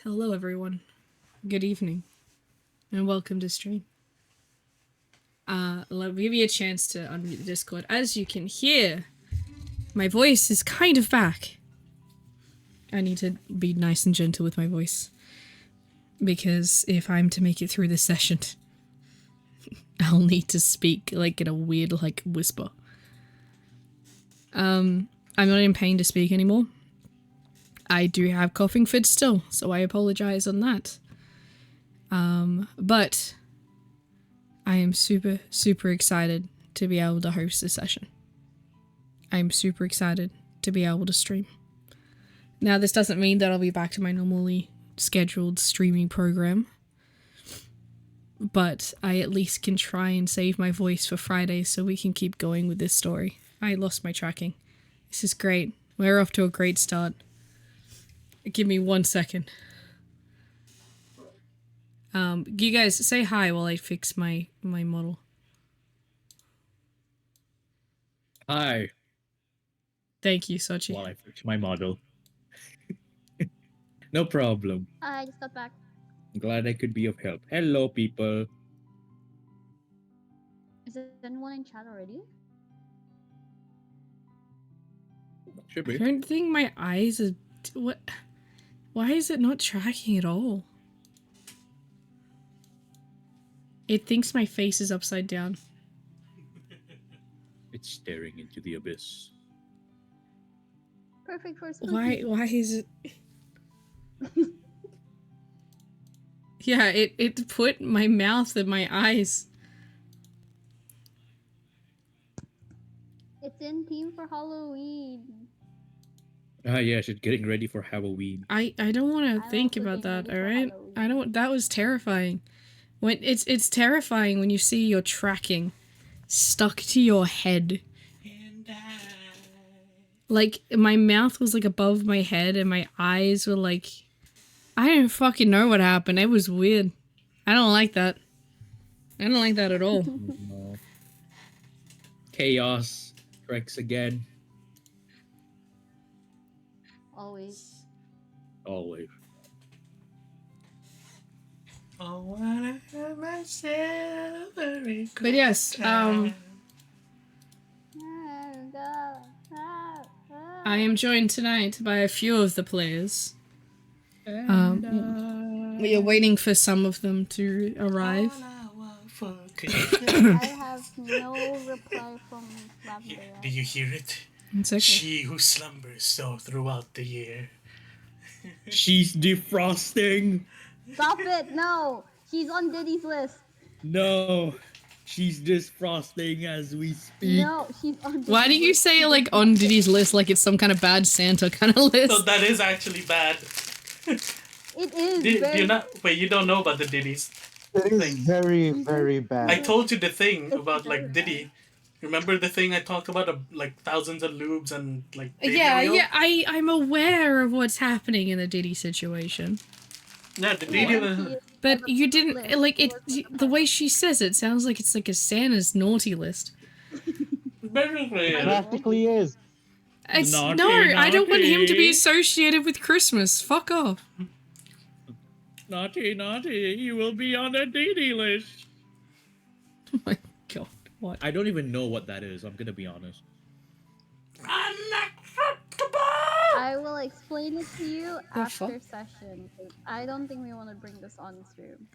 Hello everyone. Good evening. And welcome to stream. Let me give you a chance to unmute the Discord. As you can hear, my voice is kind of back. I need to be nice and gentle with my voice. Because if I'm to make it through this session, I'll need to speak like in a weird like whisper. I'm not in pain to speak anymore. I do have coughing fits still, so I apologize on that. But I am super, super excited to be able to host this session. I'm super excited to be able to stream. Now, this doesn't mean that I'll be back to my normally scheduled streaming program, but I at least can try and save my voice for Friday so we can keep going with this story. I lost my tracking. This is great. We're off to a great start. Give me 1 second. You guys say hi while I fix my model. Hi. Thank you, Sochi. While I fix my model. No problem. I just got back. I'm glad I could be of help. Hello, people. Is anyone in chat already? Should I be. don't think my eyes are... What? Why is it not tracking at all? It thinks my face is upside down. It's staring into the abyss. Perfect for Why is it... Yeah, it put my mouth in my eyes. It's in theme for Halloween. Ah, yes, it's getting ready for Halloween. I don't want to I'm think also about getting that, ready for alright? Halloween. I don't... That was terrifying. When it's terrifying when you see your tracking stuck to your head. Like, my mouth was, like, above my head and my eyes were, like... I didn't fucking know what happened. It was weird. I don't like that. I don't like that at all. No. Chaos strikes again. Always. Always. Oh, wanna have myself a very good But yes, time. I am joined tonight by a few of the players. We are waiting for some of them to arrive. All I want for I Christmas. have no reply from Lavender. Do you hear it? It's okay. She who slumbers so throughout the year. She's defrosting. Stop it! No! She's on Diddy's list. No. She's defrosting as we speak. No, she's on Diddy's Why do you list. say it like on Diddy's list like it's some kind of bad Santa kind of list? So that is actually bad. It is Do very... you not? Wait, you don't know about the Diddies. It is very, very bad. I told you the thing about like Diddy. Remember the thing I talked about, like thousands of lubes and like baby oil? Yeah, I'm aware of what's happening in the Diddy situation. Yeah, the Diddy. But you didn't, like, it, the way she says it sounds like it's like a Santa's naughty list. Basically, It practically is. It's, Naughty, no, I don't want him to be naughty. associated with Christmas. Fuck off. Naughty, naughty. You will be on the DD list. Oh my god, what? I don't even know what that is. I'm gonna be honest. unacceptable. I will explain it to you The after fuck? session. I don't think we want to bring this on stream.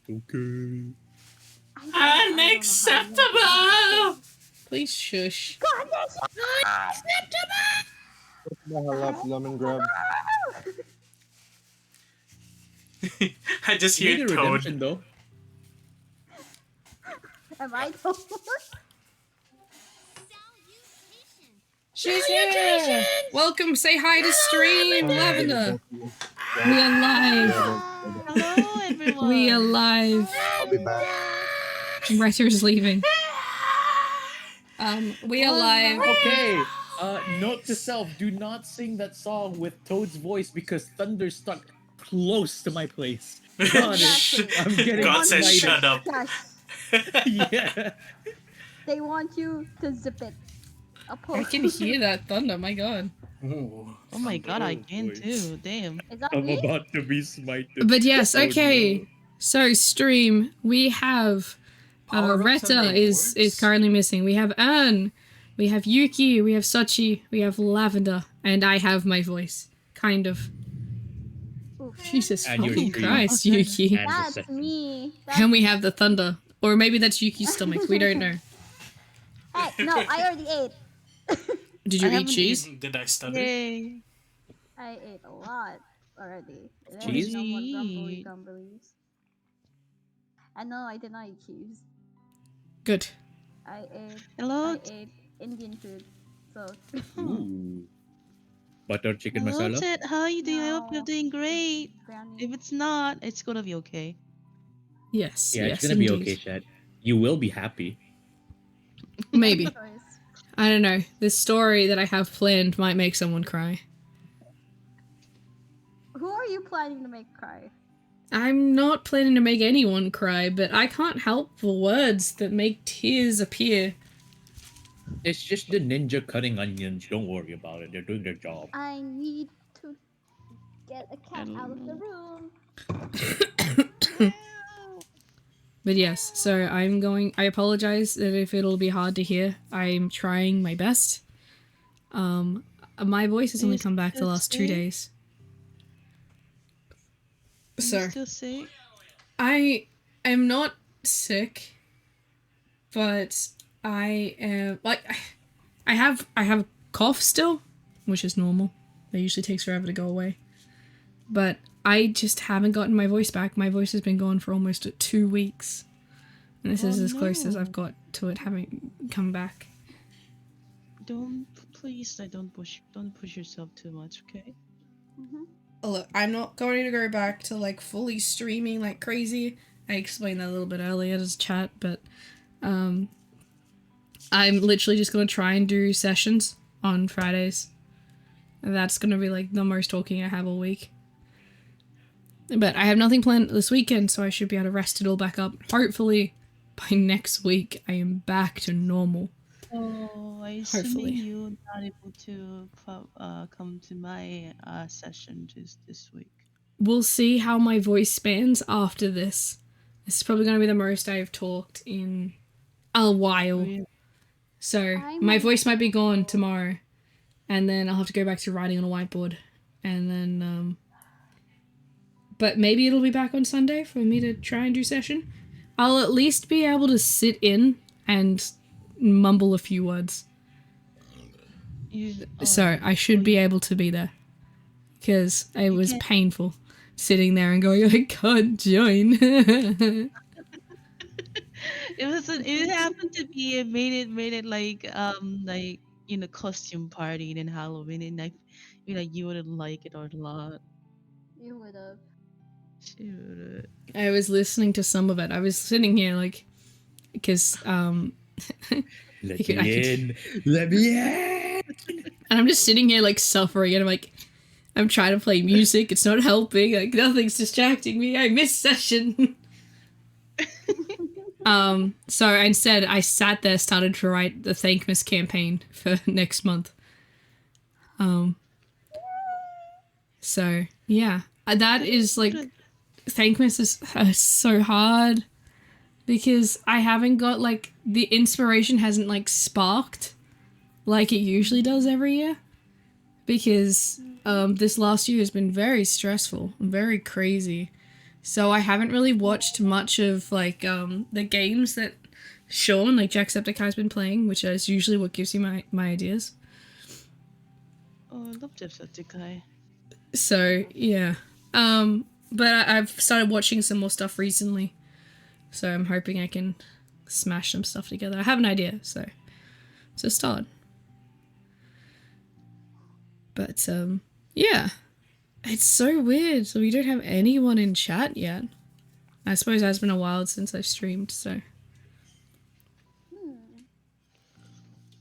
Okay. I don't know Unacceptable. Please shush. I love lemon grub. I just You hear need a Toad. redemption though. Am I told? She's here! Welcome, say hi to stream, Lavender! We are live! Hello, everyone. We are live! I'll be back. Retter's leaving. We are live. Okay. Note to self: do not sing that song with Toad's voice because Thunder's stuck close to my place. God, I'm getting God says excited. shut up. Gosh, Yeah. they want you to zip it. A I can hear that thunder, my god. Ooh. Oh my god, I Oh, can boy. too. Damn. Is that I'm me? about to be smited. But yes, Oh, okay. no. So stream, we have Power-ups and Retta is rewards? currently missing. We have Anne, we have Yuki, we have Sachi, we have Lavender, and I have my voice. Kind of. Oof. Jesus And your fucking stream. Christ, Okay. Yuki. And the That's second. me. And we have the thunder. Or maybe that's Yuki's stomach. We don't know. Hey, no, I already ate. Did I you eat haven't cheese? Did I stutter? Yay. I ate a lot already. There Cheese? was no more grumbly Cheese. grumblies. And no, I did not eat cheese. Good. I Hello. ate Indian food. So Ooh. Butter chicken Hello, masala? Ted. How are you doing? I hope you're No, doing great. brownie. If it's not, it's gonna be okay. Yes, Yeah, yes, it's gonna be indeed. okay, Chad. You will be happy. Maybe. Choice. I don't know. This story that I have planned might make someone cry. Who are you planning to make cry? I'm not planning to make anyone cry, but I can't help the words that make tears appear. It's just the ninja cutting onions. Don't worry about it. They're doing their job. I need to get a cat I out of don't the know. room. But yes, so I apologize that if it'll be hard to hear. I'm trying my best. My voice has only Is come back the this last 2 it? days. Are So you still sick? I am not sick, but I am like I have a cough still, which is normal. It usually takes forever to go away. But I just haven't gotten my voice back. My voice has been gone for almost 2 weeks. And this is Oh, as close as no. I've got to it having come back. Please, don't push yourself too much, okay? Mm-hmm. Look, I'm not going to go back to like fully streaming like crazy. I explained that a little bit earlier as chat, but I'm literally just gonna try and do sessions on Fridays. And that's gonna be like the most talking I have all week. But I have nothing planned this weekend, so I should be able to rest it all back up. Hopefully, by next week, I am back to normal. Oh, I Hopefully. assuming you're not able to come to my session just this week. We'll see how my voice spans after this. This is probably gonna be the most I've talked in a while. Really? So I my might voice might be also- gone tomorrow, and then I'll have to go back to writing on a whiteboard, and then but maybe it'll be back on Sunday for me to try and do session. I'll at least be able to sit in and mumble a few words, so I should be able to be there, because it was can- painful sitting there and going, I can't join. It happened to be it made it like costume party in Halloween, and I feel like you wouldn't like it or a lot. You would have. Shoot. I was listening to some of it. I was sitting here like, because Let could- I me could- in. Let me in. and I'm just sitting here like suffering, and I'm like, I'm trying to play music, it's not helping, like nothing's distracting me, I missed session. So instead I sat there, started to write the Thankmas campaign for next month. So yeah, that is like, Thankmas is so hard, because I haven't got like, the inspiration hasn't like sparked like it usually does every year, because this last year has been very stressful and very crazy. So I haven't really watched much of like the games that Sean, like Jacksepticeye, has been playing, which is usually what gives you my ideas. Oh, I love Jacksepticeye. So yeah, but I've started watching some more stuff recently, so I'm hoping I can smash some stuff together. I have an idea, so it's a start. But yeah, it's so weird. So we don't have anyone in chat yet. I suppose it has been a while since I've streamed, so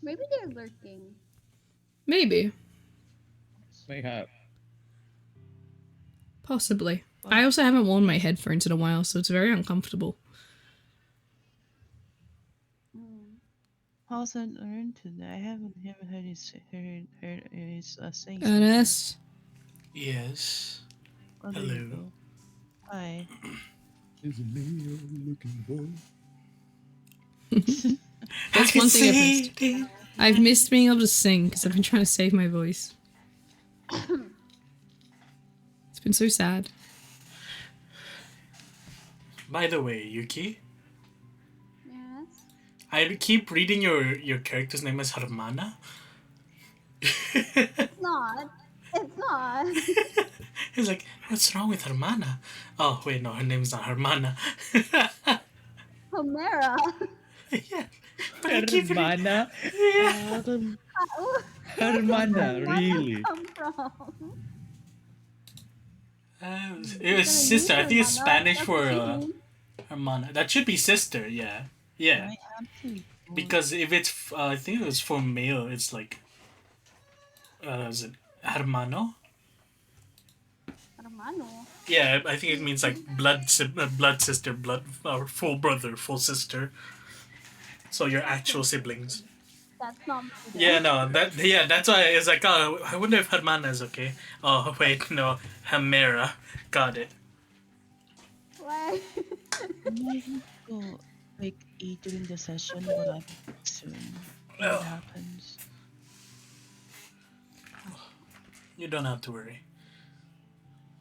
Maybe they're lurking. maybe, May have. possibly. I also haven't worn my headphones in a while, so it's very uncomfortable. Hasn't earned today. I haven't heard his saying something. Ernest. Yes. Oh, there you Hello. go. Hi. Is me you're looking for? That's one thing I've missed. I've missed being able to sing because I've been trying to save my voice. It's been so sad. By the way, Yuki, Yes. I keep reading your character's name as Hermana. It's not. It's not. He's like, what's wrong with Hermana? Oh, wait, no, her name's not Hermana. Homera. Yeah. But I keep reading. Hermana? Yeah. Hermana, really? Come from? It was sister. I think it's Spanish for Hermana. That should be sister, yeah. Yeah. I have to. Because if it's, I think it was for male, it's like, is it hermano? Hermano. Yeah, I think it means like blood sister, blood, or full brother, full sister. So your actual siblings. That's not me. Yeah, no, that's why it's like, oh, I wonder if hermana is okay. Oh, wait, no, Hamera. Got it. Why? I might have to like eat during the session, but I'm soon. What happens? You don't have to worry.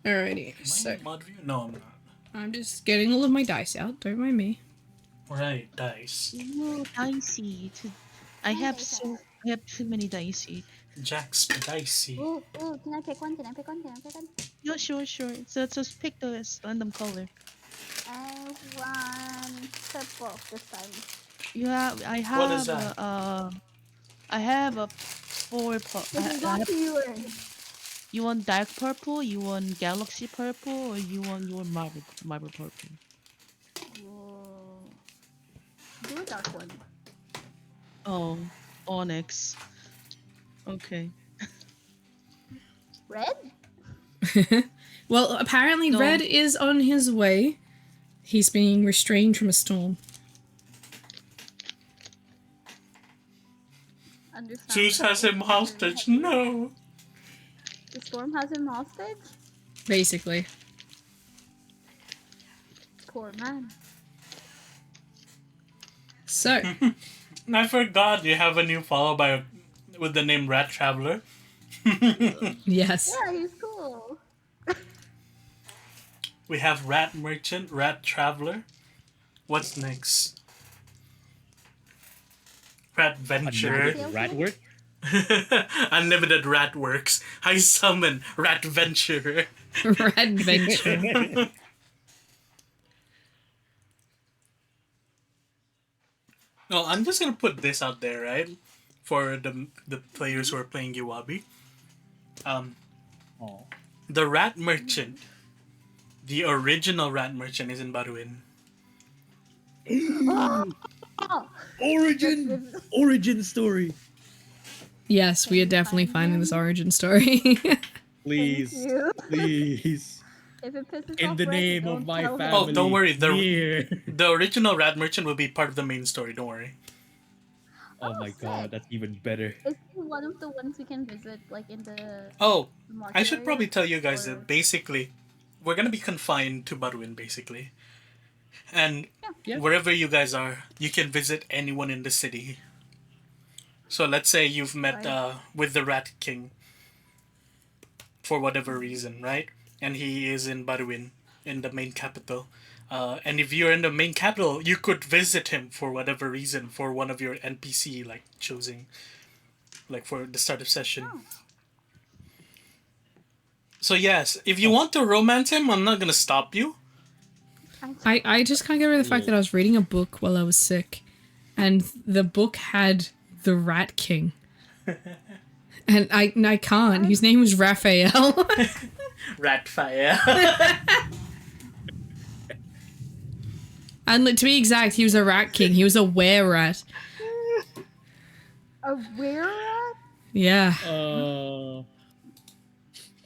Alrighty, Am I so in mod view? No, I'm not. I'm just getting all of my dice out. Don't mind me. Right, dice. Ooh, dicey. I have too many dicey. Jack's dicey. Ooh, can I pick one? Can I pick one? Yeah, sure. So just pick the random color. I want purple this time. I have. What is that? I have a 4 This is not yours. You want dark purple? You want galaxy purple? Or you want your marble purple? Whoa. Do a dark one. Oh, onyx. Okay. Red? Well, apparently No. Red is on his way. He's being restrained from a storm. Understand. Zeus has him hostage. No. The storm has him hostage? Basically. Poor man. So, I forgot you have a new follow with the name Rat Traveler. yes. Yeah, he's cool. We have Rat Merchant, Rat Traveler. What's next? Rat Venturer. Unlimited rat work? Unlimited Rat Works. I summon Rat Venturer. Red Venture. No, I'm just gonna put this out there, right? For the players who are playing Iwabi. Oh. The Rat Merchant, the original Rat Merchant, is in Baruin. Oh, Origin story. Yes, we are definitely finding this origin story. Please, thank you. please. If it pisses In off the Red, name don't of my tell him. family. Oh, don't worry, Here. The original Rat Merchant will be part of the main story. Don't worry. Oh my sick. god, that's even better. Is he one of the ones we can visit, like in the Oh, market I should area? probably tell you guys Or- that basically, we're gonna be confined to Baruin, basically. And Yeah. wherever you guys are, you can visit anyone in the city. So let's say you've met Right. with the Rat King for whatever reason, right? And he is in Baruin, in the main capital. And if you're in the main capital, you could visit him for whatever reason, for one of your NPC, like choosing, like for the start of session. Oh. So yes, if you want to romance him, I'm not gonna stop you. I just can't get rid of the fact that I was reading a book while I was sick, and the book had the Rat King. And I can't. His name was Raphael. Rat fire. And to be exact, he was a rat king. He was a were-rat. A were rat? Yeah.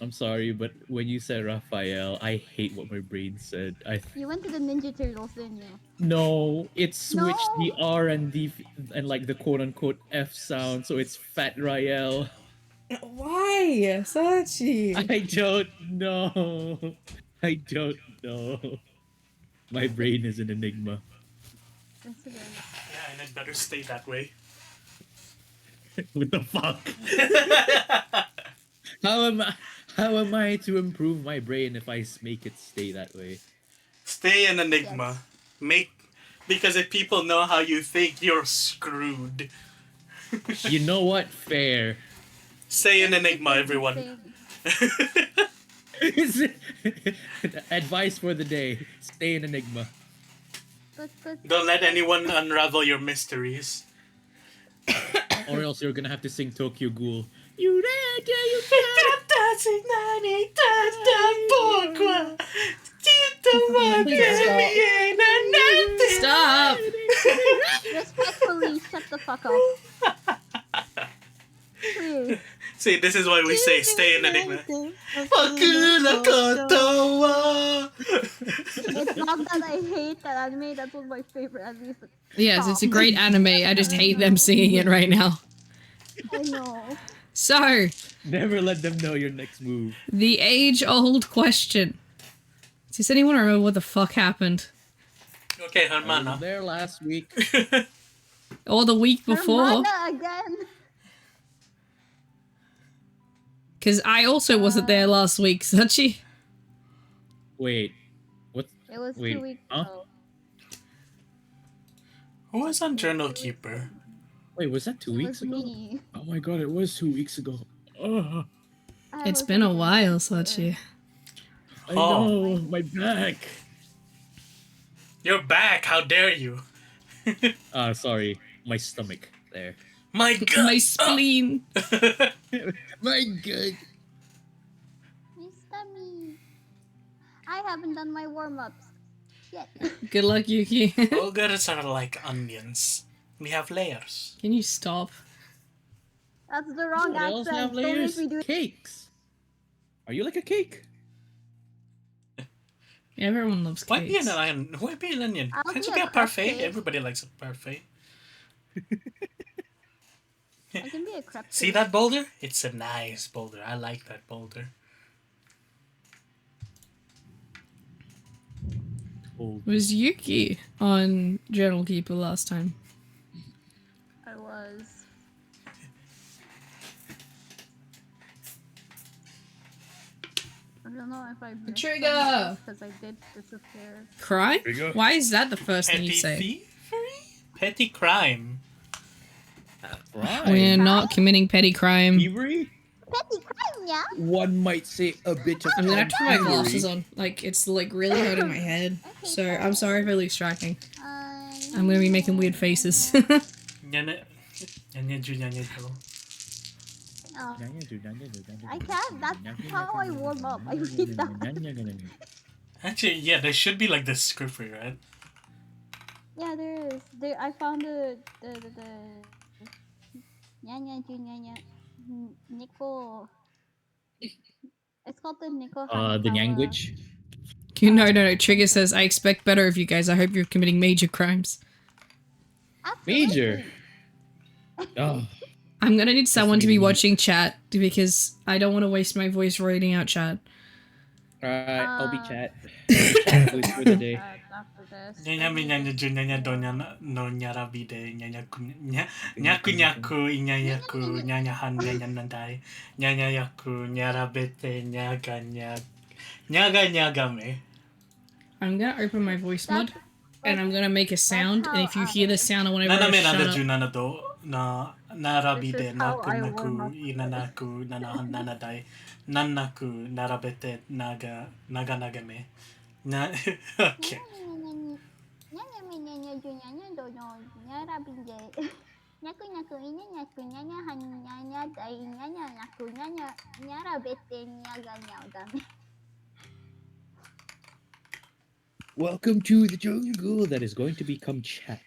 I'm sorry, but when you said Raphael, I hate what my brain said. You went to the Ninja Turtles, didn't you? No, it switched the No! R and D and like the quote unquote F sound, so it's Fat Rael. Why? Sachi. I don't know. I don't know. My brain is an enigma. Yes, it is. Yeah, and it better stay that way. What the fuck? How am I? How am I to improve my brain if I make it stay that way? Stay an enigma. Because if people know how you think, you're screwed. You know what? Fair. Stay an enigma, It's everyone. insane. Advice for the day: stay an enigma. But Don't let anyone unravel your mysteries. Or else you're gonna have to sing Tokyo Ghoul. You Stop! respectfully, shut the fuck up. Please. See, this is why we say stay an enigma. It's not that I hate that anime, that was my favorite, at least. Yes, it's a great anime. I just hate them singing it right now. I know. So, Never let them know your next move. the age-old question. Does anyone remember what the fuck happened? Okay, I was Hermana. there last week. Or the week before? Hermana again. Because I also wasn't there last week, Sachi. Wait, what? It was Wait, 2 weeks huh? ago. Who was on Journal Keeper? Wait, was that 2 It weeks was ago? me. Oh my god, it was 2 weeks ago. Oh, I It's was been a on while, Twitter. Sachi. I Oh. know, my back. You're back, how dare you? Sorry, my stomach. There. My god! My spleen. My god. Mr. Me. I haven't done my warm-ups yet. Good luck, Yuki. Ogres are like onions. We have layers. Can you stop? That's the wrong What else have accent. Don't make layers? me do it. Cakes. Are you like a cake? Everyone loves Why be cakes. an onion? Why be an onion? I'll Can't be you be a a parfait? cupcake. Everybody likes a parfait. I can be a crepe. See that boulder? It's a nice boulder. I like that boulder. Oh, Was Yuki on Journal Keeper last time? I was. I don't know if I missed Trigger! because I did disappear. Cry? Trigger. Why is that the first thing Petty you say? thievery? Petty crime. right. We're not committing petty crime. Thievery? Petty crime, yeah? One might say a bit of I'm gonna have to put my thievery. glasses on. Like, it's like really hurting my head. So, I'm sorry if I lose tracking. I'm gonna be making weird faces. Nyanya ju nyanya jo. Oh, I can't. That's how I warm up. I need that. Actually, yeah, there should be like this script for you, right? Yeah, there is. I found the Nyanya ju nyanya Nico. It's called the Nico The Hanakawa. language. No. Trigger says, I expect better of you guys. I hope you're committing major crimes. Major. Oh, I'm gonna need someone to be mean- watching chat because I don't want to waste my voice reading out chat. alright, I'll be Uh, chat. Chat voice for the day. After this. Nyanya mi nyanya ju nyanya do nyanya no nyara bide nyanya ku nyaku nyaku inyanya ku nyanya han nyanya nandai nyanya yaku nyara bete nyaga nyaga me. I'm gonna open my voice mod That's- and I'm gonna make a sound. And if you hear the sound, I want Nana everyone me to shut nana up. ju nana do na nara This is bide how naku I warm up. naku inanaku nana han nana dai nanaku nara bete naga me. Na okay. Welcome to the jungle that is going to become chat.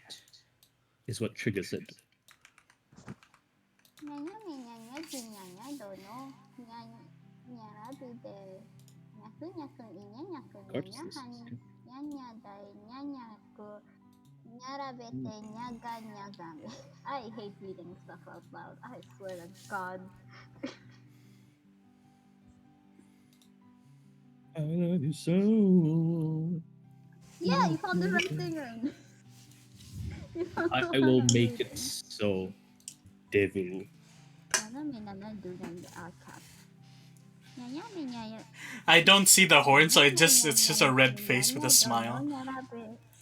Is what Trigger said. God is this? Nyanya dai nyanya ko nyarabete nyaga nyagame. I hate reading stuff out loud. I swear to God. I love you so. Yeah, you found the right thing, Ern. You found the I will right make it thing. so. Devil. I don't see the horn, so it's just a red face with a smile.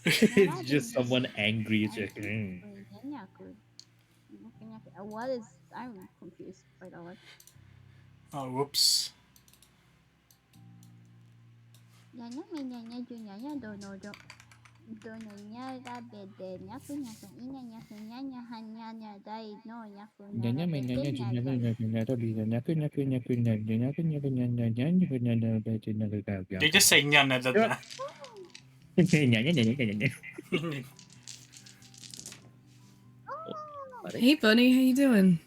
It's just someone angry. It's like, What is? I'm confused by that one. Oh, whoops. You just say nyana than that. Hey, buddy, how you doing?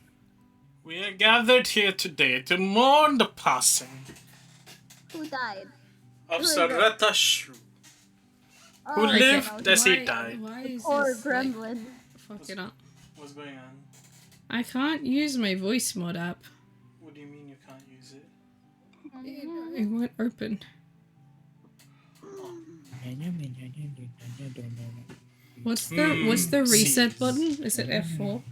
We are gathered here today to mourn the passing Who died? of Who is it? Sareta Shrew, who Oh, lived as he why, died. why the is poor this like, gremlin. fuck it up? What's going on? I can't use my voice mod app. What do you mean you can't use it? It won't open. What's the reset Seize. button? Is it F4?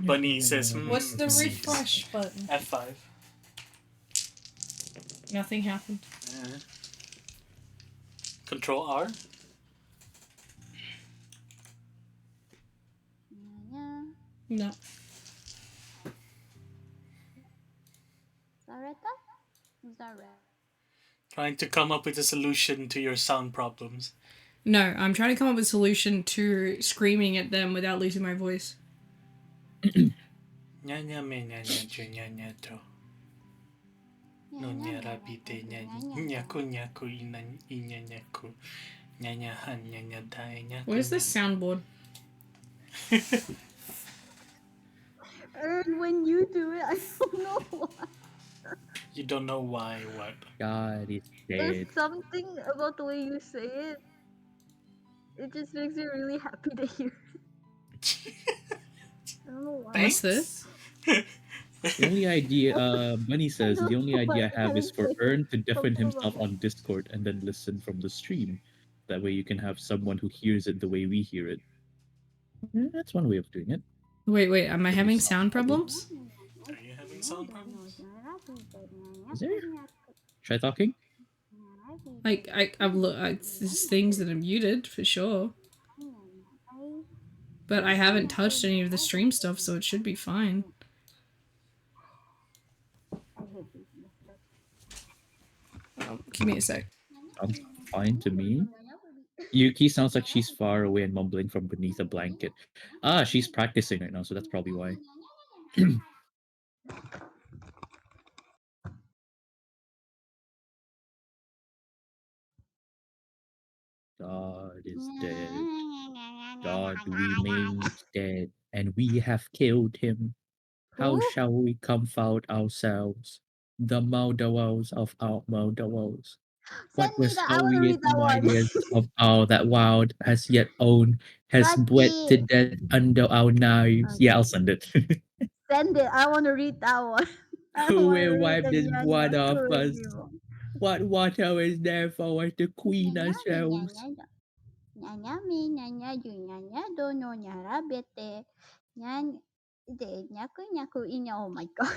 Bunny says, What's the seize. refresh button? F5. Nothing happened. Control R. No. Zareta? Zareta. Trying to come up with a solution to your sound problems. No, I'm trying to come up with a solution to screaming at them without losing my voice. Nyanya me nyanya ju nyanya to. No nyara bite nyaku nyaku inya nyaku. Nyanya han nyanya dai nyaku. Where's the soundboard? Ern, when you do it, I don't know why. You don't know why, what? God is dead. There's something about the way you say it. It just makes me really happy to hear it. I don't know why. What's this? The only idea, Bunny says, the only idea I have is for Ern to deafen Something himself about on Discord and then listen from the stream. That way you can have someone who hears it the way we hear it. That's one way of doing it. Wait, am I Could be having sound sound problems? Are you having sound problems? Is there? Try talking? Like, there's things that are muted for sure. But I haven't touched any of the stream stuff, so it should be fine. Give me a sec. Sounds fine to me. Yuki sounds like she's far away and mumbling from beneath a blanket. Ah, she's practicing right now, so that's probably why. God is dead. God remains dead, and we have killed him. How Who? shall we comfort ourselves? The Moldawos of our Moldawos. Send What me was that. I so want to read that one. mightiest of all that wild has yet owned has bled to Raji. death under our knives. Yeah, I'll send it. Send it. I want to read that one. I Who want will to read wipe the this blood Nyanya off us? review. What water is there for us to clean ourselves? Nyanya mi nyanya ju nyanya dono nyara bete nyanya de nyaku nyaku inya. Oh my god.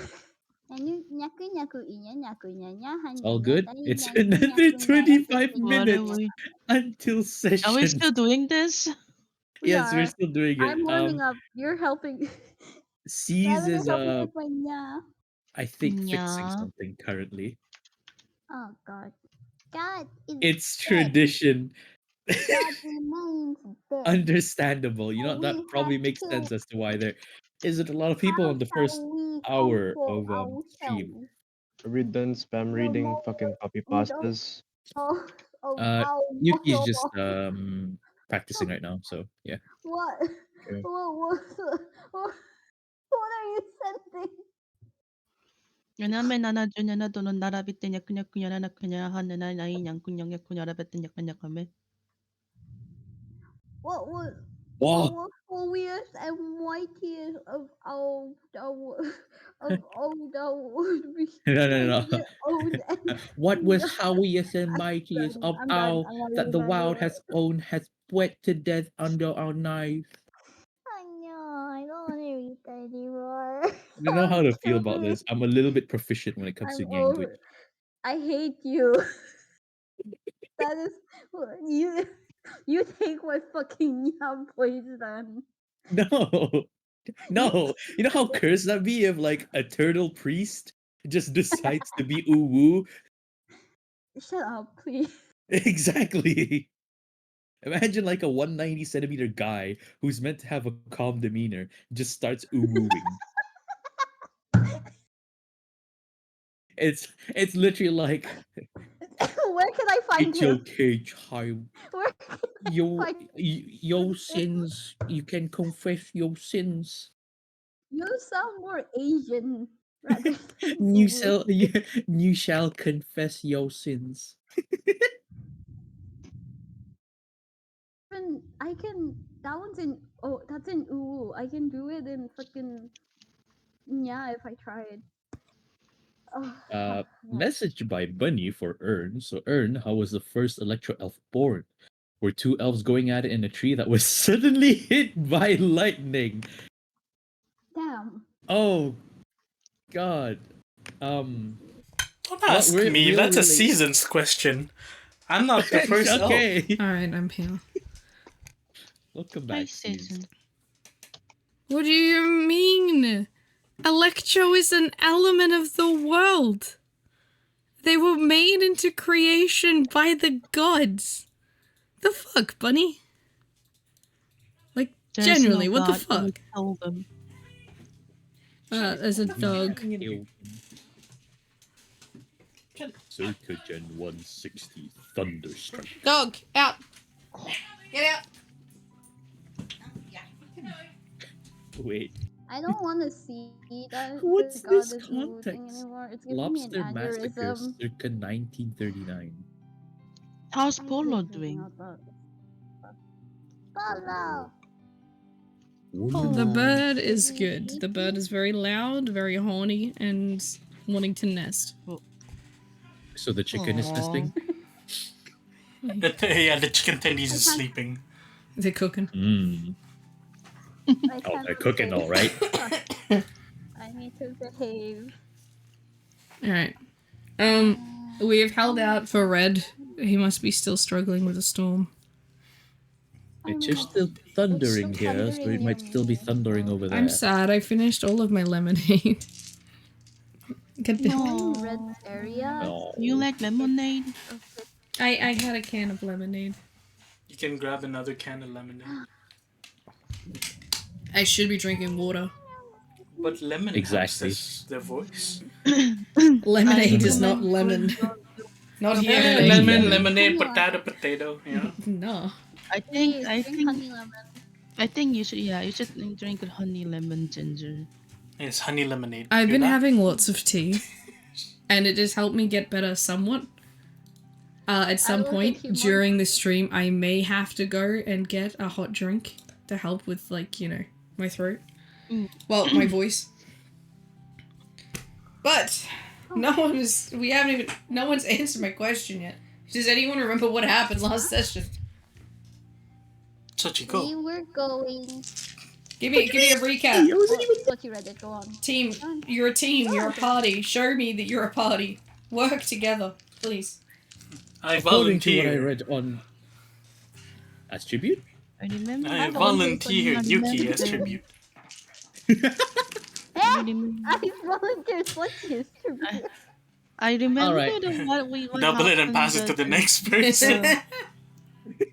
Nyaku nyaku inya nyaku nyanya It's hanya all good. nyata It's nyaku another nyaku nyara 25 bete What are minutes we? until Are we session. still doing this? We Yes, we're are. still doing it. I'm warming up. You're helping. Seize Simon is is helping with my nya. I think fixing Yeah. something currently. Oh god. God is It's dead. tradition. God remains dead. Understandable. You know, And that we probably have makes killed. sense as to why there isn't a lot of people How on the shall first we hour comfort of stream. ourselves? Are we done spam The reading moment fucking copy we don't. pastas? Oh, Yuki's oh, just practicing right now, so yeah. what? Okay. What are you sending? 왜냐면 나나 주냐나 도는 나라비 때냐 그냥 그냥 그냥 하는 나이 양kun영야 그냐라비 때냐 그냥 하면 What was Wow. holiest and mightiest of all the of all the would be No. the own and What was howliest and mightiest of I'm done. all I'm not that the leaving wild anymore. has owned has bled to death under our knife? I know. I don't want to read that anymore. I don't know how I'm to feel about stupid. this. I'm a little bit proficient when it comes to I'm language. over. I hate you. That is you. You take my fucking yam poison. No. No. You know how cursed that'd be if like a turtle priest just decides to be uwu? Shut up, please. Exactly. Imagine like a 190 centimeter guy who's meant to have a calm demeanor just starts uwooing. It's literally like Where can I find it's him? okay, child. Where can I Your find your sins. You can confess your sins. You sound more Asian rather than You Uwu. shall you shall confess your sins. Even I can. That one's in. Oh, that's in Uwu. I can do it in fucking. Yeah, if I tried. Oh, yeah. Message by Bunny for Ern. So Ern, how was the first Electro Elf born? Were two elves going at it in a tree that was suddenly hit by lightning? Damn. Oh God. Don't What ask me. real That's a relate- seasons question. I'm not the first elf. Okay. Alright, I'm here. Welcome I back, Seas. season. What do you mean? Electro is an element of the world. They were made into creation by the gods. The fuck, Bunny? Like, There's generally, no what the God who would fuck? tell them. There's a dog. Circa Gen 160 Thunderstruck. Dog, out! Get out! Wait, I don't want to see that. what's the this God is Uwu thing context? anymore. It's giving Lobster me an Massacre aneurysm. circa 1939. How's Why is Polo this thinking doing? out loud? Polo! The bird is good. The bird is very loud, very horny, and wanting to nest. So the chicken is nesting? Yeah, the chicken tendies is sleeping. They're cooking. Mmm. I Oh, can't they're cooking behave. all right. I need to behave. Alright. We have held out for Red. He must be still struggling with the storm. It's just still thundering here, so it might still be thundering over there. I'm sad. I finished all of my lemonade. Get the- In Red's area. Oh. You like lemonade? I had a can of lemonade. You can grab another can of lemonade. I should be drinking water. But lemon Exactly. helps their voice. Lemonade I is not recommend lemon. going- Not Yeah, here. Hey. lemon, Yeah. lemonade, Come on. potato, you know? No. I Please think drink honey lemon. I think you should drink honey lemon ginger. It's honey lemonade. I've Hear been that? having lots of tea, and it has helped me get better somewhat. At some will point get you more during the stream, I may have to go and get a hot drink to help with, like, you know, my throat. Mm. Well, my voice. But no one's answered my question yet. Does anyone remember what happened last session? We Sochiko. were going. Give me a recap. What you read it? Go on. Team, you're a team, you're a party. Show me that you're a party. Work together, please. I According to what I volunteer. read on as tribute, I remember. I volunteer volunteered Yuki as tribute. I remember. I volunteered Slutki's tribute. I remember Alright. what Double it and happened pass it to the next person.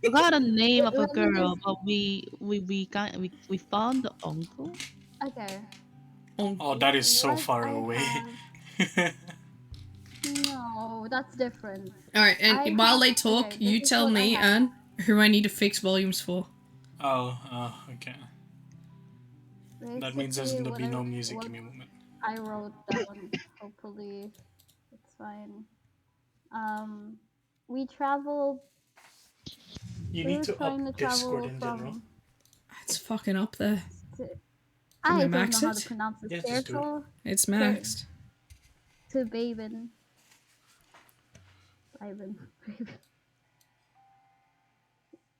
We got a name of a Let me girl, just- but we found the uncle. Okay. Oh, that is so What far I away. have- No, that's different. Alright, and I while have- they talk, okay, you this is tell what I me, have. Anne, who I need to fix volumes for. Okay. That means there's Basically, gonna be what no I- music. what- Give me a moment. I wrote down. Hopefully, it's fine. We travel. You We need were to up trying to Discord travel in general. from. It's fucking up there. Can I I don't know max how to it? pronounce this. Yeah, just do it. It's maxed. To Baben.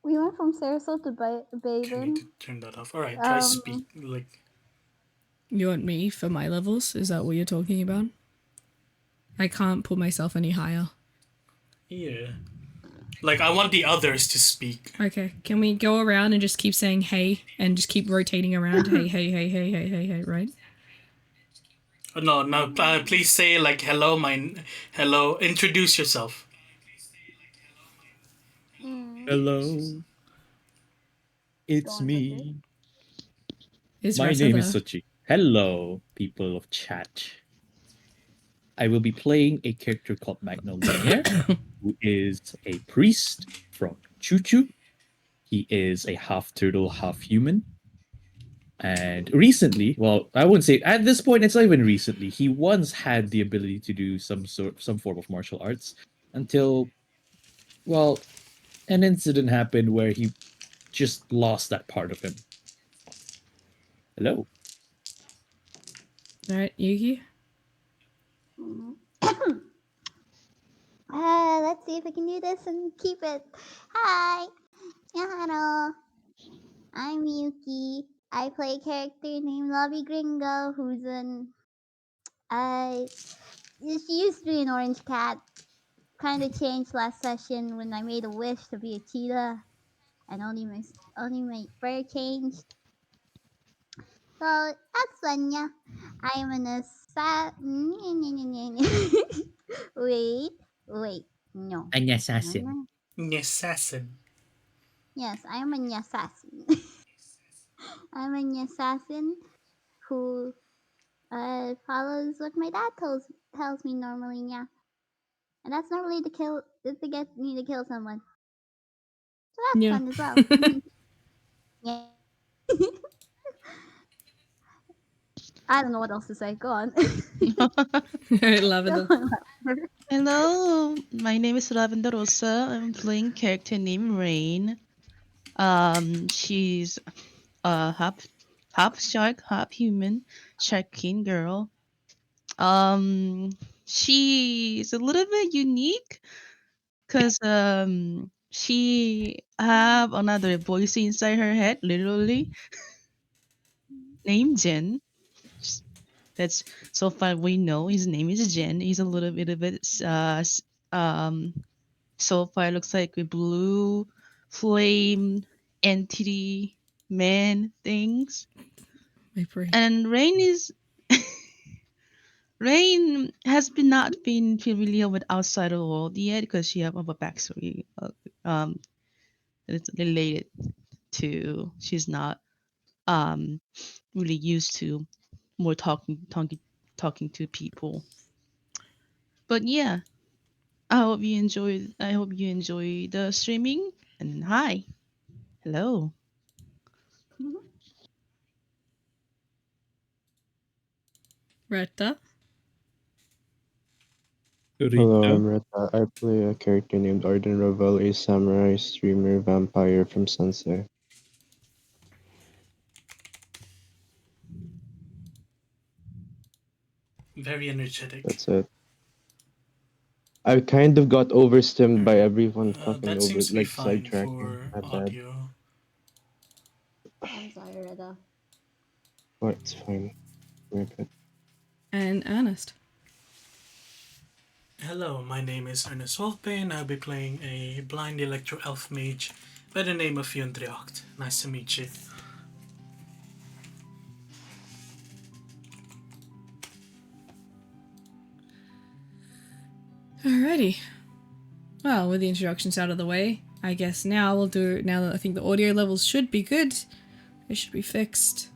We went from Sarasota to Okay, I need Baben. to turn that off. Alright, try speak like You want me for my levels? Is that what you're talking about? I can't put myself any higher. yeah. Like I want the others to speak. Okay, can we go around and just keep saying hey and just keep rotating around? Hey, hey, hey, hey, hey, hey, hey, right? No, no. Please say like hello, hello. Introduce yourself. Hello, it's Don't touch it. me. Is My Retta name is there? Suchi. Hello, people of chat. I will be playing a character called Magnolia, who is a priest from Chuchu. He is a half turtle, half human. And recently, well, I wouldn't say at this point, it's not even recently. He once had the ability to do some form of martial arts until, well, an incident happened where he just lost that part of him. Hello. Alright, Yuki? Let's see if I can do this and keep it. Hi, hello. I'm Yuki. I play a character named Lobby Gringo, who's she used to be an orange cat. Kind of changed last session when I made a wish to be a cheetah, and only my fur changed. So that's fun, yeah. I'm an wait, no. An No, assassin. no. Assassin. Yes, I'm an assassin. I'm an assassin who follows what my dad tells me normally, yeah. And that's normally to get me to kill someone. So that's Yeah. fun as well. Yeah. I don't know what else to say. Go on. Alright, Lavender. Go on. Hello, my name is Lavender Rosa. I'm playing character named Rain. She's half shark, half human, shark king girl. She's a little bit unique because she have another voice inside her head, literally named Jen. That's so far we know his name is Jen. He's a little bit of it. So far looks like a blue flame entity man things. My brain. And Rain is Rain has been not been familiar with outside of the world yet because she have a backstory. It's related to she's not really used to more talking to people. But yeah, I hope you enjoy the streaming. And hi, hello. Retta? Hello, Rita. I'm Reta. I play a character named Arden Ravel, a samurai streamer vampire from Sensei. Very energetic. That's it. I kind of got overstimmed by Alright. everyone talking That over, seems to be like fine sidetracking. for My bad. audio. I'm sorry, Reda. Oh, it's fine. My bad. And Ernest. Hello, my name is Ernest Wolfbane. I'll be playing a blind electro elf mage by the name of Yundriocht. Nice to meet you. Alrighty. Well, with the introductions out of the way, I guess now now that I think the audio levels should be good, it should be fixed.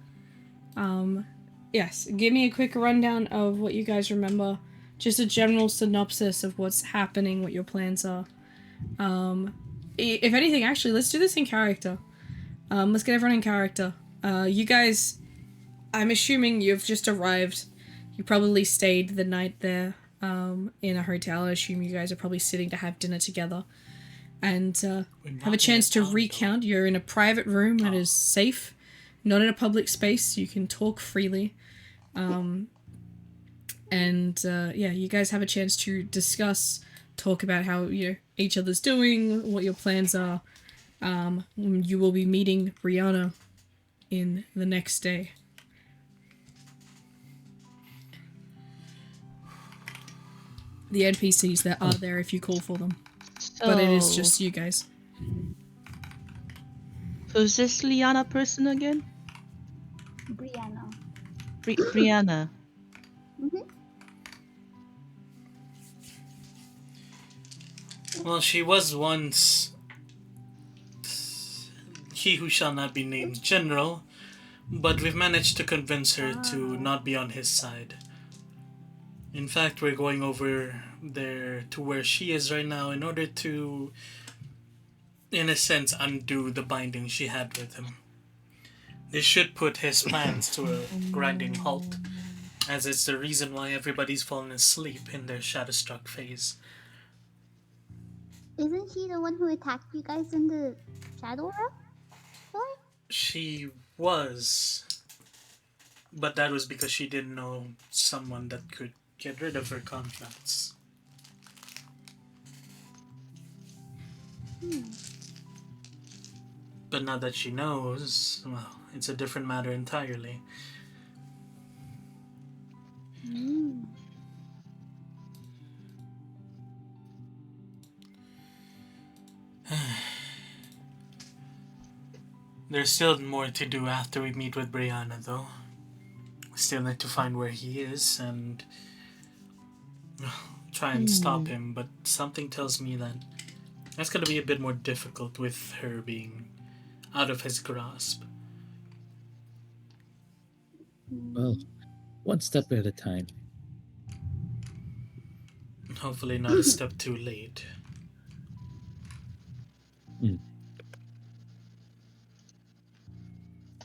Yes, give me a quick rundown of what you guys remember. Just a general synopsis of what's happening, what your plans are. If anything, actually, let's do this in character. Let's get everyone in character. You guys, I'm assuming you've just arrived You probably stayed the night there in a hotel. I assume you guys are probably sitting to have dinner together and have a chance to recount. You're in a private room that is safe, not in a public space. You can talk freely. You guys have a chance to discuss, talk about how each other's doing, what your plans are. You will be meeting Brianna in the next day. The NPCs that are there if you call for them. But it is just you guys. Who's this Liana person again? Brianna. Brianna. Well, she was once he who shall not be named general, but we've managed to convince her to not be on his side. In fact, we're going over there to where she is right now in order to, in a sense, undo the binding she had with him. This should put his plans to a grinding halt, as it's the reason why everybody's fallen asleep in their shadow-struck phase. Isn't she the one who attacked you guys in the shadow realm? What? She was, but that was because she didn't know someone that could get rid of her contracts. But now that she knows, well, it's a different matter entirely. There's still more to do after we meet with Brianna, though. Still need to find where he is and try and stop him, but something tells me that that's gonna be a bit more difficult with her being out of his grasp. Well, one step at a time. Hopefully not a step too late.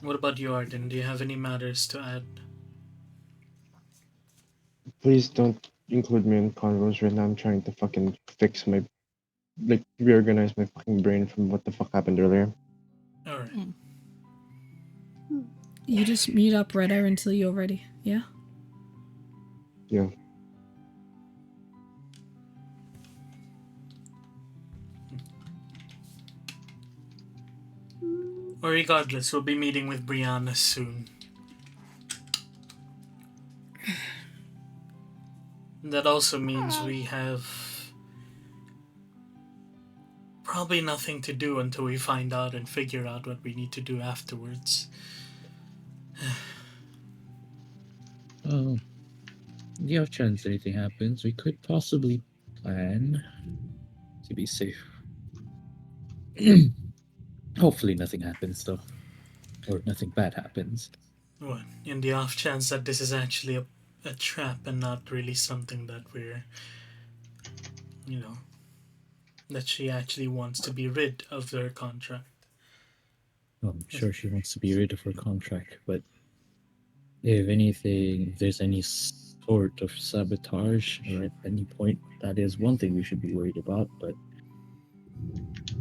What about you, Arden? Do you have any matters to add? Please don't include me in convos right now. I'm trying to fucking fix my, reorganize my fucking brain from what the fuck happened earlier. Alright. You just mute up Redder until you're ready, yeah? Yeah. Well, regardless, we'll be meeting with Brianna soon. That also means we have probably nothing to do until we find out and figure out what we need to do afterwards. The off chance anything happens, we could possibly plan to be safe. Hopefully nothing happens, though. Or nothing bad happens. Well, in the off chance that this is actually a trap and not really something that we're, that she actually wants to be rid of their contract. Well, I'm sure she wants to be rid of her contract, but if anything, if there's any sort of sabotage or at any point, that is one thing we should be worried about, but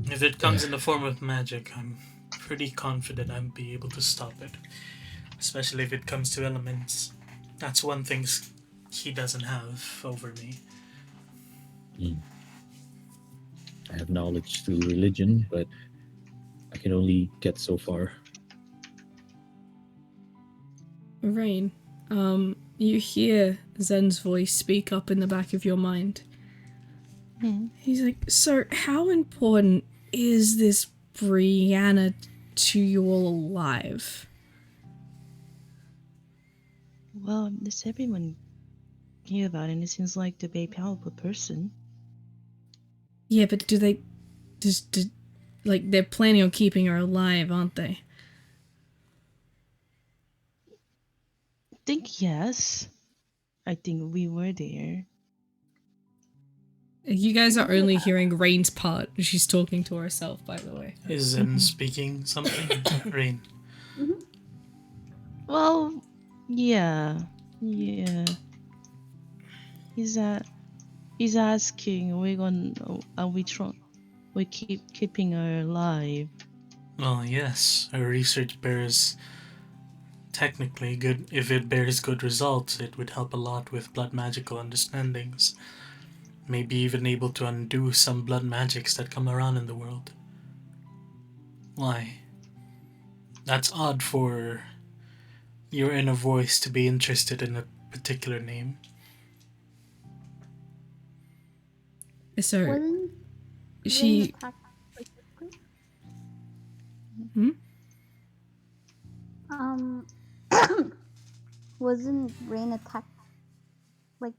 If it comes in the form of magic, I'm pretty confident I'll be able to stop it. Especially if it comes to elements. That's one thing he doesn't have over me. I have knowledge through religion, but I can only get so far. Rain, you hear Zen's voice speak up in the back of your mind. He's like, so how important is this Brianna to you all alive? Well, does everyone hear about it? And it seems like to be a powerful person. Yeah, but do they just like they're planning on keeping her alive, aren't they? I think yes. I think we were there. You guys are only hearing Rain's part. She's talking to herself, by the way. Is Zen speaking something? Rain. Well, yeah. Yeah. He's asking, are we keeping her alive? Well, yes, our research bears technically good. If it bears good results, it would help a lot with blood magical understandings. Maybe even able to undo some blood magics that come around in the world. Why? That's odd for your inner voice to be interested in a particular name. So Wasn't Rain she. attacked specifically? Hmm? Wasn't Rain attacked like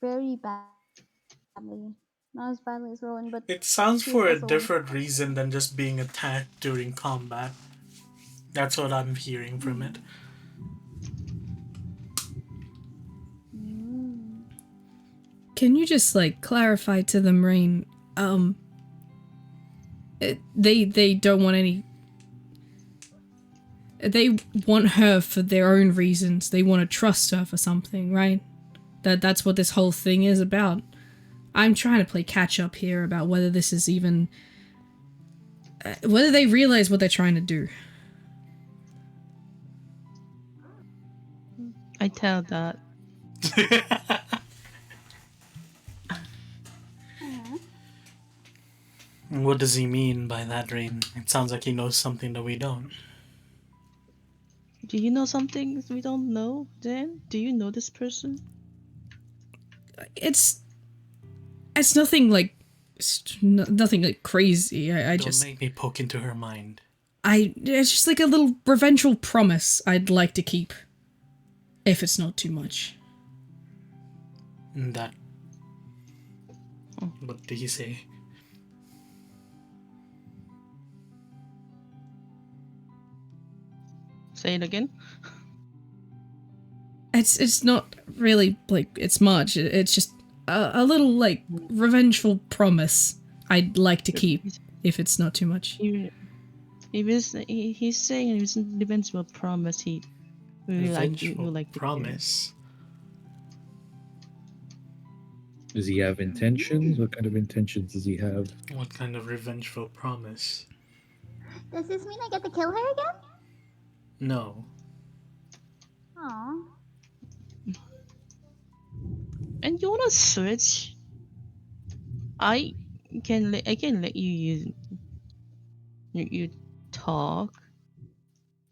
very badly? Not as badly as Rowan, but It sounds she was for a also different reason than just being attacked during combat. That's what I'm hearing from it. Mm. Can you just like clarify to them, Rain? They don't want any. They want her for their own reasons. They want to trust her for something, right? That's what this whole thing is about. I'm trying to play catch up here about whether this is even whether they realize what they're trying to do. I tell that. What does he mean by that, Rain? It sounds like he knows something that we don't. Do you know something we don't know, Jen? Do you know this person? It's nothing like nothing like crazy. I Don't just make me poke into her mind. it's just like a little revengeful promise I'd like to keep, if it's not too much. That. What did he say? Say it again. It's not really like it's much. It's just a little like revengeful promise I'd like to keep, if it's not too much. He's saying it's depends what promise he would like to promise. Does he have intentions? What kind of intentions does he have? What kind of revengeful promise? Does this mean I get to kill her again? No. Aw. And you wanna switch? I can let you talk.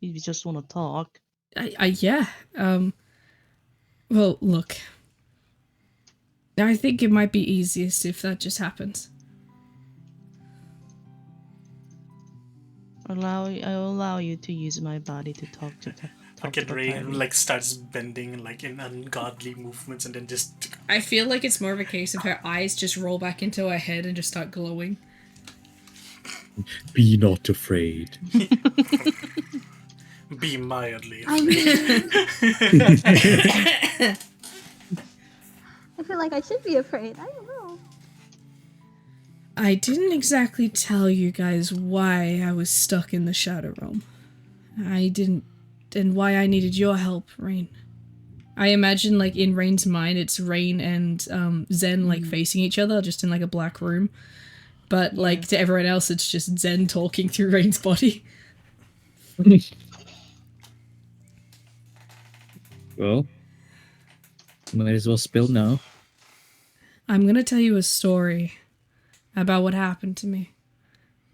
You just wanna talk. Yeah. Well, look. I think it might be easiest if that just happens. I'll allow you to use my body to talk to the. Look at Rain, like, starts bending, like, in ungodly movements and then just... I feel like it's more of a case of her eyes just roll back into her head and just start glowing. Be not afraid. Be mildly I afraid. I feel like I should be afraid. I don't know. I didn't exactly tell you guys why I was stuck in the Shadow Realm. I didn't... and why I needed your help, Rain. I imagine, like, in Rain's mind, it's Rain and Zen, like, facing each other, just in, like, a black room. But, like, to everyone else, it's just Zen talking through Rain's body. Well, might as well spill now. I'm gonna tell you a story about what happened to me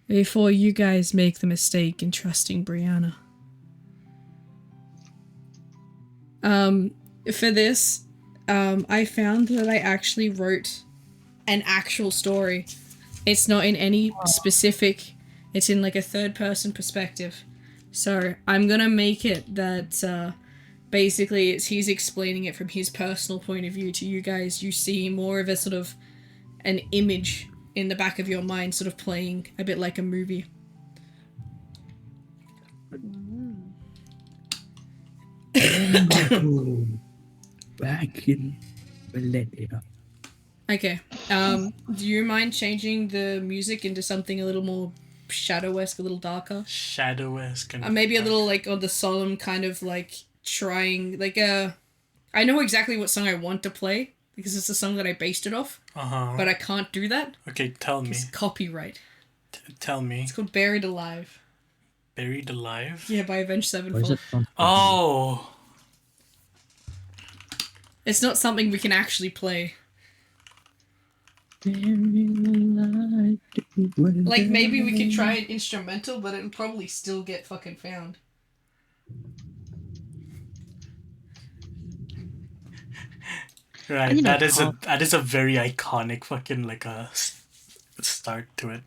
before you guys make the mistake in trusting Brianna. For this, I found that I actually wrote an actual story. It's not in any specific, it's in like a third-person perspective. So I'm gonna make it that basically he's explaining it from his personal point of view to you guys. You see more of a sort of an image in the back of your mind, sort of playing a bit like a movie. Back in millennia. Okay. Do you mind changing the music into something a little more shadow-esque, a little darker? Shadow-esque. Maybe a little like on the solemn kind of like trying like I know exactly what song I want to play because it's a song that I based it off, but I can't do that. Okay, tell me. It's copyright. Tell me. It's called Buried Alive. Buried Alive? Yeah, by Avenged Why is Sevenfold. it not? Oh! It's not something we can actually play. Like, maybe we could try an instrumental, but it'll probably still get fucking found. Right, that is a very iconic fucking like a start to it.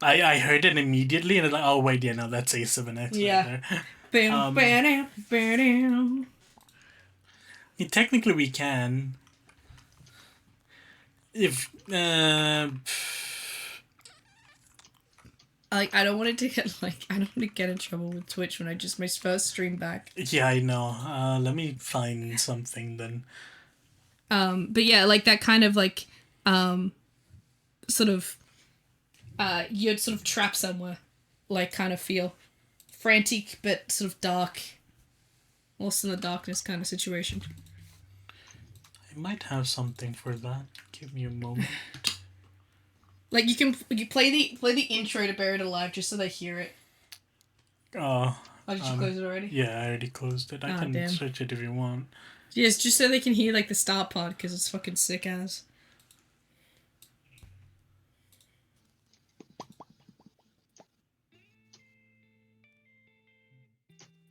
I heard it immediately and I'm like, oh wait, yeah, no, that's A7X Yeah. right there. Bam, bam, bam. Yeah, technically we can. If Like, I don't want it to get like I don't want to get in trouble with Twitch when I just my first stream back. yeah, I know. Let me find something then. But yeah, like that kind of like sort of you're sort of trapped somewhere, like kind of feel frantic but sort of dark, lost in the darkness kind of situation. I might have something for that. Give me a moment. Like you play the intro to Buried Alive just so they hear it. Oh, did you close it already? Yeah, I already closed it. I can damn. switch it if you want. Yes, just so they can hear like the start part because it's fucking sick as.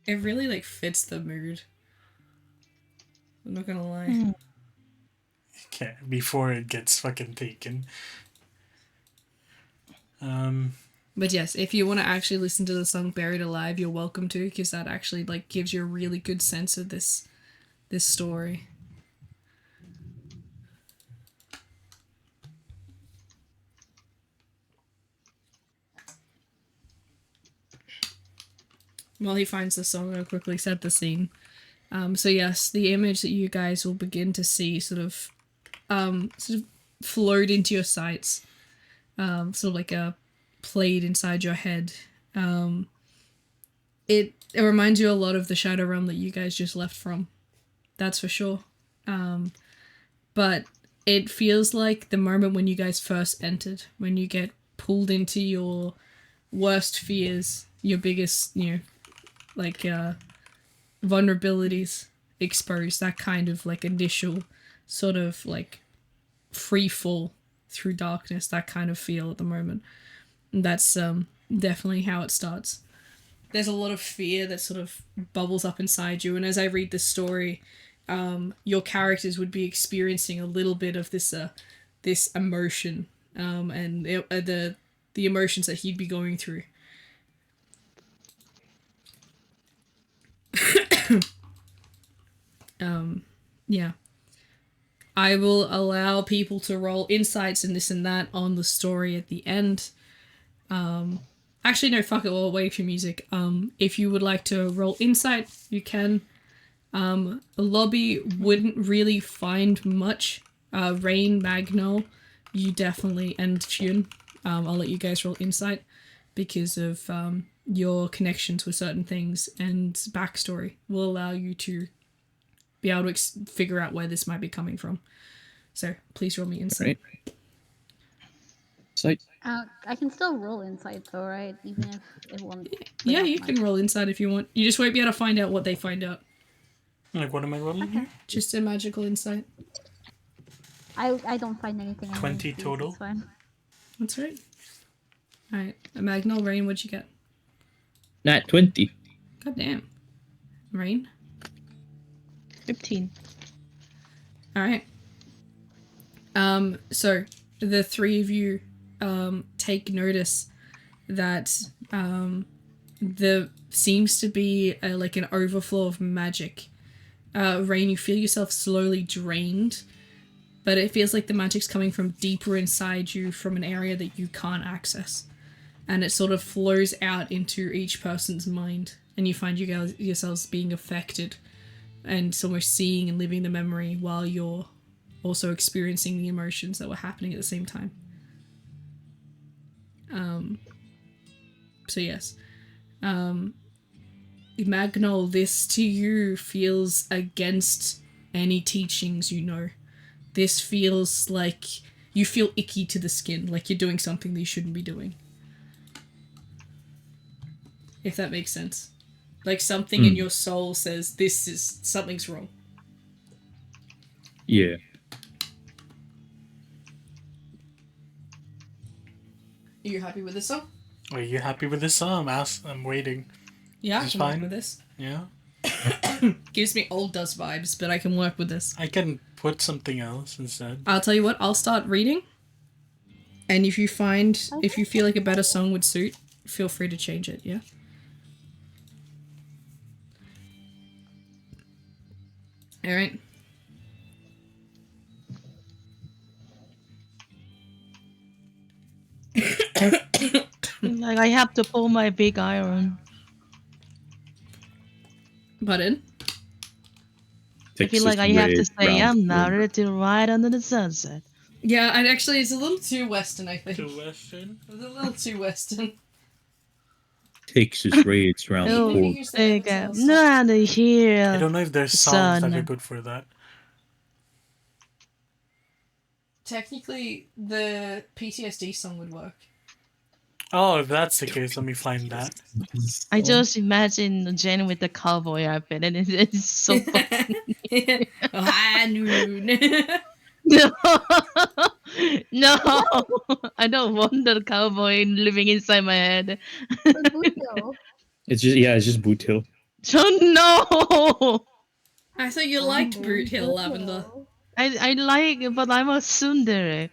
It really like fits the mood. I'm not gonna lie. Okay, before it gets fucking taken. But yes, if you want to actually listen to the song Buried Alive, you're welcome to, because that actually like gives you a really good sense of this story. While he finds the song, I'll quickly set the scene. So yes, the image that you guys will begin to see sort of float into your sights, sort of like a played inside your head. It reminds you a lot of the Shadow Realm that you guys just left from. That's for sure. But it feels like the moment when you guys first entered, when you get pulled into your worst fears, your biggest, like vulnerabilities exposed, that kind of like initial sort of like free fall through darkness, that kind of feel at the moment. And that's definitely how it starts. There's a lot of fear that sort of bubbles up inside you, and as I read this story, your characters would be experiencing a little bit of this emotion, and the emotions that he'd be going through. Yeah. I will allow people to roll insights and this and that on the story at the end. Actually, no, fuck it, we'll wait for music. If you would like to roll insight, you can. The lobby wouldn't really find much. Rain, Magnol, you definitely, and Fune, I'll let you guys roll insight because of your connections with certain things, and backstory will allow you to be able to figure out where this might be coming from. So please roll me insight. Right. Insight. I can still roll insight though, right? Even if it won't. Yeah, you can roll insight if you want. You just won't be able to find out what they find out. Like, what am I rolling here? Just a magical insight. I don't find anything. 20 total. It's fine. That's right. Alright, Magnol, Rain, what'd you get? Nat 20. God damn. Rain? 15. Alright. So the three of you take notice that there seems to be like an overflow of magic. Rain, you feel yourself slowly drained, but it feels like the magic's coming from deeper inside you, from an area that you can't access. And it sort of flows out into each person's mind, and you find yourselves being affected and almost seeing and living the memory while you're also experiencing the emotions that were happening at the same time. So yes. Magnol, this to you feels against any teachings you know. This feels like you feel icky to the skin, like you're doing something that you shouldn't be doing. If that makes sense. Like something in your soul says something's wrong. Yeah. Are you happy with this song? Are you happy with this song? I'm waiting. Yeah, I It's can work fine. with this. Yeah. Gives me old dust vibes, but I can work with this. I can put something else instead. I'll tell you what, I'll start reading. And if you feel like a better song would suit, feel free to change it, yeah? Alright. Like I have to pull my big iron. Button. I feel like I have to say I'm not ready to ride under the sunset. Yeah, and actually it's a little too Western, I think. To Western. It's a little too Western. Texas raids round the Oh, corner. think I'm not here. I don't know if there's songs that are Son. good for that. Technically, the PTSD song would work. Oh, if that's the case, let me find that. I just imagine Jen with the cowboy outfit, and it's so funny. High noon. No, no, I don't want the cowboy living inside my head. It's just Boot Hill. Oh no! I thought you liked Boot Hill, Lavender. I like it, but I'm a tsundere.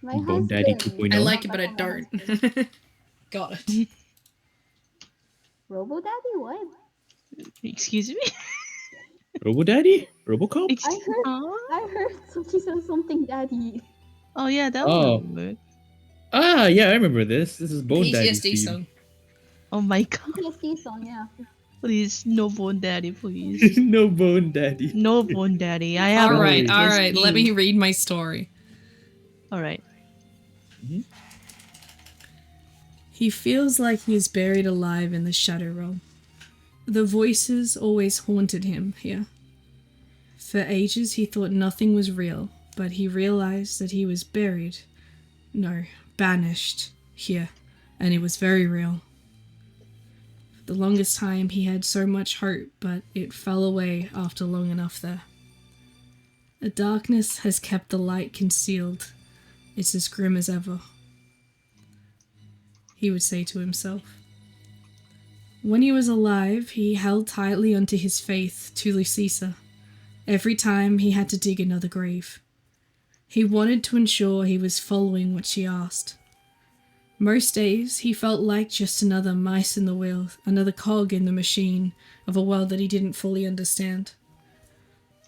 My Bone Daddy husband. 2.0. I like it, but I don't. Got it. Robo Daddy? What? Excuse me? Robo Daddy? Robocop? I heard she said something daddy. Oh yeah, that Oh. one. Ah, yeah, I remember this. This is Bone Daddy's PTSD theme. song. Oh my god. PTSD song, yeah. Please, no Bone Daddy, please. No Bone Daddy. No Bone Daddy. I have Alright, PTSD. alright, let me read my story. Alright. He feels like he is buried alive in the Shadow Realm. The voices always haunted him here. For ages he thought nothing was real, but he realized that he was banished here, and it was very real. For the longest time he had so much hope, but it fell away after long enough there. The darkness has kept the light concealed. It's as grim as ever, he would say to himself. When he was alive, he held tightly onto his faith to Lucisa. Every time he had to dig another grave. He wanted to ensure he was following what she asked. Most days, he felt like just another mice in the wheel, another cog in the machine of a world that he didn't fully understand.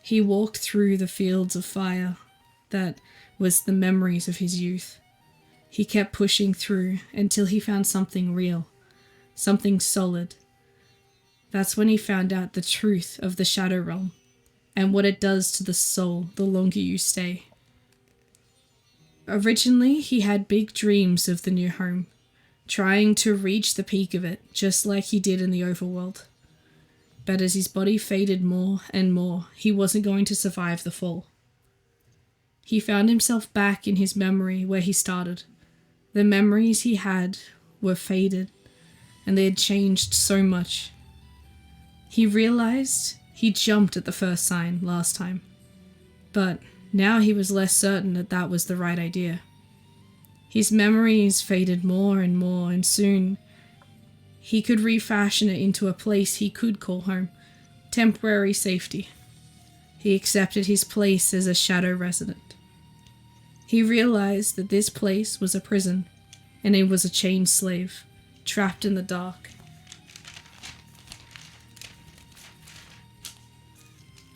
He walked through the fields of fire that was the memories of his youth. He kept pushing through until he found something real, something solid. That's when he found out the truth of the Shadow Realm and what it does to the soul the longer you stay. Originally, he had big dreams of the new home, trying to reach the peak of it, just like he did in the overworld. But as his body faded more and more, he wasn't going to survive the fall. He found himself back in his memory where he started. The memories he had were faded, and they had changed so much. He realized he jumped at the first sign last time, but now he was less certain that that was the right idea. His memories faded more, and soon he could refashion it into a place he could call home, temporary safety. He accepted his place as a shadow resident. He realized that this place was a prison, and he was a chained slave, trapped in the dark.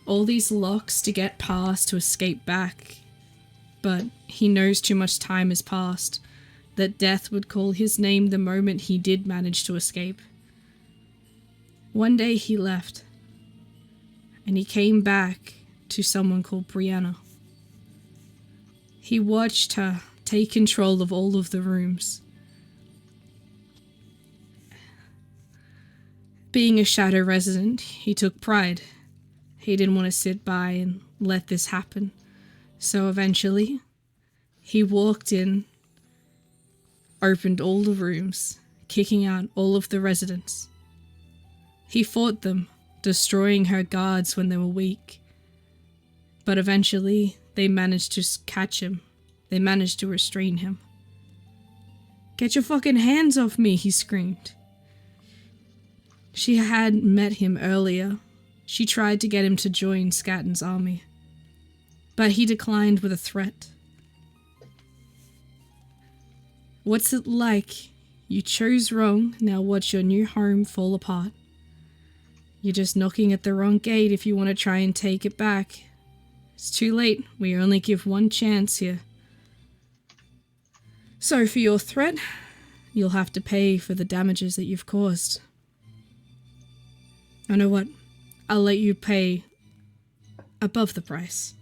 All these locks to get past, to escape back. But he knows too much time has passed, that death would call his name the moment he did manage to escape. One day he left, and he came back to someone called Brianna. He watched her take control of all of the rooms. Being a shadow resident, he took pride. He didn't want to sit by and let this happen. So eventually, he walked in, opened all the rooms, kicking out all of the residents. He fought them, destroying her guards when they were weak. But eventually, they managed to catch him. They managed to restrain him. "Get your fucking hands off me," he screamed. She had met him earlier. She tried to get him to join Scatton's army. But he declined with a threat. "What's it like? You chose wrong, now watch your new home fall apart. You're just knocking at the wrong gate if you want to try and take it back. It's too late, we only give one chance here. So for your threat, you'll have to pay for the damages that you've caused. I know what, I'll let you pay above the price.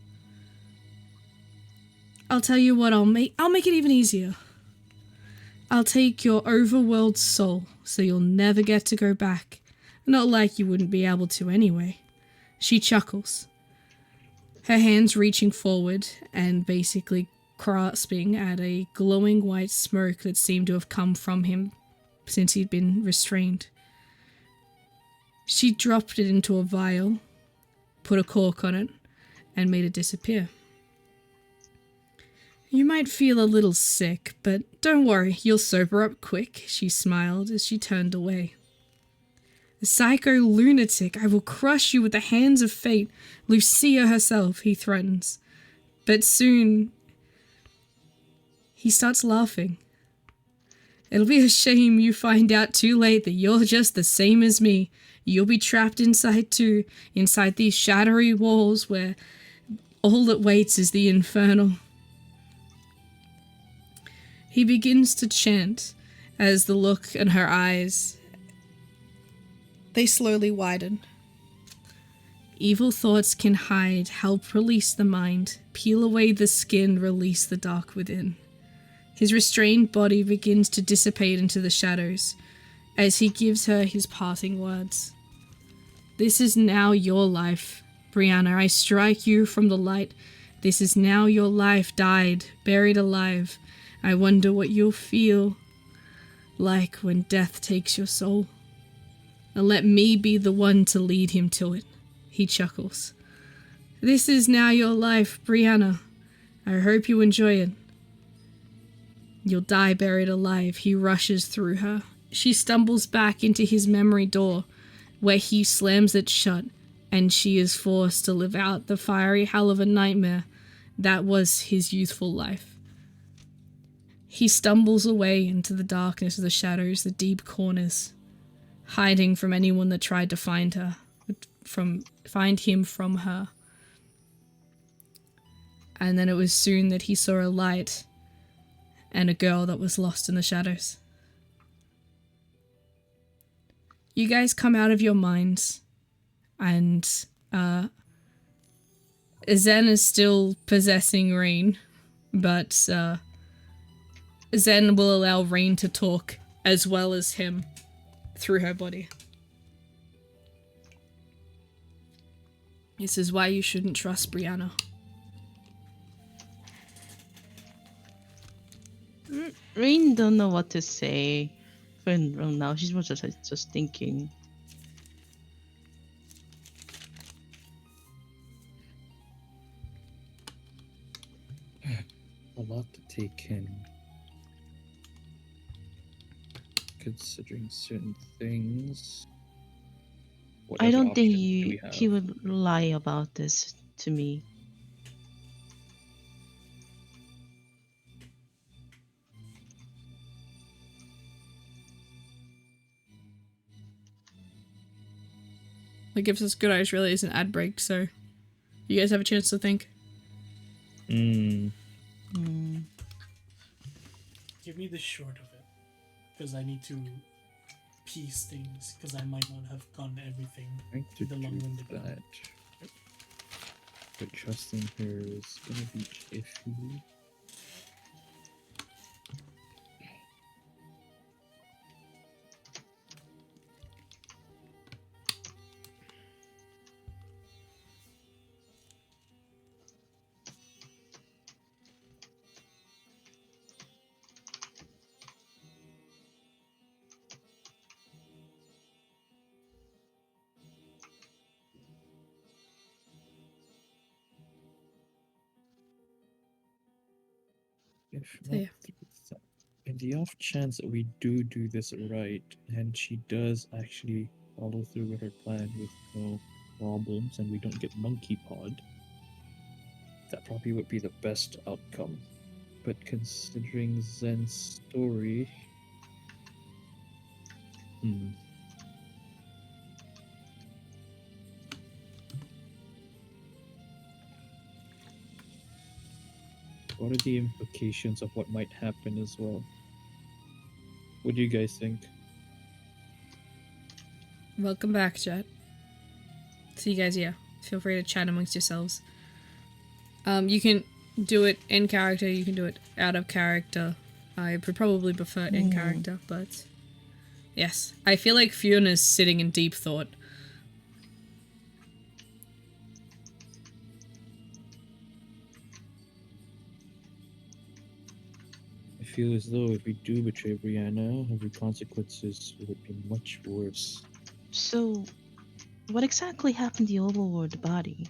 I'll tell you what I'll make it even easier. I'll take your overworld soul, so you'll never get to go back. Not like you wouldn't be able to anyway." She chuckles, her hands reaching forward and basically grasping at a glowing white smoke that seemed to have come from him since he'd been restrained. She dropped it into a vial, put a cork on it, and made it disappear. "You might feel a little sick, but don't worry, you'll sober up quick," she smiled as she turned away. "Psycho lunatic, I will crush you with the hands of fate, Lucia herself," he threatens. But soon, he starts laughing. "It'll be a shame you find out too late that you're just the same as me. You'll be trapped inside too, inside these shadowy walls where all that waits is the infernal." He begins to chant as the look in her eyes, they slowly widen. "Evil thoughts can hide, help release the mind, peel away the skin, release the dark within." His restrained body begins to dissipate into the shadows as he gives her his parting words. "This is now your life, Brianna. I strike you from the light. This is now your life, died, buried alive. I wonder what you'll feel like when death takes your soul. And let me be the one to lead him to it." He chuckles. "This is now your life, Brianna. I hope you enjoy it. You'll die buried alive." He rushes through her. She stumbles back into his memory door, where he slams it shut, and she is forced to live out the fiery hell of a nightmare that was his youthful life. He stumbles away into the darkness of the shadows, the deep corners, hiding from anyone that tried to find him from her. And then it was soon that he saw a light and a girl that was lost in the shadows. You guys come out of your minds, and Zen is still possessing Rain, but Zen will allow Rain to talk as well as him through her body. This is why you shouldn't trust Brianna. Rain don't know what to say from now. She's just thinking. A lot to take in. Considering certain things. What I other don't think options do we he have? would lie about this to me. That gives us good eyes really as an ad break, so you guys have a chance to think. Give me the short of it, because I need to piece things, because I might not have gotten everything Trying to with the do long-winded one. that. But trusting her is gonna be iffy. If So, yeah. in the off chance that we do this right, and she does actually follow through with her plan with no problems, and we don't get monkey pod, that probably would be the best outcome. But considering Zen's story, what are the implications of what might happen as well? What do you guys think? Welcome back, chat. So you guys, yeah, feel free to chat amongst yourselves. You can do it in character, you can do it out of character. I would probably prefer in character, but yes. I feel like Fiona's sitting in deep thought. I feel as though if we do betray Brianna, the consequences would be much worse. So, what exactly happened to the overlord body?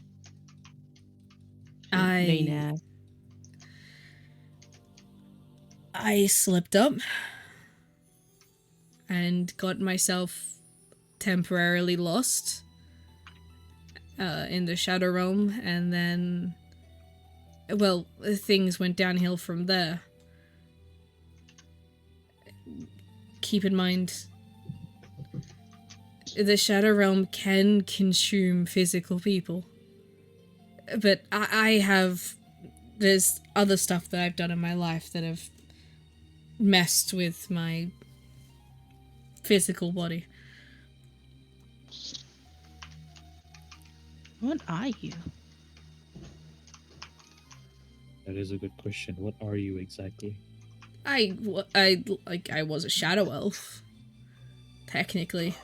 I slipped up and got myself temporarily lost in the Shadow Realm, and then, well, things went downhill from there. Keep in mind, the Shadow Realm can consume physical people. But I have... There's other stuff that I've done in my life that have messed with my physical body. What are you? That is a good question. What are you exactly? I was a shadow elf, technically.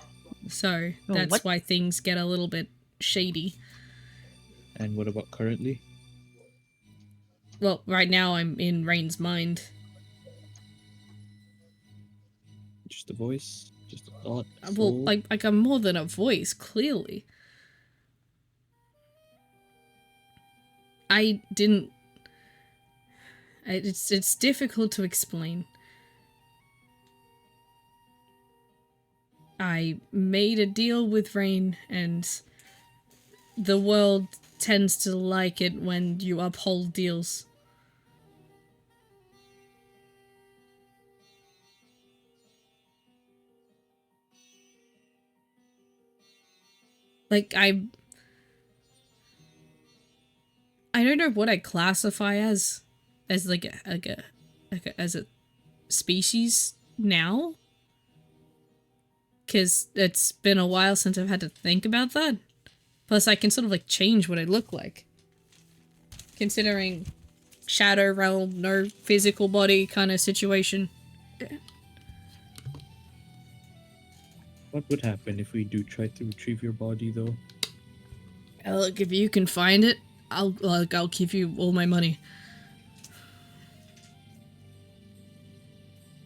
So that's what? why things get a little bit shady. And what about currently? Well, right now I'm in Rain's mind. Just a voice? Just a thought? Well, Soul? like I'm more than a voice, clearly. I didn't... It's difficult to explain. I made a deal with Rain, and the world tends to like it when you uphold deals. Like, I don't know what I classify as like a as a species now, because it's been a while since I've had to think about that. Plus, I can sort of like change what I look like, considering Shadow Realm, no physical body kind of situation. What would happen if we do try to retrieve your body, though? Look, if you can find it, I'll give you all my money.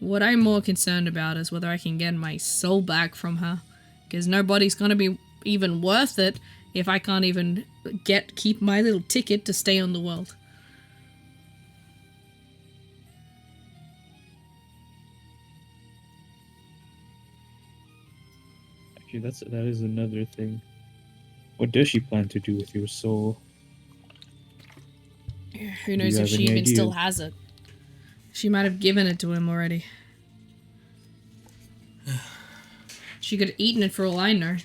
What I'm more concerned about is whether I can get my soul back from her, because nobody's gonna be even worth it if I can't even keep my little ticket to stay on the world. Actually, that is another thing. What does she plan to do with your soul? Who knows if she even still has it? She might have given it to him already. She could have eaten it for all I know.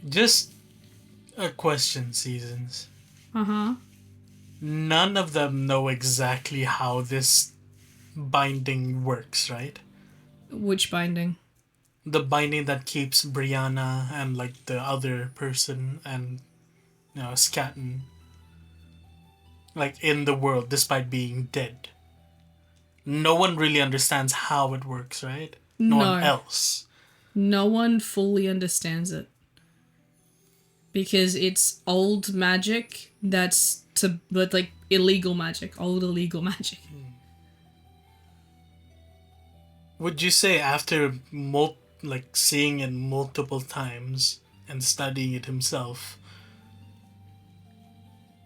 Just a question, Seasons. Uh-huh. None of them know exactly how this binding works, right? Which binding? The binding that keeps Brianna and like the other person and Scatton like in the world despite being dead. No one really understands how it works, right? No one else. No one fully understands it. Because it's old magic but like illegal magic. Old illegal magic. Would you say after seeing it multiple times and studying it himself,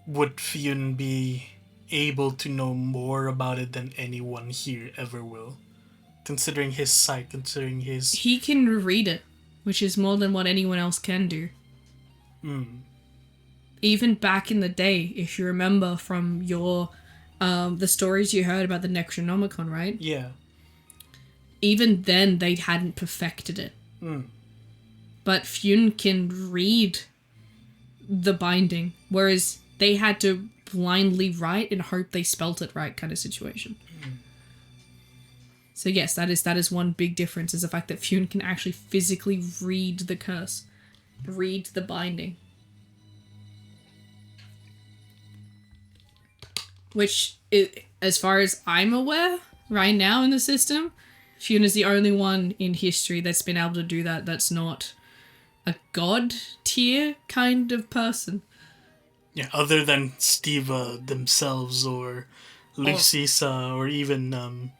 would Fionn be able to know more about it than anyone here ever will? Considering his sight, considering his... He can read it, which is more than what anyone else can do. Even back in the day, if you remember from your the stories you heard about the Necronomicon, right? Yeah. Even then, they hadn't perfected it. But Fionn can read the binding, whereas they had to blindly write and hope they spelt it right, kind of situation. So yes, that is one big difference, is the fact that Fionn can actually physically read the curse, read the binding. Which, as far as I'm aware, right now in the system, Fionn is the only one in history that's been able to do that that's not a god tier kind of person. Yeah, other than Steva themselves, or Lucisa, or even...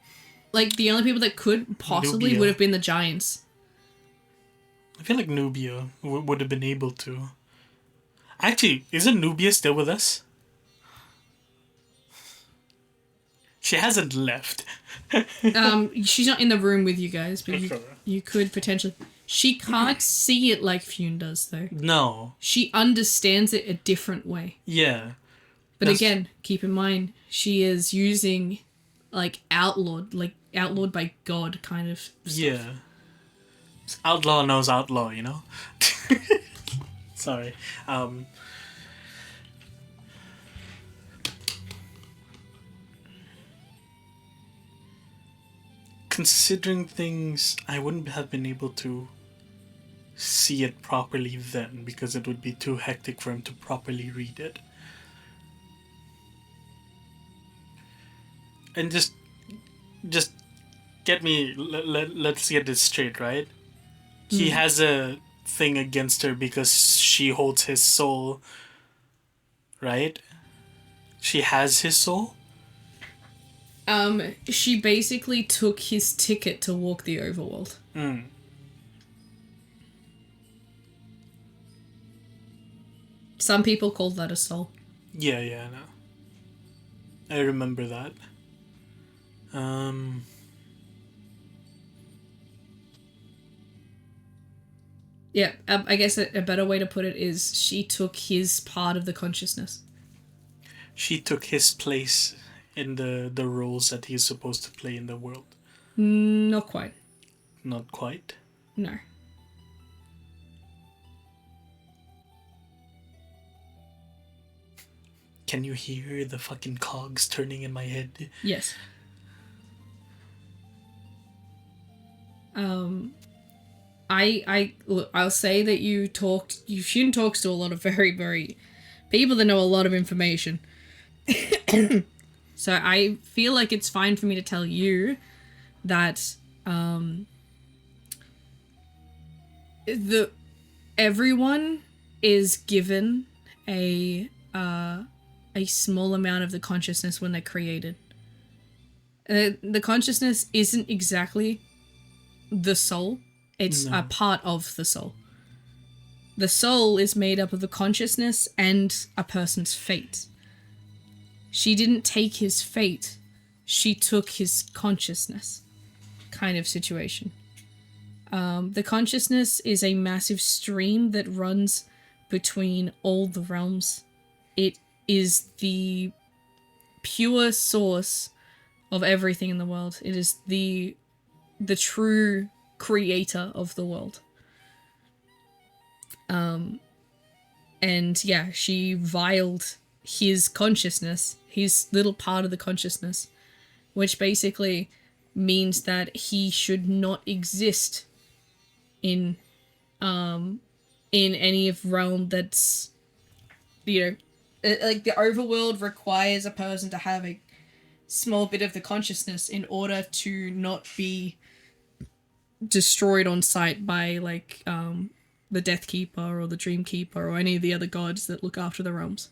Like, the only people that could possibly Nubia. would have been the giants. I feel like Nubia would have been able to. Actually, isn't Nubia still with us? She hasn't left. She's not in the room with you guys, but Okay. you could potentially... She can't see it like Fionn does, though. No. She understands it a different way. Yeah. But That's- again, keep in mind, she is using, outlawed by God kind of stuff. Yeah. Outlaw knows outlaw, you know? Sorry. Considering things, I wouldn't have been able to see it properly then, because it would be too hectic for him to properly read it. And just get me, let's get this straight, right? He has a thing against her because she holds his soul, right? She has his soul? She basically took his ticket to walk the overworld. Some people call that a soul. Yeah, no. I remember that. Yeah, I guess a better way to put it is she took his part of the consciousness. She took his place in the roles that he's supposed to play in the world. Not quite. Not quite. No. Can you hear the fucking cogs turning in my head? Yes. I'll say that Fionn talks to a lot of very, very people that know a lot of information. So I feel like it's fine for me to tell you that everyone is given a small amount of the consciousness when they're created. The consciousness isn't exactly the soul. It's a part of the soul. The soul is made up of the consciousness and a person's fate. She didn't take his fate. She took his consciousness, kind of situation. The consciousness is a massive stream that runs between all the realms. It is the pure source of everything in the world. It is the true creator of the world. And yeah, she violed his consciousness, his little part of the consciousness, which basically means that he should not exist in any of realm that's, like the overworld requires a person to have a small bit of the consciousness in order to not be destroyed on sight by the Death Keeper or the Dream Keeper or any of the other gods that look after the realms.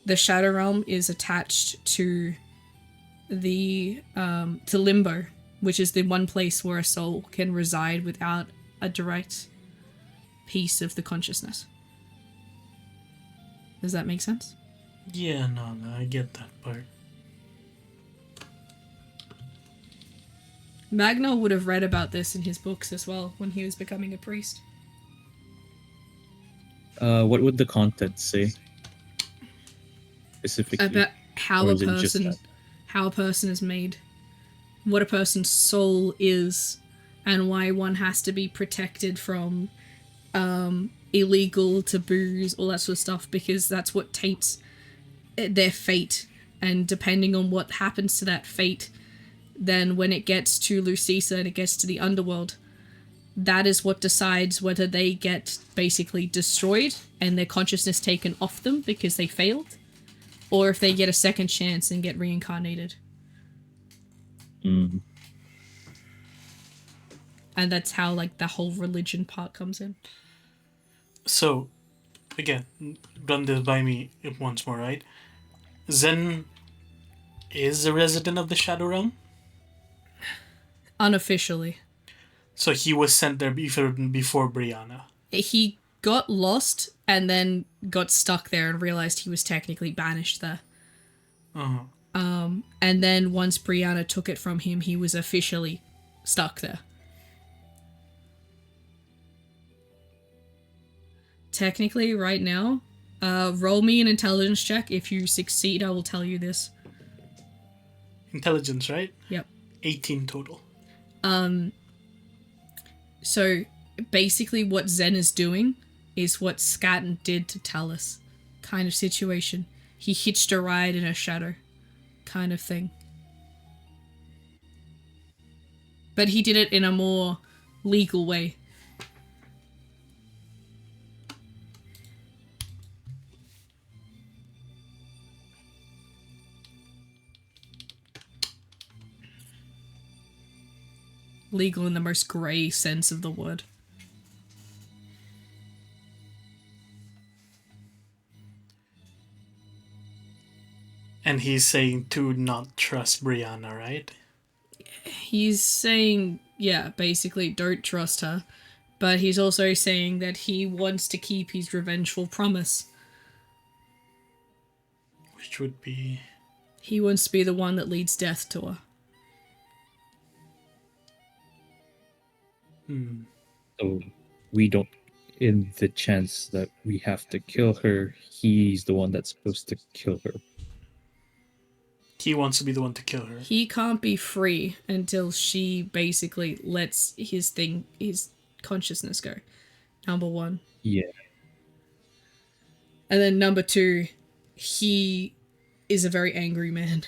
The Shadow Realm is attached to the to Limbo, which is the one place where a soul can reside without a direct piece of the consciousness. Does that make sense? Yeah, no, I get that part. Magno would have read about this in his books as well when he was becoming a priest. What would the content say? Specifically. About how Or a is it just person is made, what a person's soul is, and why one has to be protected from illegal taboos, all that sort of stuff, because that's what taints their fate. And depending on what happens to that fate, then when it gets to Lucisa and it gets to the underworld, that is what decides whether they get basically destroyed and their consciousness taken off them because they failed, or if they get a second chance and get reincarnated. Mm. And that's how, like, the whole religion part comes in. So, again, run this by me once more, right? Zen is a resident of the Shadow Realm? Unofficially. So he was sent there before Brianna. He got lost and then got stuck there and realized he was technically banished there. Uh-huh. And then once Brianna took it from him, he was officially stuck there. Technically, right now, roll me an intelligence check. If you succeed, I will tell you this. Intelligence, right? Yep. 18 total. So basically what Zen is doing is what Skatton did to Talus. Kind of situation. He hitched a ride in a shadow. Kind of thing. But he did it in a more legal way. Legal in the most grey sense of the word. And he's saying to not trust Brianna, right? He's saying, yeah, basically don't trust her. But he's also saying that he wants to keep his revengeful promise. Which would be... He wants to be the one that leads death to her. So we don't, in the chance that we have to kill her, he's the one that's supposed to kill her. He wants to be the one to kill her. He can't be free until she basically lets his consciousness go. Number one. Yeah. And then number two, he is a very angry man.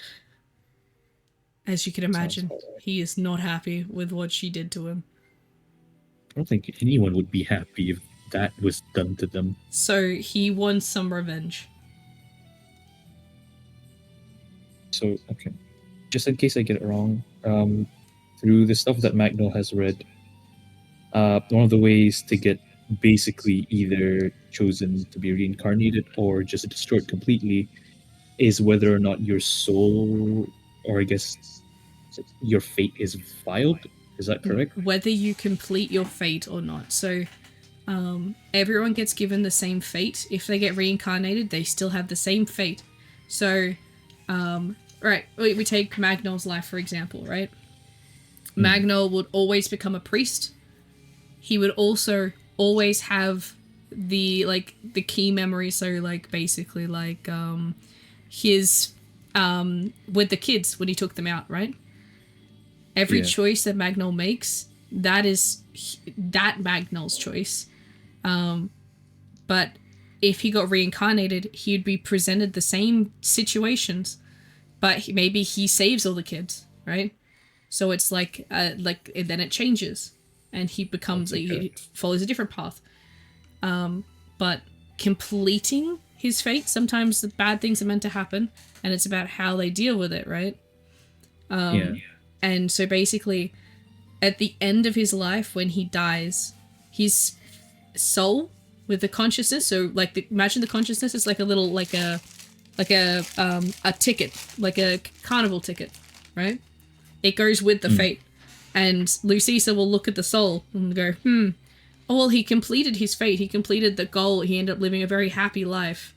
As you can imagine, he is not happy with what she did to him. I don't think anyone would be happy if that was done to them. So he wants some revenge. So, okay. Just in case I get it wrong, through the stuff that Magno has read, one of the ways to get basically either chosen to be reincarnated or just destroyed completely is whether or not your soul, or I guess your fate, is filed. Is that correct? Whether you complete your fate or not. So everyone gets given the same fate. If they get reincarnated, they still have the same fate. So, right, we take Magnol's life, for example, right? Magnol would always become a priest. He would also always have the key memories. So, like, basically, like, his, with the kids when he took them out, right? Every choice that Magnol makes, that is that Magnol's choice. But if he got reincarnated, he'd be presented the same situations, but maybe he saves all the kids, right? So it's like and then it changes, and he becomes he follows a different path. But completing his fate, sometimes the bad things are meant to happen, and it's about how they deal with it, right? And so basically, at the end of his life, when he dies, his soul with the consciousness. So imagine the consciousness is like a little a ticket, like a carnival ticket, right? It goes with the fate, and Lucisa will look at the soul and go, oh well, he completed his fate. He completed the goal. He ended up living a very happy life.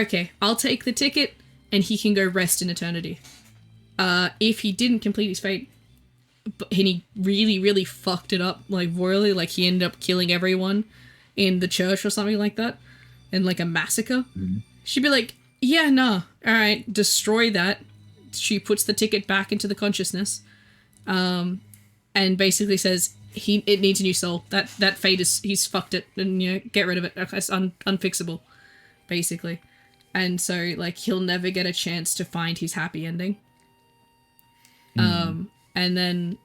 okay, I'll take the ticket and he can go rest in eternity. If he didn't complete his fate, and he really, really fucked it up, like, royally, like, he ended up killing everyone in the church or something like that, in, like, a massacre, she'd be like, yeah, nah, alright, destroy that. She puts the ticket back into the consciousness, and basically says, it needs a new soul. That fate he's fucked it, and, you know, get rid of it. It's unfixable, basically. And so, like, he'll never get a chance to find his happy ending. And then,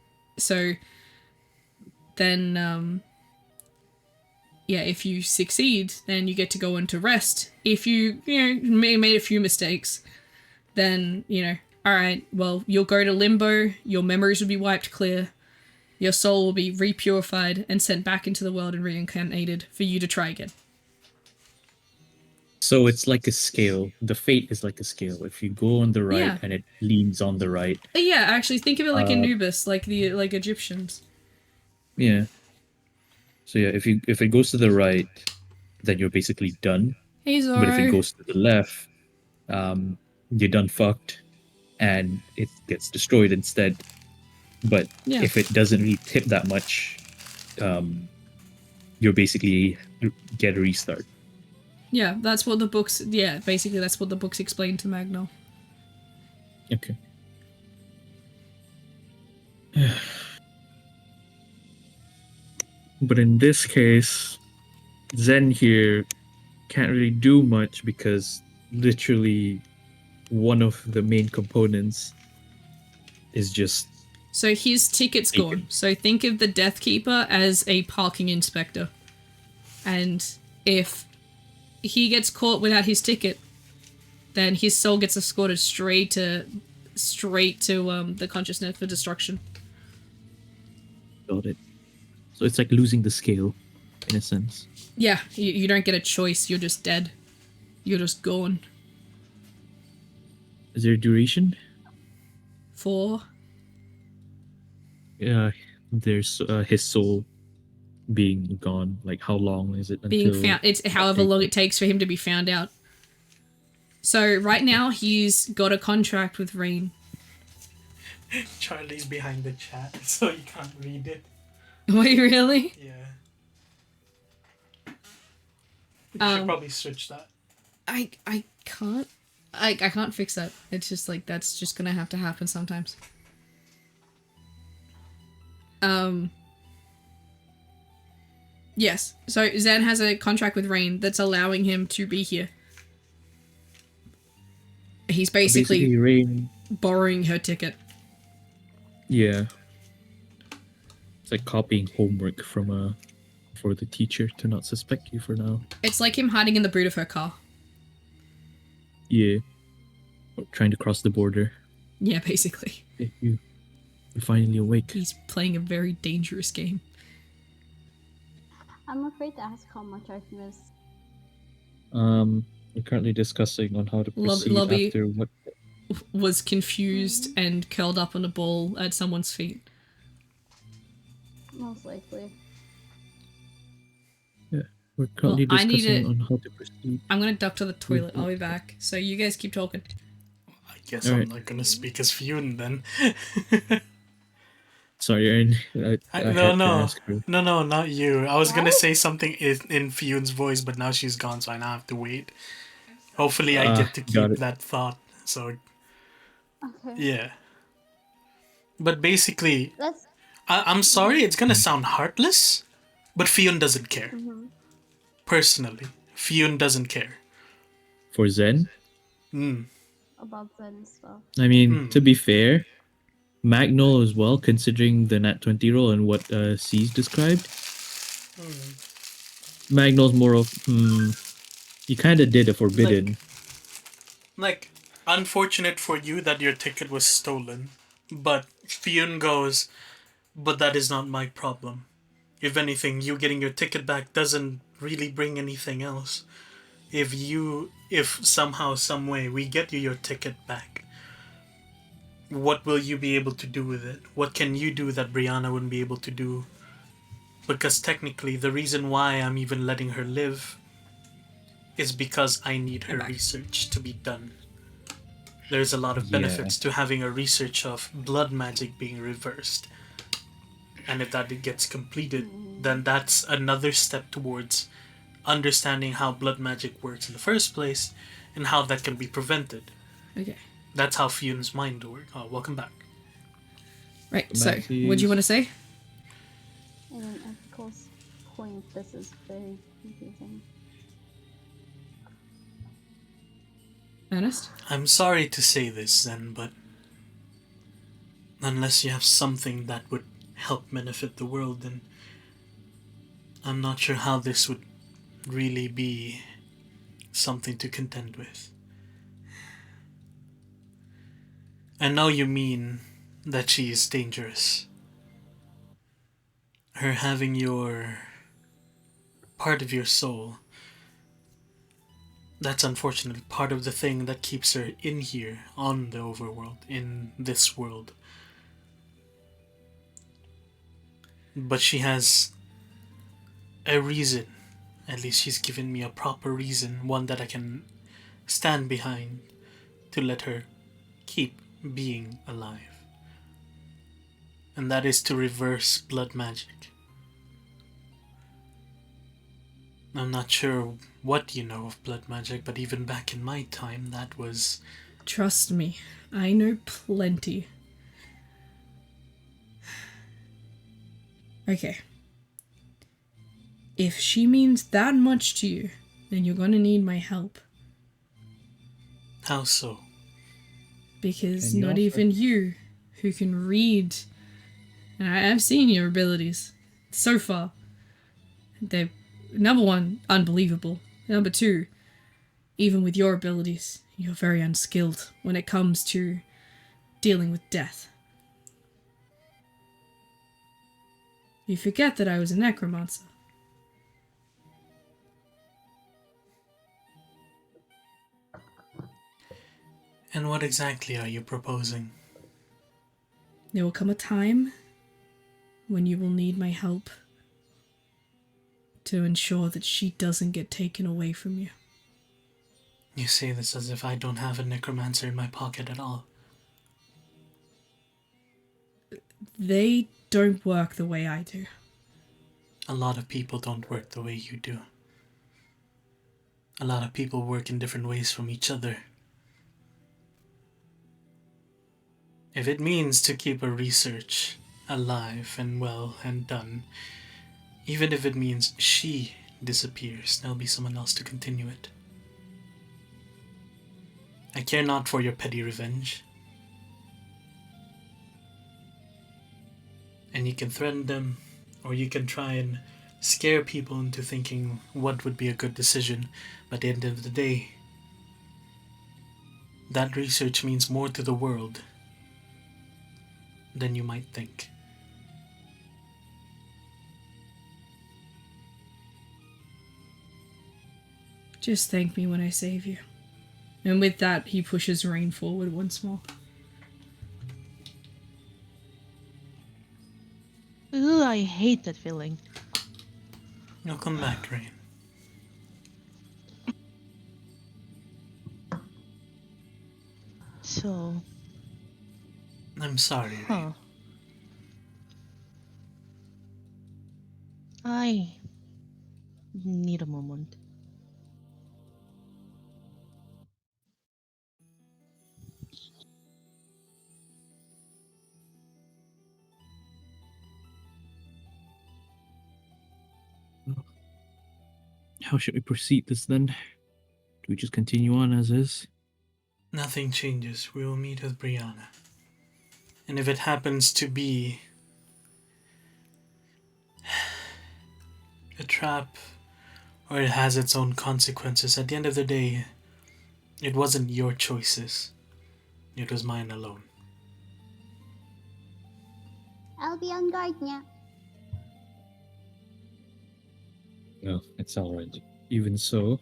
yeah, if you succeed, then you get to go into rest. If you made a few mistakes, then, you know, alright, well, you'll go to limbo, your memories will be wiped clear, your soul will be repurified and sent back into the world and reincarnated for you to try again. So it's like a scale. The fate is like a scale. If you go on the right and it leans on the right. Yeah, actually, think of it like Anubis, like Egyptians. Yeah. So yeah, if it goes to the right, then you're basically done. Hey, Zorro. But if it goes to the left, you're done fucked, and it gets destroyed instead. But if it doesn't really tip that much, you're basically get a restart. Yeah, that's what the books. Yeah, basically that's what the books explain to Magno. Okay. But in this case, Zen here can't really do much because literally one of the main components is just. So his ticket's gone. So think of the Death Keeper as a parking inspector. And if he gets caught without his ticket, then his soul gets escorted straight to the consciousness for destruction. Got it. So it's like losing the scale, in a sense. Yeah, you don't get a choice. You're just dead. You're just gone. Is there a duration? 4. There's his soul being gone. Like, how long is it being found? It's however long it takes for him to be found out. So right now he's got a contract with Rain. Charlie's behind the chat, so you can't read it. Wait, really? Yeah. You should probably switch that. I can't. I can't fix that. It's just like that's just gonna have to happen sometimes. Yes. So Zen has a contract with Rain that's allowing him to be here. He's basically Rain borrowing her ticket. Yeah. It's like copying homework from for the teacher to not suspect you for now. It's like him hiding in the boot of her car. Yeah. Or trying to cross the border. Yeah, basically. You're finally awake. He's playing a very dangerous game. I'm afraid to ask how much I've missed. We're currently discussing on how to proceed Lobby after what was confused and curled up on a ball at someone's feet. Most likely. Yeah, we're currently Well, discussing on how to proceed. I'm gonna duck to the toilet. I'll be back. So you guys keep talking. I guess I'm not gonna speak as Fune then. Sorry, Aaron. No, not you. I was gonna say something in Fune's voice, but now she's gone, so I now have to wait. Hopefully, I get to keep that thought. So, Okay. yeah. But basically, I'm sorry, it's gonna sound heartless, but Fune doesn't care. Personally, Fune doesn't care. For Zen? About Zen stuff. I mean, to be fair, Magnol as well, considering the Nat 20 roll and what C's described. Magnol's more of, you kind of did a forbidden. Like, unfortunate for you that your ticket was stolen, but Fionn goes, but that is not my problem. If anything, you getting your ticket back doesn't really bring anything else. If somehow, some way, we get you your ticket back, what will you be able to do with it? What can you do that Brianna wouldn't be able to do? Because technically, the reason why I'm even letting her live is because I need her back. research to be done. There's a lot of Yeah. benefits to having a research of blood magic being reversed. And if that gets completed, then that's another step towards understanding how blood magic works in the first place and how that can be prevented. Okay. That's how Fion's mind works. Oh, welcome back. Right. Come So, back, what do you please. want to say? And then, of course, point, this is very confusing. Ernest? I'm sorry to say this then, but unless you have something that would help benefit the world, then I'm not sure how this would really be something to contend with. I know you mean that she is dangerous. Her having your part of your soul, that's unfortunately part of the thing that keeps her in here, on the overworld, in this world. But she has a reason. At least she's given me a proper reason, one that I can stand behind to let her keep being alive. And that is to reverse blood magic. I'm not sure what you know of blood magic, but even back in my time, that was... Trust me, I know plenty. Okay. If she means that much to you, then you're gonna need my help. How so? Because Can you not offer? even you, who can read, and I've seen your abilities so far. They're, number one, unbelievable. Number two, even with your abilities, you're very unskilled when it comes to dealing with death. You forget that I was a necromancer. And what exactly are you proposing? There will come a time when you will need my help to ensure that she doesn't get taken away from you. You say this as if I don't have a necromancer in my pocket at all. They don't work the way I do. A lot of people don't work the way you do. A lot of people work in different ways from each other. If it means to keep a research alive and well and done, even if it means she disappears, there'll be someone else to continue it. I care not for your petty revenge. And you can threaten them, or you can try and scare people into thinking what would be a good decision, but at the end of the day, that research means more to the world than you might think. Just thank me when I save you. And with that, he pushes Rain forward once more. Ugh, I hate that feeling. You'll come back, Rain. So, I'm sorry, Rain. huh. I need a moment. How should we proceed this then? Do we just continue on as is? Nothing changes. We will meet with Brianna. And if it happens to be a trap, or it has its own consequences, at the end of the day, it wasn't your choices. It was mine alone. I'll be on guard niya. No, it's alright. Even so,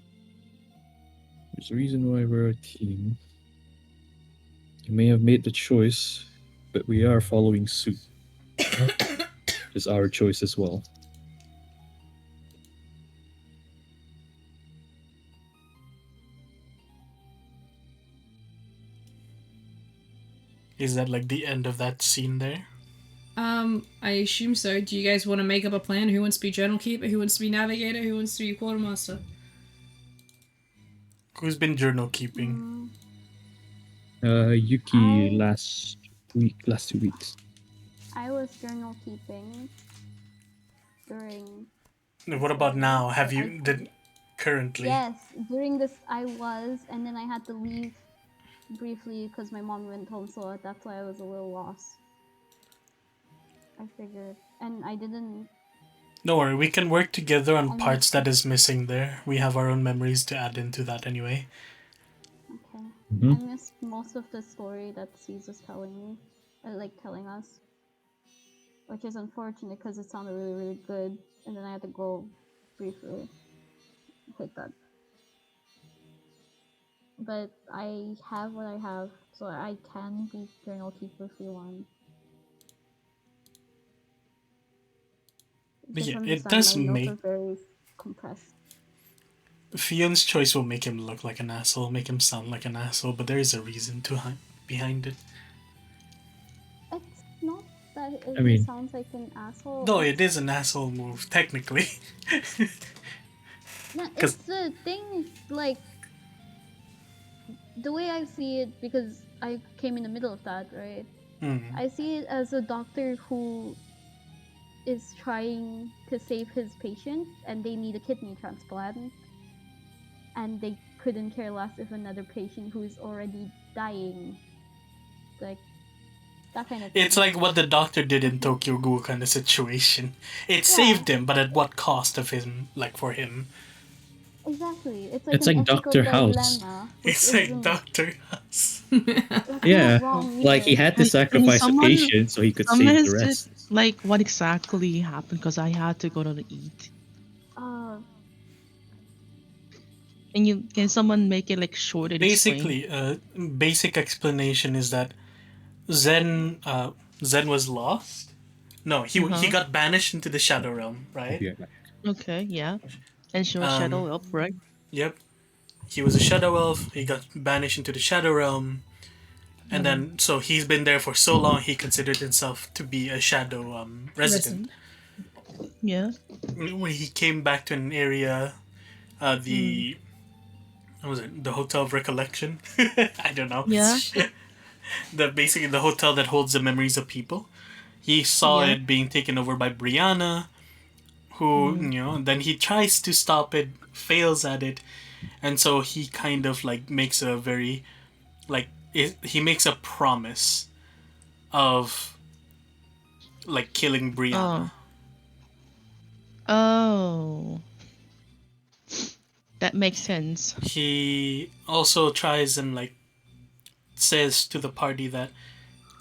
there's a reason why we're a team. You may have made the choice, but we are following suit. It's our choice as well. Is that like the end of that scene there? I assume so. Do you guys want to make up a plan? Who wants to be journal keeper? Who wants to be navigator? Who wants to be quartermaster? Who's been journal keeping? Yuki I- last 2 weeks. I was journal keeping during. What about now? Have you currently? Yes, during this I was, and then I had to leave briefly because my mom went home, so that's why I was a little lost. I figured, and I didn't. Don't worry, we can work together on I parts that is missing there. We have our own memories to add into that anyway. Okay. Mhm. I missed most of the story that C's was telling me, telling us, which is unfortunate because it sounded really, really good, and then I had to go briefly hit that. But I have what I have, so I can be journal keeper if you want. But Just yeah, it understand does my notes make are very compressed. Fion's choice will make him look like an asshole, make him sound like an asshole, but there is a reason behind it. It's not that it I mean- sounds like an asshole. No, it is an asshole move, technically. No, 'Cause- it's the thing, like, the way I see it, because I came in the middle of that, right? I see it as a doctor who is trying to save his patient and they need a kidney transplant, and they couldn't care less if another patient who is already dying, like, that kind of thing. It's like what the doctor did in Tokyo Ghoul kind of situation. It saved him, but at what cost of him, like for him? Exactly. It's like It's an like ethical Dr. House. dilemma, which It's like isn't- Dr. House. that's Yeah, not wrong like he either. had to Like, sacrifice a someone- patient so he could Someone save the has rest. just, like, what exactly happened? Because I had to go to eat. Can someone make it like short and explain? Basically, basic explanation is that Zen was lost. No, he Uh-huh. got banished into the Shadow Realm, right? Yeah. Okay, yeah. And sure, Shadow Elf, right? Yep. He was a Shadow Elf. He got banished into the Shadow Realm, and then so he's been there for so long. He considered himself to be a Shadow resident. Yeah. When he came back to an area, the what was it? The Hotel of Recollection. I don't know. Yeah. Basically the hotel that holds the memories of people. He saw Yeah. it being taken over by Brianna, who then he tries to stop it, fails at it, and so he kind of like makes a very he makes a promise of like killing Brianna. Oh. That makes sense. He also tries and like says to the party that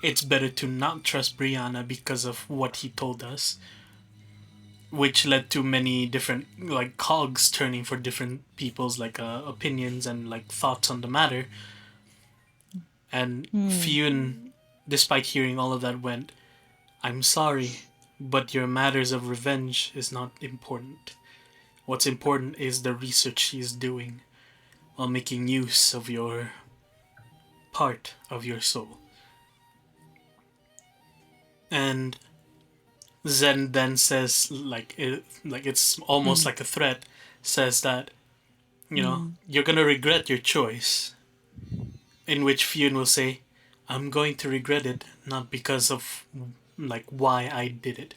it's better to not trust Brianna because of what he told us, which led to many different like cogs turning for different people's like opinions and like thoughts on the matter. And Fionn, despite hearing all of that, went, "I'm sorry, but your matters of revenge is not important. What's important is the research she's doing while making use of your part of your soul." And Zen then says, like it's almost like a threat, says that, you're gonna regret your choice. In which Fionn will say, "I'm going to regret it, not because of like why I did it.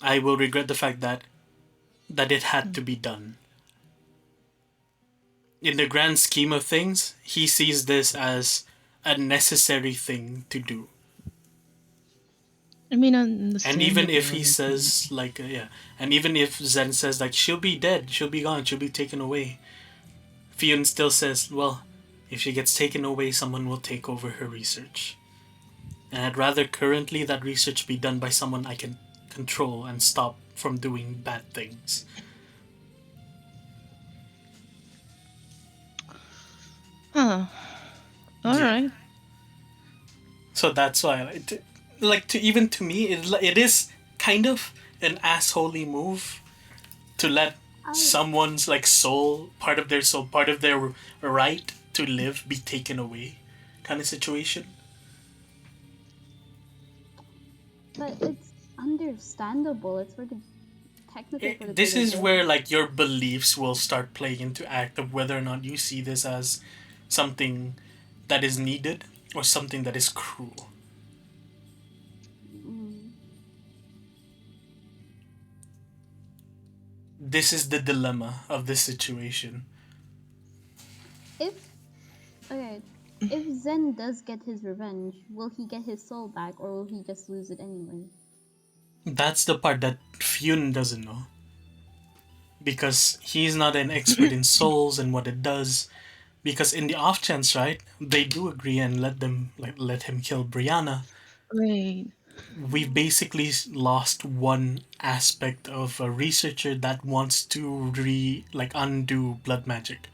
I will regret the fact that it had to be done." In the grand scheme of things, he sees this as a necessary thing to do. I mean, And even if he understandable. says like and even if Zen says like she'll be dead, she'll be gone, she'll be taken away, Fionn still says, well, if she gets taken away, someone will take over her research. And I'd rather currently that research be done by someone I can control and stop from doing bad things. Huh. All Yeah. right. So that's why, even to me, it is kind of an assholey move to let someone's like soul, part of their right to live, be taken away, kind of situation. But it's understandable. It's for the technically for the This greater is good. where like your beliefs will start playing into act of whether or not you see this as something that is needed or something that is cruel. Mm. This is the dilemma of this situation. If okay, if Zen does get his revenge, will he get his soul back or will he just lose it anyway? That's the part that Fyun doesn't know. Because he's not an expert in souls and what it does. Because in the off chance, right, they do agree and let him kill Brianna. Wait. We've basically lost one aspect of a researcher that wants to undo blood magic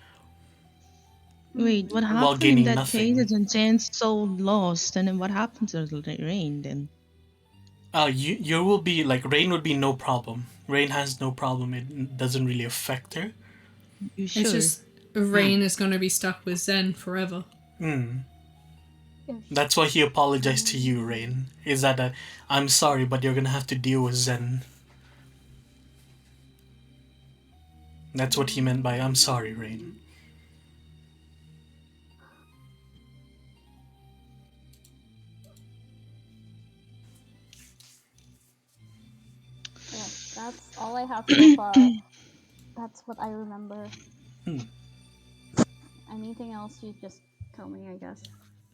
Wait, what Hmm. while happened in gaining that case? nothing. Isn't Jen's soul lost? And then what happened to Rain then? You will be like Rain would be no problem. Rain has no problem. It doesn't really affect her. You It's sure? just Rain is going to be stuck with Zen forever. If That's why he apologized to you, Rain. Is that I'm sorry, but you're gonna have to deal with Zen. That's what he meant by I'm sorry, Rain. yeah, that's all I have so far. That's what I remember. Anything else you just tell me, I guess.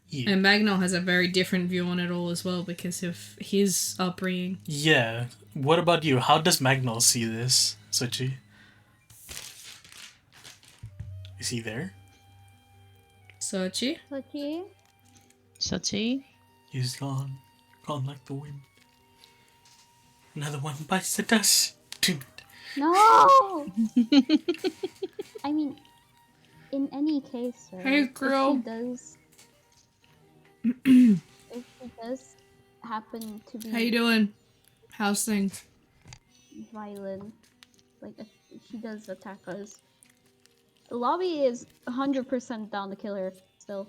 Yeah. And Magnol has a very different view on it all as well because of his upbringing. Yeah. What about you? How does Magnol see this, Sochi? Is he there? Sochi? Sochi? Sachi? He's gone. Gone like the wind. Another one bites the dust. No! I mean, in any case, right? Hey, girl. If she does happen to be How you doing? How's things? violent, like if she does attack us, the lobby is 100% down to kill her still.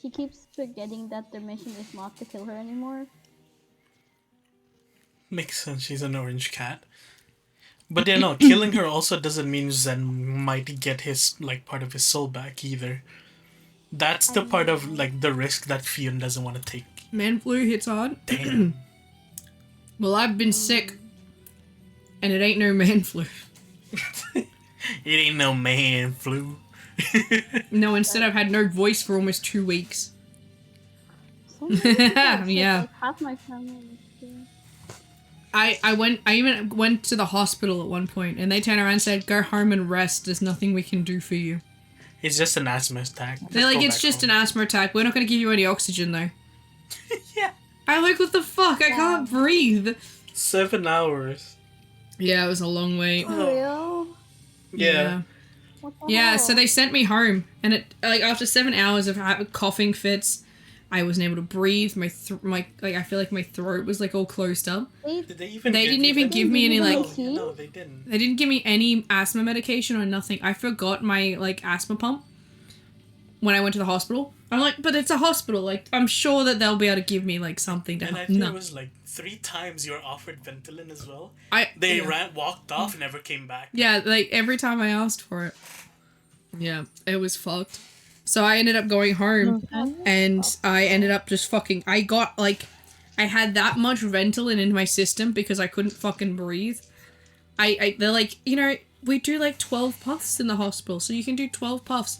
She keeps forgetting that their mission is not to kill her anymore. Makes sense. She's an orange cat. But yeah, no, killing her also doesn't mean Zen might get his part of his soul back either. That's the part of the risk that Fion doesn't want to take. Man flu hits hard. Damn. Well, I've been sick. And it ain't no man flu. It ain't no man flu. No, instead I've had no voice for almost 2 weeks. So many people got sick, Yeah. like half my family is sick. I even went to the hospital at one point and they turned around and said, go home and rest, there's nothing we can do for you. It's just an asthma attack. They're like, it's just an asthma attack, we're not gonna give you any oxygen though. Yeah. I'm like, what the fuck, I can't breathe. 7 hours. Yeah, it was a long wait. For real? Yeah. What the Yeah, hell? so they sent me home, and it after 7 hours of coughing fits, I wasn't able to breathe. I feel like my throat was all closed up. Did they even? They didn't even give me any No, they didn't. They didn't give me any asthma medication or nothing. I forgot my asthma pump when I went to the hospital. I'm like, but it's a hospital. I'm sure that they'll be able to give me something to And I help. think No, it was 3 times you were offered Ventolin as well. they Walked off, and never came back. Yeah, every time I asked for it. Yeah, it was fucked. So I ended up going home, and I ended up just fucking. I got I had that much Ventolin in my system because I couldn't fucking breathe. They're like, we do 12 puffs in the hospital, so you can do 12 puffs,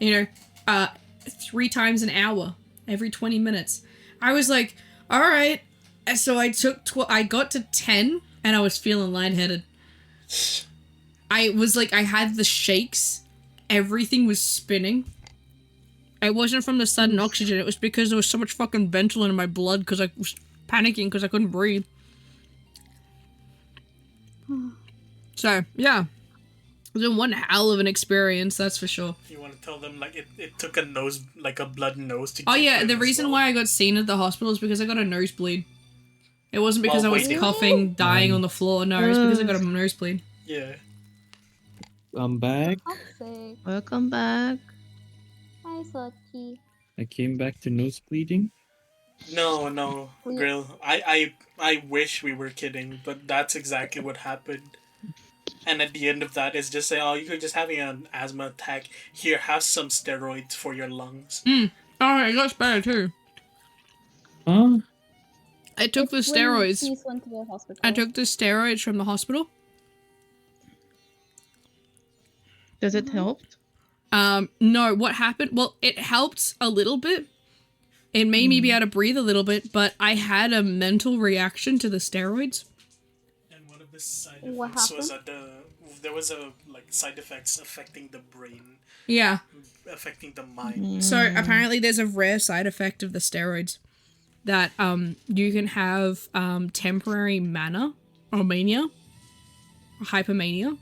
3 times an hour, every 20 minutes. I was like, all right. So I took I got to 10, and I was feeling lightheaded. I was I had the shakes. Everything was spinning. It wasn't from the sudden oxygen. It was because there was so much fucking Ventolin in my blood because I was panicking because I couldn't breathe. So, yeah. It was one hell of an experience, that's for sure. You want to tell them it took a blood nose to. Oh get yeah, them the as reason well? why I got seen at the hospital is because I got a nosebleed. It wasn't because While I was waiting. coughing, dying on the floor. No, it was because I got a nosebleed. Yeah. I'm back. Toxic. Welcome back. Hi, Sochi. I came back to nose bleeding. No, Grill. I wish we were kidding, but that's exactly what happened. And at the end of that, it's just say, oh, you're just having an asthma attack. Here, have some steroids for your lungs. Alright, that's better too. Huh? I took the When steroids. Keith went to the hospital. I took the steroids from the hospital. Does it help? No, what happened? Well, it helped a little bit. It made me be able to breathe a little bit, but I had a mental reaction to the steroids. And one of the side What effects was happened? there was a side effects affecting the brain, Yeah. affecting the mind. So apparently there's a rare side effect of the steroids that you can have temporary mania or mania, or hypomania.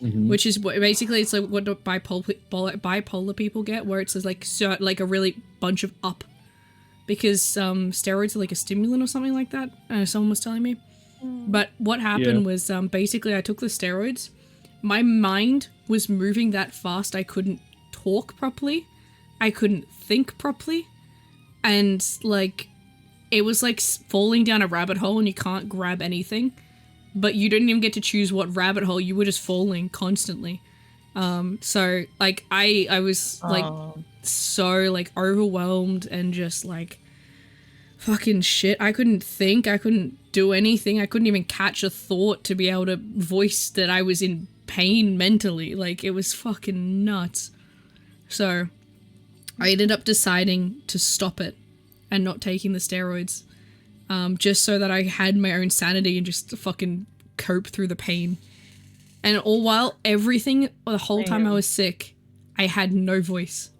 Which is what basically it's like what bipolar people get, where it's like a really bunch of up, because steroids are like a stimulant or something like that. Someone was telling me. But what happened was basically I took the steroids. My mind was moving that fast I couldn't talk properly, I couldn't think properly, and like it was like falling down a rabbit hole and you can't grab anything. But you didn't even get to choose what rabbit hole, you were just falling constantly. So like I was like so like overwhelmed and just like fucking shit. I couldn't think, I couldn't do anything, I couldn't even catch a thought to be able to voice that I was in pain mentally. Like it was fucking nuts. So I ended up deciding to stop it and not taking the steroids. Just so that I had my own sanity and just fucking cope through the pain. And all while everything, the whole time I was sick, I had no voice.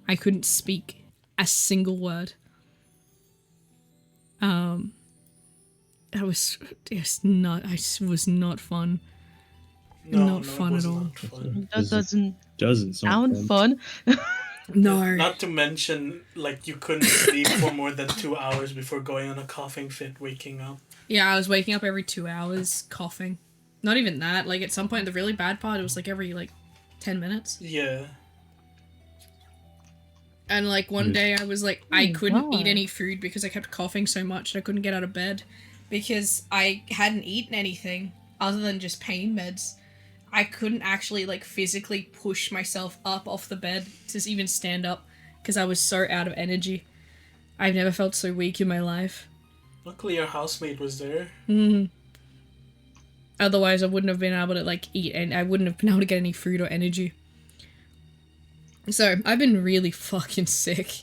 I couldn't speak a single word. It was not fun. Not fun at all. Not fun. That Doesn't sound fun. No. Not to mention, like, you couldn't sleep for more than 2 hours before going on a coughing fit, waking up. Yeah, I was waking up every 2 hours, coughing. Not even that. Like, at some point, the really bad part, it was, like, every, 10 minutes. Yeah. And, like, one day I was, like, I couldn't eat God. any food because I kept coughing so much that I couldn't get out of bed. Because I hadn't eaten anything other than just pain meds. I couldn't actually, like, physically push myself up off the bed to even stand up because I was so out of energy. I've never felt so weak in my life. Luckily, your housemate was there. Otherwise, I wouldn't have been able to, like, eat, and I wouldn't have been able to get any food or energy. So, I've been really fucking sick.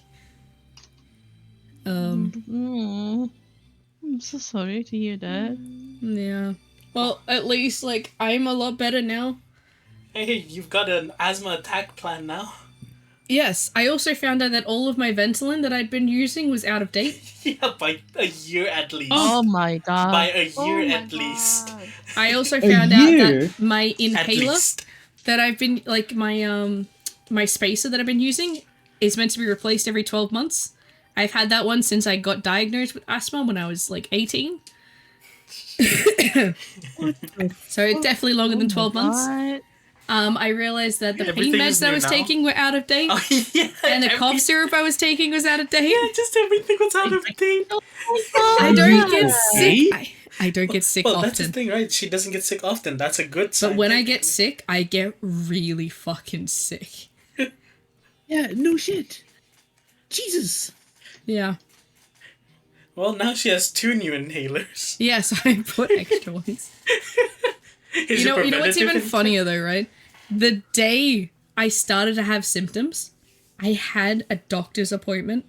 I'm so sorry to hear that. Yeah. Well, at least, like, I'm a lot better now. Hey, you've got an asthma attack plan now. Yes, I also found out that all of my Ventolin that I'd been using was out of date. Yeah, by a year at least. Oh my god. By a Oh year my at least. God. I also found out year? that my At inhaler least. that I've been, like, my spacer that I've been using is meant to be replaced every 12 months. I've had that one since I got diagnosed with asthma when I was, like, 18. So it's definitely longer than 12 months. What? I realized that the pain Everything meds is that I new was now. taking were out of date. Oh, yeah. And the cough syrup I was taking was out of date. Yeah, just everything was out of date. I don't get sick. Hey? I don't get sick Well, that's the often. thing, right? She doesn't get sick often. That's a good sign. But when I get sick, I get really fucking sick. Yeah, no shit. Jesus. Yeah. Well, now she has 2 new inhalers. Yes, I put extra ones. Is You know it what's even preventative? funnier though, right? The day I started to have symptoms, I had a doctor's appointment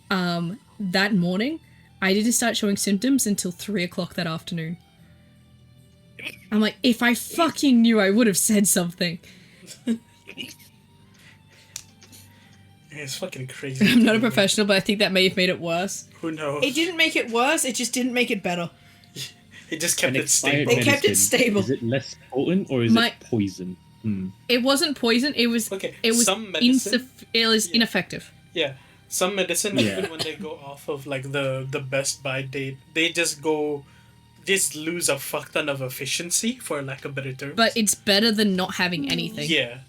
that morning. I didn't start showing symptoms until 3 o'clock that afternoon. I'm like, if I fucking knew, I would have said something. It's fucking crazy. I'm not a professional, but I think that may have made it worse. Who knows? It didn't make it worse, it just didn't make it better. It just kept An it expired stable. They kept it medicine, stable. Is it less potent or is My- it poison? It wasn't poison, it was Okay, it was some medicine. it was ineffective. Yeah, some medicine, Yeah. even when they go off of like the best by date, they just lose a fuck ton of efficiency, for lack of better terms. But it's better than not having anything. yeah,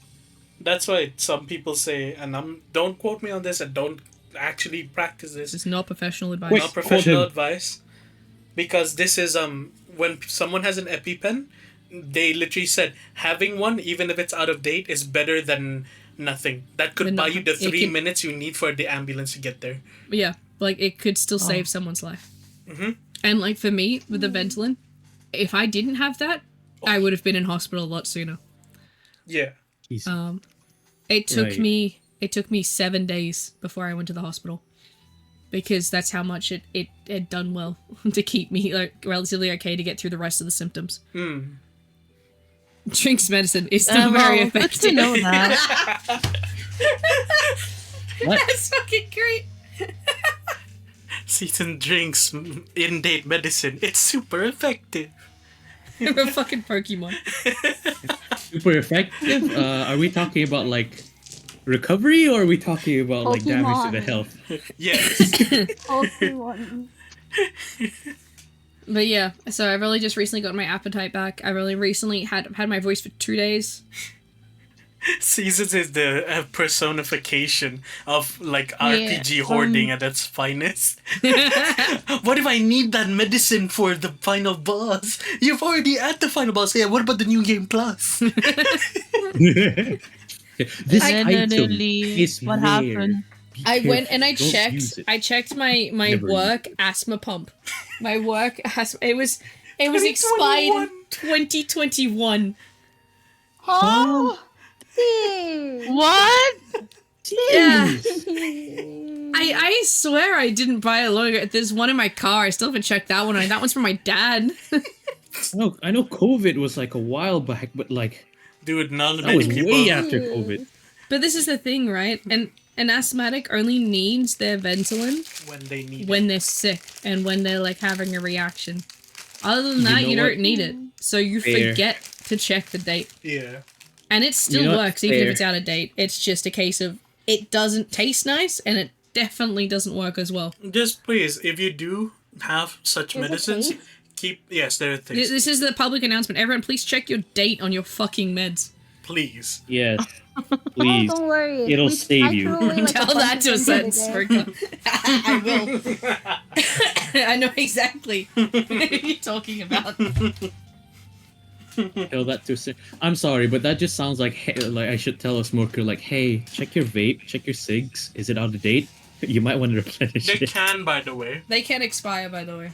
that's why some people say, and don't quote me on this, and don't actually practice This this. is not professional advice. Wait. Not professional Quote him. advice. Because this is when someone has an EpiPen, they literally said having one, even if it's out of date, is better than nothing. That could Than buy not- you the it 3 can- minutes you need for the ambulance to get there. Yeah, like it could still Oh. save someone's life. Mhm. And like for me with the Ventolin, if I didn't have that, I would have been in hospital a lot sooner. Yeah. Jeez. It took Right. me 7 days before I went to the hospital. Because that's how much it had done well to keep me like relatively okay to get through the rest of the symptoms. Hmm. Drinks medicine is still very Well, good effective. to know that. What? That's fucking great. Season drinks, in-date medicine. It's super effective. I'm a fucking Pokemon. Super effective? Are we talking about like recovery or are we talking about like damage to the Pokemon. health? Yes. Pokemon. But yeah, so I've really just recently got my appetite back. I really recently had my voice for 2 days. Seasons is the personification of like RPG hoarding at its finest. What if I need that medicine for the final boss? You've already at the final boss. Yeah, what about the new game plus? This And item literally, is what rare. happened? Be I went and I careful. Don't checked. use it. I checked my Never work asthma pump. My work it was expired in 2021. Oh, see. What? Yeah. I swear I didn't buy it long ago. There's one in my car. I still haven't checked that one. That one's from my dad. No, I know COVID was like a while back, but like Dude, not that many was people way after COVID. But this is the thing, right? And an asthmatic only needs their Ventolin when they need when they're sick and when they're like having a reaction. Other than You that, know you what? don't need it. So you Fair. forget to check the date. it. Yeah. And it still You know what? works even if Fair. it's out of date. It's just a case of it doesn't taste nice and it definitely doesn't work as well. Just please, if you do have such Is it medicines, safe? keep yes, there are things. This is the public announcement. Everyone, please check your date on your fucking meds. Please. Yes, Oh, please. don't worry. It'll We- save I you. threw away, like, Tell bunch that of to a things the other sentence. day. I will. I know exactly what you're talking about. Tell that to. I'm sorry, but that just sounds like like I should tell a smoker like, hey, check your vape, check your cigs. Is it out of date? You might want to replenish They it. can, by the way. They can expire, by the way.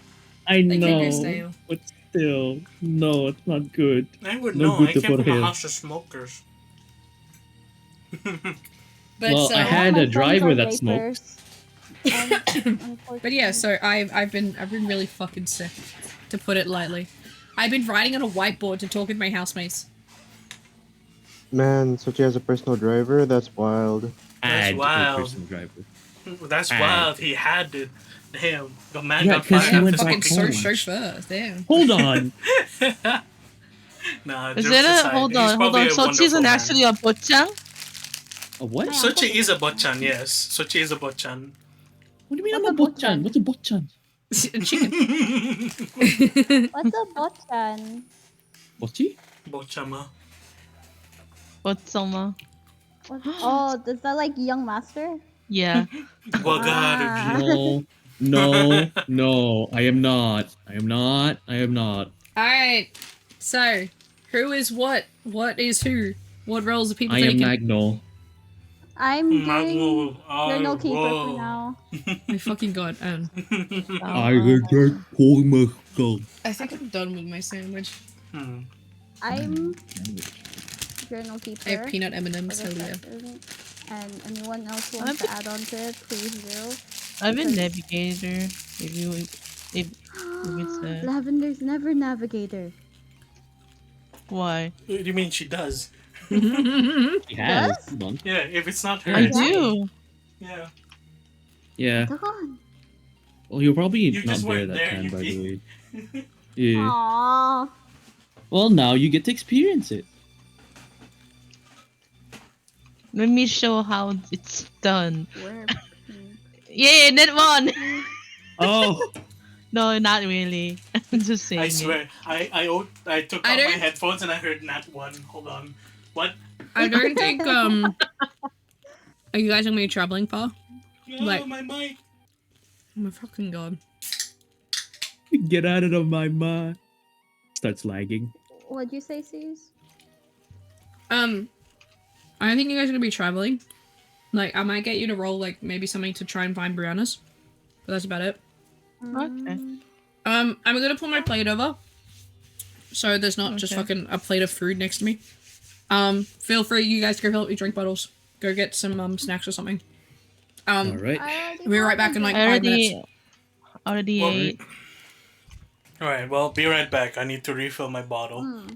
I They can go know, stale. but still, no, it's not good. I would No know. good I to came put from a here. house of smokers. But Well, so, I had My a friends driver are that vapors. smokes. but yeah, so I've been really fucking sick, to put it lightly. I've been writing on a whiteboard to talk with my housemates. Man, Sochi has a personal driver? That's wild. That's Add a wild. personal driver. That's Ah. wild. He had it. Damn. The man Yeah, got 'cause fired he after went Fucking back smoking. home. chauffeur, damn. Hold on. Nah, Is jokes it a aside, hold he's on, hold probably on. a Sochi wonderful isn't man. actually a bochang? A what? Yeah. Sochi is a bochan, yes. Sochi is a bochan. What do you mean What's I'm a a botchan? botchan? What's a botchan? Chicken. What's a bochan? Bocchi? Bochama. Botsama. Oh, is that like Young Master? Yeah. Wagari. Ah. No, no, no. I am not. I am not. I am not. Alright, so, who is what? What is who? What roles are people I am taking? Magno. I'm doing Magno. Journal Keeper whoa. for now. My fucking god, I reject all my skull. I think I'm done with my sandwich. Hmm. I'm Journal I Keeper. have peanut for M&Ms, hell the yeah. session. And anyone else who wants to add on to it, please do. I'm a navigator. If it's a... Lavender's never navigator. Why? What do you mean she does? He has. Yes? Hold on. Yeah, if it's not her. I it's do. Yeah. Yeah. Dagon. Well, you're probably You not just there weren't that there, time, by the Yuki. way. Yeah. Aww. Well, now you get to experience it. Let me show how it's done. Where? Yeah, that one! Oh. No, not really. I'm just saying. I swear. I took I out my don't- headphones and I heard Nat 1. Hold on. What? I don't think, are you guys gonna be traveling far? Yeah, Like- my mic. Oh my fucking god. Get out of my mind. Starts lagging. What'd you say, C's? I think you guys are gonna be traveling. Like, I might get you to roll, like, maybe something to try and find Brianna's. But that's about it. Okay. I'm gonna pull my plate over. So there's not just Okay. fucking a plate of food next to me. Feel free, you guys go fill up your drink bottles. Go get some, snacks or something. All right. We'll be right back in, like, I 5 minutes. already Well, ate. All right. Well, be right back. I need to refill my bottle.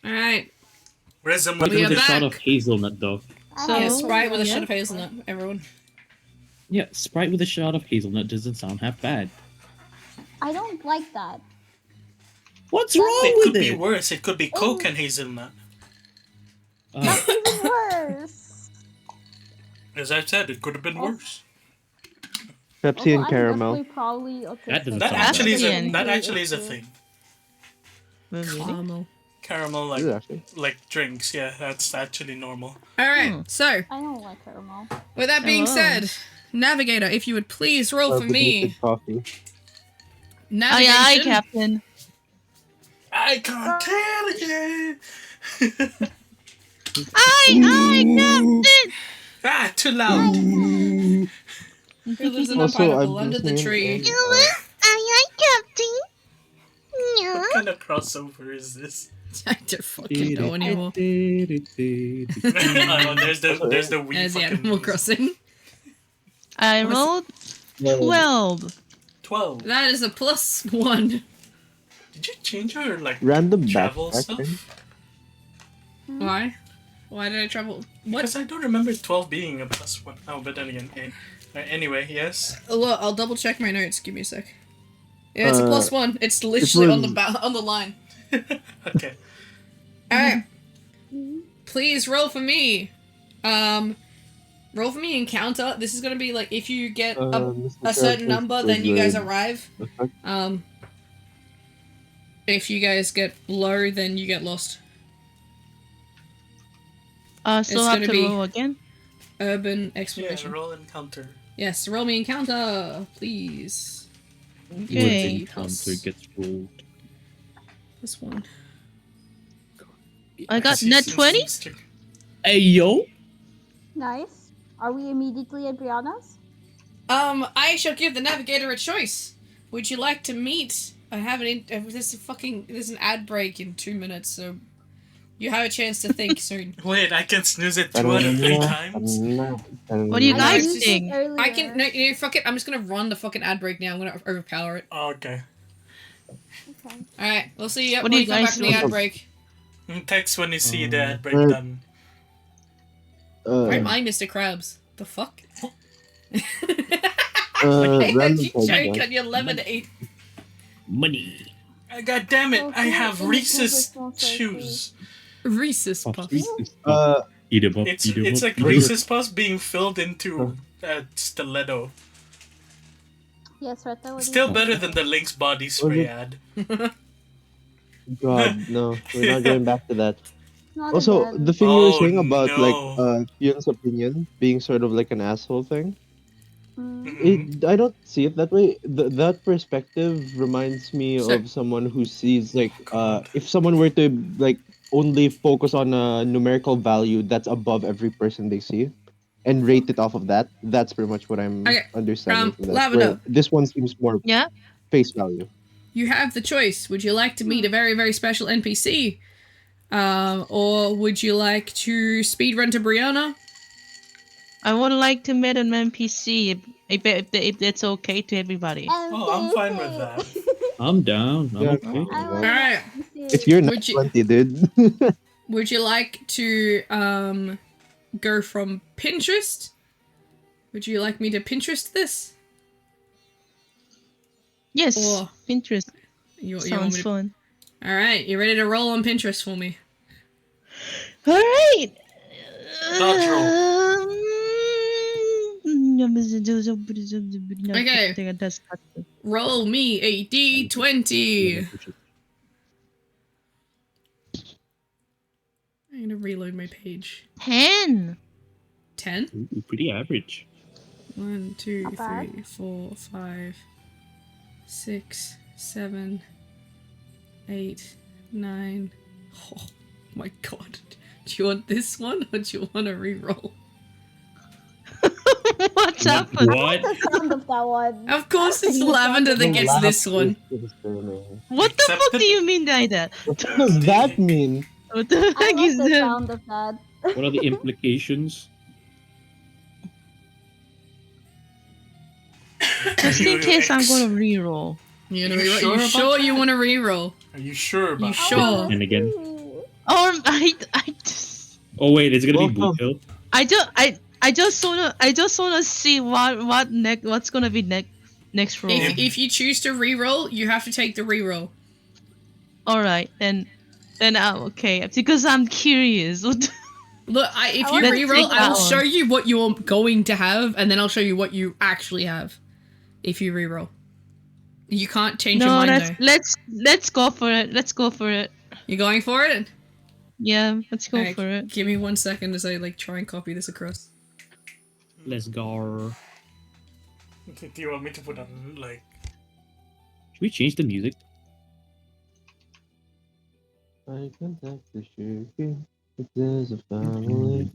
All right. Rhythm Sprite with We with are a shot back. of hazelnut, though. So- Yeah, Sprite with a yeah. shot of hazelnut. Everyone. Yeah, Sprite with a shot of hazelnut doesn't sound half bad. I don't like that. What's It wrong It with could be it? worse. It could be Coke and hazelnut. That's even worse. As I said, it could have been worse. Pepsi Also, and I'm caramel. definitely probably autistic. doesn't That sound actually is a bad. that actually is a thing. Well, really? Caramel. Caramel Is it actually? like drinks. Yeah, that's actually normal. All right. Hmm. So, I don't like caramel. with that being Hello. said, Navigator, if you would please roll for me. Carbonated coffee. Navigation. Aye, aye, Captain. I can't tell you. Aye, Captain. Ah, too loud. Who lives in a Also, pineapple I'm under the tree? listening. Aye, Captain. What kind of crossover is this? I don't fucking know anymore. Oh, there's the Wii As the fucking Animal music. Crossing. I What's- rolled 12. 12. That is a +1. Did you change your like Random travel backpack stuff? thing. Why? Why did I travel? What? Because I don't remember 12 being a +1. Oh, but then again, anyway, yes. Look, I'll double check my notes. Give me a sec. Yeah, it's a +1. It's it literally on was- on the line. Okay. All right. Please roll for me. Roll for me encounter. This is gonna be like if you get a certain number, then you guys arrive. If you guys get low, then you get lost. So It's I have gonna to be- roll again? Urban Yeah, exploration. roll encounter. Yes, roll me encounter, please. Okay. Encounter gets rolled. +1. I got See, net since 20? Mr. Hey yo! Nice. Are we immediately at Brianna's? I shall give the navigator a choice. Would you like to meet? I have there's an ad break in 2 minutes, so you have a chance to think soon. Wait, I can snooze it 203 times? What do you I guys know, it's think? I can no, you know, fuck it. I'm just gonna run the fucking ad break now. I'm gonna overpower it. Oh, okay. Okay. All right, we'll see you What when do you you come back guys from the ad think? break. Text when you see the ad break done. Right, mind, Mr. Krabs. The fuck? Random You choke podcast. on your lemonade. Money! God damn it! I have Okay, Reese's small size, shoes. Reese's Puffs, Puffs. Reese's Puffs. Eat 'em up, It's eat 'em it's up, like eat 'em up. Reese's Puffs being filled into a stiletto. Yes, Retta, what do Still you better than the Lynx body spray ad. God, no, we're not going back to that. Not Also, again. the thing you were Oh, saying about no. like Fion's opinion being sort of like an asshole thing, Mhm. I don't see it that way. That perspective reminds me So- of someone who sees like God. if someone were to like only focus on a numerical value that's above every person they see and rate it off of that. That's pretty much what I'm Okay, understanding from that. Lavender. Where this one seems more Yeah? face value. You have the choice. Would you like to meet a very, very special NPC? Or would you like to speedrun to Brianna? I would like to meet an NPC if that's okay to everybody. Oh, I'm fine with that. I'm down. I'm Yeah, okay. I'm I fine. want Alright. to see If you're not Would you- 20, dude. Would you like to go from Pinterest? Would you like me to Pinterest this? Yes, Or Pinterest you want sounds me to... fun. All right, you ready to roll on Pinterest for me? All right. Dodge Okay. Roll me a d20. I'm gonna reload my page. 10. 10? Ooh, pretty average. 1, 2, Not bad. 3, 4, 5, 6, 7, 8, 9. Oh my god. Do you want this one or do you want to re-roll? What's up? What? the sound of that one. Of course it's Lavender that gets this one. What the Accept fuck it. do you mean by that? What does that mean? What the I heck like is the that? sound of that. What are the implications? Just in case I'm gonna reroll. You You gonna re-roll? sure You about sure you that? want to re-roll? Are you sure about You that? sure? And again. Oh, I just Oh wait, is it gonna be Welcome. Boot Hill? I just wanna see what's gonna be next roll. If you choose to reroll, you have to take the reroll. All right, then I'm okay because I'm curious. Look, if I you wanna reroll, take I will that show one. you what you're going to have, and then I'll show you what you actually have. If you reroll, you can't change your No, mind though. let's go for it. Let's go for it. You're going for it? Yeah, let's go Alright, for it. give me 1 second as I like try and copy this across. Let's go. Do you want me to put on like? Should we change the music? I contact the sugar. If there's a family.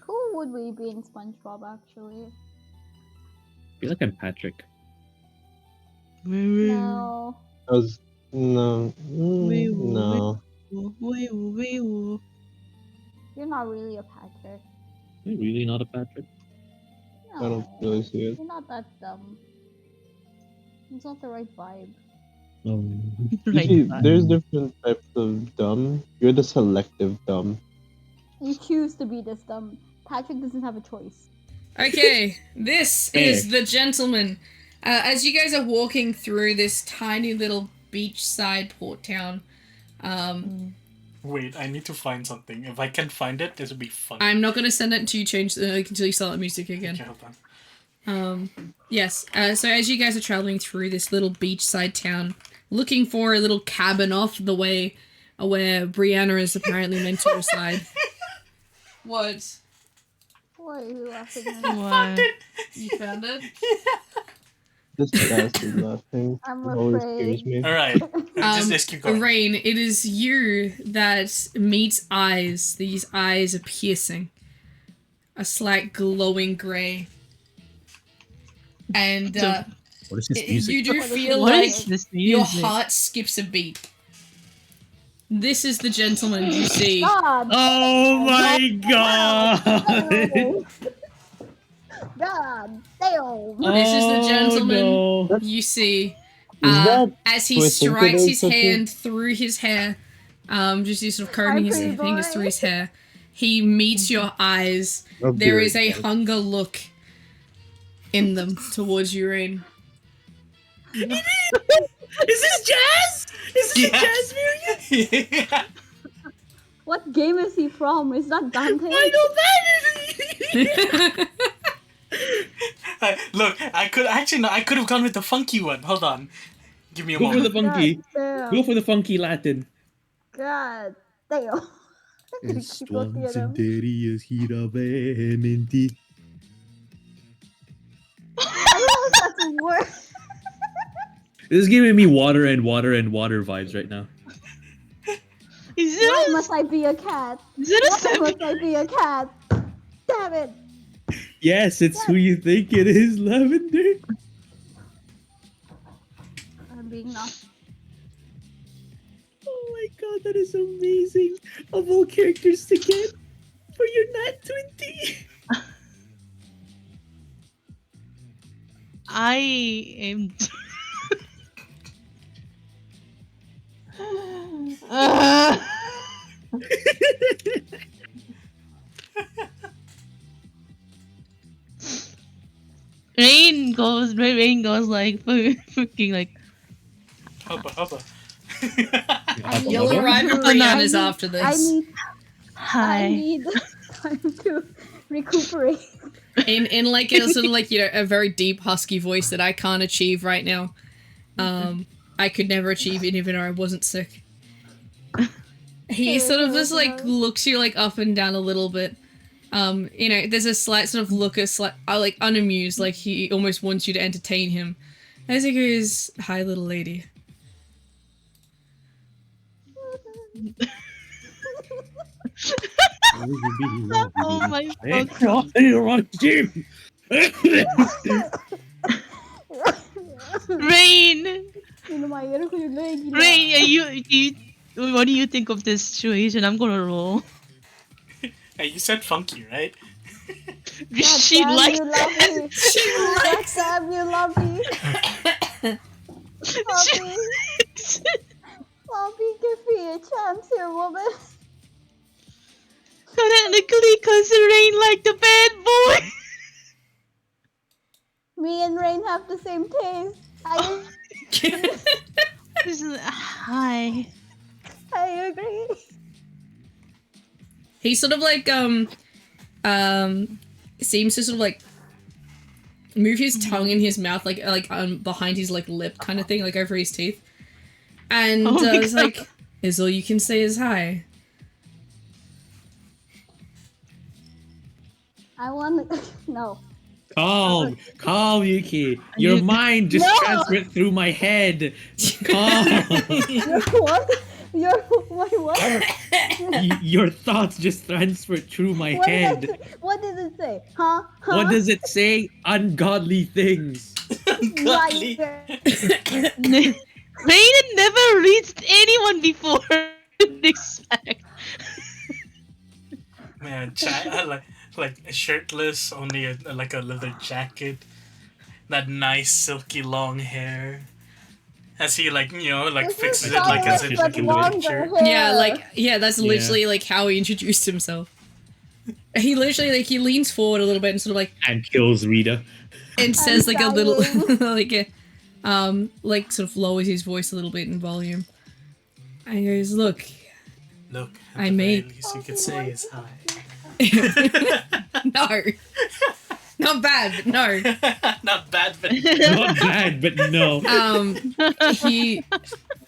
Who would we be in SpongeBob actually? feel like I'm Patrick. No. No. No. You're not really a Patrick. Am I really not a Patrick? No. I don't really see it. You're not that dumb. It's not the right vibe. No. You see, there's different types of dumb. You're the selective dumb. You choose to be this dumb. Patrick doesn't have a choice. Okay, this is the gentleman. As you guys are walking through this tiny little beachside port town, Wait, I need to find something. If I can find it, this would be fun. I'm not gonna send it until you change until you start the music again. Okay, hold on. Yes. So as you guys are traveling through this little beachside town, looking for a little cabin off the way, where Brianna is apparently meant to reside. What? Why are you laughing at me? What? You found it? This bastard laughing. I'm always afraid. scares me. All right, just keep going. Rain, it is you that meets eyes. These eyes are piercing. A slight glowing grey. And What is this music? you do feel What like is this your music? heart skips a beat. This is the gentleman you see. God! Oh my god! God damn! This is the gentleman no. you see that as he who I think it strikes is, his Sophie? hand through his hair, just sort of combing his pretty fingers boy. through his hair. He meets your eyes. I'll There do is it a again. hunger look in them towards you, Rain. Is this jazz? Is this Yes. a jazz music? Yeah. What game is he from? Is that Dante? Look, I could have gone with the funky one. Hold on, give me a Go for the moment. funky. God damn. Go for the funky Latin. God damn. Keep looking at him. giramente. I don't know if that's a word. This is giving me water and water and water vibes right now. Is Why it must I be a cat? is it a Why seven? must I be a cat? Damn it! Yes, it's who you think it is, Lavender. I'm being knocked. Oh my god, that is amazing. Of all characters to get for your nat 20. I am. Rain goes like fucking like Hubba. You'll need arrive at to- Brianna's I after I this. need hi. time to recuperate. In like a sort of like, you know, a very deep husky voice that I can't achieve right now. I could never achieve it even though I wasn't sick. He sort of just like looks you like up and down a little bit. You know, there's a slight sort of look, like unamused, like he almost wants you to entertain him. As he goes, "Hi, little lady." Oh my Hey, fuck. you're on the wrong team. Rain! Minumaya ko yung leg. Rain, what do you think of this situation? I'm gonna roll. Hey, you said funky, right? She God damn, likes you love me. God damn, you love me. Love me. give me a chance here, woman. Technically, cause Rain like the bad boy. Me and Rain have the same taste. Hi. I agree. He sort of like seems to sort of like move his tongue in his mouth like behind his like lip kind of thing, like over his teeth. And it's like, is all you can say is hi. I want no. Calm, Yuki. Your mind just transferred through my head. Calm. You're what? You're what? Your thoughts just transferred through my head. What did it say? Huh? What does it say? Ungodly things. Godly. Rain had never reached anyone before. Expect. Man, like shirtless, only like a leather jacket, that nice silky long hair. As he like fixes it like as if Just like in the longer picture. Yeah, that's literally like how he introduced himself. He literally like he leans forward a little bit and sort of like And kills Rita. and says like a little dying. like sort of lowers his voice a little bit in volume. And he goes, look, Look, at I the made- very least you could say is hi. no. Not bad, but no. Not bad, but Not bad, but no.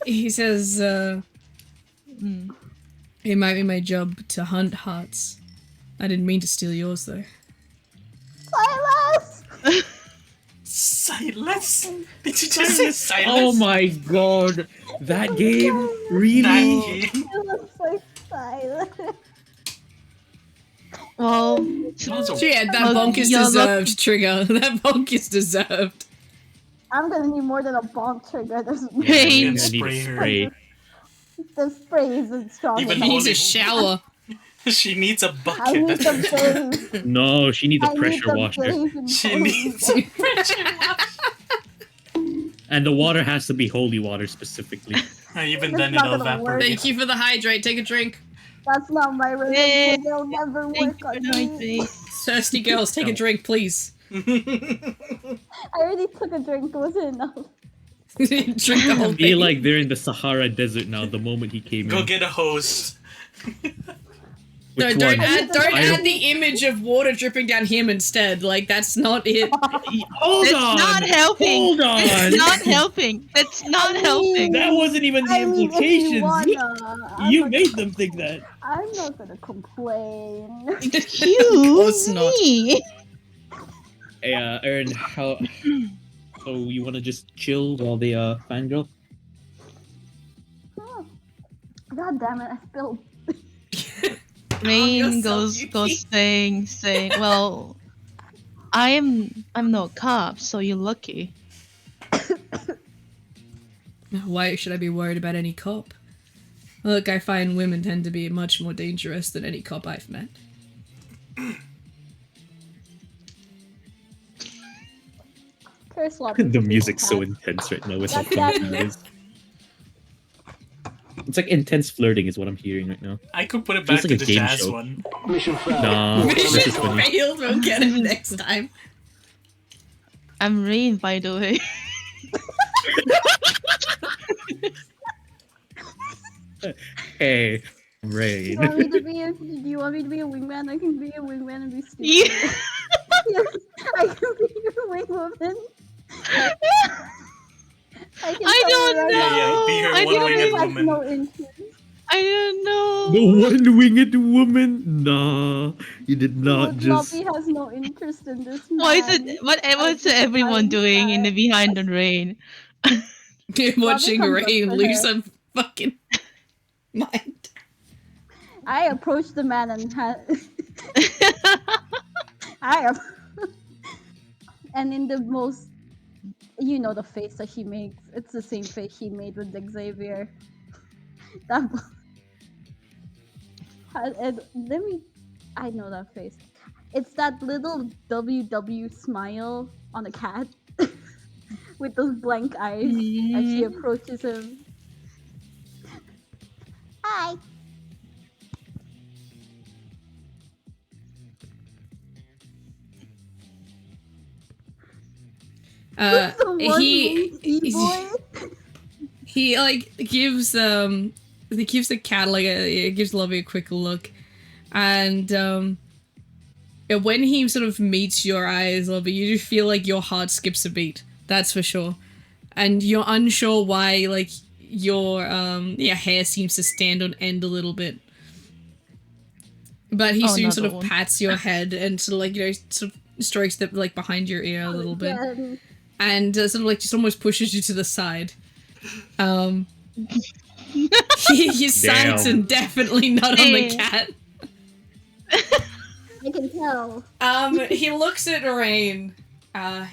He says, it might be my job to hunt hearts. I didn't mean to steal yours though. Silas! Silas. Did you just say Silas? Oh my god. That game? That Really? game. You look so silent. Well, Those are- Yeah, that bonk is you're deserved, Trigger. That bonk is deserved. I'm gonna need more than a bonk trigger. Rain. I need Spray a her. spray. The spray isn't strong Even He enough. needs a Holy- shower. She needs a I bucket. need That's the bathe. No, she needs I a need pressure the washer. bathe in She holy needs water. a pressure wash. And the water has to be holy water specifically. Even It's then not it'll gonna work. evaporate. Thank you for the hydrate. Take a drink. That's not my Yay. religion. They'll never Thank work you on for the me. hydrate. Thirsty girls, take a drink, please. I already took a drink. Was it enough? Drink the whole I feel thing. like they're in the Sahara Desert now the moment he came Go in. get a hose. No, Which don't one? don't I add don't- the image of water dripping down him instead. Like that's not it. Hold That's on! not helping. Hold That's on! not helping. That's not helping. That wasn't even the I mean, if you implications. wanna, I'm You not made gonna- them think that. I'm not gonna complain. course Excuse not. me. Hey, Aaron, how? So you want to just chill while they fangirl? God damn it! I spilled. Rain yourself, goes saying, well, I'm no cop, so you're lucky. Why should I be worried about any cop? Look, I find women tend to be much more dangerous than any cop I've met. Curse lobby. The music's so intense right now with how funny it is. It's like intense flirting is what I'm hearing right now. I could put it Feels back like to a the game jazz show. one. Nah, this Mission is funny. failed. We'll get it next time. I'm Rain, by the way. Hey, Do Rain. you want me to be a? Do you want me to be a wingman? I can be a wingman and be stupid. Yeah. Yes, I can be your wingwoman. I can I tell you don't right know. now. Yeah, be her I one-winged don't- Has woman. no interest. I don't know. The one-winged woman? Nah, you did not Wood just. Lobby has no interest in this man. Why is it? What's everyone doing in the behind the rain? Watching comes up Rain for lose her. her fucking mind. I approached the man and I am. And in the most, you know, the face that he makes, it's the same face he made with Xavier. That. Let me. I know that face. It's that little WW smile on a cat with those blank eyes as she approaches him. Hi. The one winged boy. he like gives the cat like it gives Lovey a quick look, and when he sort of meets your eyes, Lovey, you just feel like your heart skips a beat. That's for sure, and you're unsure why like your hair seems to stand on end a little bit. But he soon sort of pats your head and sort of like, you know, sort of strokes the like behind your ear a little bit, and sort of like just almost pushes you to the side. His sights are definitely not on the cat. I can tell. He looks at Rain.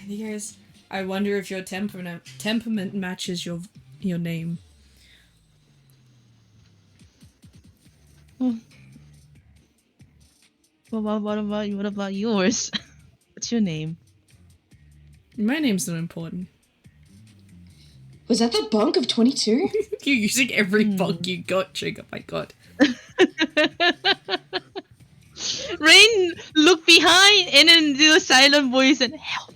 He goes, "I wonder if your temperament matches your name." What about yours? What's your name? My name's not important. Was that the bunk of 22? You're using every bunk you got, Chick. Oh my god. Rain, look behind and then do a silent voice and help.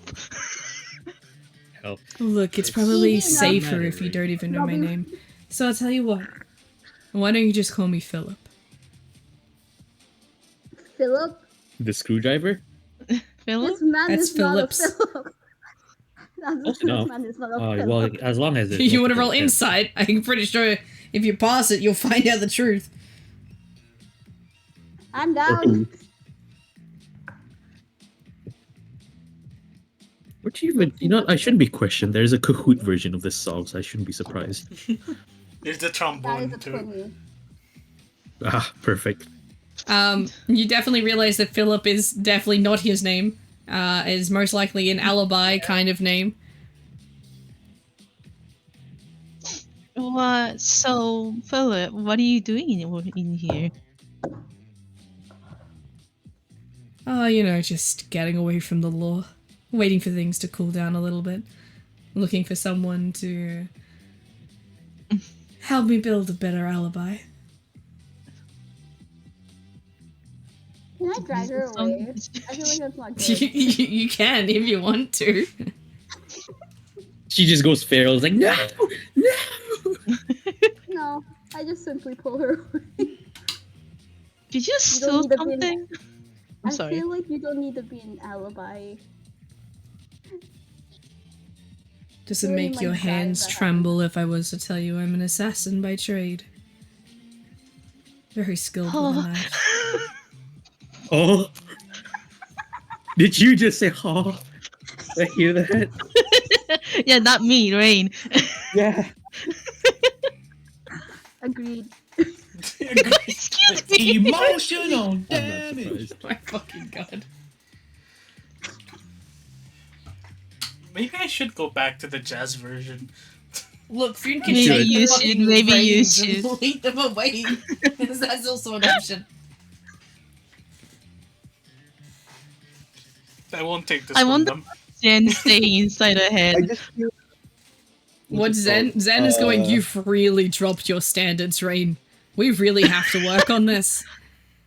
Help. Look, it's probably safer if you don't even know my name. So I'll tell you what. Why don't you just call me Philip? Philip? The screwdriver? Philip? This man That's is Phillips. not a Philip. This man is not a Philip. Well, as long as it's You want to roll insight? I'm pretty sure if you pass it, you'll find out the truth. I'm down. What you even? You know, I shouldn't be questioned. There's a Kahoot version of this song, so I shouldn't be surprised. There's the That trombone is a too. 20. Ah, perfect. You definitely realize that Philip is definitely not his name. Is most likely an alibi kind of name. What? So, Philip, what are you doing in here? Oh, you know, just getting away from the law. Waiting for things to cool down a little bit. Looking for someone to help me build a better alibi. Can I drag her away? I feel like that's not good. You can if you want to. She just goes feral. It's like, no, no. No, I just simply pull her away. Did you steal need to be- something? I'm sorry. I feel like you don't need to be an alibi. Does it Really make your might die hands if that tremble if I was to tell you I'm an assassin by trade? Very skilled with a knife. Oh. Did you just say, oh? I hear that. Yeah, not me, Rain. Yeah. Agreed. Excuse me. Emotional I'm not damage. surprised. My fucking god. Maybe I should go back to the jazz version. Look, Fune can Maybe take you the should, fucking maybe you reins and should. lead them away. That's also an option. I won't take this I from wonder them. Jen stay inside her I head. just feel What Zen is going, you've really dropped your standards, Rain. We really have to work on this.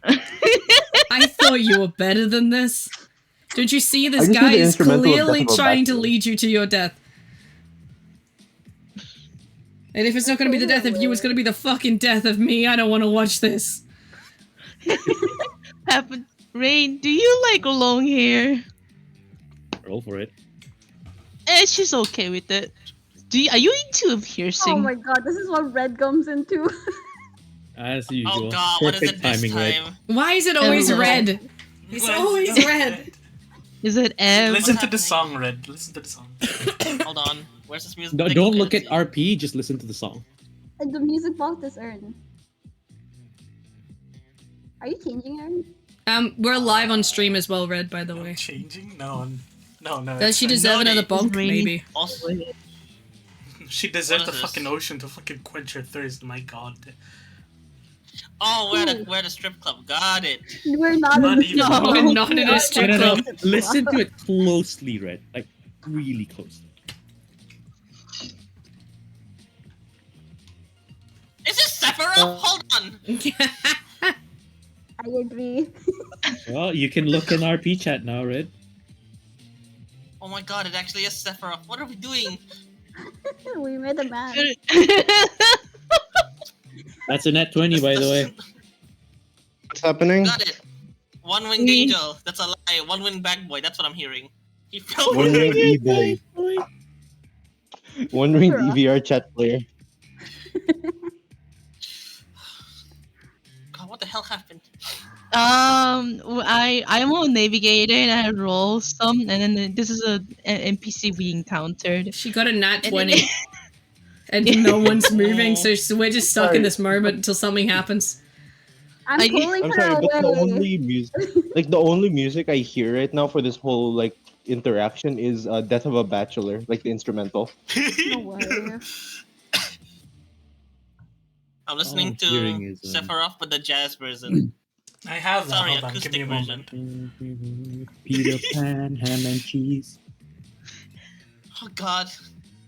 I thought you were better than this. Don't you see this I just guy need the is instrumental of clearly Decibel trying to Backwards. lead you to your death. And if it's not going to be the death of you, it's going to be the fucking death of me. I don't want to watch this. Rain, do you like long hair? Roll for it. She's okay with it. Are you into piercing? Oh my god, this is what Red comes into. As usual. Oh god, what is Perfect it this timing, right? time? Why is it always Hello. red? It's What is always it? red. Is it M? Listen to happening? the song, Red. Listen to the song. Hold on. Where's this music? No, don't look at RP, just listen to the song. And the music box is earned. Are you changing Ern? We're live on stream as well, Red, by the way. Changing? No. Does it's she fine. deserve No, another it's bonk? raining. Maybe. Also, She deserves What the is this? fucking ocean to fucking quench her thirst. My god. oh, we're at a strip club. Got it. We're not Not in the even. club. We're not in a strip No, no, club. no. Listen to it closely, Red. Like, really closely. Is this Sephiroth, hold on. I agree. Well, you can look in RP chat now, Red. Oh my god, it actually is Sephiroth. What are we doing? We met a man. That's a net 20, by the way. What's happening? Got it. One winged angel. That's a lie. One winged bad boy. That's what I'm hearing. He fell. One winged e-boy. One winged EVR chat player. God, what the hell happened? I'm on navigator and I roll some, and then this is an NPC we encountered. She got a nat And 20. And no one's moving, so we're just stuck in this moment until something happens. I'm pulling I'm her sorry, away. but the only music, the only music I hear right now for this whole like interaction is "Death of a Bachelor," like the instrumental. No way. I'm listening I'm to hearing is, Sephiroth with the jazz version. I have that. Sorry, Hold on, give me acoustic a moment. moment. Peter Pan, ham and cheese. Oh god.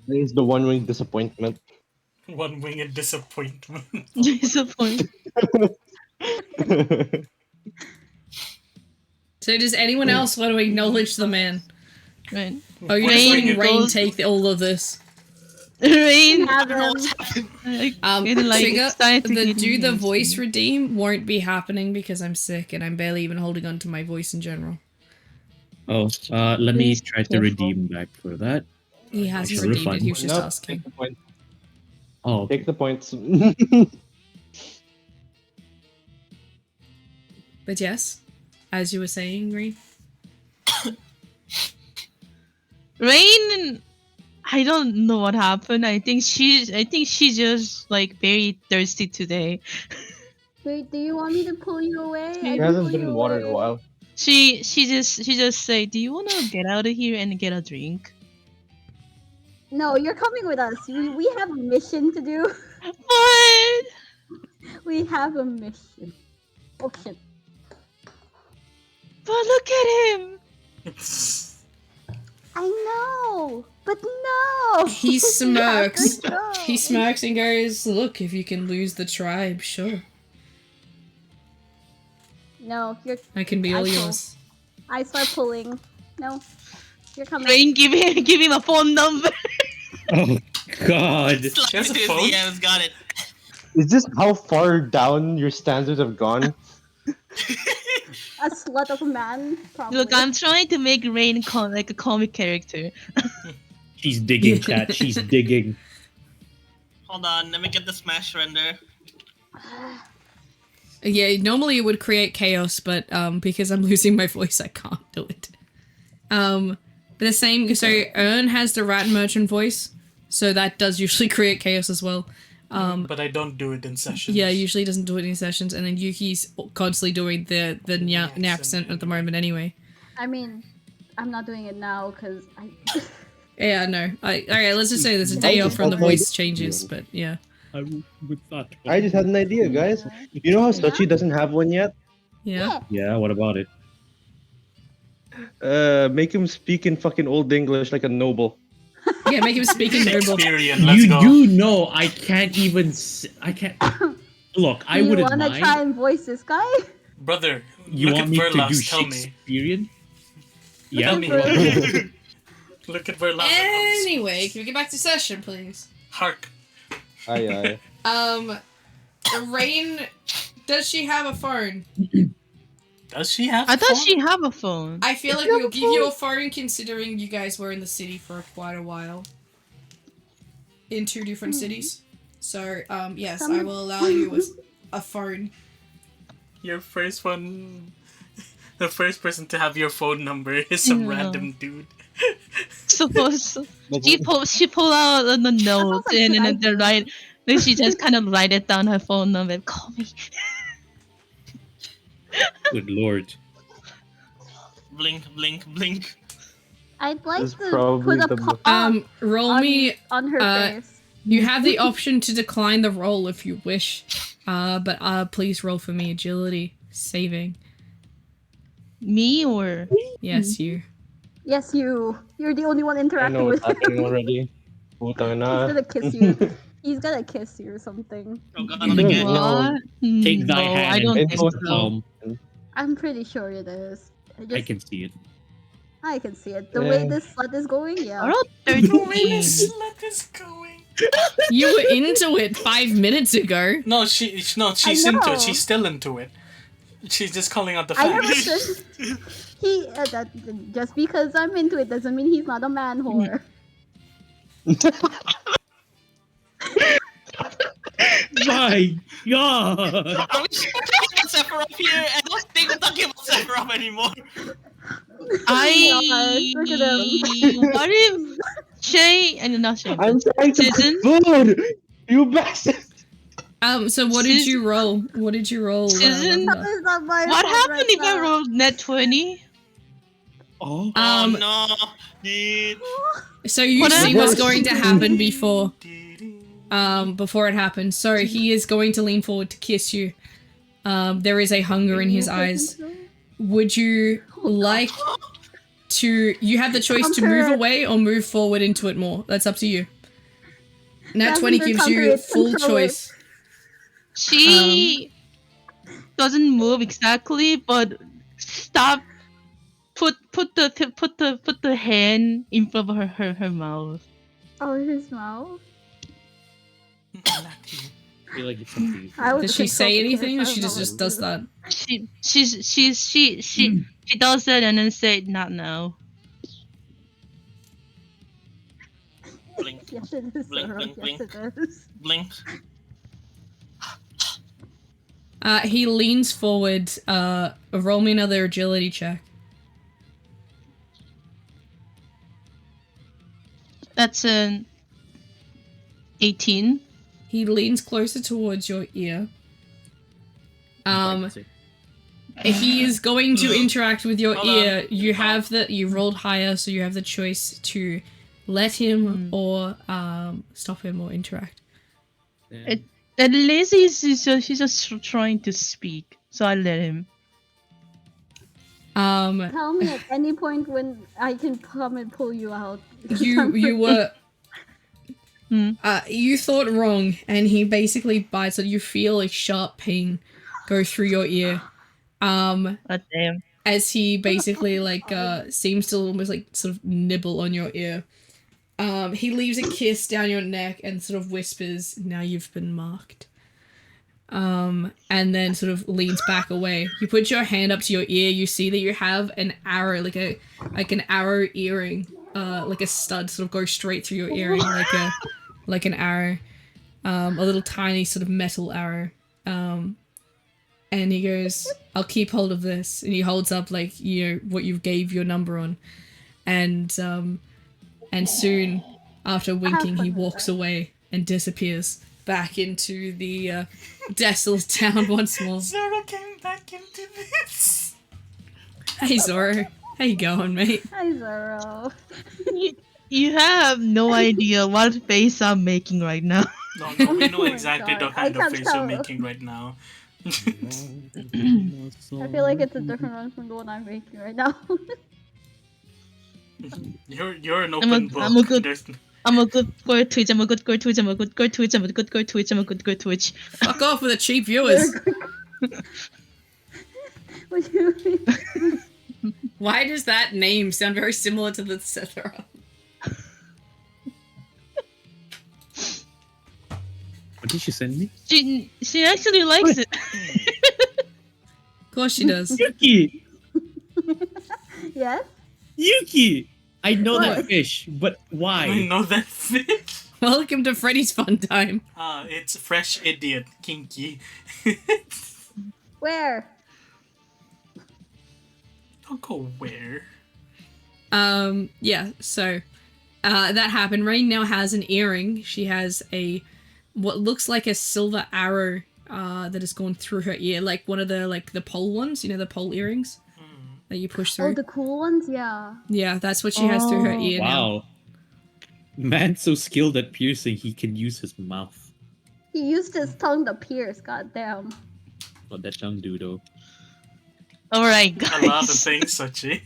That is the one winged disappointment. One winged disappointment. Disappointed. So does anyone else want to acknowledge the man? Right. Oh, you're just letting Rain take all of this. Rain. I don't know what's happening. Trigger, excited to the get do the in voice here. redeem won't be happening because I'm sick and I'm barely even holding on to my voice in general. Oh, let me Please try be to careful. redeem back for that. He hasn't shall redeemed refund. it, he was just Nope, asking. Take the point. Oh, okay. Take the points. But yes, as you were saying, Rain. Rain, I don't know what happened. I think she's just like very thirsty today. Wait, do you want me to pull you away? I It can hasn't pull been you in water in a away. while. She just say, "Do you wanna get out of here and get a drink?" No, you're coming with us. We have a mission to do. What? We have a mission. Oh shit. But look at him. I know, but no. He We have to smirks. go. He smirks and goes, "Look, if you can lose the tribe, sure. No, you're. I can be I all pull. yours." I start pulling. No, you're coming. Rain, give him a phone number. Oh, God. Slap He has into a his phone? DMs, got it. Is this how far down your standards have gone? A slut of a man. Probably. Look, I'm trying to make Rain like a comic character. She's digging, chat. She's digging. Hold on, let me get the smash render. Yeah, normally it would create chaos, but because I'm losing my voice, I can't do it. The same. So Ern has the rat merchant voice, so that does usually create chaos as well. But I don't do it in sessions. Yeah, usually doesn't do it in sessions, and then Yuki's constantly doing the accent at the moment anyway. I mean, I'm not doing it now because I. Yeah, no. Okay, let's just say there's a day off from the voice changes, but yeah. I would thought. I just had an idea, guys. You know how Sochi doesn't have one yet? Yeah. Yeah, what about it? Make him speak in fucking old English like a noble. Yeah, make him speak in noble. Shakespearean, let's You go. do know I can't even. I can't. Look, I Do you wouldn't wanna mind. try and voice this guy? Brother, You look want at me to Verlas, do tell me. Shakespearean? Look Yeah. at Verlas. Look at Verlas. Anyway, can we get back to session, please? Hark. Aye, aye. Rain, does she have a phone? Does she have I thought phone? she have a phone. I feel like we'll give you a phone considering you guys were in the city for quite a while. In 2 different cities. So, yes, I will allow you a phone. Your first one... The first person to have your phone number is some Yeah. random dude. Suppose she pull out the note like and good then the idea. right. Then she just kind of write it down her phone number. Call me. Good lord. Blink, blink, blink. I'd like This is to probably put a the paw Roll on, me. on her face. You have the option to decline the roll if you wish. But please roll for me agility saving. Me or Yes, you. Yes, you. You're the only one I interacting know with what's her. happening already. Putang She's na. gonna kiss you. He's gonna kiss you or something. Oh god, not again. What? Take thy No, hand I and don't and kiss think the both so. palm. I'm pretty sure it is. I can see it. I can see it. The way Yeah. this slut is going, yeah. Around The way 13. this slut is going. You were into it 5 minutes ago. No, she's into know. it. She's still into it. She's just calling out the I never facts. said that just because I'm into it doesn't mean he's not a man whore. My God! Are we talking about Sephiroth here? I don't think we're talking about Sephiroth anymore. Look at him. What if Shay and not Shay? I'm trying to Susan? cook food! You bastard! So what did Sis- you roll? What did you roll? Susan? Lavender? It's not my What fault happened right if I now. rolled net 20? Oh, Oh no, dude. So you What see happened? what's going to happen before it happens. So he is going to lean forward to kiss you. There is a hunger in his eyes. Would you like to... You have the choice to move away or move forward into it more. That's up to you. Nat 20 Lavender, gives counter you it, full control it. choice. She doesn't move exactly, but stop. Put the hand in front of her mouth. Oh, his mouth. I feel like it's something. I would Does she control say the anything or kiss, I she don't just know does what that? She does that and then say not now. Blink, Yes, it is. Blink, Zoro. blink, Yes, blink. it is. blink. He leans forward. Roll me another agility check. That's an 18. He leans closer towards your ear. Like, He is going to interact with your Hold ear. on. You have you rolled higher, so you have the choice to let him or stop him or interact. yeah. At least he's just trying to speak, so I let him. Tell me at any point when I can come and pull you out. you were Hmm. you thought wrong, and he basically bites it. You feel a sharp pain go through your ear. Oh, damn. As he basically seems to almost like sort of nibble on your ear. He leaves a kiss down your neck and sort of whispers, "Now you've been marked." And then sort of leans back away. You put your hand up to your ear. You see that you have an arrow, like an arrow earring, like a stud, sort of goes straight through your earring, like an arrow, a little tiny sort of metal arrow. And he goes, "I'll keep hold of this." And he holds up what you gave your number on, and soon after winking, he walks away and disappears back into the desolate town once more. Zoro came back into this. Hey Zoro, how you going, mate? Hi, Zoro. You have no idea what face I'm making right now. No, we know Oh my exactly God, the kind I of can't face you're tell. making right now. I feel like it's a different one from the one I'm making right now. You're an I'm open a book. good- There's I'm a good girl Twitch, I'm a good girl Twitch, I'm a good girl Twitch, I'm a good girl Twitch, I'm a good girl Twitch. Fuck off with the cheap viewers. What do you mean? Why does that name sound very similar to the Sephiroth? What did she send me? She actually likes it. Of course she does. Yuki! Yes? Yuki! I know What? that fish, but I why? know that fish. Welcome to Freddy's Fun Time. It's fresh idiot, kinky. Where? Don't go where. Yeah, so that happened. Rain now has an earring. She has what looks like a silver arrow that has gone through her ear, like one of the pole ones, the pole earrings that you push through. Oh, the cool ones? Yeah. Yeah, that's what she has through her ear now. Wow. Man so skilled at piercing, he can use his mouth. He used his tongue to pierce, goddamn. What that tongue do, though? Alright, A lot of guys. things, Sachi.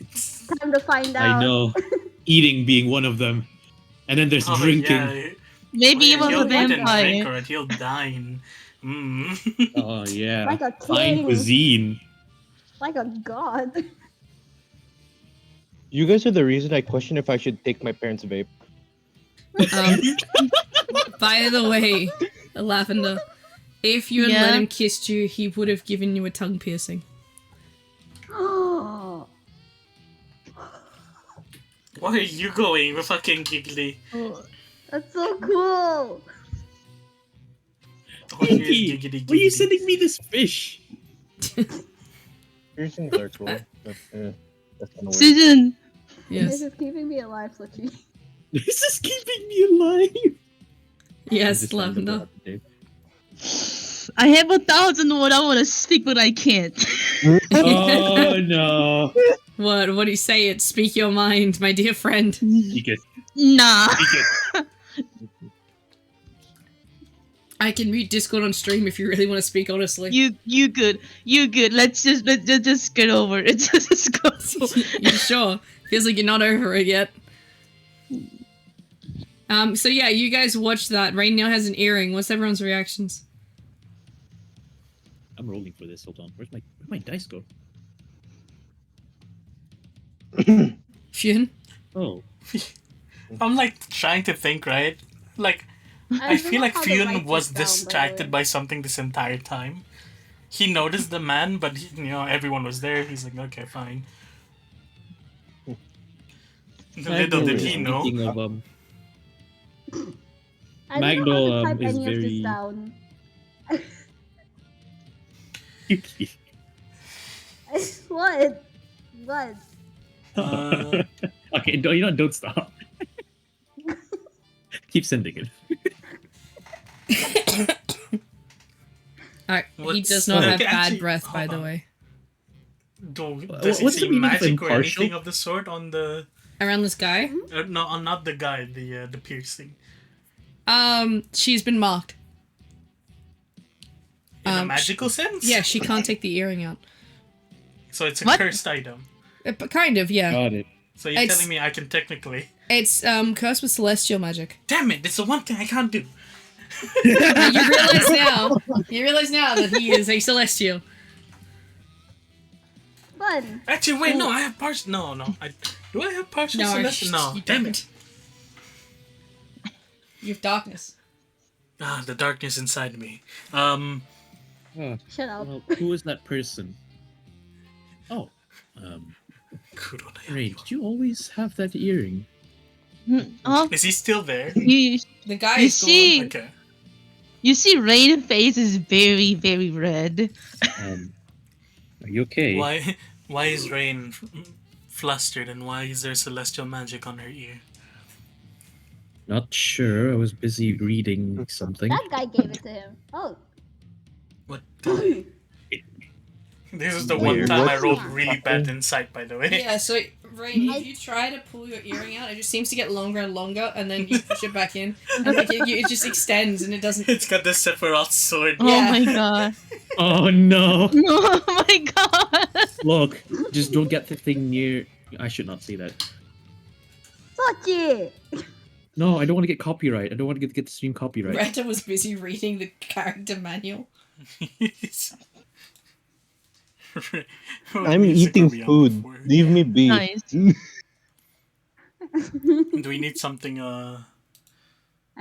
Time to find out. I know. Eating being one of them. And then there's Oh, drinking. yeah. Maybe it was he'll a eat and drink, vampire. or he'll dine. Oh yeah, Like a fine king. cuisine. Like a god. You guys are the reason I question if I should take my parents' vape. By the way, Lavender, if you had let Yeah. him kiss you, he would have given you a tongue piercing. Why are you going, fucking giggly? That's so cool. Oh, he is Pinky, giggity why are you giggity. sending me this fish? Piercings are cool, but that's kind of weird. Susan, This Yes. is keeping me alive, Fletchy. This is keeping me alive. Yes, Understandable Lavender. at the day. I have 1,000 words I want to speak, but I can't. Oh no. What do you say? It speak your mind, my dear friend. Speak it. Nah. Speak it. I can mute Discord on stream if you really want to speak honestly. You good. You good. Let's just get over it. Just go. You sure? Feels like you're not over it yet. So yeah, you guys watched that. Rain now has an earring. What's everyone's reactions? I'm rolling for this. Hold on. Where'd my dice go? Fune? Oh. I'm like trying to think, right? Like, I don't feel know like how the Fionn lights was is down, by the distracted way. by something this entire time. He noticed the man, but everyone was there. He's like, okay, fine. Little did he know. Speaking of I don't know how Magno, to type is any of this very- down. What? What? Okay, don't stop. Keep sending it. Alright, he What's- does not have Okay, bad actually, breath, by hold the on. way. Does he What's the see meaning of magic or impartial? anything of the sort on the? Around this guy? No, not the guy. The piercing. She's been marked. In a Um, magical sense. Yeah, she can't take the earring out. So it's a What? cursed item. But kind of, yeah. Got it. So you're It's- telling me I can technically? It's cursed with celestial magic. Damn it! It's the one thing I can't do. You realize now. You realize now that he is a celestial. Fun. Actually, wait, no, I have partial. No, do I have partial No, celestial? No, you damn don't. it! You have darkness. Ah, the darkness inside me. Shut up. Well, who is that person? Oh, Ray, did you always have that earring? Oh, Is he still there? you The guy you is gone. see Okay. you see Rain's face is very very red. Are you okay? Why is Rain flustered, and why is there celestial magic on her ear? Not sure. I was busy reading something. That guy gave it to him. Oh. What? This is the one Weird. time I What's rolled that? really bad insight, by the way. Yeah, so Rain, if you try to pull your earring out, it just seems to get longer and longer, and then you push it back in, and like it just extends, and it doesn't. It's got the Sephiroth sword. Oh Yeah. my god. Oh no! Oh my god. Look, just don't get the thing near. I should not say that. Sochi! No, I don't want to get copyright. I don't want to get the stream copyright. Retta was busy reading the character manual. What I'm music eating are we on food. before? Leave me be. Nice. Do we need something? I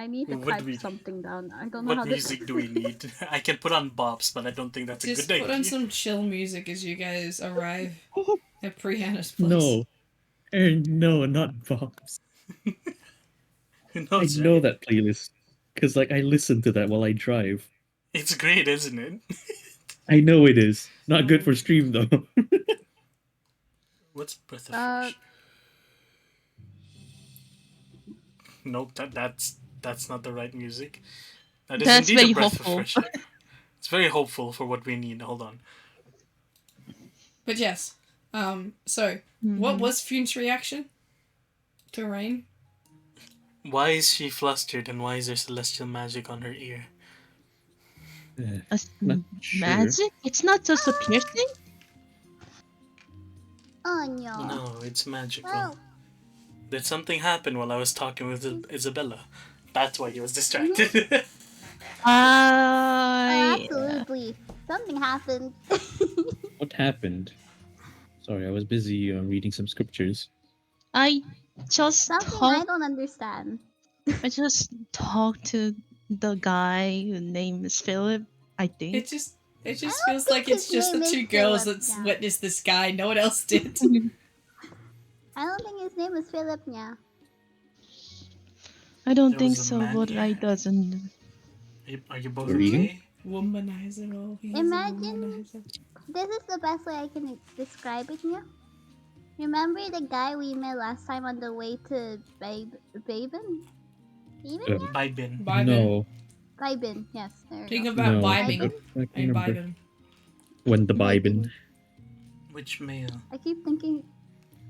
need to What type do we- something down. I don't know What how music do we need? I can put on bops, but I don't think that's a Just good put idea. on some chill music as you guys arrive at Brianna's place. No, Aaron, no, not Bob's. No, I it's know right. that playlist because, like, I listen to that while I drive. It's great, isn't it? I know it is not good for stream though. What's Breath of Uh, Fresh? Nope, that's not the right music. That is That's indeed very a Breath hopeful. of Fresh air. It's very hopeful for what we need. Hold on. But yes, so what was Fune's reaction to Rain? Why is she flustered, and why is there celestial magic on her ear? Not sure. Magic? It's not just a piercing? Oh no. No, it's magical. Oh. Did something happen while I was talking with Isabella? That's why he was distracted. Oh, I absolutely. Something happened. What happened? Sorry, I was busy reading some scriptures. I just Something I talked. don't understand. I just talked to the guy whose name is Philip. I think. It just I don't feels like think it's his just the name two is girls Philip, that's yeah. witnessed this guy. No one else did. I don't think his name is Philip, yeah. I don't There think was a so, man but here. I doesn't. Are you both Reading? okay? Womanizer. Oh, he's Imagine- a womanizer. This is the best way I can describe it, yeah. Remember the guy we met last time on the way to Babin? Babin, yeah? Bybin. Vibin. No, Babin, yes, there we Think go. about no. vibing. I can't And remember. vibing. When the Babin. Bibin. Which male? I keep thinking,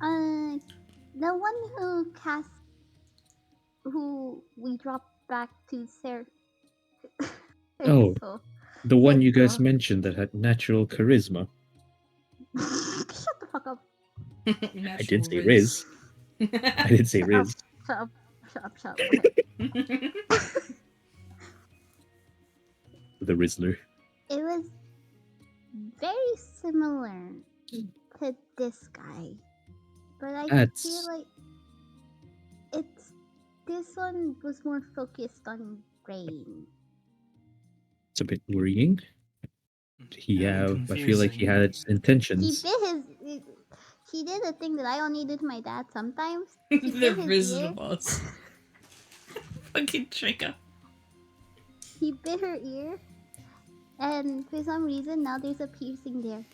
the one who we dropped back to Oh. So, The one you guys Sergio. mentioned that had natural charisma. Shut the fuck up. I didn't say Riz. I didn't say Riz. Shut up. Okay. The Rizzler. It was very similar to this guy, but I That's- feel like this one was more focused on brain. It's a bit worrying. And I feel like he confusing. had He intentions. he did a thing that I only do to my dad sometimes. He The bit his Rizzler ear. boss. Fucking trigger. He bit her ear, and for some reason now there's a piercing there.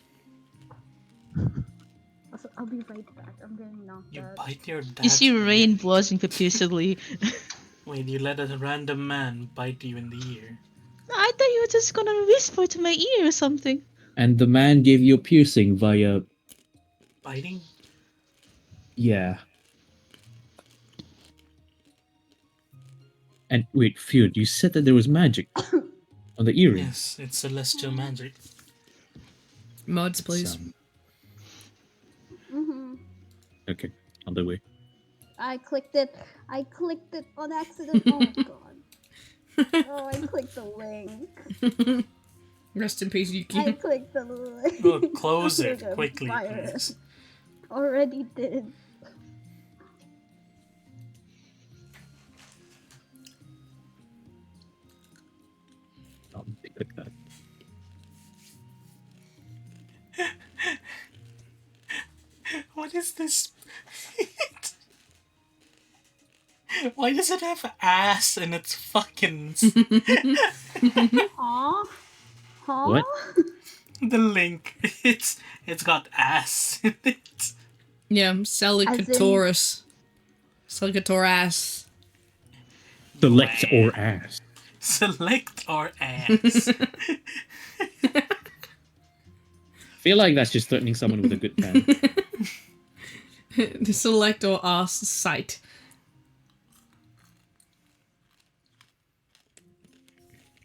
Also, I'll be right back. I'm getting knocked You out. bite your dad's You see ear? Rain blushing profusely. Wait, you let a random man bite you in the ear. I thought you were just gonna whisper to my ear or something. And the man gave you a piercing via... Biting? Yeah. And wait, Fune, you said that there was magic on the earring. Yes, it's celestial magic. Mods, please. Mm-hmm. Okay, on the way. I clicked it on accident. Oh my god. Oh, I clicked the link. Rest in peace, I Yuki. clicked the link. Well, close I'm it gonna quickly, fire it. please. Already did. Click that. What is this? Why does it have ass in its fucking... Huh? Huh? What? the link? It's got ass in it. Yeah, Selicatorus. Selicator Select or ass. Select or ass. Feel like that's just threatening someone with a good pen. The select or ass site.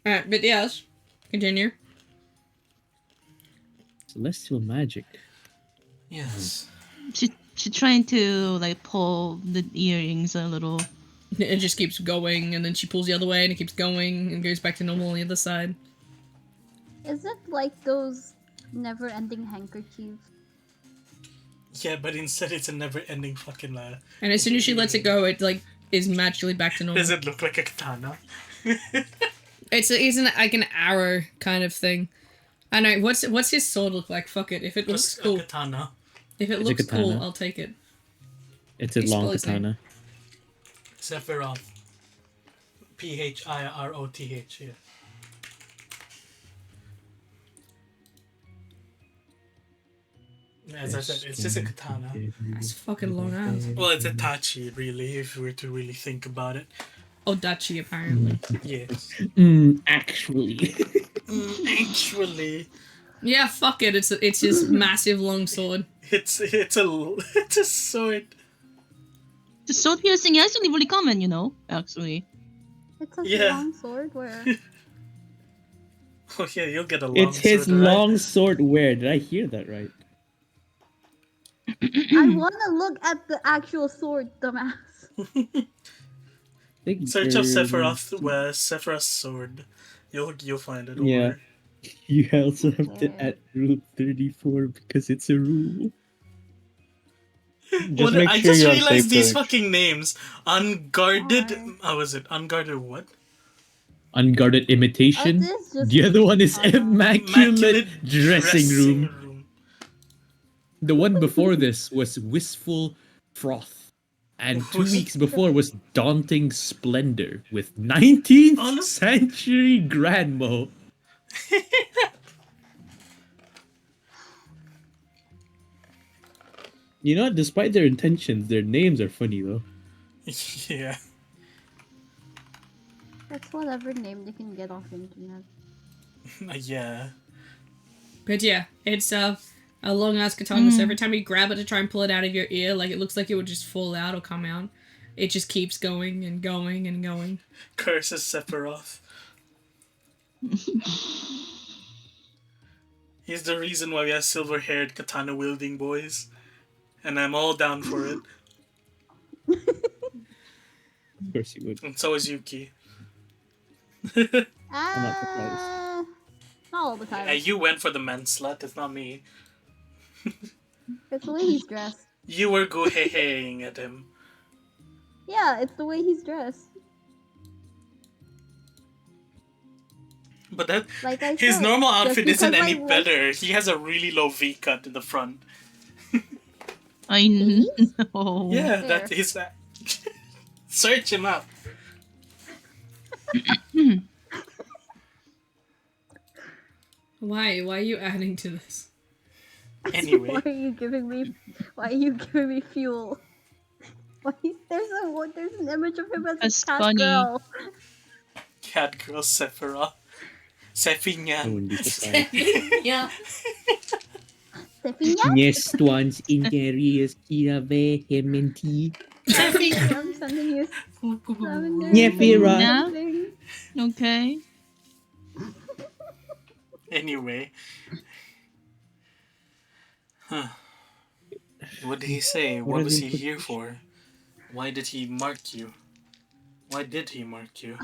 Alright, but yes. Continue. Celestial magic. Yes. She trying to like pull the earrings a little. It just keeps going, and then she pulls the other way, and it keeps going, and goes back to normal on the other side. Is it like those never-ending handkerchiefs? Yeah, but instead it's a never-ending fucking And as soon as she lets it go, it like is magically back to normal. Does it look like a katana? It's like an arrow kind of thing. I know. What's his sword look like? Fuck it. If it looks A cool, katana. if it It's a looks cool, katana. I'll take it. It's a Please long spell his name. katana. Sephiroth. Phiroth, yeah. As I said, it's just a katana. That's fucking long ass. Well, it's a tachi, really, if we were to really think about it. Odachi, apparently. Yes. Actually. Actually, Yeah, fuck it. It's his massive long sword. it's a sword. The sword piercing is actually really common, you know. Actually, It's a Yeah. long sword where Oh yeah, you'll get a long It's his sword, right? long sword wear. Did I hear that right? I want to look at the actual sword, dumbass. think Search of there's- Sephiroth with Sephiroth's sword. You'll find it. Don't Yeah. worry. You also have to Okay. add rule 34 because it's a rule. Just make I sure just you're on realized safe these search. fucking names. Unguarded. Alright. How was it? Unguarded what? Unguarded Oh, imitation. this is just The other one is oh, no. immaculate dressing room. The one before this was wistful froth. And 2 Was- weeks before was daunting splendor with 19th Oh, no. century grandmo. You know, despite their intentions, their names are funny though. Yeah. That's whatever name they can get off the internet. Yeah. But yeah, it's a long ass katana. So every time you grab it to try and pull it out of your ear, like it looks like it would just fall out or come out. It just keeps going and going and going. Curses Sephiroth. He's the reason why we have silver-haired katana-wielding boys. And I'm all down for it. Of course you would. And so is Yuki. Not all the time. You went for the man slut, it's not me. It's the way he's dressed. You were go-hey-heying at him. Yeah, it's the way he's dressed. But that Like I his said, normal just outfit because isn't any my voice- better. He has a really low V-cut in the front. I know. Yeah, There. that is that. Search him up. Why? Why are you adding to this? Anyway. Why are you giving me fuel? Why there's an image of him as That's a cat funny. girl. Cat girl Sephiroth. I Sephinyan. wouldn't be surprised. Yeah. Stefania? Yes, one's interiors kira vehementi. I'm sending you Nyefira. Yeah. Okay. Anyway. Huh. What did he say? What What are was the he here for? Why did he mark you? Why did he mark you?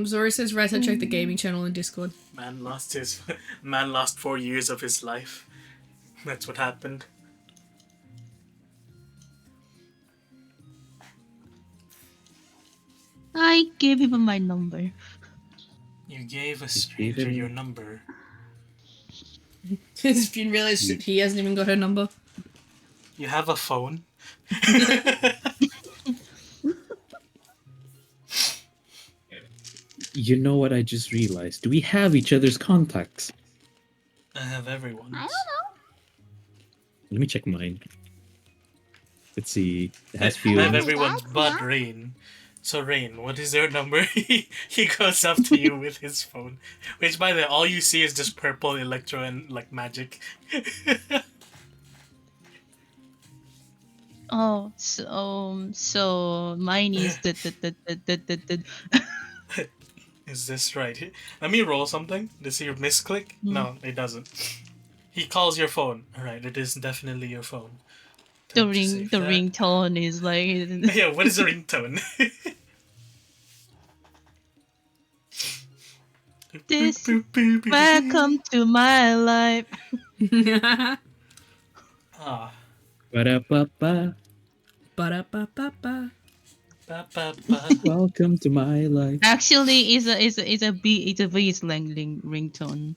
Zori says Reza check the gaming channel in Discord. Man lost 4 years of his life. That's what happened. I gave him my number. You gave a gave stranger him- your number. He's been realized that he hasn't even got her number. You have a phone? You know what I just realized? Do we have each other's contacts? I have everyone's. I don't know. Let me check mine. Let's see. It has I few. have everyone's That's but not- Rain. So Rain, what is your number? He goes up to you with his phone. Which by the way, all you see is just purple electro and like magic. Oh, so mine is the Is this right? Let me roll something. Does he misclick? No, it doesn't. He calls your phone. Alright, it is definitely your phone. the Time to save that. ringtone is like Yeah, what is the ringtone? This welcome to my life. Ah. Ba-da-ba-ba. Ba-da-ba-ba-ba. Ba, ba, ba. Welcome to my life. Actually, it's a V slang ringtone.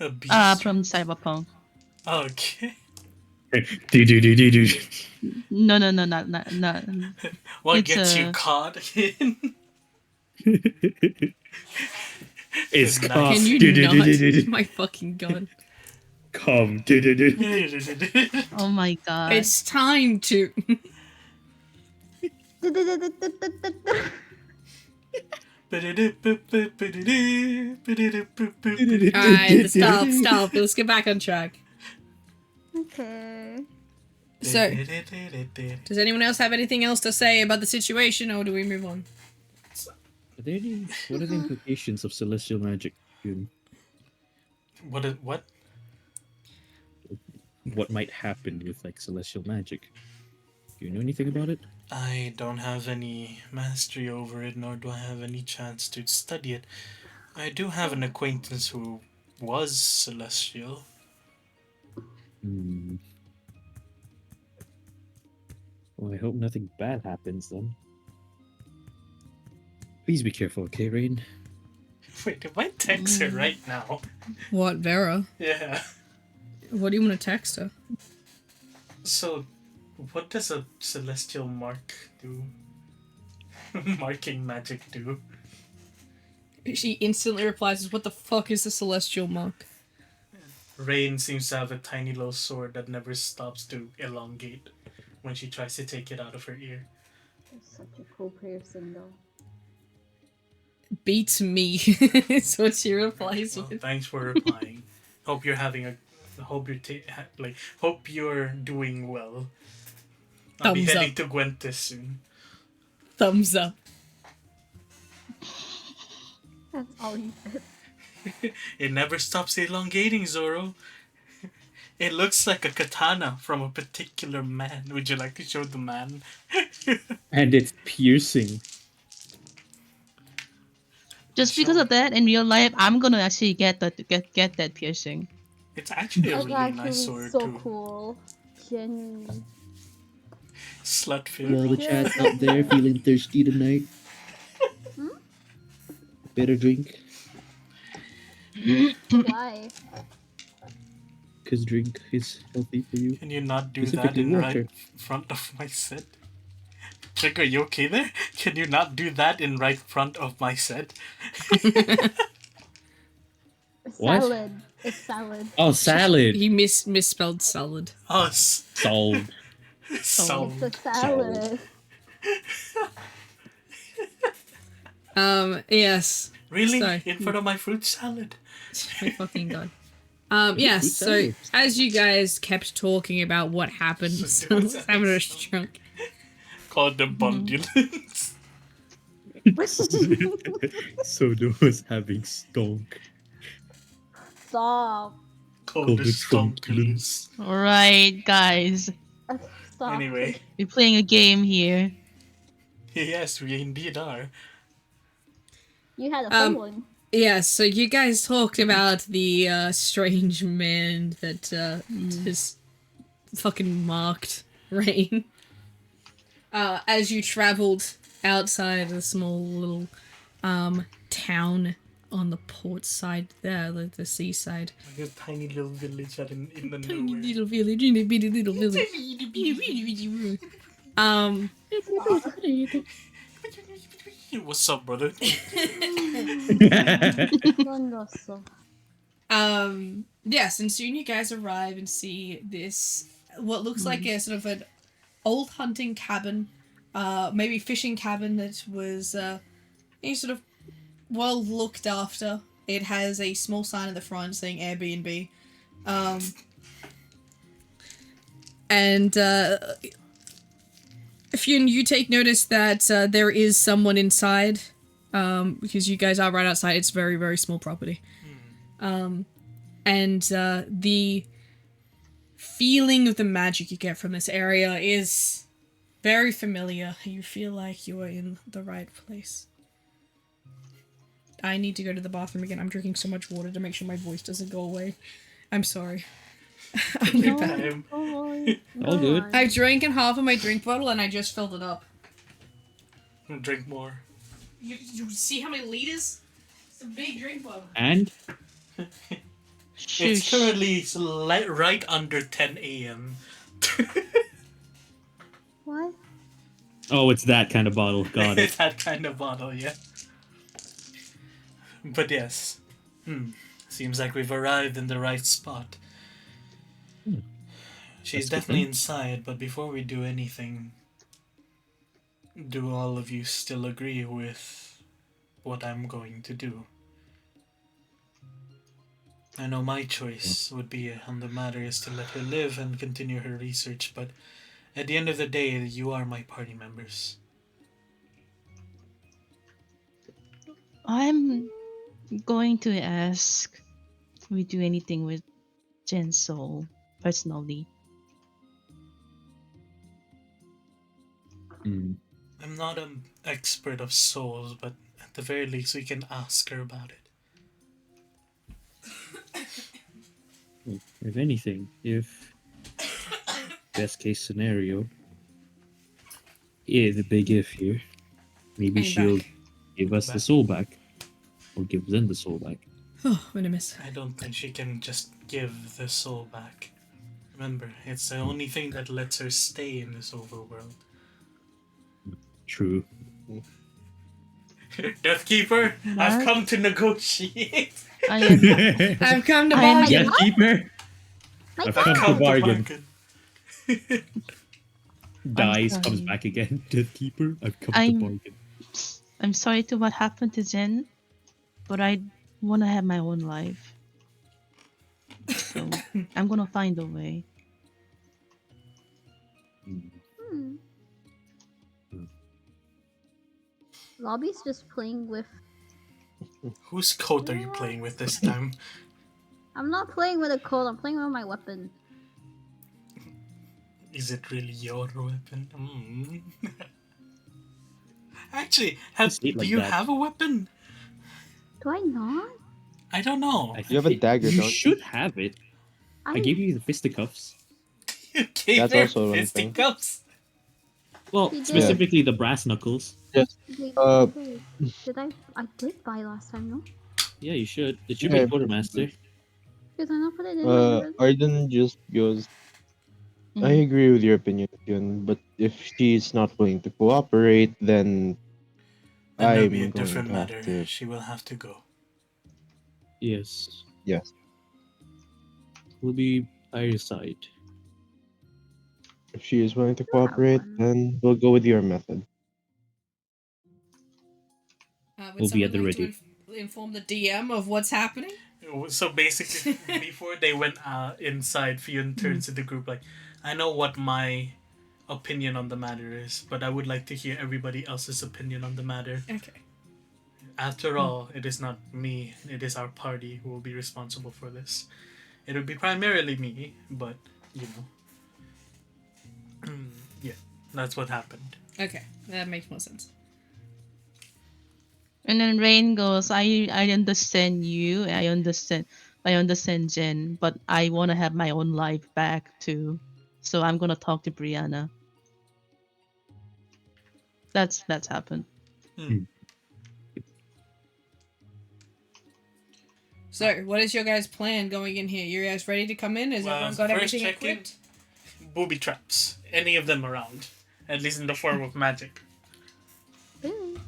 A beast. From Cyberpunk. Okay. Do-do-do-do-do. No, not. What It's gets you a- caught in? It's Nice. called. Can you not? My fucking god. Come. Do-do-do. Oh my god. It's time to. Alright, stop. Let's get back on track. Okay. So, does anyone else have anything else to say about the situation, or do we move on? Are there any, what are the implications of celestial magic, June? What? what might happen with like celestial magic. Do you know anything about it? I don't have any mastery over it, nor do I have any chance to study it. I do have an acquaintance who was celestial. Hmm. Well, I hope nothing bad happens then. Please be careful, okay, Rain? Wait, if I text her right now? What, Vera? Yeah. What do you want to text her? So, what does a celestial mark do? Marking magic do? She instantly replies, "What the fuck is the celestial mark?" Rain seems to have a tiny little sword that never stops to elongate when she tries to take it out of her ear. You're such a cool person, though. Beats me. Is what she replies Well, with. thanks for replying. Hope you're having a. Hope you're hope you're doing well. I'll be Thumbs heading up. to Gwentis soon. Thumbs up. That's all he said. It never stops elongating, Zoro. It looks like a katana from a particular man. Would you like to show the man? And it's piercing. Just because of that, in real life, I'm gonna actually get that piercing. It's actually a That's really actually nice sword so too. cool. Genuinely. Slut To all the feel. chat out there feeling thirsty tonight, Hmm? better drink, Why? because drink is healthy for you. Can you not do that Specifically in water. right front of my set? Chick, are you okay there? Can you not do that in right front of my set? What? Salad. It's salad. Oh, salad. He misspelled salad. Oh, Solved. so. It's a salad. Yes. Really? Sorry. In front of my fruit salad? My fucking god. it Yes, fruit so salad? as you guys kept talking about what happened, so I was having a stroke. Called the bundulance. Soda was having stonk. Stop. Called the stonkulus. Alright, guys. Okay, stop. Anyway, We're playing a game here. yes, we indeed are. You had a fun Um, one. Yeah, so you guys talked about the strange man that has fucking marked Rain. As you traveled outside the small little town on the port side there, the seaside. Like a tiny little village out in the Tiny nowhere. little village, in a bitty little village. What's up, brother? Wonderful. Yes, and soon you guys arrive and see this, what looks like a sort of an old hunting cabin, maybe fishing cabin that was, sort of well looked after. It has a small sign at the front saying Airbnb. And if you take notice that there is someone inside, because you guys are right outside. It's very, very small property. And the feeling of the magic you get from this area is very familiar. You feel like you are in the right place. I need to go to the bathroom again. I'm drinking so much water to make sure my voice doesn't go away. I'm sorry. I'll be back. Time. All good. I've drank in half of my drink bottle and I just filled it up. Drink more. You see how many liters? It's a big drink bottle. And It's currently right under 10 a.m. What? oh, it's that kind of bottle. Got it. It's that kind of bottle, yeah. But yes. Seems like we've arrived in the right spot. She's That's good definitely then. inside, but before we do anything, do all of you still agree with what I'm going to do? I know my choice would be on the matter is to let her live and continue her research, but at the end of the day, you are my party members. I'm going to ask if we do anything with Jen's soul. personally. Hmm. I'm not an expert of souls, but at the very least, we can ask her about it. Well, if anything, if best case scenario, the big if here, maybe I'm she'll back. give us the soul back, or give them the soul back. Oh, what a miss. I don't think she can just give the soul back. Remember, it's the only thing that lets her stay in this overworld. True. Deathkeeper, I've What? come to negotiate. I am. I've come to I am- bargain. Gatekeeper My I've God! come to bargain. bargain. Dies, sorry. comes back again. Deathkeeper, I've come to I'm- bargain. I'm sorry to what happened to Jen, but I want to have my own life. So I'm gonna find a way. Hmm. Lobby's just playing with. Whose code are you playing with this time? I'm not playing with a code. I'm playing with my weapon. Is it really your weapon? Actually, do you have a weapon? Do I not? I don't know. You have a dagger, You don't you? should have it. I gave you the fisticuffs. You gave That's her also one thing. fisticuffs. Well, He did. specifically the brass knuckles. Yes. Wait, Uh, okay. Did I? I did buy last time, no? Yeah, you should. It should Yeah. be quartermaster. Did I not put it in my inventory? Arden just goes, I agree with your opinion, Yun, but if she's not willing to cooperate, then Then there'll be a I'm going different to have matter. to. She will have to go. Yes. Yes. We'll be by your side. If she is willing to You have cooperate, one. then we'll go with your method. Would We'll be at someone the like ready. to inform the DM of what's happening? So basically, before they went inside, Fionn turns to the group like, I know what my opinion on the matter is, but I would like to hear everybody else's opinion on the matter. Okay. After all, it is not me, it is our party who will be responsible for this. It would be primarily me, but, you know. Yeah, that's what happened. Okay, that makes more sense. And then Rain goes, I understand you, I understand Jen, but I want to have my own life back too. So I'm gonna talk to Brianna. That's happened. So, what is your guys' plan going in here? You guys ready to come in? Has everyone got first everything check-in, equipped? booby traps. Any of them around. At least in the form of magic. Really?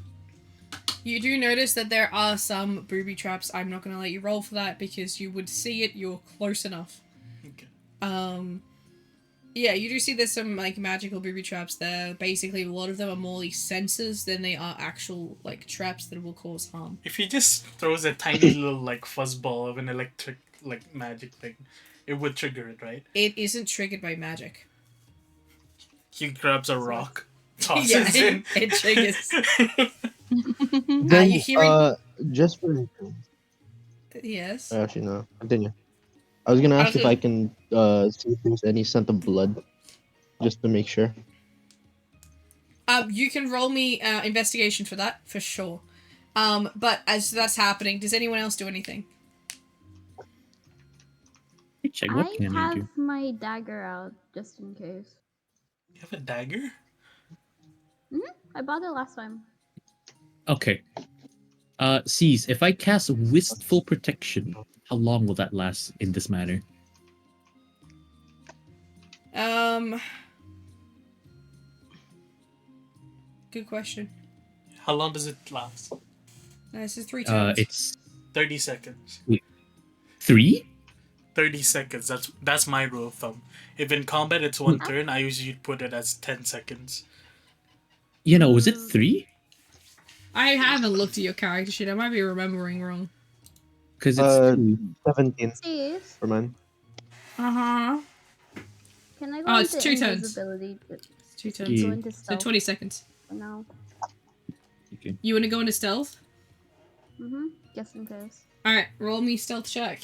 You do notice that there are some booby traps. I'm not going to let you roll for that because you would see it. You're close enough. Okay. Yeah, you do see there's some like magical booby traps there. Basically, a lot of them are more like sensors than they are actual like traps that will cause harm. If he just throws a tiny little like fuzzball of an electric like magic thing, it would trigger it, right? It isn't triggered by magic. He grabs a rock, tosses Yeah, in. it triggers. Then, you hear just for instance, Yes. actually no, continue. I was gonna ask if I can see if there's any scent of blood, just to make sure. You can roll me investigation for that, for sure. But as that's happening, does anyone else do anything? Check what I can I do. have my dagger out just in case. You have a dagger? I bought it last time. Okay. Cease, if I cast Wistful Protection, how long will that last in this manner? Good question. How long does it last? This is 3 turns. It's 30 seconds. 3? 30 seconds. That's my rule of thumb. If in combat it's 1 turn, I usually put it as 10 seconds. You know, was it 3? I haven't looked at your character sheet. I might be remembering wrong. Because it's 17 Please. for mine. Uh-huh. Can I go Oh, into it's 2 turns. invisibility? It's 2 turns. Yeah. Go into So stealth 20 seconds. for now. Okay. You want to go into stealth? Just in case. Alright, roll me stealth check.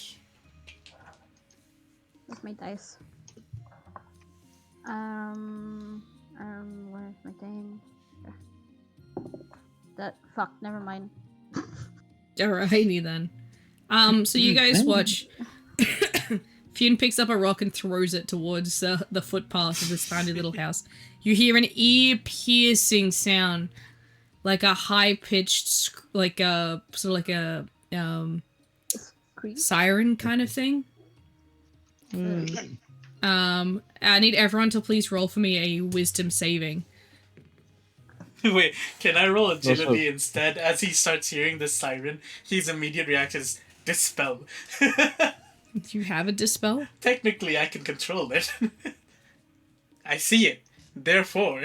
That's my dice. Where's my thing? That fuck. Never mind. Alrighty then. So you guys watch. Fionn picks up a rock and throws it towards the footpath of this tiny little house. You hear an ear-piercing sound, like a high-pitched, like a sort of like a Creep. siren kind of thing. I need everyone to please roll for me a wisdom saving. Wait, can I roll agility Also- instead? As he starts hearing the siren, his immediate reaction is dispel. Do you have a dispel? Technically, I can control it. I see it. Therefore,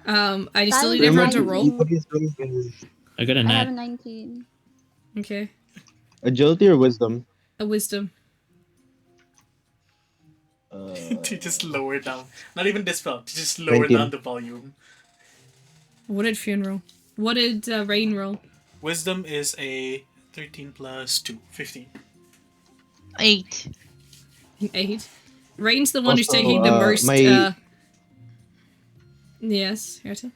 I still need Silent everyone to Night. roll. I got a I have a nat. 19. Okay, Agility or wisdom? a wisdom. to just lower down. Not even dispel, to just lower 19. down the volume. What did Fionn roll? What did Rain roll? Wisdom is a 13 plus 2, 15. 8. 8. Rain's the one who's Also, taking the most. Yes, Herta?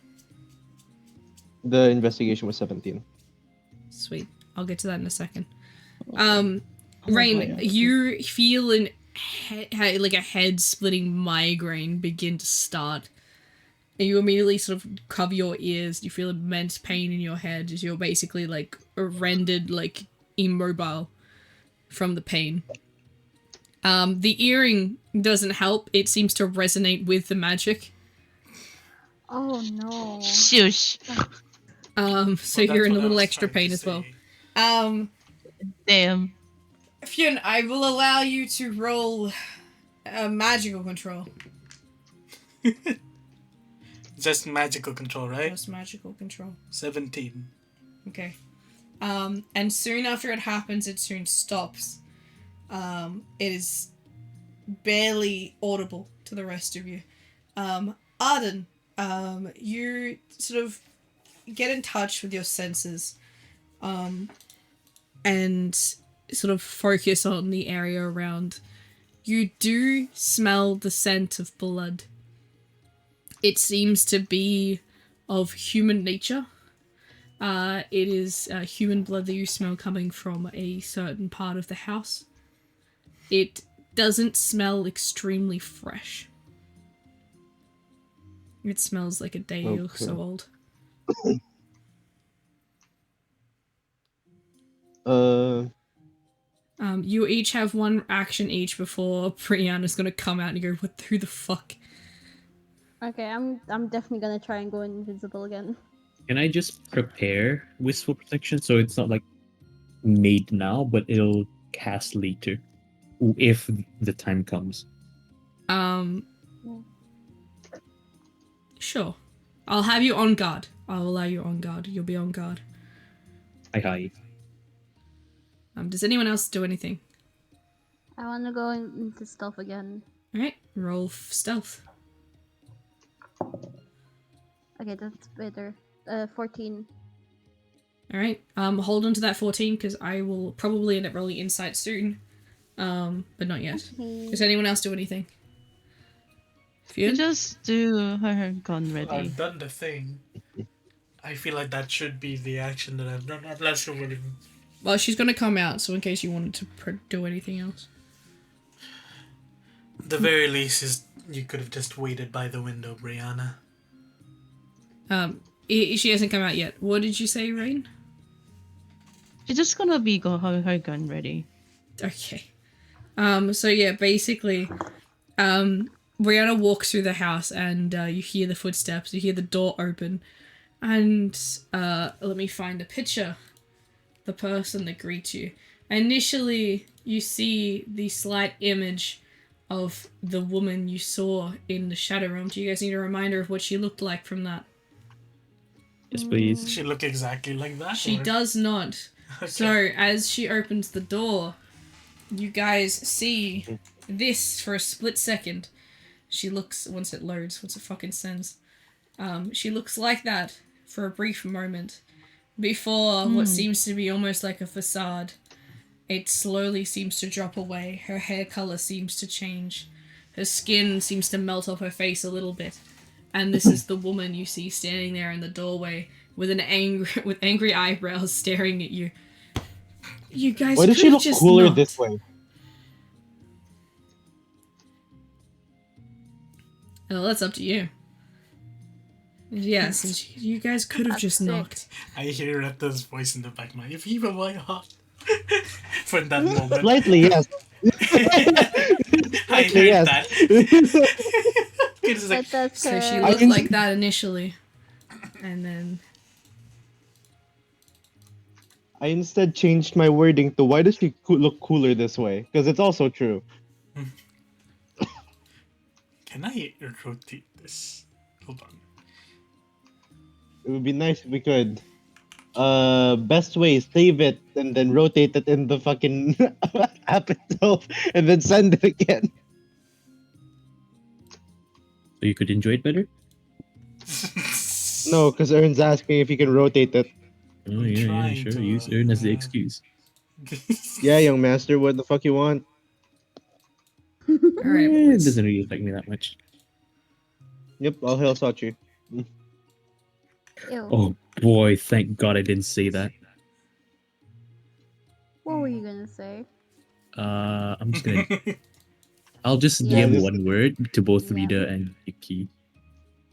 The investigation was 17. Sweet. I'll get to that in a second. Rain, you feel like a head-splitting migraine begin to start. And you immediately sort of cover your ears. You feel immense pain in your head as you're basically like rendered like immobile from the pain. The earring doesn't help. It seems to resonate with the magic. Oh no. Shush. So Well, you're that's in a what I little was extra trying pain to as well. say. Damn. Fionn, I will allow you to roll magical control. Just magical control, right? Just magical control. 17. Okay. And soon after it happens, it soon stops. It is barely audible to the rest of you. Arden, you sort of get in touch with your senses, and sort of focus on the area around. You do smell the scent of blood. It seems to be of human nature. It is human blood that you smell coming from a certain part of the house. It doesn't smell extremely fresh. It smells like a day or so old. You each have one action each before Brianna's gonna come out and go, who the fuck? Okay, I'm definitely gonna try and go invisible again. Can I just prepare Wistful Protection so it's not like made now, but it'll cast later if the time comes? Sure. I'll have you on guard. I'll allow you on guard. You'll be on guard. Hi. Does anyone else do anything? I wanna go into stealth again. Alright, roll stealth. Okay, that's better. 14. Alright, hold on to that 14 because I will probably end up rolling insight soon. But not yet. Okay. Does anyone else do anything? You Fionn? just do her gun ready. I've done the thing. I feel like that should be the action that I've done. I'm not sure what it means. Well, she's gonna come out, so in case you wanted to do anything else. The very least is you could have just waited by the window, Brianna. She hasn't come out yet. What did you say, Rain? She's just gonna be her gun ready. Okay. So yeah, basically, Brianna walks through the house and you hear the footsteps, you hear the door open, and let me find a picture. The person that greets you. Initially, you see the slight image of the woman you saw in the Shadow Realm. Do you guys need a reminder of what she looked like from that? Yes, please. She look exactly like that? She or- does not. Okay. So, as she opens the door, you guys see this for a split second. She looks, once it loads, once it fucking sends, she looks like that for a brief moment before what seems to be almost like a facade. It slowly seems to drop away. Her hair color seems to change. her skin seems to melt off her face a little bit. And this is the woman you see standing there in the doorway with angry eyebrows staring at you. You guys Why does could she have look just cooler not. this way? Well, that's up to you. Yes, and you guys could have That's just sick. knocked. I hear Retta's voice in the back of my head. Viva my heart. For that moment. Slightly, yes. I Slightly, heard yes. that. It's like, That's So she her. looked can- like that initially. And then... I instead changed my wording to why does she look cooler this way? Because it's also true. can I rotate this? Hold on. It would be nice if we could. Best way, save it and then rotate it in the fucking app itself and then send it again. So you could enjoy it better? No, because Ern's asking if you can rotate it. Oh, I'm yeah, trying sure. to, Use Earn as the excuse. Yeah, young master, what the fuck you want? Alright, It boys. doesn't really affect me that much. Yep, I'll hail Sachi. Ew. Oh boy, thank God I didn't say that. What were you gonna say? I'm just gonna. I'll just Yeah, DM this- one word to both Yeah. Rita and Yuki.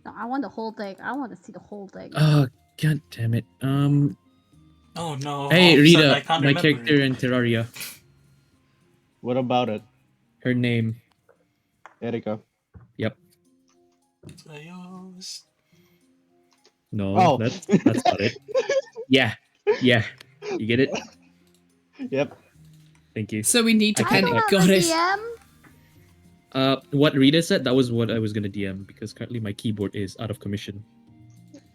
No, I want the whole thing. I want to see the whole thing. Oh, god damn it. Oh no. Hey all of a sudden I Rita, can't my remember character it. in Terraria. What about it? Her name. Erika. Yep. Ayos. No, Oh. that's not it. Yeah. You get it? Yep. Thank you. So we need to I I kind don't of have got a it. DM. What Rita said, that was what I was gonna DM because currently my keyboard is out of commission.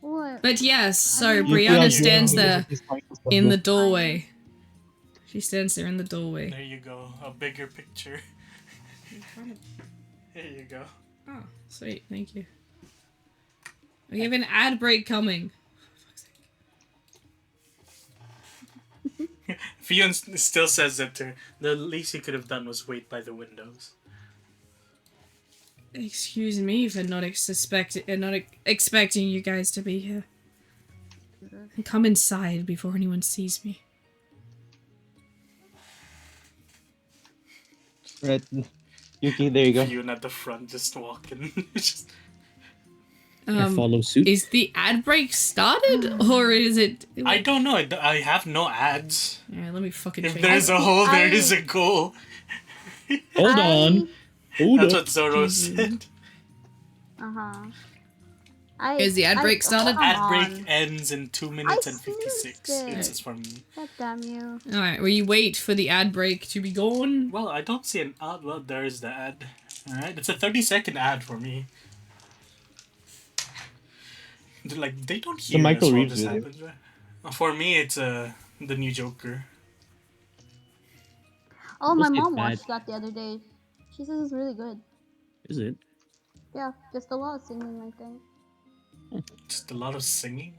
What? But yes, so You Brianna can- stands there in the the. doorway. She stands there in the doorway. There you go. A bigger picture. There you go. Oh, sweet, thank you. We have an ad break coming. Fion still says that the least he could have done was wait by the windows. Excuse me for not expecting you guys to be here. Come inside before anyone sees me. Right. Yuki, there you go. Fion at the front just walking. Just, I follow suit. Is the ad break started or is it? I don't know. I have no ads. Alright, let me fucking If check. there's a hole, there is a goal. Hold on. Hold That's up. what Zoro Mhm. said. Is the ad break started? Come Ad on. break ends in 2 minutes and snoozed 56. it. It says for me. God damn you. Alright, will you wait for the ad break to be gone? Well, I don't see an ad. Well, there is the ad. Alright, it's a 30-second ad for me. Like, they don't hear Michael us while Reeves this video. happens, right? For me, it's the new Joker. Oh, my Let's get mom bad. watched that the other day. She says it's really good. Is it? Yeah, just a lot of singing, I think. Just a lot of singing.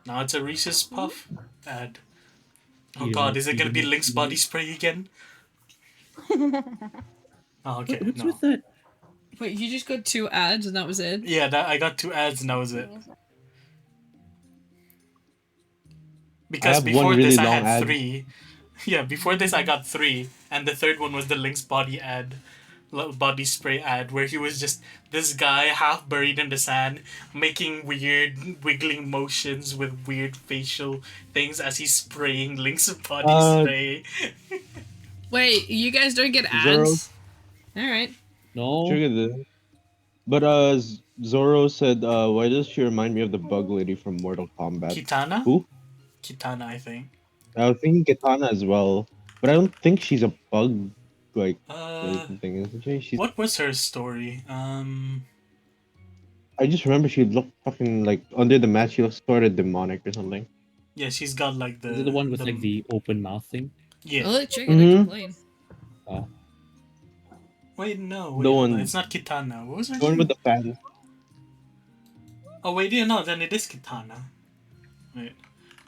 Now it's a Reese's Puff ad. Oh Yeah, god, is it gonna be yeah. Link's body spray again? Oh, okay, What's no. with that? Wait, you just got 2 ads and that was it? Yeah, I got 2 ads and that was it. Because have one before really this I long had ad. 3. Yeah, before this I got 3, and the third one was the Link's body ad, body spray ad, where he was just this guy half buried in the sand, making weird wiggling motions with weird facial things as he's spraying Link's body spray. Wait, you guys don't get Zoro. ads? Alright. No. Triggered it. But Zoro said, why does she remind me of the bug lady from Mortal Kombat? Kitana? Who? Kitana, I think. I was thinking Katana as well, but I don't think she's a bug like Uh, thing, isn't she? She's. what was her story? I just remember she looked fucking like under the mask. She looked sort of demonic or something. Yeah, she's got like the. Is it the one with like the open mouth thing? Yeah. Oh, triggered, Mhm. I complain. Oh. Wait, no. The Wait, one- no, it's not Kitana. What was her The one name? with the fan. Oh wait, yeah, no, then it is Kitana. Wait,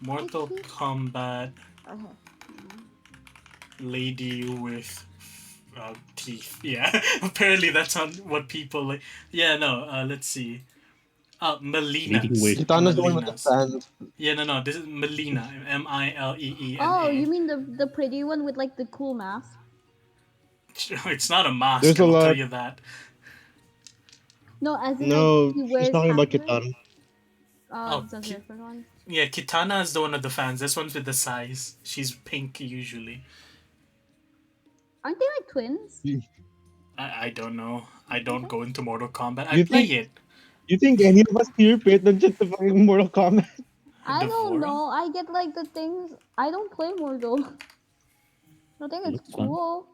Mortal Kombat lady with teeth. Yeah, apparently that's on what people like. Yeah, no. Let's see. Leading Melina's. weight. Kitana's the one with the Melina's. fans. Yeah, no. This is Melina. Mileena. Oh, you mean the pretty one with like the cool mask? It's not a mask. There's a I'll tell lot. you that. No, as in like No, he she's wears talking about hats, right? Kitana. Oh, That's a different one. Yeah, Kitana is the one of the fans. This one's with the size. She's pink usually. Aren't they like twins? I don't know. I don't go into Mortal Kombat. I You play think- it. You think any of us here paid attention to fucking Mortal Kombat? I don't Devora? know. I get like the things. I don't play Mortal. I think it's Looks fun. cool.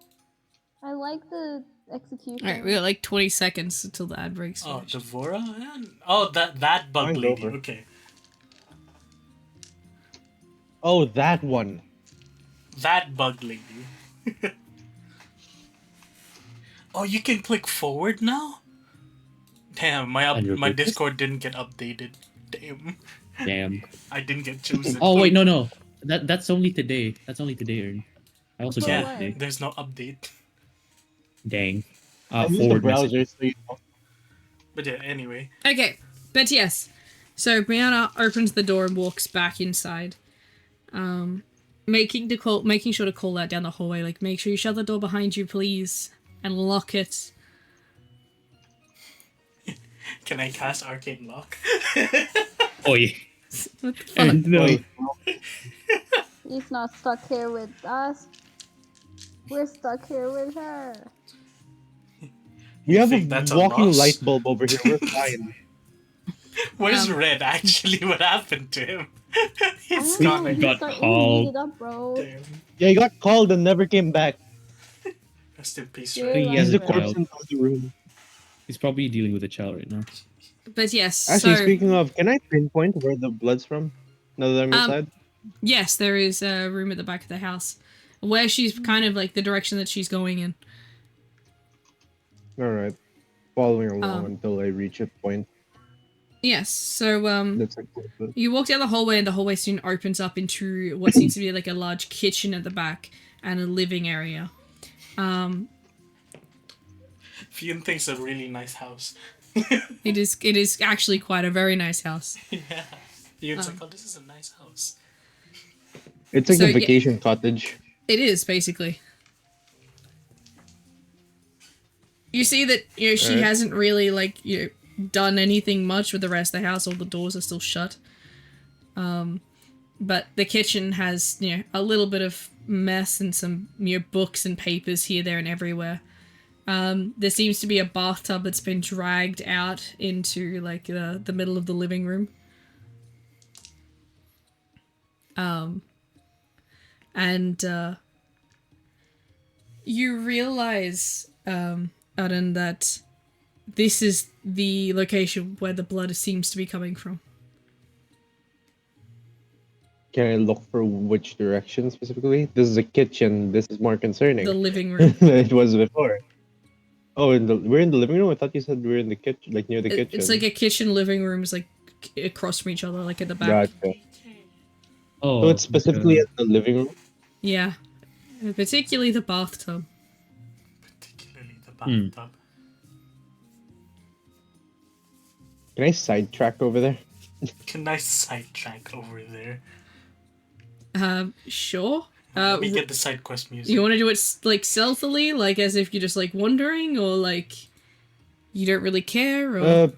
I like the execution. Alright, we got like 20 seconds until the ad breaks. Oh, finished. Devora? Oh, that bug Mine's lady. over. Okay. Oh, that one. That bug lady. Oh, you can click forward now? Damn, And your my purpose? Discord didn't get updated. Damn. Damn. I didn't get chosen. Oh wait, no. That's only today. That's only today, Ern. I also For got it what? today. There's no update. Dang. I use the Forward browser, message. so you know. But yeah, anyway. Okay, but yes. So Brianna opens the door and walks back inside. Making sure to call that down the hallway, like make sure you shut the door behind you, please, and lock it. Can I cast Arcane Lock? Oi. What the fuck? No. Wait, He's not stuck here with us. We're stuck here with her. we have think a that's a walking loss? light bulb over here. We're fine. Where's Red actually? What happened to him? He's I don't know. gone. He got started called. it up, bro. Damn. Yeah, he got called and never came back. Rest in peace, Yeah, Red. He like has He's a the that. corpse child. in the room. He's probably dealing with a child right now. But yes, Actually, so speaking of, can I pinpoint where the blood's from? Now that I'm inside? yes, there is a room at the back of the house where she's kind of like the direction that she's going in. Alright. Following along Um, until I reach a point. Yes, so That's like close. you walk down the hallway and the hallway soon opens up into what seems to be like a large kitchen at the back and a living area. Fion thinks a really nice house. It is actually quite a very nice house. Yeah. Fion's like, oh, this is a nice house. It's like So, a yeah. vacation cottage. It is basically. You see that she Alright. hasn't really like done anything much with the rest of the house. All the doors are still shut. But the kitchen has a little bit of mess and some books and papers here, there, and everywhere. There seems to be a bathtub that's been dragged out into like the middle of the living room. And you realize, Aden, that this is the location where the blood seems to be coming from. Can I look for which direction specifically? This is a kitchen. This is more concerning. The living room. than it was before. Oh, we're in the living room? I thought you said we were in the kitchen, like near the kitchen. It's like a kitchen, living rooms, like across from each other, like at the back. Gotcha. Oh. So it's specifically at the living room? Yeah, particularly the bathtub. Particularly the bathtub. Can I sidetrack over there? Can I sidetrack over there? Sure. Let me get the side quest music. You want to do it like stealthily, like as if you're just like wandering, or like you don't really care, or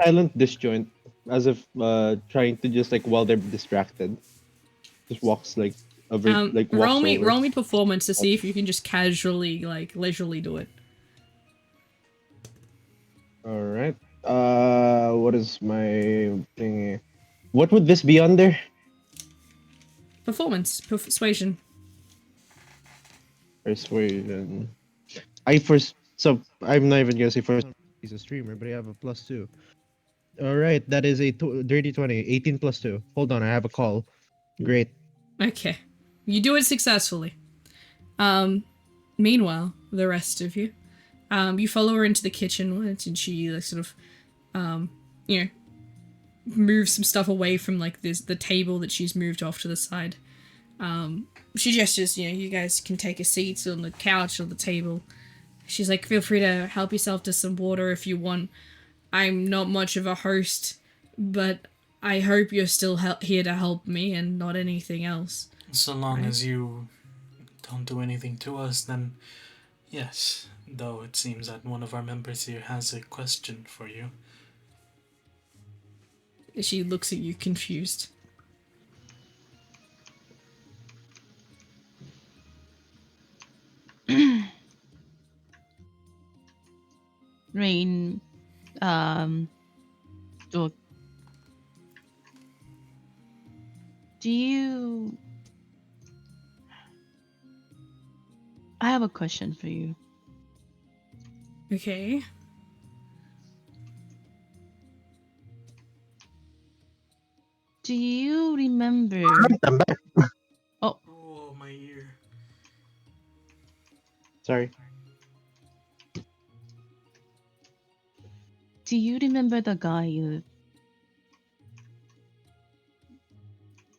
Silent disjoint, as if trying to just like while they're distracted, just walks like over, like walks roll me over. performance to see if you can just casually, like leisurely do it. All right. What is my thing? What would this be under? Performance, persuasion. Persuasion. So I'm not even gonna say first. He's a streamer, but I have a +2. All right, that is a dirty 20. 18 + 2. Hold on, I have a call. Great. Okay, you do it successfully. Meanwhile, the rest of you, you follow her into the kitchen, and she like sort of, moves some stuff away from like the table that she's moved off to the side. she gestures, you guys can take a seat on the couch or the table. She's like, feel free to help yourself to some water if you want. I'm not much of a host, but I hope you're still here to help me and not anything else. So long Right. as you don't do anything to us, then yes. Though it seems that one of our members here has a question for you. She looks at you confused. Rain, look, do you... I have a question for you. Okay. Do you remember... I'm back. Oh, my ear. Sorry. Do you remember the guy who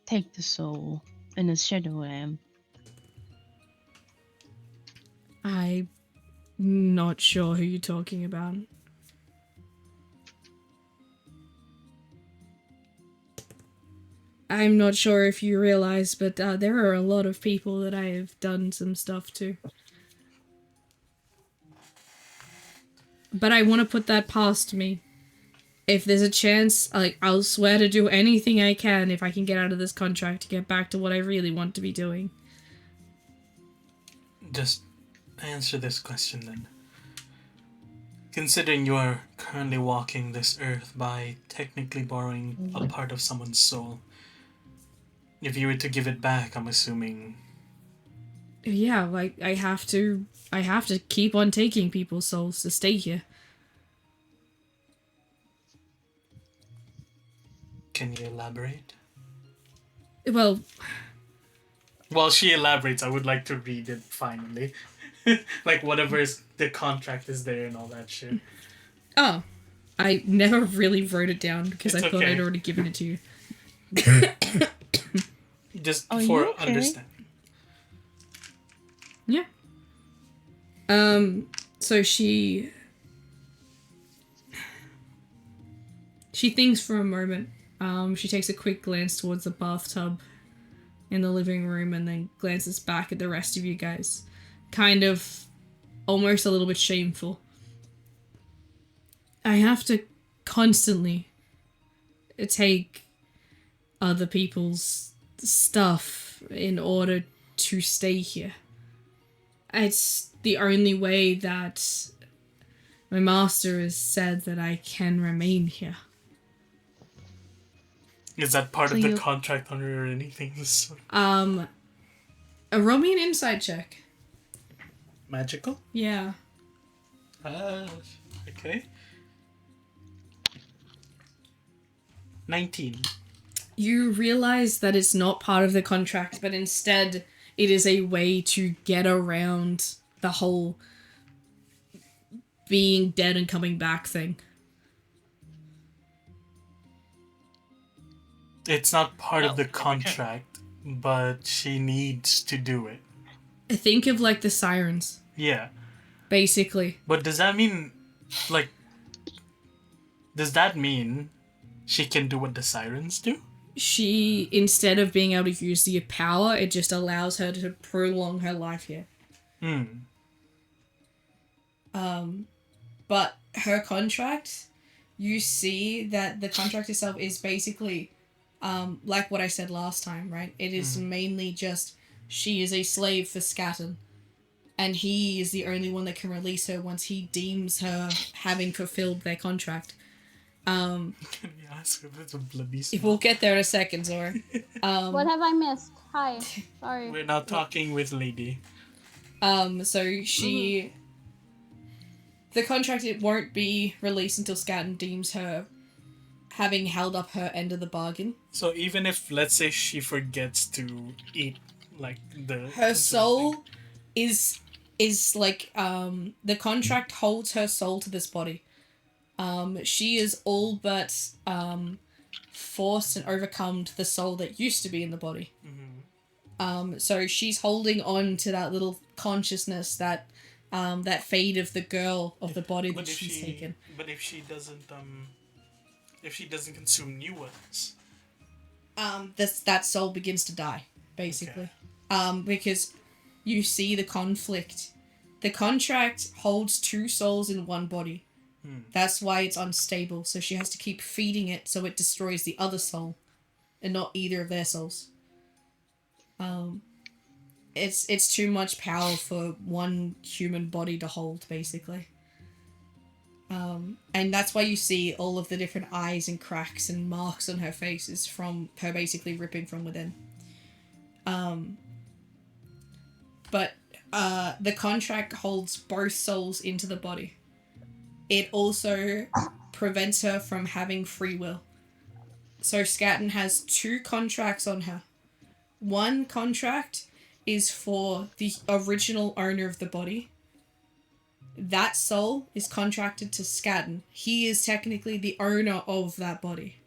take the soul in a shadow realm? I'm not sure who you're talking about. I'm not sure if you realize, but there are a lot of people that I have done some stuff to. But I want to put that past me. If there's a chance, I'll swear to do anything I can if I can get out of this contract to get back to what I really want to be doing. Just answer this question then. Considering you are currently walking this earth by technically borrowing a part of someone's soul, if you were to give it back, I'm assuming... Yeah, I have to keep on taking people's souls to stay here. Can you elaborate? Well, While she elaborates, I would like to read it finally. Like, whatever the contract is there and all that shit. oh, I never really wrote it down because It's I thought okay. I'd already given it to you. Just Are for you okay? understanding. Yeah. So she thinks for a moment. She takes a quick glance towards the bathtub in the living room and then glances back at the rest of you guys. Kind of almost a little bit shameful. I have to constantly take other people's stuff in order to stay here. It's the only way that my master has said that I can remain here. Is that part So of the you- contract under or anything? Roll me an inside check. Magical? Yeah. Okay. 19. You realize that it's not part of the contract, but instead it is a way to get around the whole being dead and coming back thing. It's not part of the Well, contract, but she needs to do it. Think of like the sirens, Yeah. basically. But does that mean, like, does that mean she can do what the sirens do? She, instead of being able to use the power, it just allows her to prolong her life here. But her contract, you see that the contract itself is basically, like what I said last time, right? It is mainly just, she is a slave for Scatton. And he is the only one that can release her once he deems her having fulfilled their contract. Can we ask if it's a bloody smell? We'll get there in a second, Zora. What have I missed? Hi. Sorry. We're now talking with Lady. So she... The contract, it won't be released until Scatton deems her having held up her end of the bargain. So even if, let's say, she forgets to eat, like, Her soul is like, the contract holds her soul to this body. She is all but, forced and overcome the soul that used to be in the body. So she's holding on to that little consciousness, that fate of the girl, of the body that she's taken. But if she doesn't consume new ones, That soul begins to die, basically. Okay. Because you see the conflict. The contract holds two souls in one body. That's why it's unstable. So she has to keep feeding it so it destroys the other soul, and not either of their souls. It's too much power for one human body to hold, basically. And that's why you see all of the different eyes and cracks and marks on her face is from her basically ripping from within. But the contract holds both souls into the body. It also prevents her from having free will. So Skatton has two contracts on her. One contract is for the original owner of the body. That soul is contracted to Skatton. He is technically the owner of that body.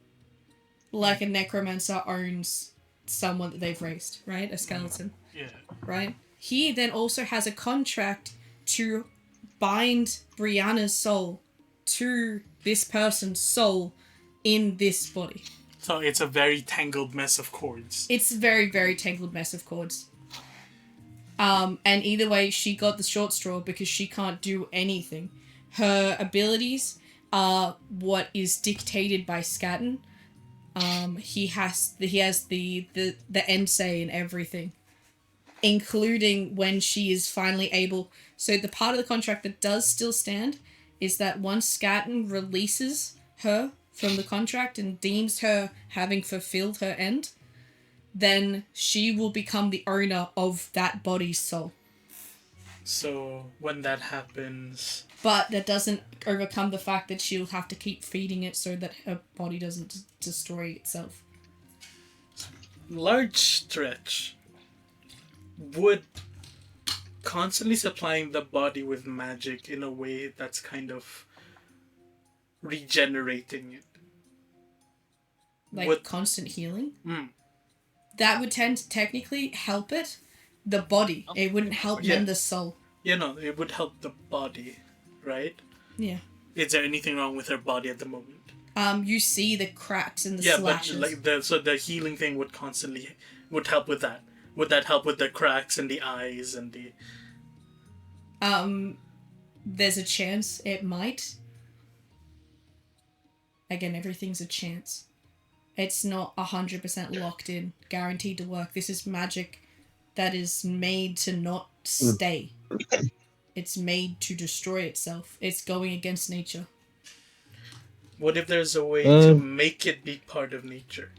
Like a necromancer owns someone that they've raised, right? A skeleton. Yeah. Right? He then also has a contract to bind Brianna's soul to this person's soul in this body. So it's a very tangled mess of cords. It's a very, very tangled mess of cords. And either way, she got the short straw because she can't do anything. Her abilities are what is dictated by Skatton. He has the end say in everything, including when she is finally able. So the part of the contract that does still stand is that once Skatton releases her from the contract and deems her having fulfilled her end, then she will become the owner of that body's soul. So when that happens... But that doesn't overcome the fact that she'll have to keep feeding it so that her body doesn't destroy itself. Large stretch. Would constantly supplying the body with magic in a way that's kind of regenerating it. Like constant healing? That would tend to technically help it, the body. It wouldn't help mend the soul. Yeah, no, it would help the body, right? Yeah. Is there anything wrong with her body at the moment? You see the cracks and the slashes. Yeah, but so the healing thing would help with that. Would that help with the cracks and the eyes and the... There's a chance it might. Again, everything's a chance. It's not 100% locked in, guaranteed to work. This is magic that is made to not stay. It's made to destroy itself. It's going against nature. What if there's a way to make it be part of nature?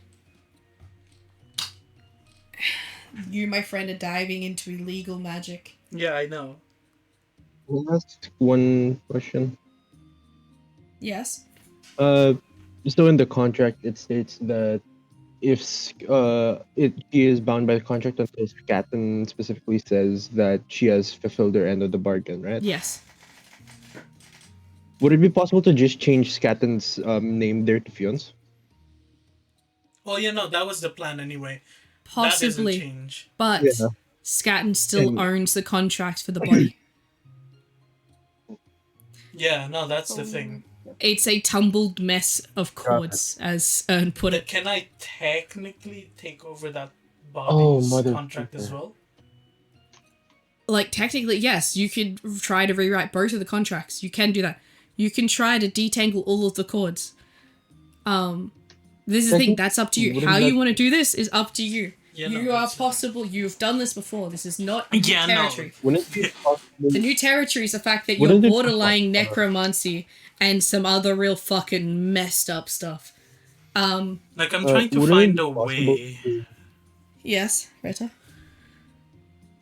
You, my friend, are diving into illegal magic. Yeah, I know. Can I ask one question? Yes? So in the contract, it states that if she is bound by the contract until Skatton specifically says that she has fulfilled her end of the bargain, right? Yes. Would it be possible to just change Skatton's name there to Fion's? Well, yeah, no, that was the plan anyway. Possibly. That doesn't change. But Yeah. Skatton still owns the contract for the body. Yeah, no, that's the thing. It's a tumbled mess of cords, as Ern put But it. can I technically take over that body's contract as well? Like, technically, yes, you could try to rewrite both of the contracts. You can do that. You can try to detangle all of the cords. This is the thing, that's up to you. How you want to do this is up to you. Yeah, You are possible. You've done this before. This is not new Yeah, no. territory. Wouldn't it be possible? The new territory is the fact that Wouldn't you're it be borderline possible- necromancy and some other real fucking messed up stuff. Like, I'm trying to wouldn't it find be a possible way. to, Yes, Rita?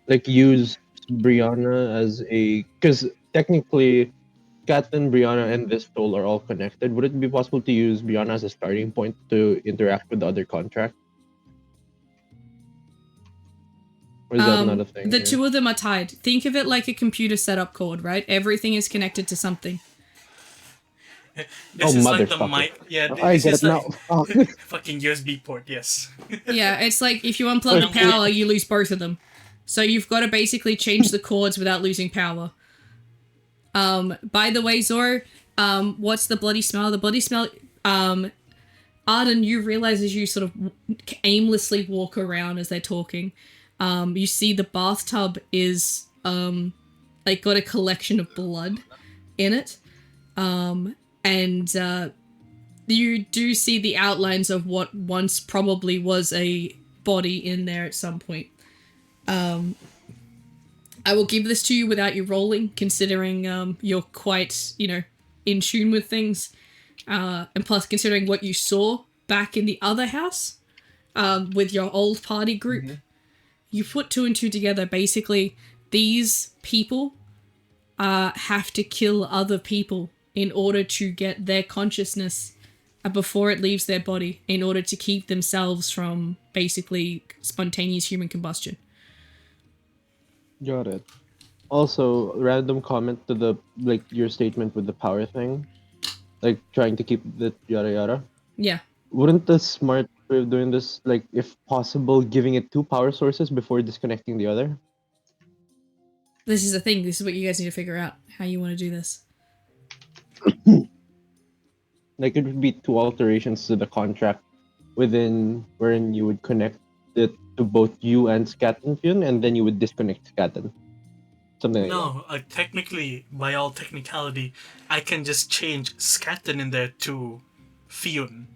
like, use Brianna as a... Because technically, Captain, Brianna, and this soul are all connected. Would it be possible to use Brianna as a starting point to interact with the other contract? Or is that not a thing? The two of them are tied. Think of it like a computer setup cord, right? Everything is connected to something. This Oh, is like the motherfucker. mic. Yeah, I this get is it now. like fucking USB port. Yes. Yeah, it's like if you unplug the Okay. power, you lose both of them. So you've got to basically change the cords without losing power. By the way, Zoro, what's the bloody smell? The bloody smell, Arden, you realize as you sort of aimlessly walk around as they're talking, you see the bathtub is, like, got a collection of blood in it. And you do see the outlines of what once probably was a body in there at some point. I will give this to you without you rolling, considering you're quite, in tune with things. And plus, considering what you saw back in the other house with your old party group, you put two and two together. Basically, these people have to kill other people in order to get their consciousness before it leaves their body, in order to keep themselves from basically spontaneous human combustion. Got it. Also, random comment to the your statement with the power thing, like trying to keep the yada yada. Yeah. Wouldn't the smart way of doing this, like if possible, giving it two power sources before disconnecting the other? This is the thing. This is what you guys need to figure out, how you want to do this. Like it would be two alterations to the contract within wherein you would connect it to both you and Scattenfune, and then you would disconnect Scatten. Something like that. No, technically, by all technicality, I can just change Scatten in there to Fionn.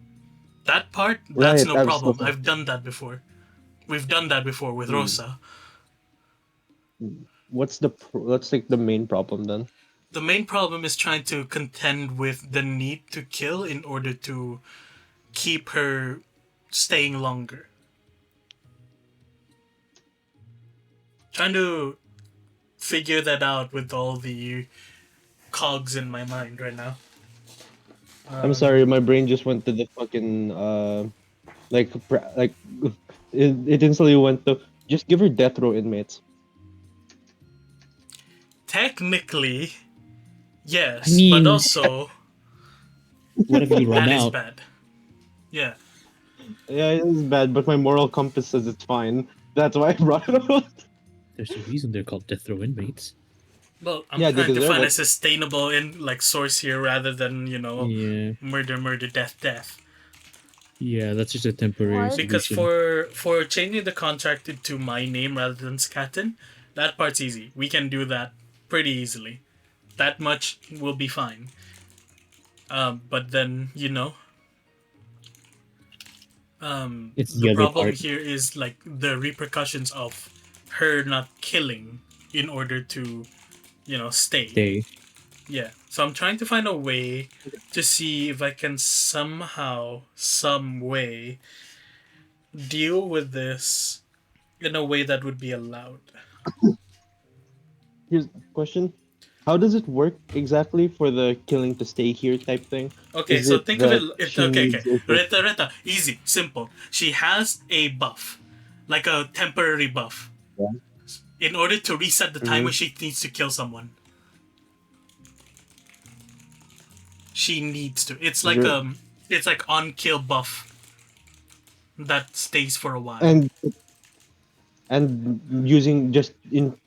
That part, that's Right, no I was problem. thinking- I've done that before. We've done that before with Rosa. What's like the main problem then? The main problem is trying to contend with the need to kill in order to keep her staying longer. Trying to figure that out with all the cogs in my mind right now. I'm sorry, my brain just went to the fucking like it instantly went to just give her death row inmates. Technically, yes, I mean, but also what if you run that is out? bad. Yeah. Yeah, it is bad, but my moral compass says it's fine. That's why I brought it up. There's a reason they're called death row inmates. Well, I'm Yeah, they trying to deserve find a it. sustainable source here rather than, Yeah, murder, death. yeah, that's just a temporary What? Because solution. for changing the contract to my name rather than Skatten, that part's easy. We can do that pretty easily. That much will be fine. But then, It's the the other problem part. here is like the repercussions of her not killing in order to, stay. They Yeah. So I'm trying to find a way to see if I can somehow, some way, deal with this in a way that would be allowed. Here's the question: how does it work exactly for the killing to stay here type thing? Okay, Is so it think of it. that she needs Reta, easy, simple. She has a buff, like a temporary buff, Yeah. in order to reset the time Mhm. when she needs to kill someone. She needs to. It's like You're- it's like on kill buff that stays for a while. and using just in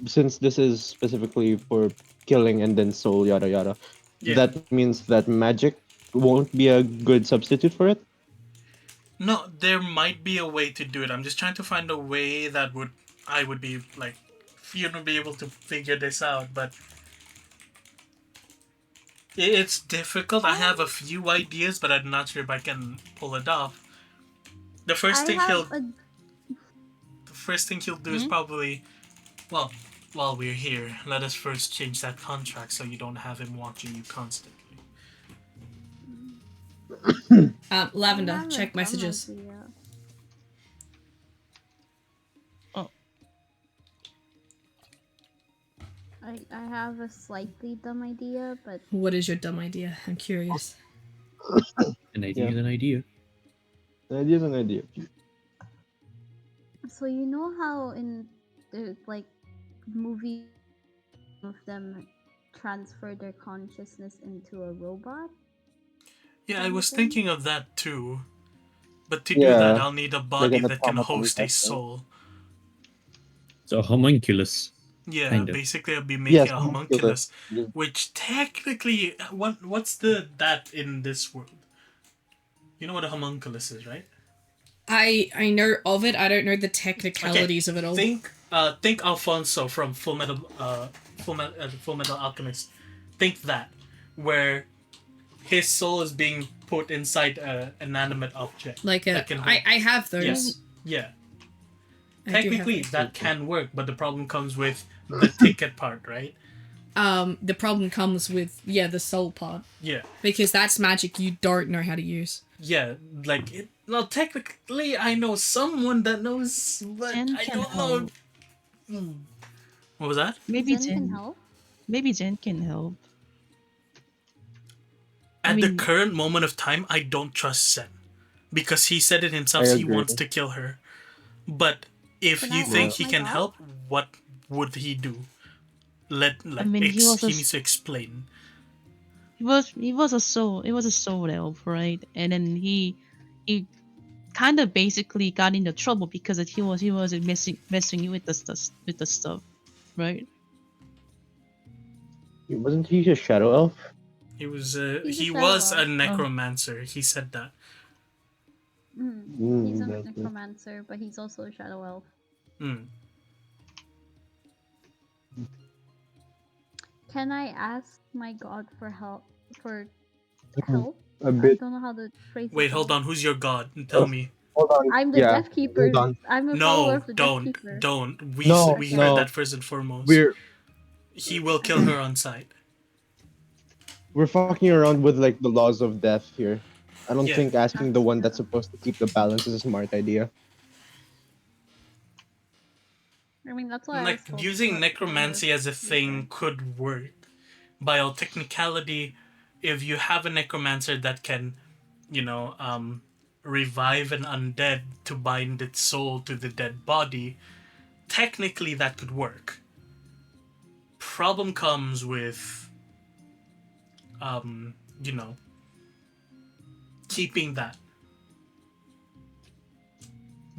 since this is specifically for killing and then soul yada yada, Yeah. that means that magic won't be a good substitute for it. No, there might be a way to do it. I'm just trying to find a way that I would be like, be able to figure this out, but it's difficult. I have a few ideas, but I'm not sure if I can pull it off. The first thing he'll do is probably, well, while we're here, let us first change that contract so you don't have him watching you constantly. Lavender, check messages. Oh. I have a slightly dumb idea, but What is your dumb idea? I'm curious. an idea Yeah. is an idea. An idea is an idea. so you know how in the movie of them transfer their consciousness into a robot. Yeah, I Kind of was thing? thinking of that too. But to do that, Yeah, I'll need a like body an that can automaton host a type thing. soul. So homunculus. Yeah, Kind of. basically I'll be making Yes, a homunculus. homunculus, which technically, what's that in this world? You know what a homunculus is, right? I know of it. I don't know the Okay, technicalities of it all. think Alfonso from Full Metal Alchemist. Think that, where his soul is being put inside an inanimate object. Like that can I have those. Yes. Yeah. I do have Technically, those. that can work, but the problem comes with the ticket part, right? The problem comes with the soul part, Yeah. because that's magic you don't know how to use. Yeah, like it. Well, technically, I know someone that knows, but Jen I can don't know. help. What was that? Maybe Zen can Jen. help. Maybe Jen can help. At I the mean- current moment of time, I don't trust Zen, because he said it himself. I He agree. wants to kill her. But if Can you I think ask he my can god? help, what would he do? mean, he was a he needs to explain. He was a soul. It was a soul elf, right? And then he kind of basically got into trouble because he was messing with the stuff, right? Wasn't he a shadow elf? He was He's a he was a shadow elf. necromancer. He said that. He's a That's it. necromancer, but he's also a shadow elf. Hmm. Can I ask my god for help? For Mhm. help? A I bit. don't know how to phrase it. Wait, hold on. Who's your god? Tell me. Hold on. I'm the Yeah, Death Keeper. hold on. I'm a follower No, of the Death don't, Keeper. don't. We No, we no. heard that first and foremost. We're He will kill her on sight. we're fucking around with like the laws of death here. I don't Yeah. think asking the one that's supposed to keep the balance is a smart idea. I mean, that's why I Like was told using to necromancy as a thing could work. By all technicality, if you have a necromancer that can, revive an undead to bind its soul to the dead body, technically that could work. Problem comes with, keeping that.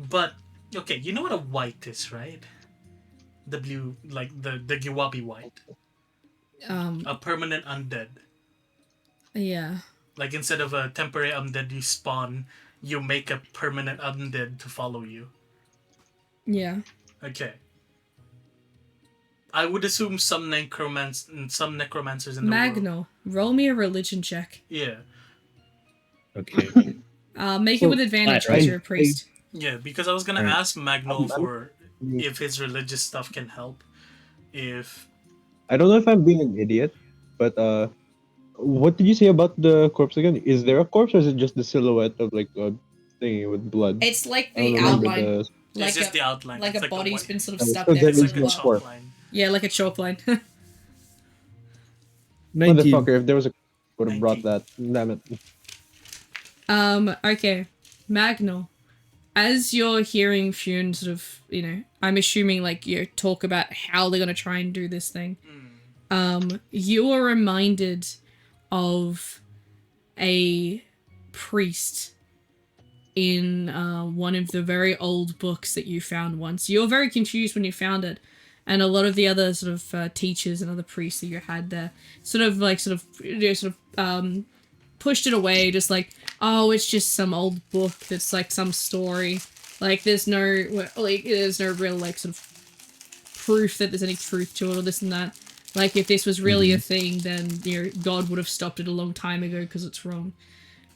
But okay, you know what a white is, right? The blue, like the Giwabi white, a permanent undead. Yeah. Like instead of a temporary undead you spawn, you make a permanent undead to follow you. Yeah. Okay. I would assume some necromancers in the world. Magno, roll me a religion check. Yeah, Okay. Make it with advantage because you're a priest. yeah. Because I was gonna Alright. ask Magno I'm- for if his religious stuff can help. If I don't know if I'm being an idiot, but what did you say about the corpse again? Is there a corpse or is it just the silhouette of like a thingy with blood? It's like I don't the remember outline, the. it's like just a the outline, like it's a body's white- been sort of Oh, stuck so there there for so is no long. chalk corpse. line. Yeah, like a chalk line. 19. Motherfucker, if there was a would have brought 19. that. Damn it. Okay. Magno, as you're hearing Fune sort of, I'm assuming like you talk about how they're gonna try and do this thing. You are reminded of a priest in one of the very old books that you found once. You were very confused when you found it, and a lot of the other sort of teachers and other priests that you had there sort of pushed it away, just like, oh, it's just some old book that's like some story. Like there's no real like sort of proof that there's any truth to it or this and that. Like if this was really a thing, then God would have stopped it a long time ago because it's wrong.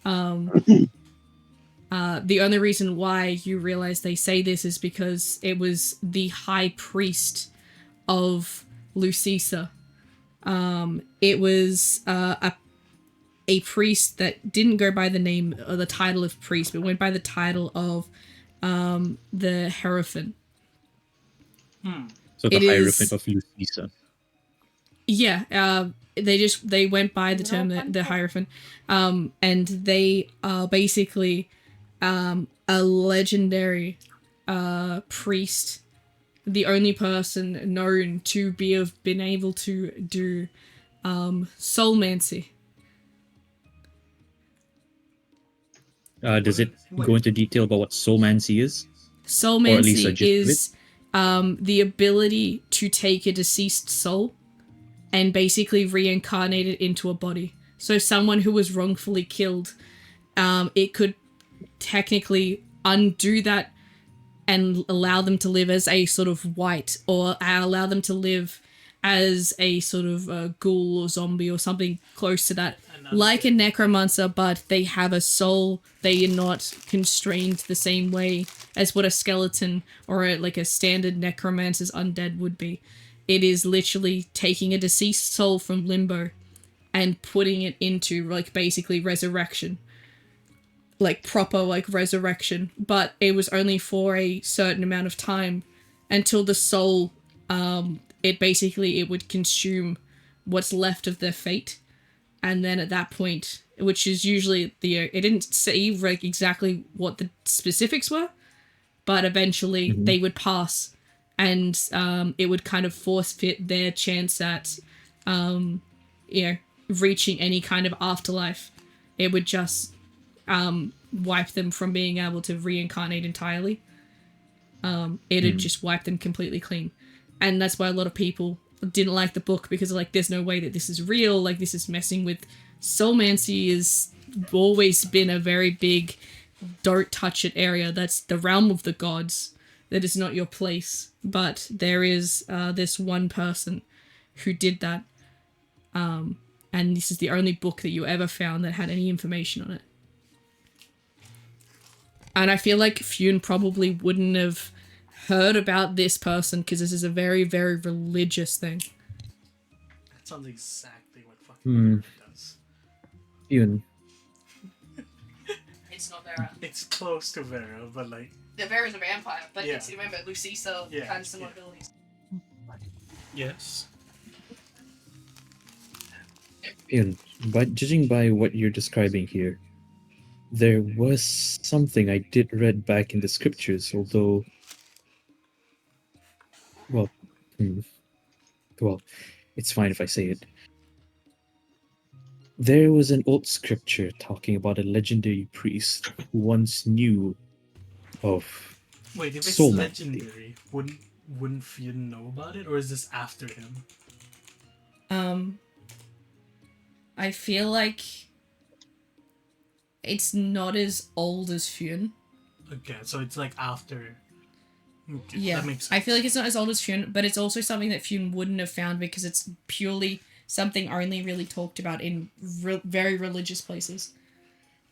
The only reason why you realize they say this is because it was the high priest of Lucisa. It was a priest that didn't go by the name or the title of priest, but went by the title of the Hierophant. So the It is- Hierophant of Lucisa. Yeah, they went by the term the Hierophant, and they are basically a legendary priest, the only person known to been able to do soulmancy. Does it go into detail about what soulmancy is? Or at least a Soulmancy gist of it? is the ability to take a deceased soul and basically reincarnate it into a body. So someone who was wrongfully killed, it could technically undo that and allow them to live as a sort of white, or allow them to live as a sort of ghoul or zombie or something close to that. Like a necromancer, but they have a soul. They are not constrained the same way as what a skeleton or like a standard necromancer's undead would be. It is literally taking a deceased soul from limbo and putting it into like basically resurrection. Like proper like resurrection. But it was only for a certain amount of time until the soul it would consume what's left of their fate. And then at that point, which is usually it didn't say like exactly what the specifics were, but eventually they would pass, and it would kind of forfeit their chance at, reaching any kind of afterlife. It would just wipe them from being able to reincarnate entirely. It'd just wipe them completely clean, and that's why a lot of people didn't like the book, because like there's no way that this is real, like this is messing with soulmancy. Has always been a very big don't touch it area. That's the realm of the gods. That is not your place. But there is this one person who did that, and this is the only book that you ever found that had any information on it. And I feel like Fune probably wouldn't have heard about this person because this is a very, very religious thing. That sounds exactly what fucking does. Even It's not Vera. It's close to Vera, but like... The Vera's a vampire, but Yeah. it's, remember, Lucisa, Yeah, kind of similar yeah. abilities. Yes. but judging by what you're describing here, there was something I did read back in the scriptures, although, well, it's fine if I say it. There was an old scripture talking about a legendary priest who once knew of Wait, if it's soulmancy. legendary, wouldn't Fionn know about it, or is this after him? I feel like it's not as old as Fune. Okay, so it's like after. Okay, Yeah, that makes sense. I feel like it's not as old as Fune, but it's also something that Fune wouldn't have found because it's purely something only really talked about in very religious places.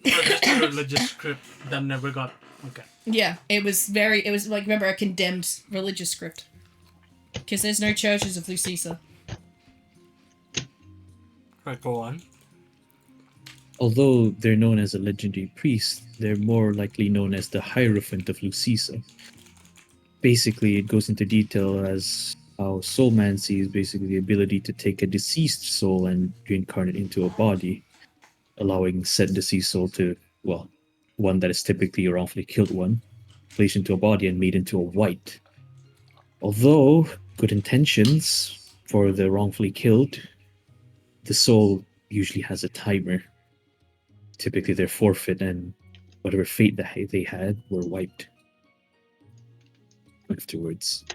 Just a religious script that never got... Okay. Yeah, it was like, remember, a condemned religious script. Because there's no churches of Lucisa. Right, go on. Although they're known as a legendary priest, they're more likely known as the Hierophant of Lucisa. Basically, it goes into detail as how soulmancy is basically the ability to take a deceased soul and reincarnate into a body, allowing said deceased soul to, well, one that is typically a wrongfully killed one, placed into a body and made into a white. Although good intentions for the wrongfully killed, the soul usually has a timer. Typically, their forfeit and whatever fate that they had were wiped afterwards.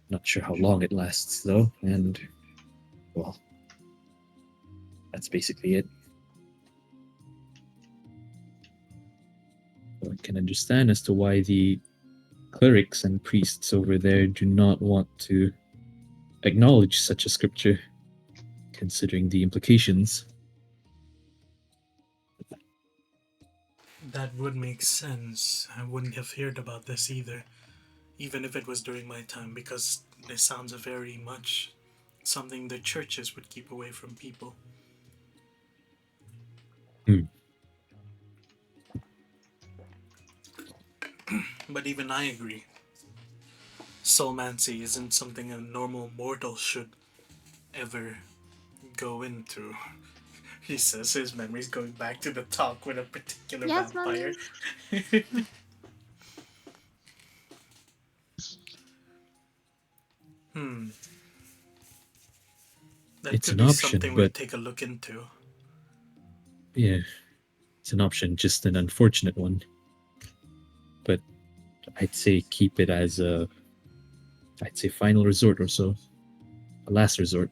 Not sure how long it lasts, though, and, well, that's basically it. I can understand as to why the clerics and priests over there do not want to acknowledge such a scripture, considering the implications. That would make sense. I wouldn't have heard about this either, even if it was during my time, because this sounds very much something the churches would keep away from people. But even I agree. Soulmancy isn't something a normal mortal should ever go into. He says his memory's going back to the talk with a particular Yes, vampire. That It's could an be option, something we'll but take a look into. yeah, it's an option, just an unfortunate one. But I'd say keep it as I'd say final resort or so, a last resort.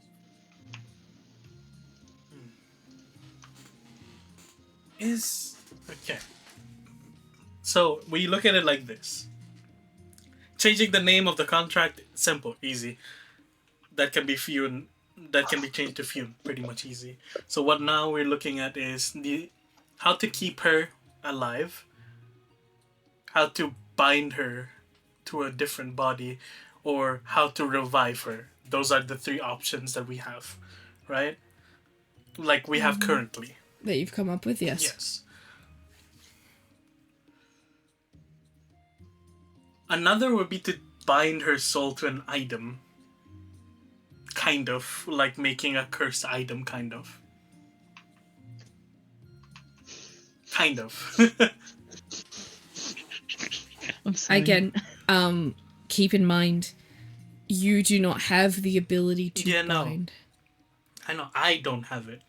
Is okay. So we look at it like this. Changing the name of the contract, simple, easy. That can be Fune. That can be changed to Fune, pretty much easy. So what now we're looking at is how to keep her alive, how to bind her to a different body, or how to revive her. Those are the three options that we have, right? Like we have currently. That you've come up with, yes. Yes. Another would be to bind her soul to an item. Kind of. Like making a cursed item, kind of. Kind of. I'm sorry. Again, keep in mind, you do not have the ability to Yeah, no. bind. I know, I don't have it.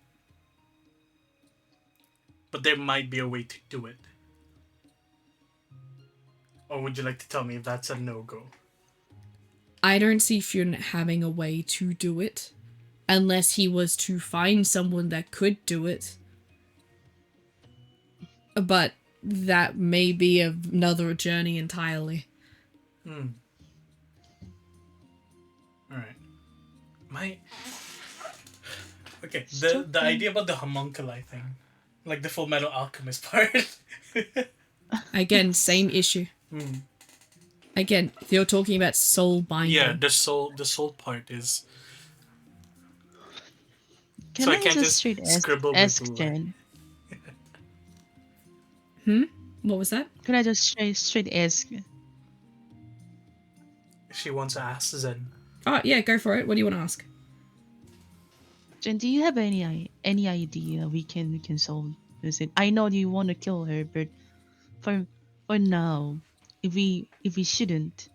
But there might be a way to do it. Or would you like to tell me if that's a no-go? I don't see Fune having a way to do it, unless he was to find someone that could do it. But that may be another journey entirely. Alright. Okay, the idea about the homunculi thing. Like the Full Metal Alchemist part. Again, same issue. Again, if you're talking about soul binding. Yeah, the soul part is... Can so I I can't just just straight scribble ask with Jen? What was that? Can I just straight ask? If she wants to ask Zen. Oh, yeah, go for it. What do you want to ask? Jen, do you have any idea we can solve this? I know you want to kill her, but for now, if we shouldn't,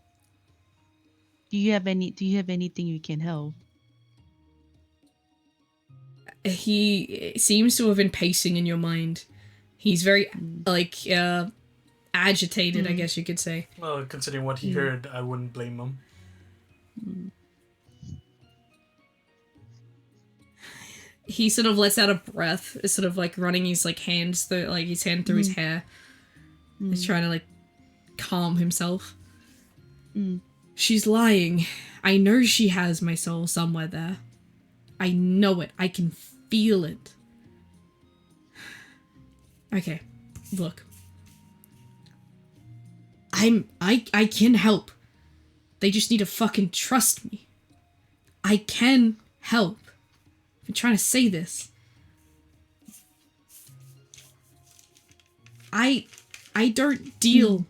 do you have anything you can help? He seems to have been pacing in your mind. He's very, agitated, I guess you could say. Well, considering what he heard, I wouldn't blame him. He sort of lets out a breath, sort of like running his hands through, his hand through his hair. He's trying to calm himself. She's lying. I know she has my soul somewhere there. I know it. I can feel it. Okay, look. I can help. They just need to fucking trust me. I can help. I've been trying to say this. I don't deal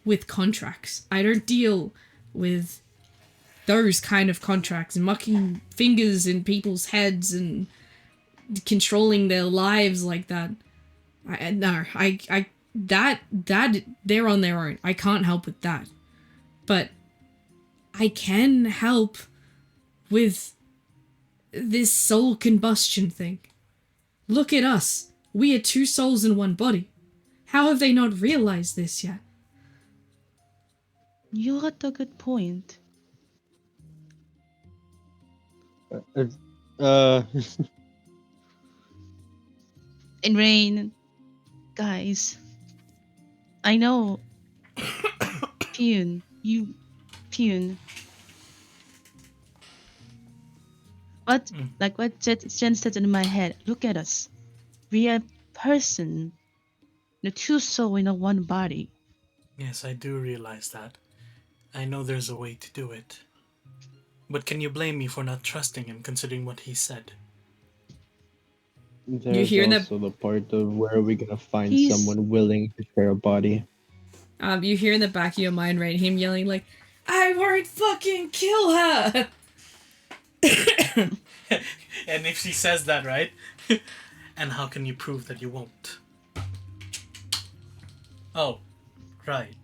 with contracts. I don't deal with those kind of contracts, mucking fingers in people's heads and controlling their lives like that. That they're on their own. I can't help with that. But I can help with this soul combustion thing. Look at us. We are two souls in one body. How have they not realized this yet? You got a good point. And Rain, guys, I know, Pune. What Jen said in my head. Look at us. We are person, the two soul in a one body. Yes, I do realize that. I know there's a way to do it. But can you blame me for not trusting him, considering what he said? There's hear that- also the part of where are we gonna find He's- someone willing to share a body? You hear in the back of your mind, right, him yelling I won't fucking kill her! And if she says that, right? And how can you prove that you won't? Oh, right.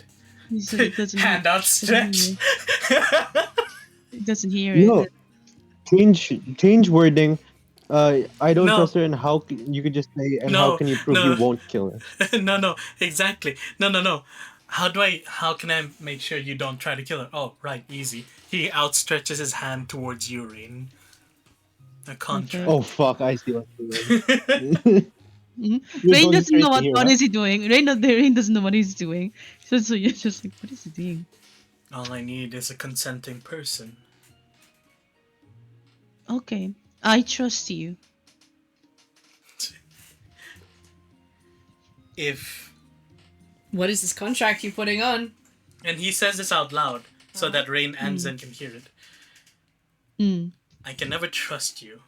He said it doesn't Hand outstretched. He doesn't hear No. it. change wording. I don't No. trust her, and you could just say, and how No, can you prove no. you won't kill her? No, exactly. No. How can I make sure you don't try to kill her? Oh, right, easy. He outstretches his hand towards you, Rain. A contract. Oh fuck! I see what's doing. Mhm. You're Rain going doesn't know crazy here, what huh? is he doing. Rain doesn't know what he's doing. So you're just like, what is he doing? All I need is a consenting person. Okay, I trust you. If What is this contract you're putting on? and he says this out loud so that Rain and Zen can hear it. Mm. I can never trust you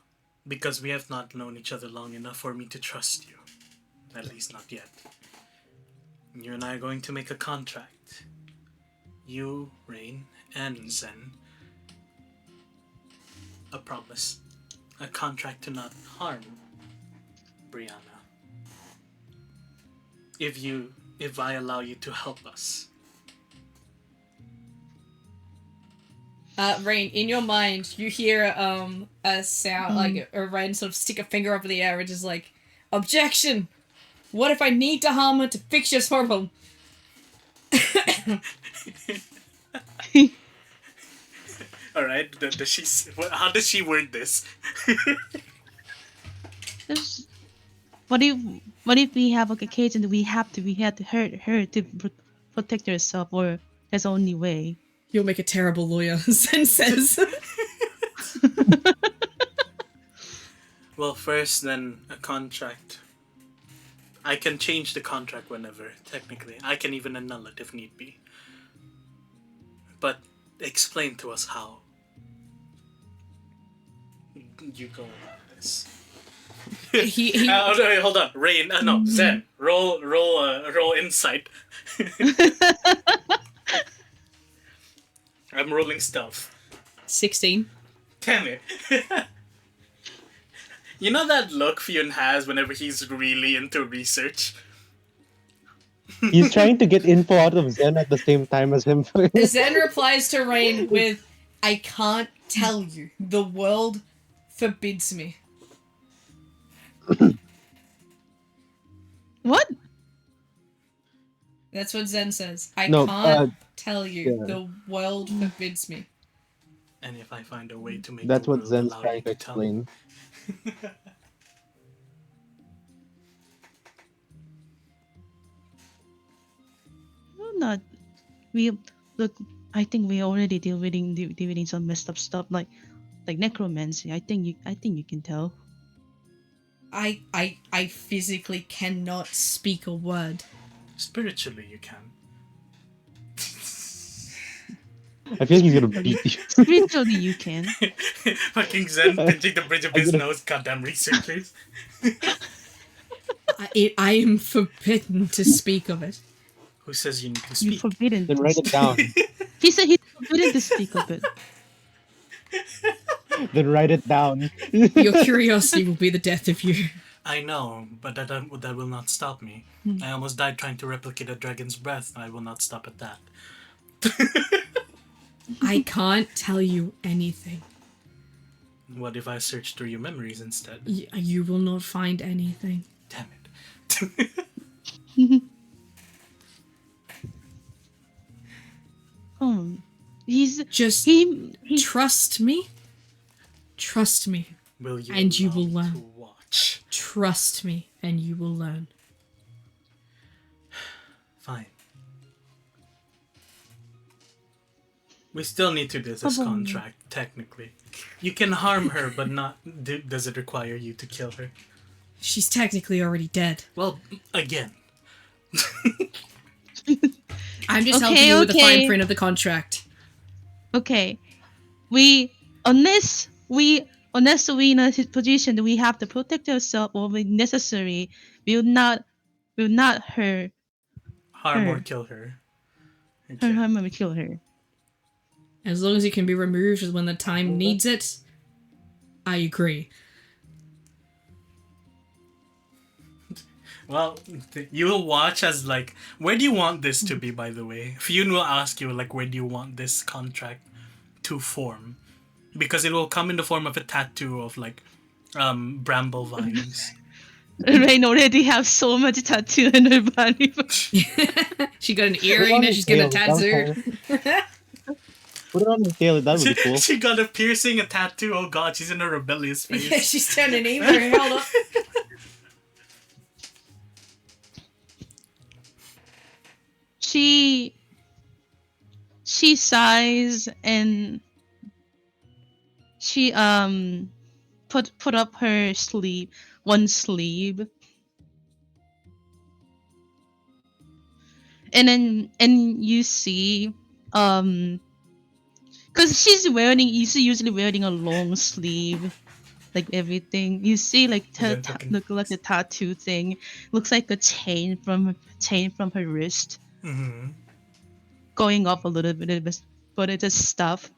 because we have not known each other long enough for me to trust you. At least not yet. You and I are going to make a contract. You, Rain, and Zen. A promise. A contract to not harm Brianna. If I allow you to help us. Rain, in your mind, you hear a sound like a Rain sort of stick a finger up in the air and just like, objection! What if I need to harm her to fix your problem? All right. How does she word this? What if we have like occasion that we had to hurt her to protect herself, or that's the only way? You'll make a terrible lawyer, Zen says. Well, first, then a contract. I can change the contract whenever, technically. I can even annul it if need be. But explain to us how you go about this. he wait, hold on. Rain, no, Zen. Roll insight. I'm rolling stealth. 16. Damn it. You know that look Fionn has whenever he's really into research? He's trying to get info out of Zen at the same time as him. Zen replies to Rain with, I can't tell you. The world forbids me. What? That's what Zen says. I No, can't tell you. yeah. The world forbids me. And if I find a way to make That's the what world Zen's allow trying you to to tell me. explain. No, not. We look. I think we already dealing with some messed up stuff like necromancy. I think you can tell. I physically cannot speak a word. Spiritually, you can. I feel like he's gonna beat you. Spiritually, you can. Fucking Zen pinching the bridge of his nose. Goddamn researchers. I am forbidden to speak of it. Who says you need to You're speak? forbidden. Then to write it down. He said he's forbidden to speak of it. Then write it down. Your curiosity will be the death of you. I know, but that will not stop me. I almost died trying to replicate a dragon's breath. I will not stop at that. I can't tell you anything. What if I search through your memories instead? You will not find anything. Damn it. He's Just he. trust me. Trust me. Will you And you allow will me learn. to watch? Trust me, and you will learn. Fine. We still need to do this contract, technically. You can harm her, but not... does it require you to kill her? She's technically already dead. Well, again. I'm just helping you with the fine print of the contract. Okay, unless we in a position that we have to protect ourselves or when necessary, we will not hurt Harm or her. kill her. Her harm or kill her. As long as it can be removed when the time needs it, I agree. Well, you'll watch as, like... Where do you want this to be, by the way? Fionn will ask you, like, where do you want this contract to form? because it will come in the form of a tattoo of like bramble vines. Rain already have so much tattoo in her body. She got an earring and she's got a tattoo. Put it on the tail. That would be cool. She got a piercing, a tattoo. Oh god, she's in a rebellious phase. Yeah, she's turning evil. Held up. She sighs and she put up her sleeve, one sleeve, and then you see because she's usually wearing a long sleeve, like everything. You see like look like the tattoo thing looks like a chain from her wrist. Mm-hmm. Going up a little bit, but it is stuff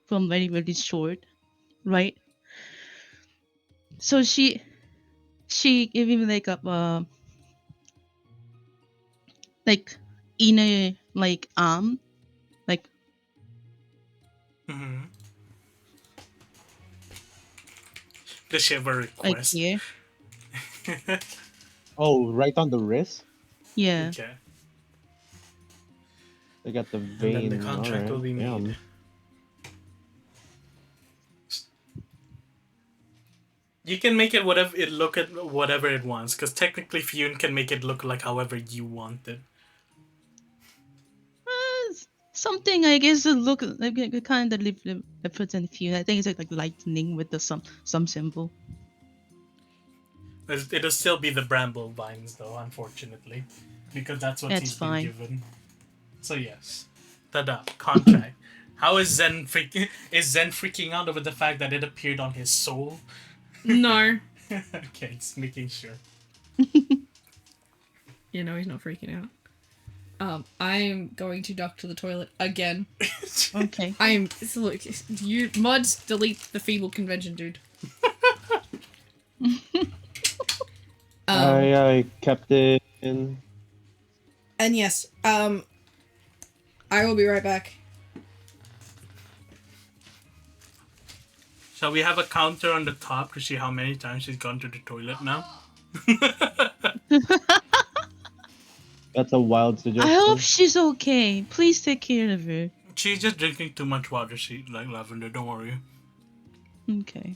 from very, very short, right? So she gave him like a like inner like arm, like Mm-hmm. Does she have a request? like here. Oh, right on the wrist. Yeah. Okay. They got the And vein. then the contract will be made. Damn. You can make it whatever it wants, because technically Fionn can make it look like however you want it. Something I guess it look like it kind of represent few. I think it's like lightning with the some symbol. It'll still be the bramble vines though, unfortunately, because that's what he's been given. So yes, tada, contract. How is Zen freaking out over the fact that it appeared on his soul? No. Okay, just making sure. Yeah, no, he's not freaking out. I'm going to duck to the toilet again. Okay. Look, you mods delete the feeble convention, dude. I kept it in. And yes, I will be right back. Shall we have a counter on the top to see how many times she's gone to the toilet now? That's a wild suggestion. I hope she's okay. Please take care of her. She's just drinking too much water, like Lavender, don't worry. Okay.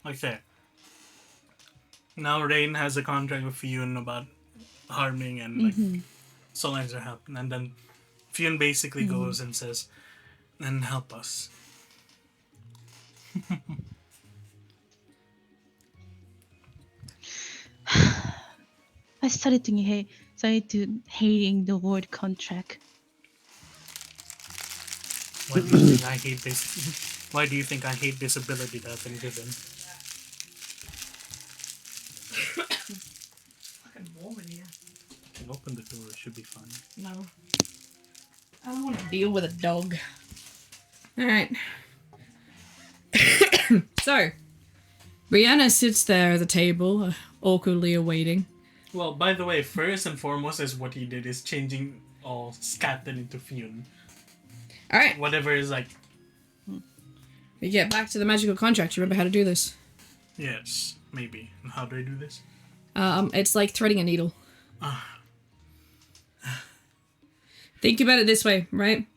Okay. Now Rain has a contract with Fionn about harming and like so long as are helping, and then Fionn basically goes and says, "And help us." I started hating the word contract. Why do you think I hate this? Why do you think I hate this ability that I've been given? Fucking warm in here. You can open the door, it should be fine. No. I don't want to deal with a dog. Alright. So, Brianna sits there at the table, awkwardly awaiting. Well, by the way, first and foremost is what he did is changing all Scatton into Fionn. Alright. Whatever is like... We get back to the magical contract. You remember how to do this? Yes, maybe. And how do I do this? It's like threading a needle. Think about it this way, right?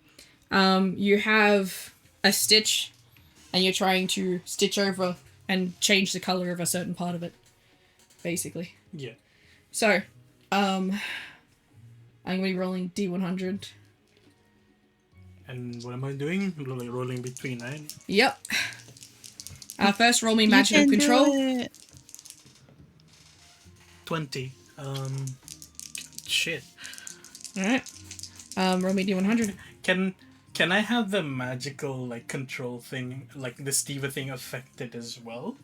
You have a stitch, and you're trying to stitch over and change the color of a certain part of it, basically. Yeah. So, I'm going to be rolling D100. And what am I doing? Rolling between, right? Yep. First, roll me magical control. 20. Shit. Alright. Roll me D100. Can I have the magical like control thing, like the Steva thing, affected as well?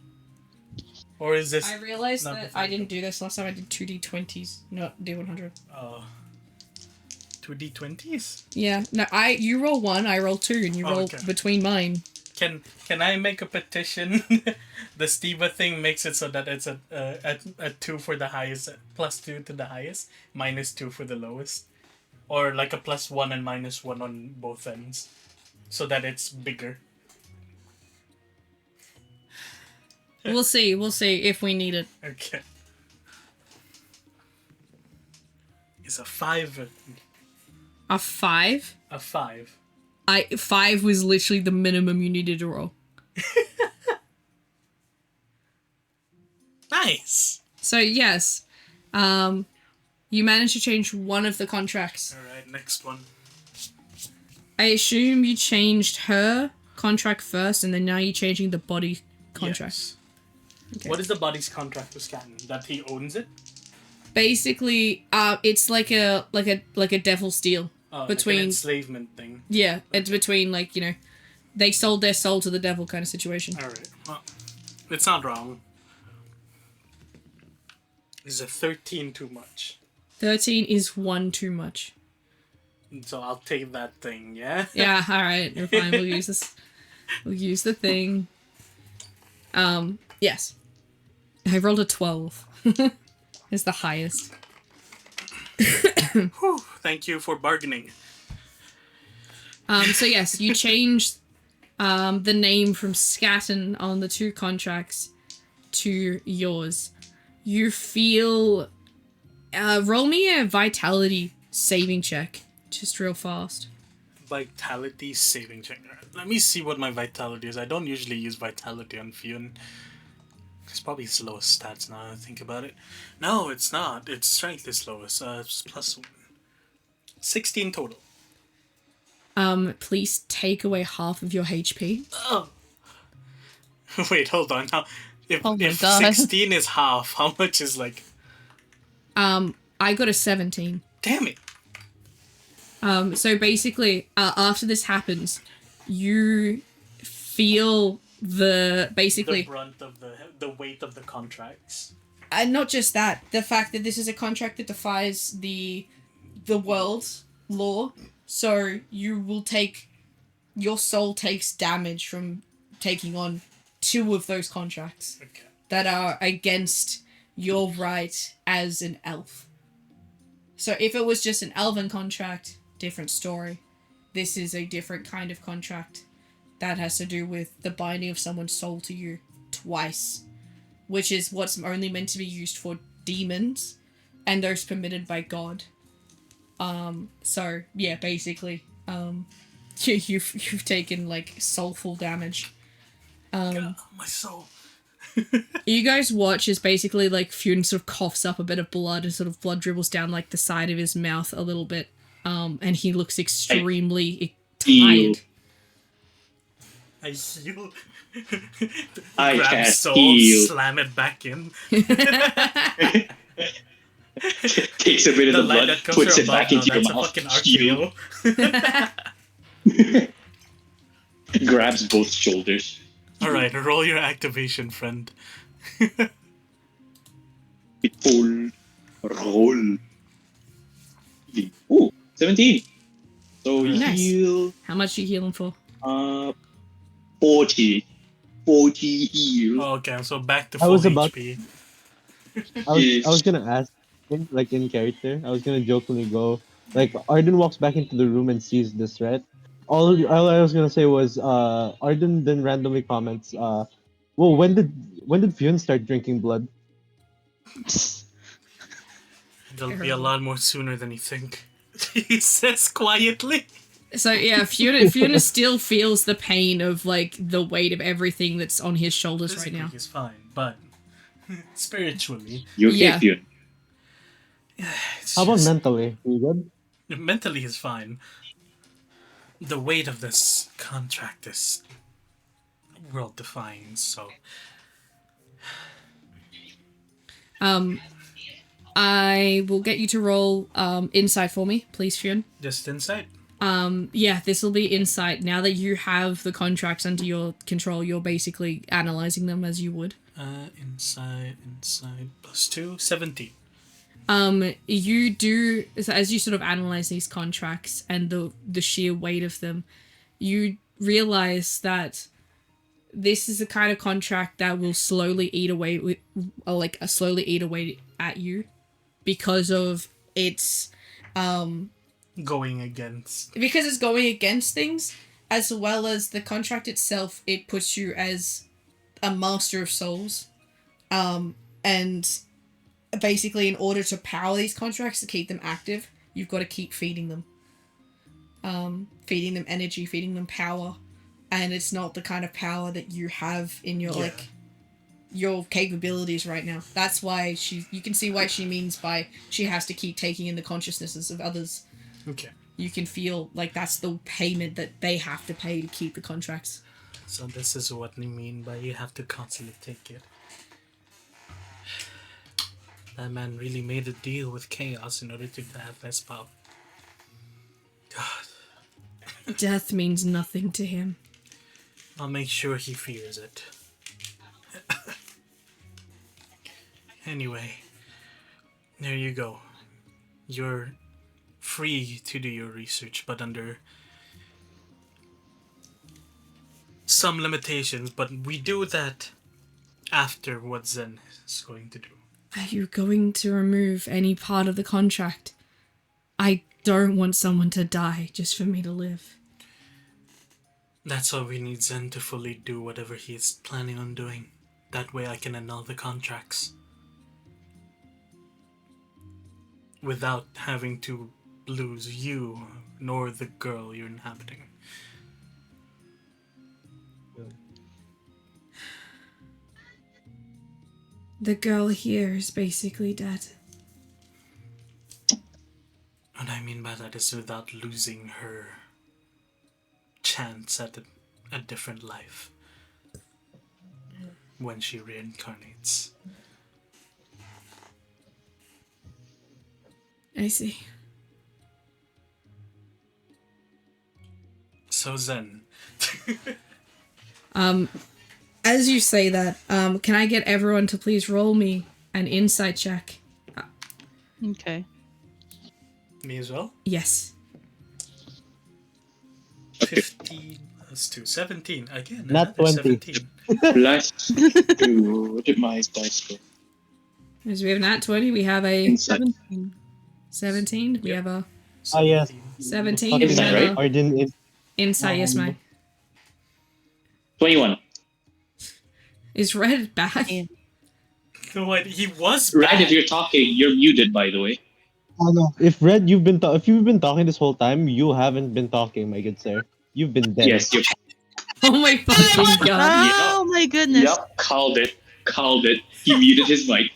Or is this? I realized that I didn't do this last time. I did 2D20s, not D100. 2D20s? Yeah. No, you roll 1, I roll 2, and you roll between mine. Can I make a petition? The Steva thing makes it so that it's a 2 for the highest, +2 to the highest, -2 for the lowest, or like a +1 and -1 on both ends, so that it's bigger. We'll see. We'll see if we need it. Okay. It's a 5. A 5? A 5. 5 was literally the minimum you needed to roll. Nice. So yes, you managed to change one of the contracts. All right, next one. I assume you changed her contract first, and then now you're changing the body contract. Yes. Okay. What is the body's contract with Scanton? That he owns it? Basically, it's like a devil's deal Like between an enslavement thing. Yeah, it's between they sold their soul to the devil kind of situation. All right. Well, it's not wrong. Is a 13 too much? 13 is 1 too much. So I'll take that thing, yeah? Yeah, alright, you're fine. We'll use this. We'll use the thing. Yes. I rolled a 12. It's the highest. Whew, thank you for bargaining. So yes, you changed the name from Scatton on the 2 contracts to yours. You feel... roll me a vitality saving check. Just real fast. Vitality saving check. Let me see what my vitality is. I don't usually use vitality on Fionn. It's probably his lowest stats now that I think about it. No, it's not. Its strength is lowest. It's +1. 16 total. Please take away half of your HP. Oh. Wait, hold on. Now, if Oh my if God. 16 is half, how much is like... I got a 17. Damn it. So basically, after this happens, you feel The basically, brunt of the weight of the contracts. and not just that, the fact that this is a contract that defies the world's law, so your soul takes damage from taking on 2 of those contracts Okay. that are against your right as an elf. So if it was just an elven contract, different story. This is a different kind of contract that has to do with the binding of someone's soul to you twice, which is what's only meant to be used for demons and those permitted by God. So yeah, basically, you've taken like soulful damage. God, my soul. You guys watch as basically like Fionn sort of coughs up a bit of blood and sort of blood dribbles down like the side of his mouth a little bit. And he looks extremely tired. I heal. I Grab can't soul, heal. slam it back in. Takes a bit of the light blood, that comes puts from it back above, into your that's a mouth, fucking heal. Grabs both shoulders. Alright, roll your activation, friend. Roll. Ooh, 17. So Nice. heal How much are you healing for? 40. 40 heal. Okay, so back to I full was about- HP. I was gonna ask, in character, I was gonna jokingly go, like, Arden walks back into the room and sees this, right? All I was gonna say was, Arden then randomly comments, well, when did Fionn start drinking blood? It'll be a lot more sooner than you think. He says quietly. So yeah, Fiona still feels the pain of like the weight of everything that's on his shoulders right Physically, now. he's fine, but spiritually, You Yeah. hit you. it's How about just- mentally? You good? mentally he's fine. The weight of this contract is world defying, so I will get you to roll insight for me, please, Fiona. just insight. Yeah, this will be insight. Now that you have the contracts under your control, you're basically analyzing them as you would. Insight +2, 17. You do, as you sort of analyze these contracts and the sheer weight of them, you realize that this is the kind of contract that will slowly eat away slowly eat away at you because of its Going against. because it's going against things, as well as the contract itself. It puts you as a master of souls, and basically in order to power these contracts to keep them active, you've got to keep feeding them energy, feeding them power, and it's not the kind of power that you have in your your capabilities right now. That's why you can see why she means by she has to keep taking in the consciousnesses of others. Okay. You can feel like that's the payment that they have to pay to keep the contracts. So this is what we mean by you have to constantly take it. That man really made a deal with chaos in order to have less power. God. Death means nothing to him. I'll make sure he fears it. Anyway, there you go. You're free to do your research, but under some limitations, but we do that after what Zen is going to do. Are you going to remove any part of the contract? I don't want someone to die just for me to live. That's why we need Zen to fully do whatever he is planning on doing. That way I can annul the contracts. Without having to lose you, nor the girl you're inhabiting. The girl here is basically dead. What I mean by that is without losing her chance at a different life when she reincarnates. I see. So Zen. As you say that, can I get everyone to please roll me an insight check? Okay. Me as well? Yes. 15 plus 2. 17. Again, Not another 20. 17. Plus 2. What did my dice go? As we have nat 20, we have a Insight. 17. We have a Ah, yes. 17. We Insight, have right? a Or didn't insight, yes, ma'am. 21. Is Red back? Yeah. No, wait, he was Right, back. if you're talking, you're muted, by the way. Oh no! If Red, you've been if you've been talking this whole time, you haven't been talking, my good sir. You've been dead. Yes, you're. Oh my fucking god. Oh my goodness. Yep, called it. Called it. He muted his mic.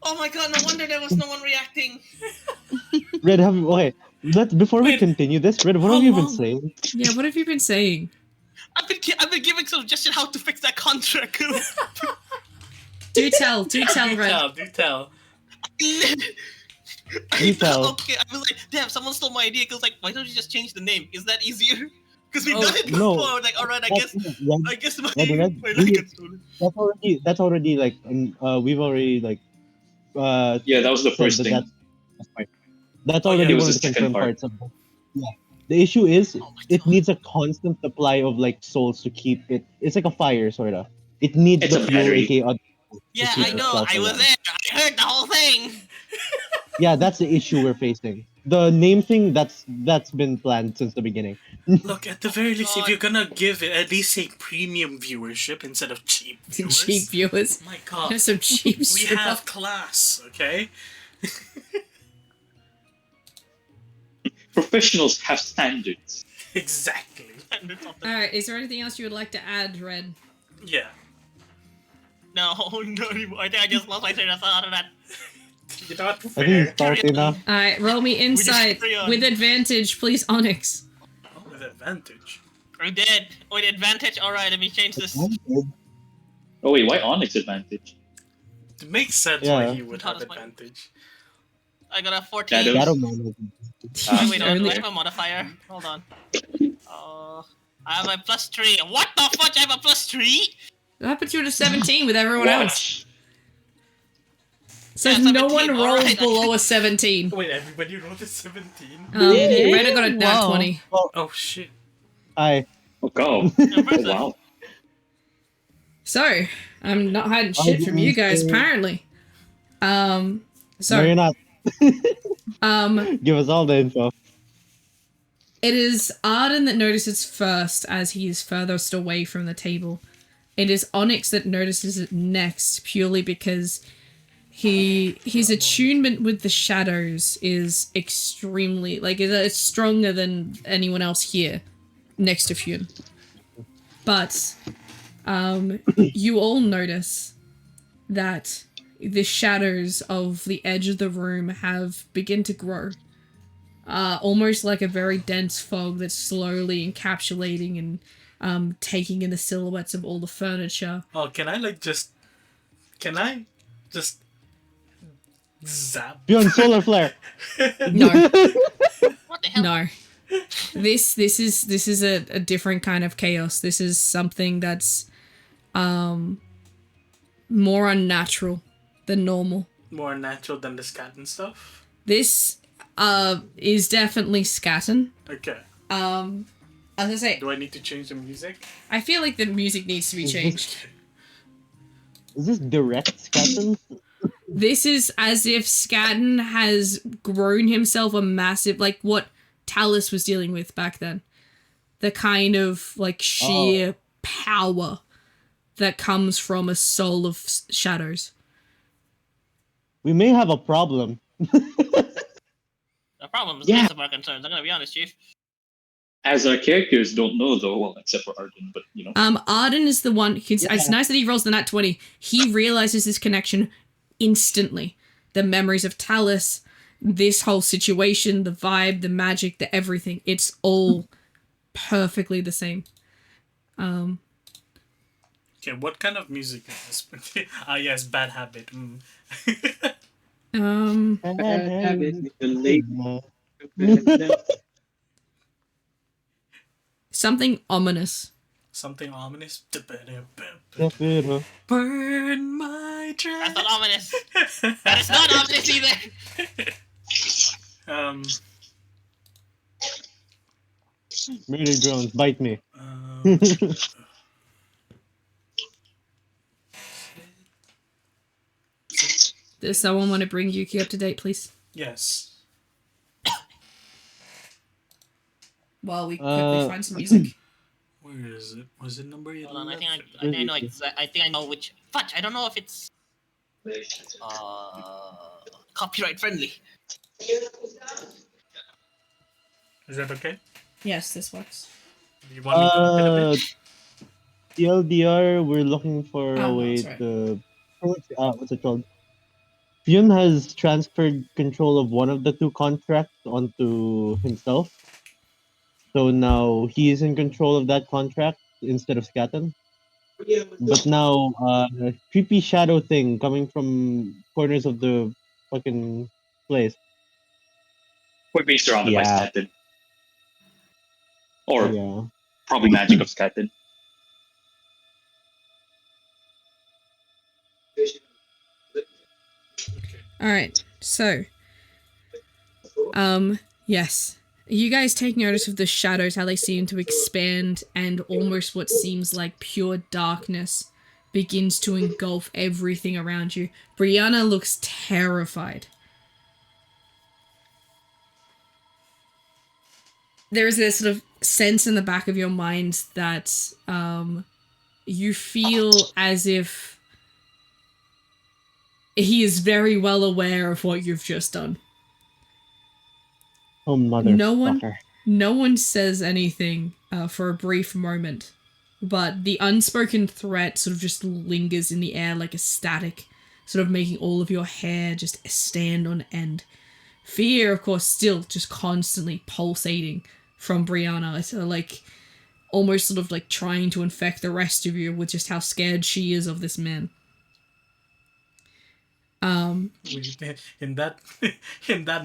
Oh my god, no wonder there was no one reacting. Red, okay. Before we Wait, continue this, Red, what how have you been long? saying? Yeah, what have you been saying? I've been giving suggestions how to fix that contract. Do tell, Red. Do tell. You tell. Okay, I was like, damn, someone stole my idea. Cause like, why don't you just change the name? Is that easier? Because we've Oh, done it no. before. Like, all right, I That's- guess my Red, my leg gets stolen. that's already like we've already like Yeah, that was the said first that thing. that's Oh, yeah, already it was one of the the second confirmed part. parts of it. Yeah. The issue is Oh my it God. needs a constant supply of like souls to keep it. It's like a fire sorta. It needs It's the a fuel, battery. aka to Yeah, keep I know. itself I was alive. there. I heard the whole thing. Yeah, that's the issue we're facing. The name thing that's been planned since the beginning. Look, at the very least, if God. you're gonna give it at least a premium viewership instead of cheap viewers. Cheap viewers. My god. There's some cheap We strip have class, okay? Professionals have standards. Exactly. Alright, is there anything else you would like to add, Red? Yeah. No, no, I think I just lost my train of thought of that. You're not I think fair. it's salty now. Alright, roll me insight carry on. with advantage, please, Onyx. Oh, with advantage. We did. With advantage. All right, let me change this. Oh wait, why Onyx advantage? It makes sense why Yeah. he would How have does my- advantage. I got a 14. Shadow. Shadowman. Wait, do I Only- have a modifier? Hold on. I have a +3. What the fuck? I have a +3? That puts you to 17 with everyone else. So Yeah, no 17, one rolled alright. below a 17. Wait, everybody rolled a 17? Red got a nat Whoa. 20. Oh shit. I Oh, Impressive. wow. So, I'm not hiding shit from you guys, apparently. No, So, you're not. um, Give us all the info. it is Arden that notices first as he is furthest away from the table. It is Onyx that notices it next, purely because his attunement with the shadows is extremely, like, it's stronger than anyone else here next to Fune. But you all notice that the shadows of the edge of the room have begun to grow. Almost like a very dense fog that's slowly encapsulating and taking in the silhouettes of all the furniture. Oh, can I just zap? Beyond solar flare. No, What the hell? no. This is a different kind of chaos. This is something that's more unnatural than normal. More natural than the scat and stuff? This is definitely scatting. Okay. As I say, Do I need to change the music? I feel like the music needs to be changed. Is this direct Scatton? This is as if Scatton has grown himself a massive, like what Talus was dealing with back then. The kind of like sheer power that comes from a soul of shadows. We may have a problem. The problem is Yeah. least of our concerns. I'm gonna be honest, Chief. As our characters don't know though, well, except for Arden, but you know. Arden is the one. It's nice that he rolls the nat 20. He realizes his connection instantly. The memories of Talus, this whole situation, the vibe, the magic, the everything. It's all perfectly the same. Okay, what kind of music is this? Yes, bad habit. Something ominous. Something ominous. Burn Burn my That's dress. not ominous. That is not ominous either. Murder drones, bite me. Does someone want to bring Yuki up to date, please? Yes. While we quickly find some music. Where is it? Was it number 11? Hold on, I think I know. I think I know which. Fudge! I don't know if it's copyright friendly. Is that okay? Yes, this works. Do you want me to up it a bit? TLDR, we're looking for a Oh, way that's right. to... what's it called? Fune has transferred control of one of the two contracts onto himself. So now he is in control of that contract instead of Scatton. But now, creepy shadow thing coming from corners of the fucking place. We're being surrounded by Yeah. Scatted. Or Yeah. probably magic of Scatted. Alright, so. Yes. You guys take notice of the shadows, how they seem to expand, and almost what seems like pure darkness begins to engulf everything around you. Brianna looks terrified. There is this sort of sense in the back of your mind that you feel as if he is very well aware of what you've just done. Oh, motherfucker. No one says anything for a brief moment, but the unspoken threat sort of just lingers in the air like a static, sort of making all of your hair just stand on end. Fear, of course, still just constantly pulsating from Brianna, so like almost sort of like trying to infect the rest of you with just how scared she is of this man. In that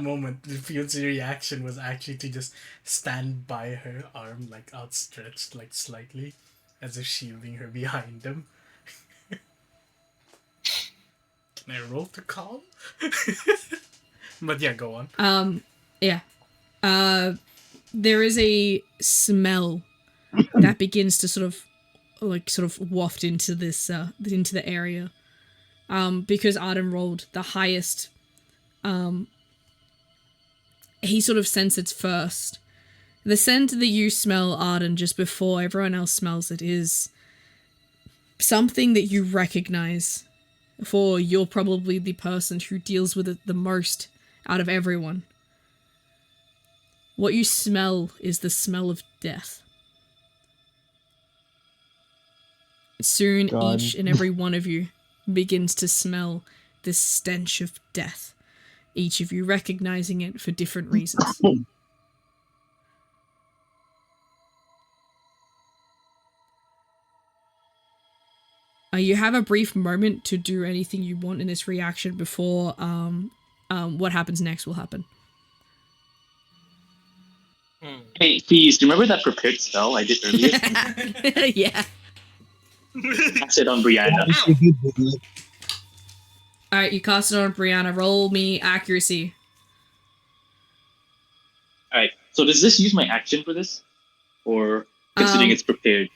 moment, the Fione's reaction was actually to just stand by her arm, like outstretched, like slightly, as if shielding her behind him. Can I roll to calm? But yeah, go on. Yeah. There is a smell that begins to sort of waft into this into the area. Because Arden rolled the highest, he sort of senses first. The scent that you smell, Arden, just before everyone else smells it, is something that you recognize, for you're probably the person who deals with it the most out of everyone. What you smell is the smell of death. Soon, God. each and every one of you begins to smell this stench of death, each of you recognizing it for different reasons. You have a brief moment to do anything you want in this reaction before what happens next will happen. Hey, please, remember that prepared spell I did earlier? Yeah. Cast it on Brianna. Alright, you cast it on Brianna. Roll me accuracy. Alright, so does this use my action for this? Or considering it's prepared?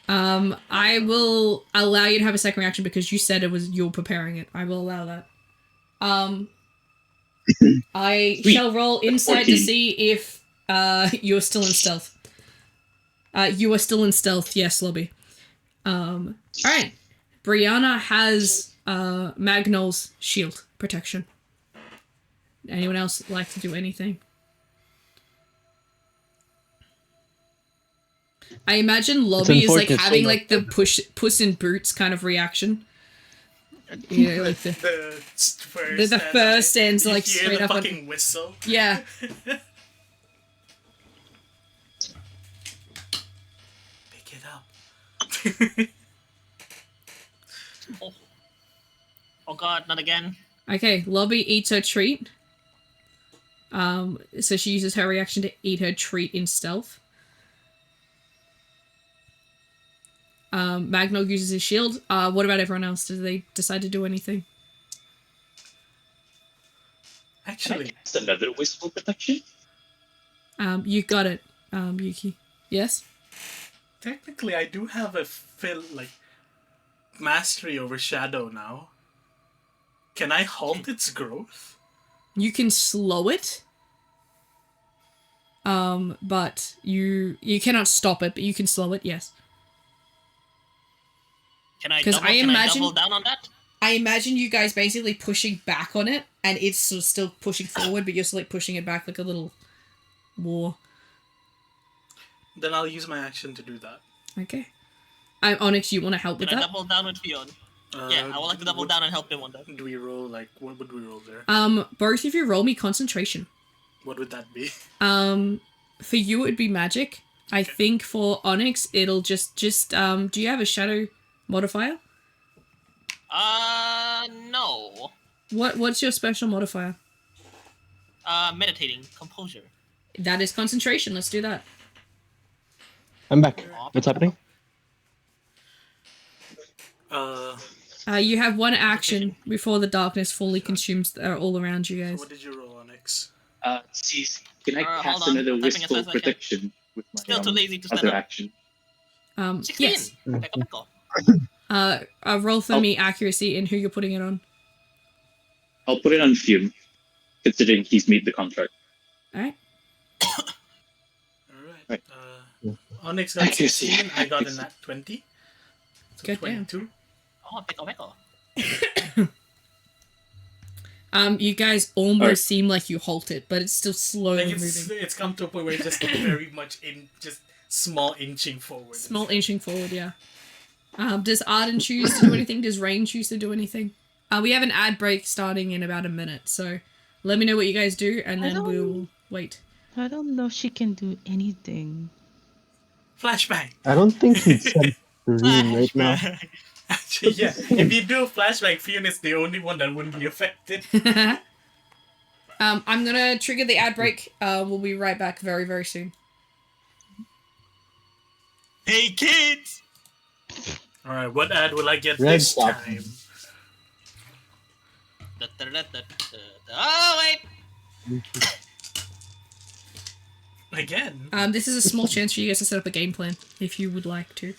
I will allow you to have a second reaction because you said it was you're preparing it. I will allow that. I Sweet. shall roll insight to 14. see if you're still in stealth. You are still in stealth, yes, Lobby. Alright. Brianna has Magnol's shield protection. Anyone else like to do anything? I imagine Lobby is like unfortunate, having so like the Puss in Boots kind of reaction. You know, like the fur stands like you hear straight the up on. fucking whistle. Yeah. Pick it up. Oh god, not again. Okay, Lobby eats her treat. So she uses her reaction to eat her treat in stealth. Magnog uses his shield. What about everyone else? Did they decide to do anything? Actually, That's another wistful protection? You got it, Yuki. Yes? technically, I do have a mastery over shadow now. Can I halt its growth? You can slow it. But you cannot stop it, but you can slow it, yes. Can I 'Cause double, I can I imagine- double down on that? I imagine you guys basically pushing back on it, and it's sort of still pushing forward, but you're still like pushing it back like a little war. Then I'll use my action to do that. Okay. Onyx, you want to help with Can I that? double down with Fion? Yeah, I would like to double down and help him on that. Do we roll, what would we roll there? Both of you roll me concentration. What would that be? For you it would be magic. I think for Onyx it'll just do you have a shadow modifier? No. What's your special modifier? Meditating, composure. That is concentration. Let's do that. I'm back. What's happening? You have one action before the darkness fully consumes all around you guys. What did you roll, Onyx? See, can I hold cast on. another Typing as fast wistful as I can. protection with my Still too lazy to stand other up. action? 16! Yes. Peko, peko. Roll for me accuracy in who you're putting it on. I'll put it on Fume, considering he's made the contract. Alright. Alright. Onyx got 16, I got a nat 20. So Good damn. 22. Oh, peko, peko. You guys almost seem like you halt it, but it's still slowly moving. It's come to a point where it's just very much just small inching forward. Small inching forward, yeah. Does Arden choose to do anything? Does Rain choose to do anything? We have an ad break starting in about a minute, so let me know what you guys do, and then we'll wait. I don't know if she can do anything. Flashbang! I don't think he's sent the room right now. Actually, yeah. If you do a flashbang, Fiona's the only one that wouldn't be affected. I'm gonna trigger the ad break. We'll be right back very, very soon. Hey, kids! Alright, what ad will I get Red this Sox. time? Oh, wait! Again. This is a small chance for you guys to set up a game plan if you would like to.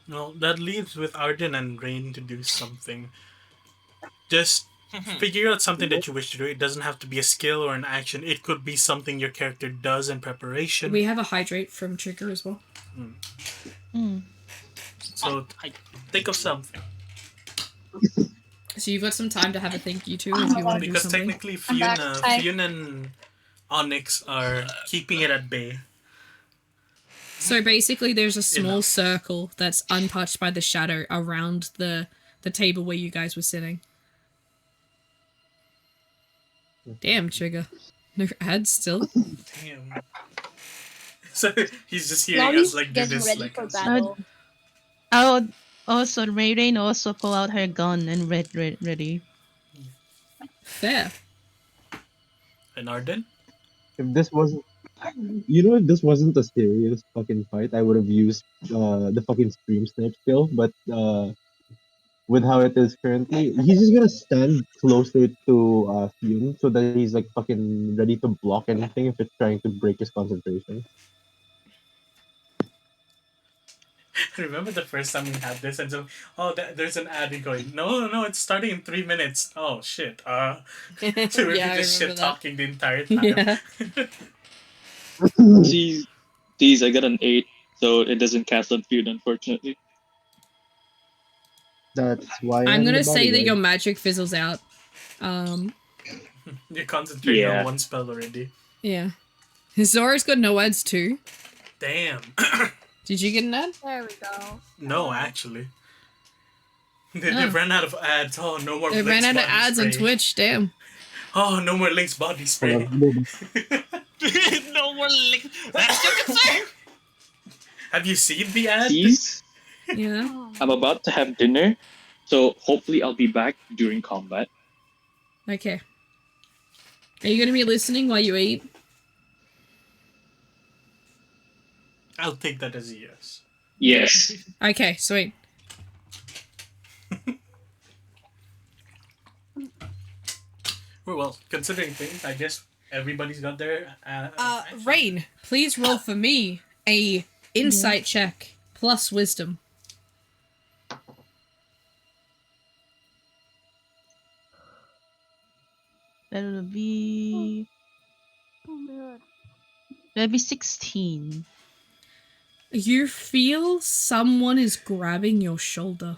No, that leaves with Arden and Rain to do something. Just figure out something that you wish to do. It doesn't have to be a skill or an action. It could be something your character does in preparation. We have a hydrate from Trigger as well. So think of something. So you've got some time to have a think, you two, if you want to do Because something. technically Fiona and Onyx are keeping it at bay. So basically there's a small circle that's untouched by the shadow around the table where you guys were sitting. Damn, Trigger. No ads still. Damn. So he's just hearing us like do getting this ready like for us. battle. Oh, also Rain also pull out her gun and ready. Fair. And Arden? If this wasn't, if this wasn't a serious fucking fight, I would have used the fucking stream snipe skill. But with how it is currently, he's just gonna stand closer to Fume so that he's like fucking ready to block anything if it's trying to break his concentration. Remember the first time we had this and so there's an ad going, no, it's starting in 3 minutes. Oh shit. So we're Yeah, I just remember shit that. talking the entire time. Yeah. Geez, I got an 8, so it doesn't cast on Feud, unfortunately. That's why I'm gonna the say that bodyguard. your magic fizzles out. You're concentrating Yeah. on one spell already. Yeah. Zora's got no ads too. Damn. Did you get an ad? There we go. No, actually. They've ran out of ads. Oh, no more They ran Link's out of body ads on spray. Twitch, damn. Oh, no more Link's body spray. Hold on, No more link. That's your concern. Have you seen the ad? Geez, Yeah. Oh, I'm about to have dinner, so hopefully I'll be back during combat. Okay. Are you gonna be listening while you eat? I'll take that as a yes. Yes. Okay, sweet. Well, considering things, I guess everybody's got their... action. Rain, please roll for me a insight check plus wisdom. That'll be oh my god. 16. You feel someone is grabbing your shoulder.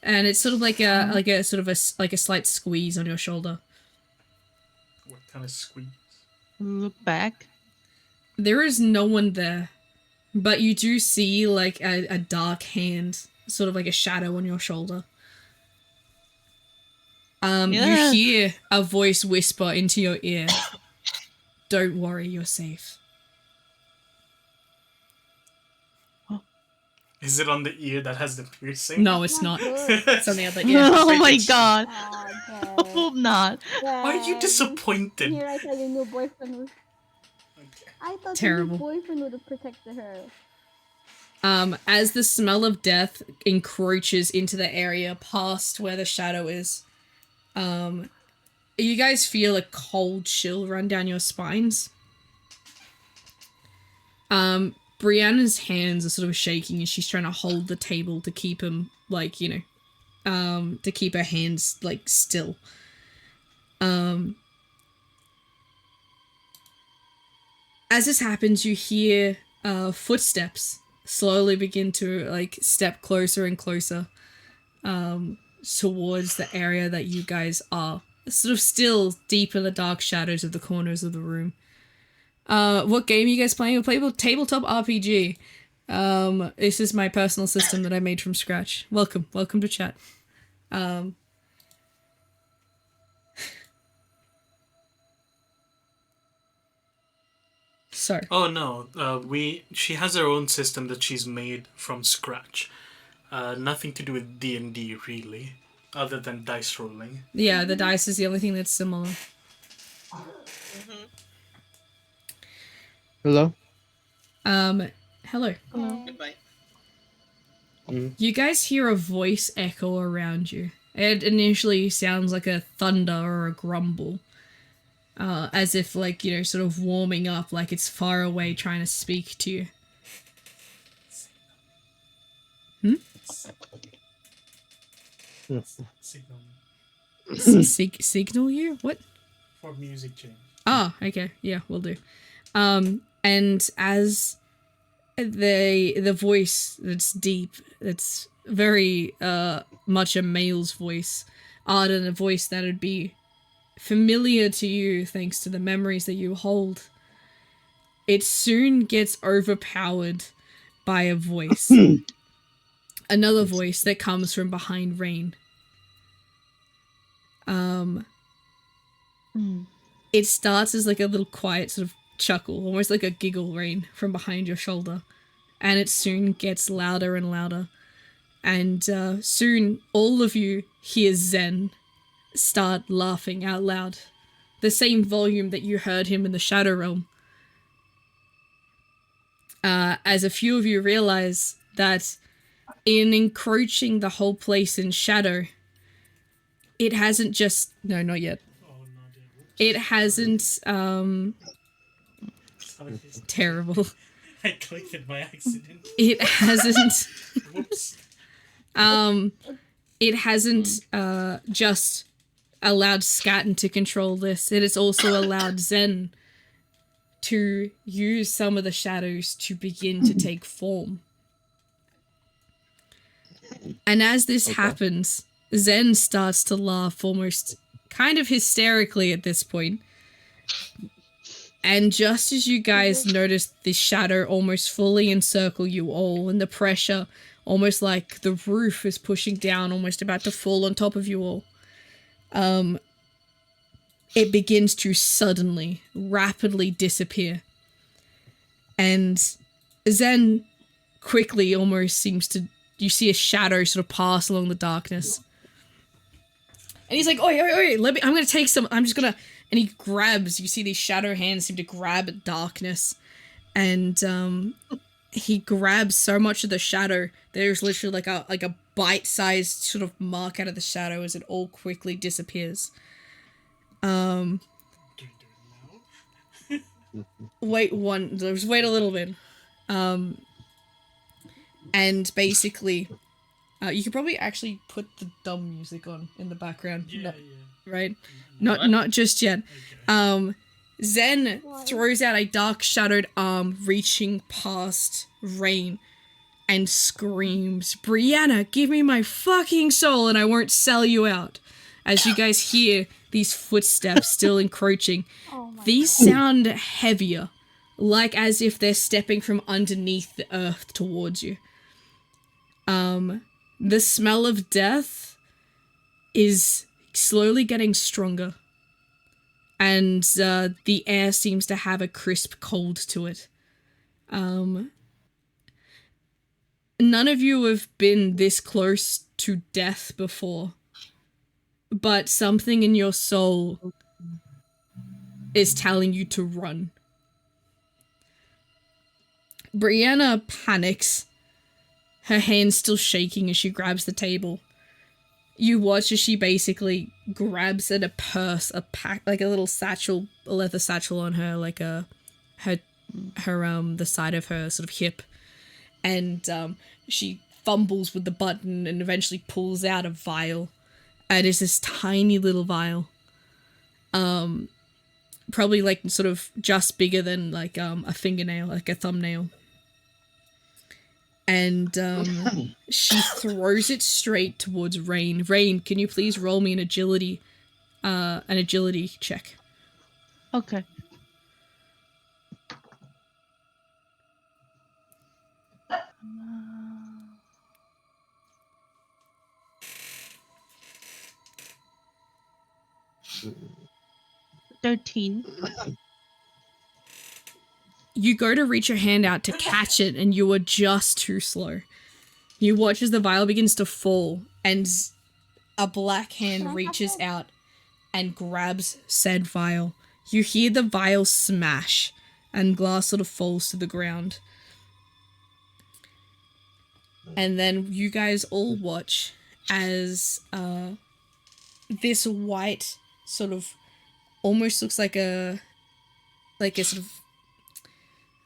And it's sort of like a slight squeeze on your shoulder. What kind of squeeze? Look back. There is no one there, but you do see like a dark hand, sort of like a shadow on your shoulder. Yeah. You hear a voice whisper into your ear, "Don't worry, you're safe." Is it on the ear that has the piercing? No, it's not. Good. It's on the other ear. Oh Wait, my it's- god. Oh, Hope not. Why are you disappointed? Here I thought your new boyfriend was... I thought Terrible. your new boyfriend would have protected her. As the smell of death encroaches into the area past where the shadow is, you guys feel a cold chill run down your spines. Brianna's hands are sort of shaking as she's trying to hold the table to keep him, like, to keep her hands, like, still. As this happens, you hear footsteps slowly begin to, like, step closer and closer towards the area that you guys are. Sort of still deep in the dark shadows of the corners of the room. What game are you guys playing? We're playing tabletop RPG. This is my personal system that I made from scratch. Welcome to chat. So, Oh no, she has her own system that she's made from scratch. Nothing to do with D&D really, other than dice rolling. yeah, the dice is the only thing that's similar. Hello? Hello. Goodbye. You guys hear a voice echo around you. It initially sounds like a thunder or a grumble. as if like, you know, sort of warming up, like it's far away trying to speak to you. Signal Signal you? What? for music change. Oh, okay. Yeah, we'll do. And as the voice that's deep, that's very much a male's voice, and a voice that would be familiar to you thanks to the memories that you hold, it soon gets overpowered by a voice. Another voice that comes from behind Rain. It starts as like a little quiet sort of chuckle, almost like a giggle, Rain, from behind your shoulder. And it soon gets louder and louder. And soon all of you hear Zen start laughing out loud. The same volume that you heard him in the Shadow Realm. As a few of you realize that in encroaching the whole place in shadow, it hasn't just... No, not yet. Oh, not yet. Whoops. It hasn't... Sorry. Terrible. I clicked it by accident. It hasn't... Whoops. It hasn't just allowed Skatten to control this. It has also allowed Zen to use some of the shadows to begin to take form. And as this happens, Zen starts to laugh almost kind of hysterically at this point. And just as you guys notice the shadow almost fully encircle you all, and the pressure, almost like the roof is pushing down, almost about to fall on top of you all, it begins to suddenly, rapidly disappear. And Zen quickly almost seems to... You see a shadow sort of pass along the darkness. And he's like, oi, I'm gonna take some... I'm just gonna... And he grabs... You see these shadow hands seem to grab at darkness. And he grabs so much of the shadow, there's literally like a bite-sized sort of mark out of the shadow as it all quickly disappears. Wait a little bit. And basically, you could probably actually put the dumb music on in the background. Yeah. Right? Not just yet. Okay. Zen throws out a dark shadowed arm reaching past Rain and screams, "Brianna, give me my fucking soul and I won't sell you out." As you guys hear these footsteps still encroaching, these sound heavier, like as if they're stepping from underneath the earth towards you. The smell of death is slowly getting stronger. And the air seems to have a crisp cold to it. None of you have been this close to death before. But something in your soul is telling you to run. Brianna panics, her hands still shaking as she grabs the table. You watch as she basically grabs at a purse, a pack, like a little satchel, a leather satchel on her, like the side of her sort of hip, and she fumbles with the button and eventually pulls out a vial. And it's this tiny little vial, probably like sort of just bigger than like a fingernail, like a thumbnail. And she throws it straight towards Rain. Rain, can you please roll me an agility check? Okay. Uh, 13. You go to reach your hand out to catch it, and you are just too slow. You watch as the vial begins to fall, and a black hand reaches out and grabs said vial. You hear the vial smash, and glass sort of falls to the ground. And then you guys all watch as this white, sort of almost looks like a sort of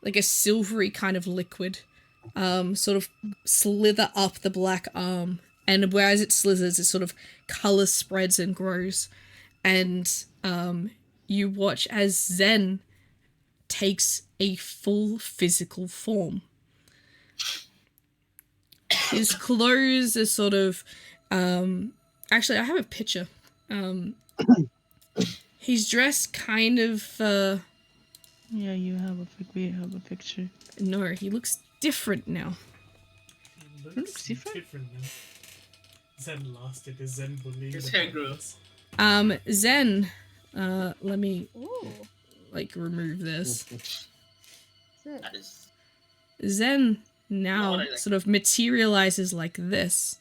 like a silvery kind of liquid sort of slither up the black arm, and whereas it slithers, it sort of color spreads and grows, and you watch as Zen takes a full physical form. His clothes are sort of actually I have a picture. He's dressed kind of Yeah, we have a picture. no, he looks different now. It looks different? now. Zen lost it. Is Zen bullying? His the hair puppies? grew. Zen, let me Ooh. like remove this. Sick. That is. Zen Not now what I like. sort of materializes like this.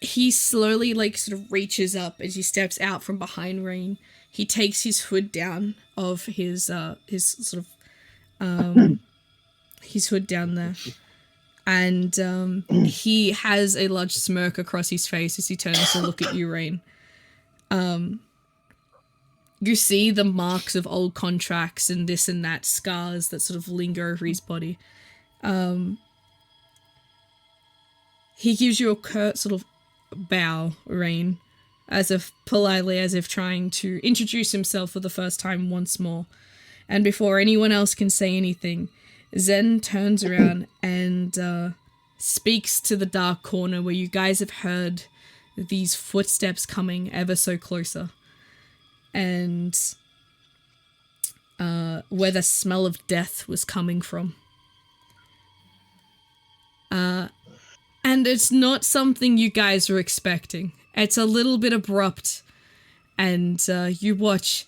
He slowly like sort of reaches up as he steps out from behind Rain. He takes his hood down of his sort of his hood down there. And he has a large smirk across his face as he turns to look at you, Rain. You see the marks of old contracts and this and that, scars that sort of linger over his body. He gives you a curt sort of bow, Rain, as if politely, as if trying to introduce himself for the first time once more. And before anyone else can say anything, Zen turns around and speaks to the dark corner where you guys have heard these footsteps coming ever so closer. And where the smell of death was coming from. And it's not something you guys were expecting. It's a little bit abrupt. And you watch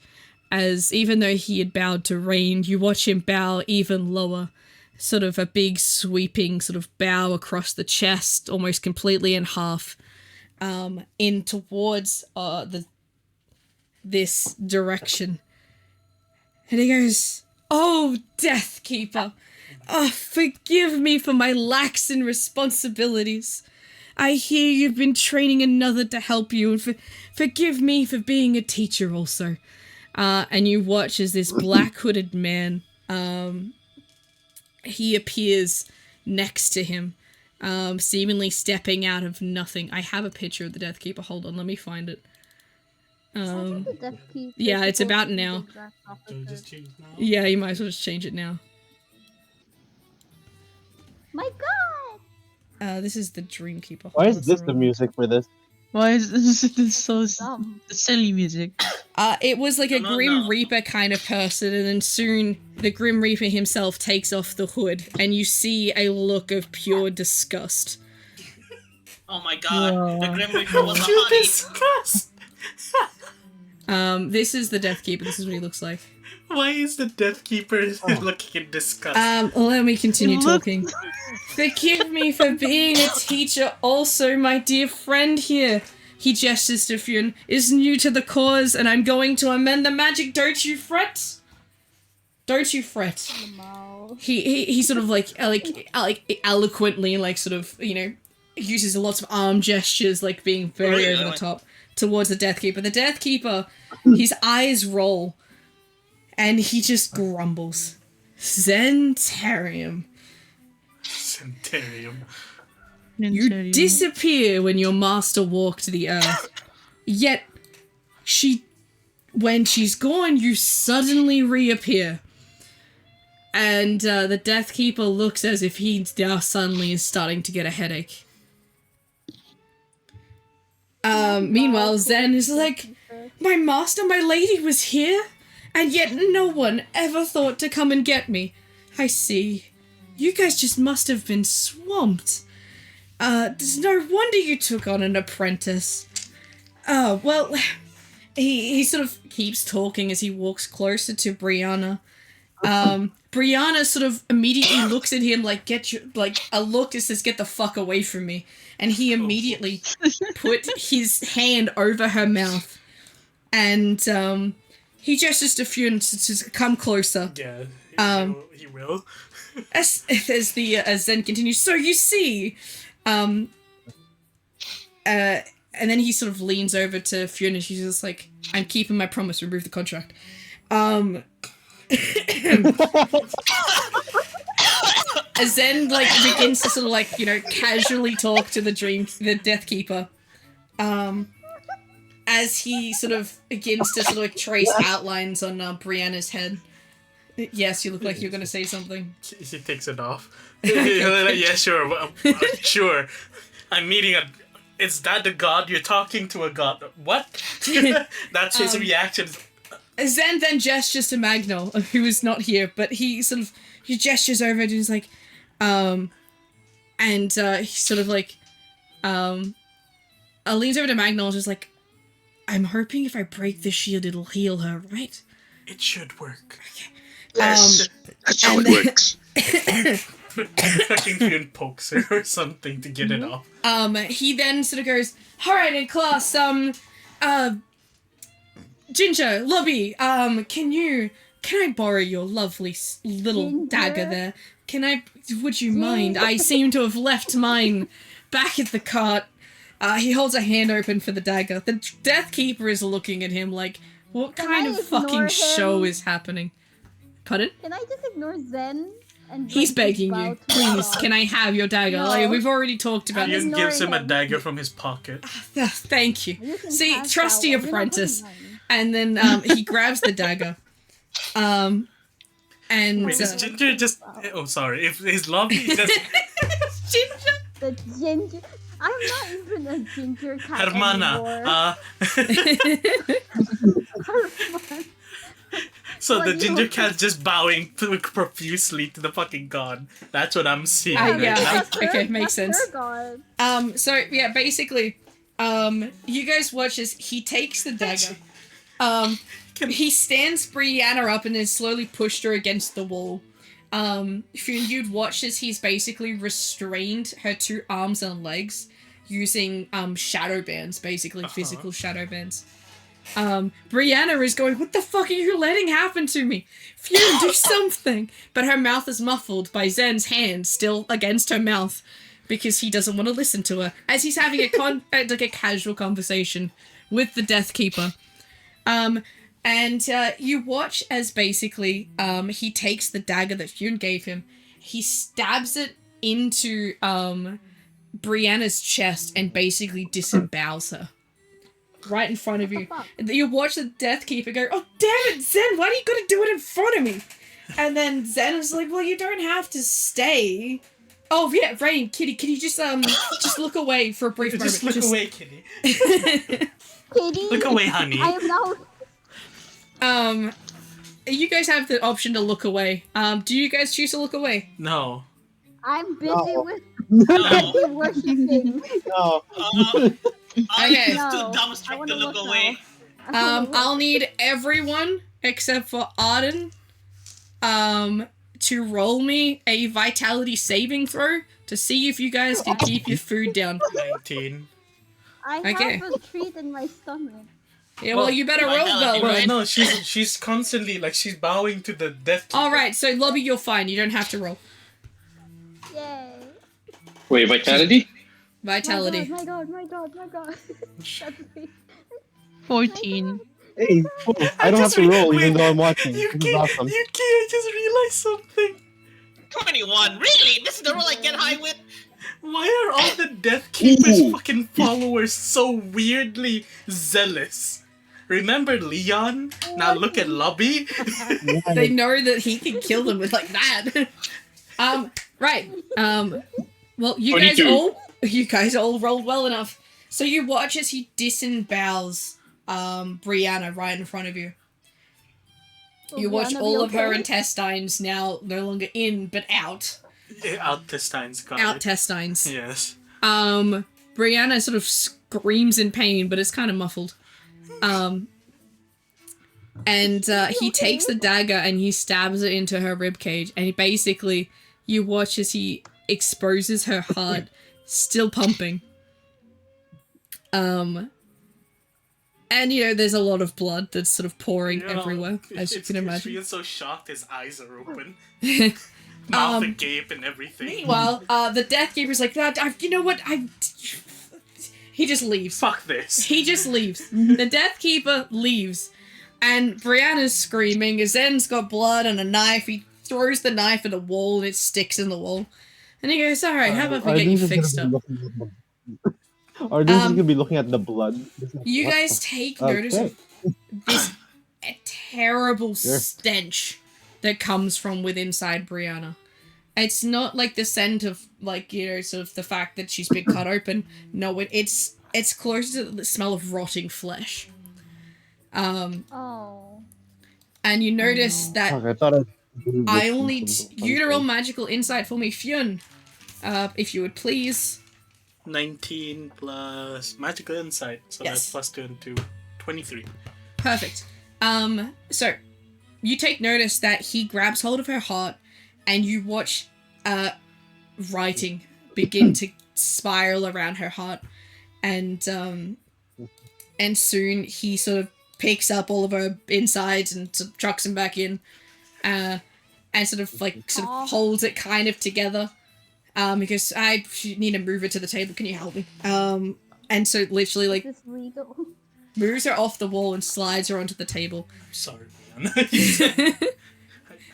as, even though he had bowed to Rain, you watch him bow even lower. Sort of a big sweeping sort of bow across the chest, almost completely in half, in towards this direction. And he goes, "Oh, Death Keeper, oh, forgive me for my lax in responsibilities. I hear you've been training another to help you, and forgive me for being a teacher also." And you watch as this black hooded man, he appears next to him, seemingly stepping out of nothing. I have a picture of the Death Keeper. Hold on, let me find it. The Death Keeper Yeah, it's supposed about to be the now. draft So we officer. just change now. Yeah, you might as well just change it now. My God! This is the Dreamkeeper. Why Hold on, is this that's the wrong. music for this? Why is this so Dumb. silly music? It was like a No, Grim no. Reaper kind of person, and then soon the Grim Reaper himself takes off the hood, and you see a look of pure disgust. Oh my god. Wow. The Grim Reaper was a You honey. disgust. This is the Death Keeper. This is what he looks like. Why is the Death Keeper looking in disgust? Let me continue It looks- talking. Forgive me for being a teacher also, my dear friend here. He gestures to Fionn, is new to the cause, and I'm going to amend the magic, don't you fret? Don't you fret. Lamau. He sort of like eloquently, like sort of, you know, uses lots of arm gestures, like being very over the top towards the Death Keeper. The Death Keeper, his eyes roll, and he just grumbles. Zentarium. Centarium. You disappear when your master walked the earth. Yet, when she's gone, you suddenly reappear. And the Death Keeper looks as if he now suddenly is starting to get a headache. Meanwhile, Zen is like, my master, my lady was here, and yet no one ever thought to come and get me. I see. You guys just must have been swamped. It's no wonder you took on an apprentice. Oh, well, he sort of keeps talking as he walks closer to Brianna. Brianna sort of immediately looks at him like, a look that says, get the fuck away from me. And he immediately put his hand over her mouth. And, he gestures to Fionn to come closer. Yeah, he will. As Zen continues, so you see, and then he sort of leans over to Fiona. She's just like, "I'm keeping my promise. Remove the contract." Zen like begins to sort of like, you know, casually talk to the Death Keeper, as he sort of begins to sort of like trace outlines on Brianna's head. Yes, you look like you're gonna say something. He takes it off. Yeah, sure. Sure. I'm meeting a. Is that the god? You're talking to a god. What? That's his reaction. Zen then gestures to Magno, who is not here, but he gestures over and he's like, and he sort of like, leans over to Magno and is like, I'm hoping if I break the shield, it'll heal her, right? It should work. Yes, that's how it works. Fucking Fionn pokes her or something to get it off. He then sort of goes, alright, in class, Ginger, Lobby, can I borrow your lovely little Ginger? dagger there? Would you mind? I seem to have left mine back at the cart. He holds a hand open for the dagger. The Death Keeper is looking at him like, what kind of fucking show is happening? Pardon? Can I just ignore Zen? And He's like, begging bow you. to Please, God? can I have your dagger? No. Like, we've already talked about this. Ian gives him a him. dagger from his pocket. Thank you. You can See, pass trusty that one. You're not apprentice. putting mine. And then he grabs the dagger. And Wait, is Ginger just... Oh, sorry. If his lobby just... Ginger. The ginger. I'm not even a ginger cat Hermana. anymore. Hermana. So What the you- ginger cat's just bowing profusely to the fucking god. That's what I'm seeing. Yeah. right now. That's her- Okay, makes that's sense. her god. So yeah, basically, you guys watch as he takes the dagger. He stands Brianna up and then slowly pushed her against the wall. If you'd watch as he's basically restrained her two arms and legs using shadow bands, basically physical shadow bands. Brianna is going, what the fuck are you letting happen to me? Fune, do something! But her mouth is muffled by Zen's hand still against her mouth because he doesn't want to listen to her as he's having a casual conversation with the Death Keeper. And you watch as basically he takes the dagger that Fune gave him, he stabs it into Brianna's chest and basically disembowels her. Right in front of you. You watch the Death Keeper go, oh damn it, Zen, why do you gotta do it in front of me? And then Zen is like, well, you don't have to stay. Oh yeah, Rain, Kitty, can you just look away for a brief moment? Just look away, Kitty. Kitty, Look away, honey. I am now. You guys have the option to look away. Do you guys choose to look away? No. I'm busy No. with No. worshipping. No. Okay. No, Too I dumbstruck wanna to look look away. now. I'll need everyone except for Arden to roll me a vitality saving throw to see if you guys can keep your food down. 19. I Okay. have a treat in my stomach. Yeah, well, you better roll Vitality, though. right? Right? No, she's constantly, like, she's bowing to the death keeper. Alright, so Lobby, you're fine. You don't have to roll. Yay. Wait, vitality? Vitality. My god. That's me. 14. Hey, cool. I don't have to roll even though I'm watching. You This is can't, awesome. you can't, I just realized something. 21. Really? This is the roll I get high with? Why are all the Death Keeper's Ooh. fucking followers so weirdly zealous? Remember Leon? Now look at Lobby. They know that he can kill them with like that. Right. Well, you 22. guys all rolled well enough. So you watch as he disembowels Brianna right in front of you. You Will watch Brianna all be of her okay? intestines now no longer in but out. Out Testines, got Out it. testines. Yes. Brianna sort of screams in pain, but it's kind of muffled. And he takes the dagger and he stabs it into her ribcage, and he basically, you watch as he exposes her heart, still pumping. And you know, there's a lot of blood that's sort of pouring You know, everywhere, as you can imagine. He's so shocked his eyes are open. Mouth agape and everything. Meanwhile, the Death Keeper's like, you know what, He just leaves. Fuck this. He just leaves. The Death Keeper leaves. And Brianna's screaming. Zen's got blood and a knife. He throws the knife at a wall and it sticks in the wall. And he goes, alright, how about we get you fixed up? Or this is gonna be looking at the blood. You What guys the- take notice Okay. of this terrible stench that comes from within inside Brianna. It's not like the scent of, like, you know, sort of the fact that she's been cut open. No, it's closer to the smell of rotting flesh. Oh. And you notice that Fuck, I thought I only you to roll magical insight for me, Fionn. If you would please. 19 plus magical insight, so Yes. that's plus 2 and 2. 23. Perfect. So you take notice that he grabs hold of her heart, and you watch writing begin to spiral around her heart, and soon he sort of picks up all of her insides and sort of chucks them back in, and sort of holds it kind of together. Because I need to move her to the table. Can you help me? And so literally like Is this legal? moves her off the wall and slides her onto the table. Sorry, Brianna.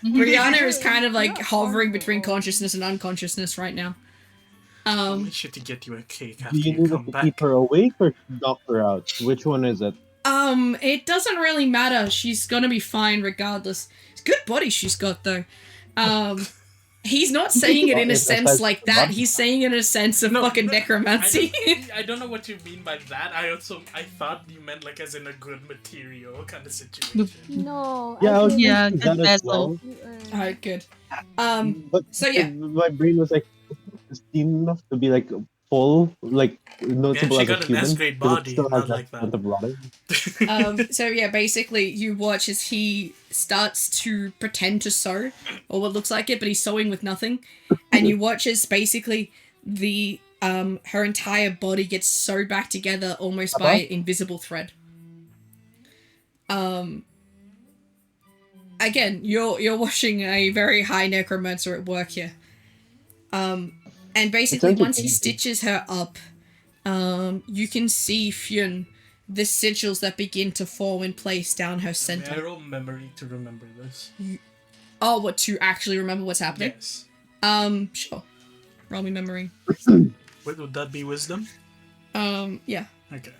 Brianna is kind of like hovering between consciousness and unconsciousness right now. I'll make sure to get you a cake after Do you you need come to back. keep her awake or knock her out? Which one is it? It doesn't really matter. She's gonna be fine regardless. It's a good body she's got though. He's not saying it in a sense like that. He's saying it in a sense of fucking necromancy. I don't know what you mean by that. I thought you meant like as in a good material kind of situation. No. Yeah, I was Yeah, thinking good that as vessel. well. Alright, good. But So yeah. my brain was like steam enough to be like full, like noticeable she as a got an human. S-grade but it body, still not has like that that. scent of rotting. So yeah, basically you watch as he starts to pretend to sew, or what looks like it, but he's sewing with nothing. And you watch as basically the her entire body gets sewed back together almost by invisible thread. Again, you're watching a very high necromancer at work here. And basically once he stitches her up, you can see Fionn, the sigils that begin to form in place down her May I center. roll memory to remember this? Oh, what, to actually remember what's happening? Yes. Sure. Roll me memory. Would that be wisdom? Yeah. Okay.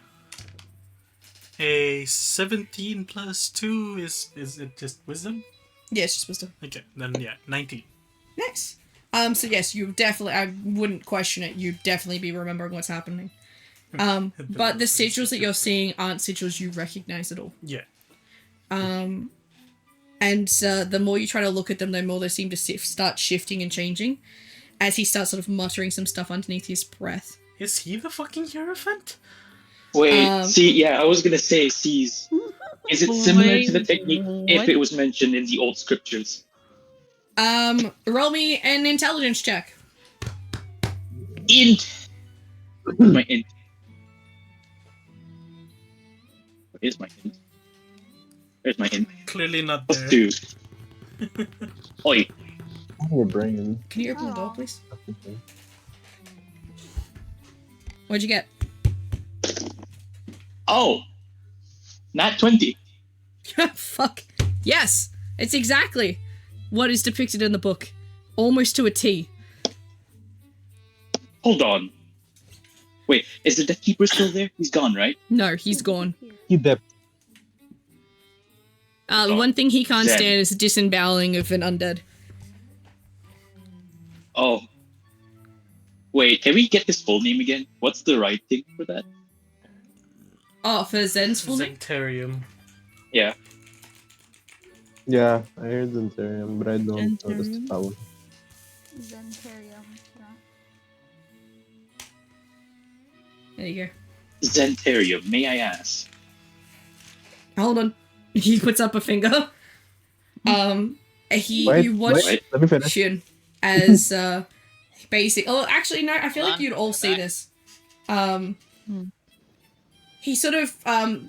A 17 plus 2 is it just wisdom? Yeah, it's just wisdom. Okay, then yeah, 19. Nice. So yes, you definitely, I wouldn't question it, you'd definitely be remembering what's happening. But the sigils that you're seeing aren't sigils you recognize at all. Yeah. And the more you try to look at them, the more they seem to start shifting and changing, as he starts sort of muttering some stuff underneath his breath. Is he the fucking Hierophant? Wait, see, yeah, I was gonna say, sees. Is it similar to the technique if it was mentioned in the old scriptures? Roll me an intelligence check. Int! Where's my int? Where is my int? Where's my int? Clearly not Plus there. 2. Oi. Your brain. Can you open the door, please? What'd you get? Oh! Nat 20. Fuck. Yes! It's exactly what is depicted in the book. Almost to a T. Hold on. Wait, is the Death Keeper still there? He's gone, right? No, he's gone. He dipped. The one thing he can't Zen. stand is the disemboweling of an undead. Oh. Wait, can we get his full name again? What's the right thing for that? Oh, for Zen's full name? Zentarium. Yeah. Yeah, I heard Zentarium, but I don't know the spell. Zentarium. Yeah. There you go. Zentarium, may I ask? Hold on. He puts up a finger. Wait, You watch wait, let me finish. Shun as basic. Oh, actually, no. I feel like you'd all see this. He sort of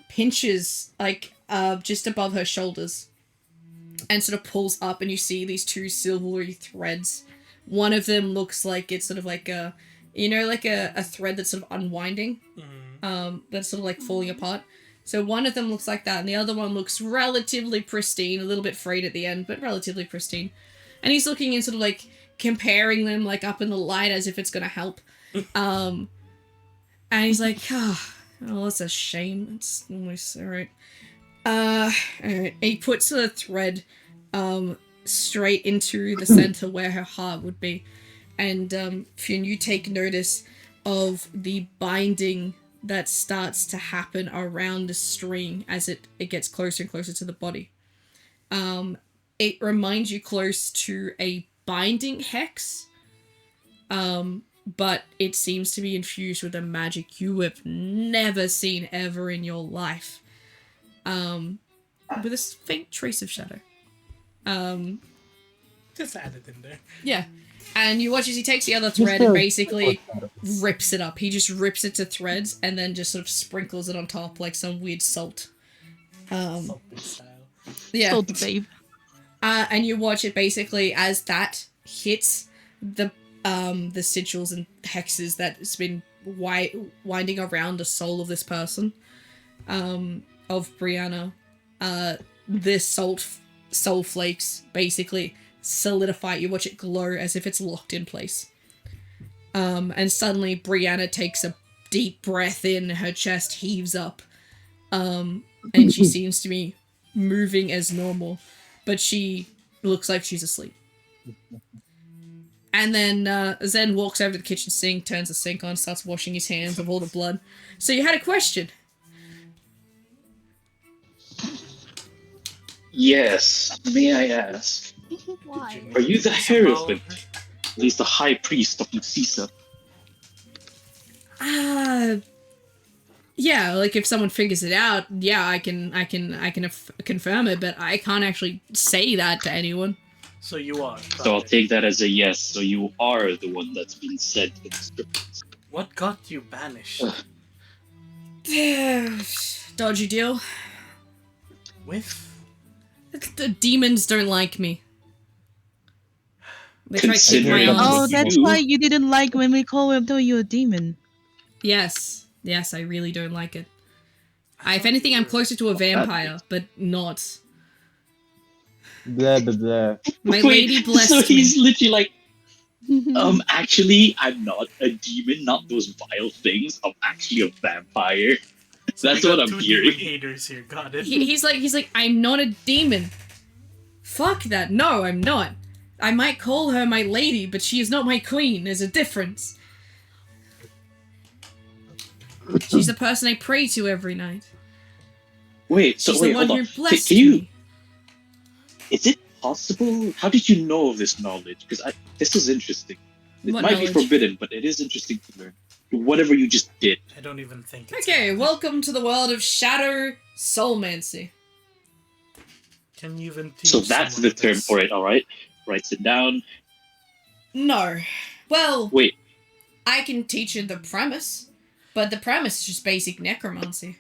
pinches like just above her shoulders, and sort of pulls up, and you see these two silvery threads. One of them looks like it's sort of like a You know, like a thread that's sort of unwinding, that's sort of like falling apart. So one of them looks like that, and the other one looks relatively pristine, a little bit frayed at the end, but relatively pristine. And he's looking and sort of like comparing them like up in the light as if it's gonna help. And he's like, oh, that's a shame. It's almost alright. Alright. He puts a thread straight into the center where her heart would be. And Fionn, you take notice of the binding that starts to happen around the string as it gets closer and closer to the body. It reminds you close to a binding hex, but it seems to be infused with a magic you have never seen ever in your life, with a faint trace of shadow. Just add it in there. Yeah. And you watch as he takes the other thread and basically rips it up. He just rips it to threads and then just sort of sprinkles it on top like some weird salt. Yeah. Salt, babe. And you watch it basically as that hits the sigils and hexes that's been winding around the soul of this person, of Brianna. This soul flakes basically solidify. You watch it glow as if it's locked in place. And suddenly Brianna takes a deep breath in, her chest heaves up, and she seems to be moving as normal, but she looks like she's asleep. And then Zen walks over to the kitchen sink, turns the sink on, starts washing his hands of all the blood. So you had a question? Yes, may I ask? Why? Are you the Hierophant? At least the High Priest of Lucisa? Yeah, like if someone figures it out, yeah, I can confirm it, but I can't actually say that to anyone. So you are. So I'll take that as a yes. So you are the one that's been said in the scripts. What got you banished? Dodgy deal. With? The demons don't like me. They try to keep my Considering- arms. Oh, that's why you didn't like when we call him you a demon. Yes, I really don't like it. If anything, I'm closer to a vampire, but not. Blah blah blah. My Wait, lady blessed so he's me. literally like, actually, I'm not a demon, not those vile things. I'm actually a vampire. So That's we got what I'm two hearing. demon haters here. Got it. He's like, I'm not a demon. Fuck that. No, I'm not. I might call her my lady, but she is not my queen. There's a difference. She's the person I pray to every night. Wait, so She's wait, the one hold on. who blessed Can you? me. Is it possible? How did you know of this knowledge? Because this is interesting. It What might knowledge? be forbidden, but it is interesting to learn. Whatever you just did. I don't even think it's Okay, welcome to the world of Shadow Soulmancy. Can you even teach So that's someone the term this? for it. All right, writes it down. No. Well, Wait, I can teach you the premise, but the premise is just basic necromancy.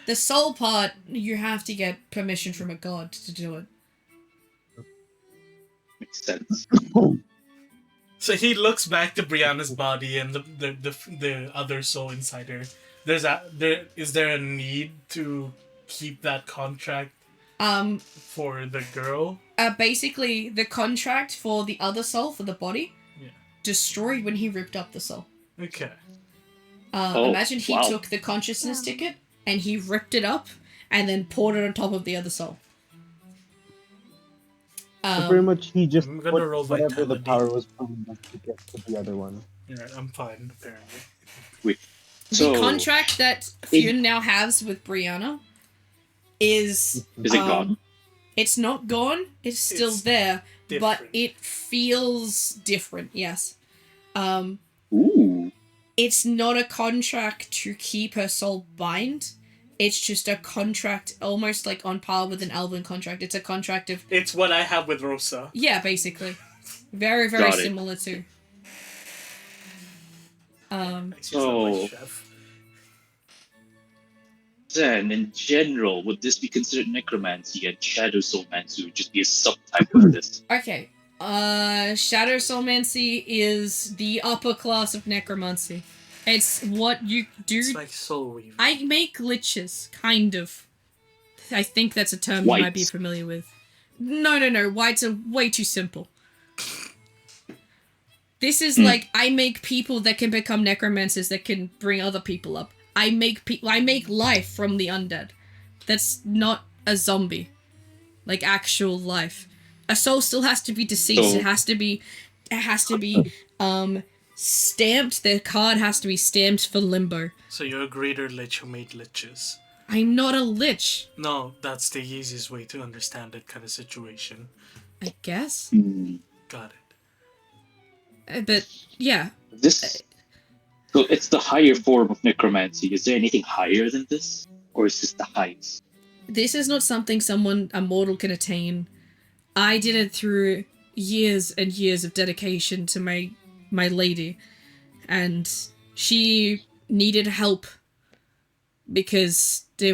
The soul part, you have to get permission from a god to do it. makes sense. So he looks back to Brianna's body and the other soul inside her. Is there a need to keep that contract for the girl? Basically, the contract for the other soul, for the body, destroyed when he ripped up the soul. Okay. Imagine he wow. took the consciousness ticket and he ripped it up and then poured it on top of the other soul. So pretty much he just I'm gonna put roll whatever the vitality. power was from to get to the other one. Yeah, I'm fine, apparently. Wait, The so contract that Fionn now has with Brianna is is it gone? It's not gone. It's still It's there, but different. it feels different. Yes. Ooh, It's not a contract to keep her soul bind. It's just a contract, almost like on par with an elven contract. It's a contract of It's what I have with Rosa. basically, very very Got it. similar to. She's not my So- chef. then in general, would this be considered necromancy and shadow soulmancy would just be a subtype of this? Okay. Shadow Soulmancy is the upper class of necromancy. It's what you do. It's like soul weaving. I make liches, kind of. I think that's a term you might be familiar with. No. Whites are way too simple. This is like, I make people that can become necromancers that can bring other people up. I make life from the undead. That's not a zombie. Like actual life. A soul still has to be deceased. It has to be stamped. The card has to be stamped for limbo. So you're a greater lich who made liches. I'm not a lich. No, that's the easiest way to understand that kind of situation. I guess. Got it. But yeah. So it's the higher form of necromancy. Is there anything higher than this? Or is this the highest? This is not something a mortal can attain. I did it through years and years of dedication to my lady. And she needed help because she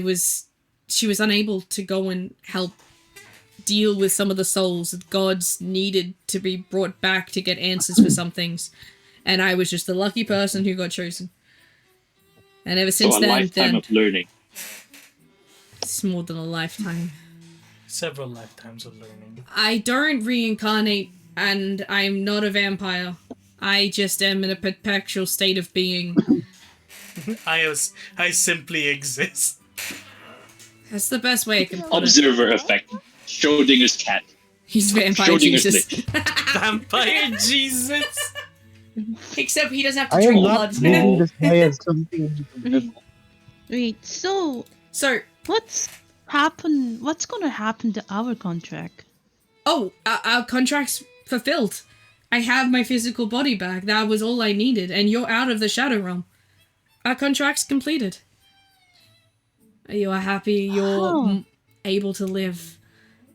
was unable to go and help deal with some of the souls that gods needed to be brought back to get answers for some things. And I was just the lucky person who got chosen. And ever since so a lifetime of learning. It's more than a lifetime. Several lifetimes of learning. I don't reincarnate, and I'm not a vampire. I just am in a perpetual state of being. I simply exist. That's the best way I can put it. Observer effect. Schrodinger's cat. He's vampire Schrodinger's Jesus. Vampire Jesus. Except he doesn't have to I am drink not blood. treating this guy as something. Wait, so what's gonna happen to our contract? Oh, our contract's fulfilled. I have my physical body back. That was all I needed, and you're out of the Shadow Realm. Our contract's completed. You are happy. You're able to live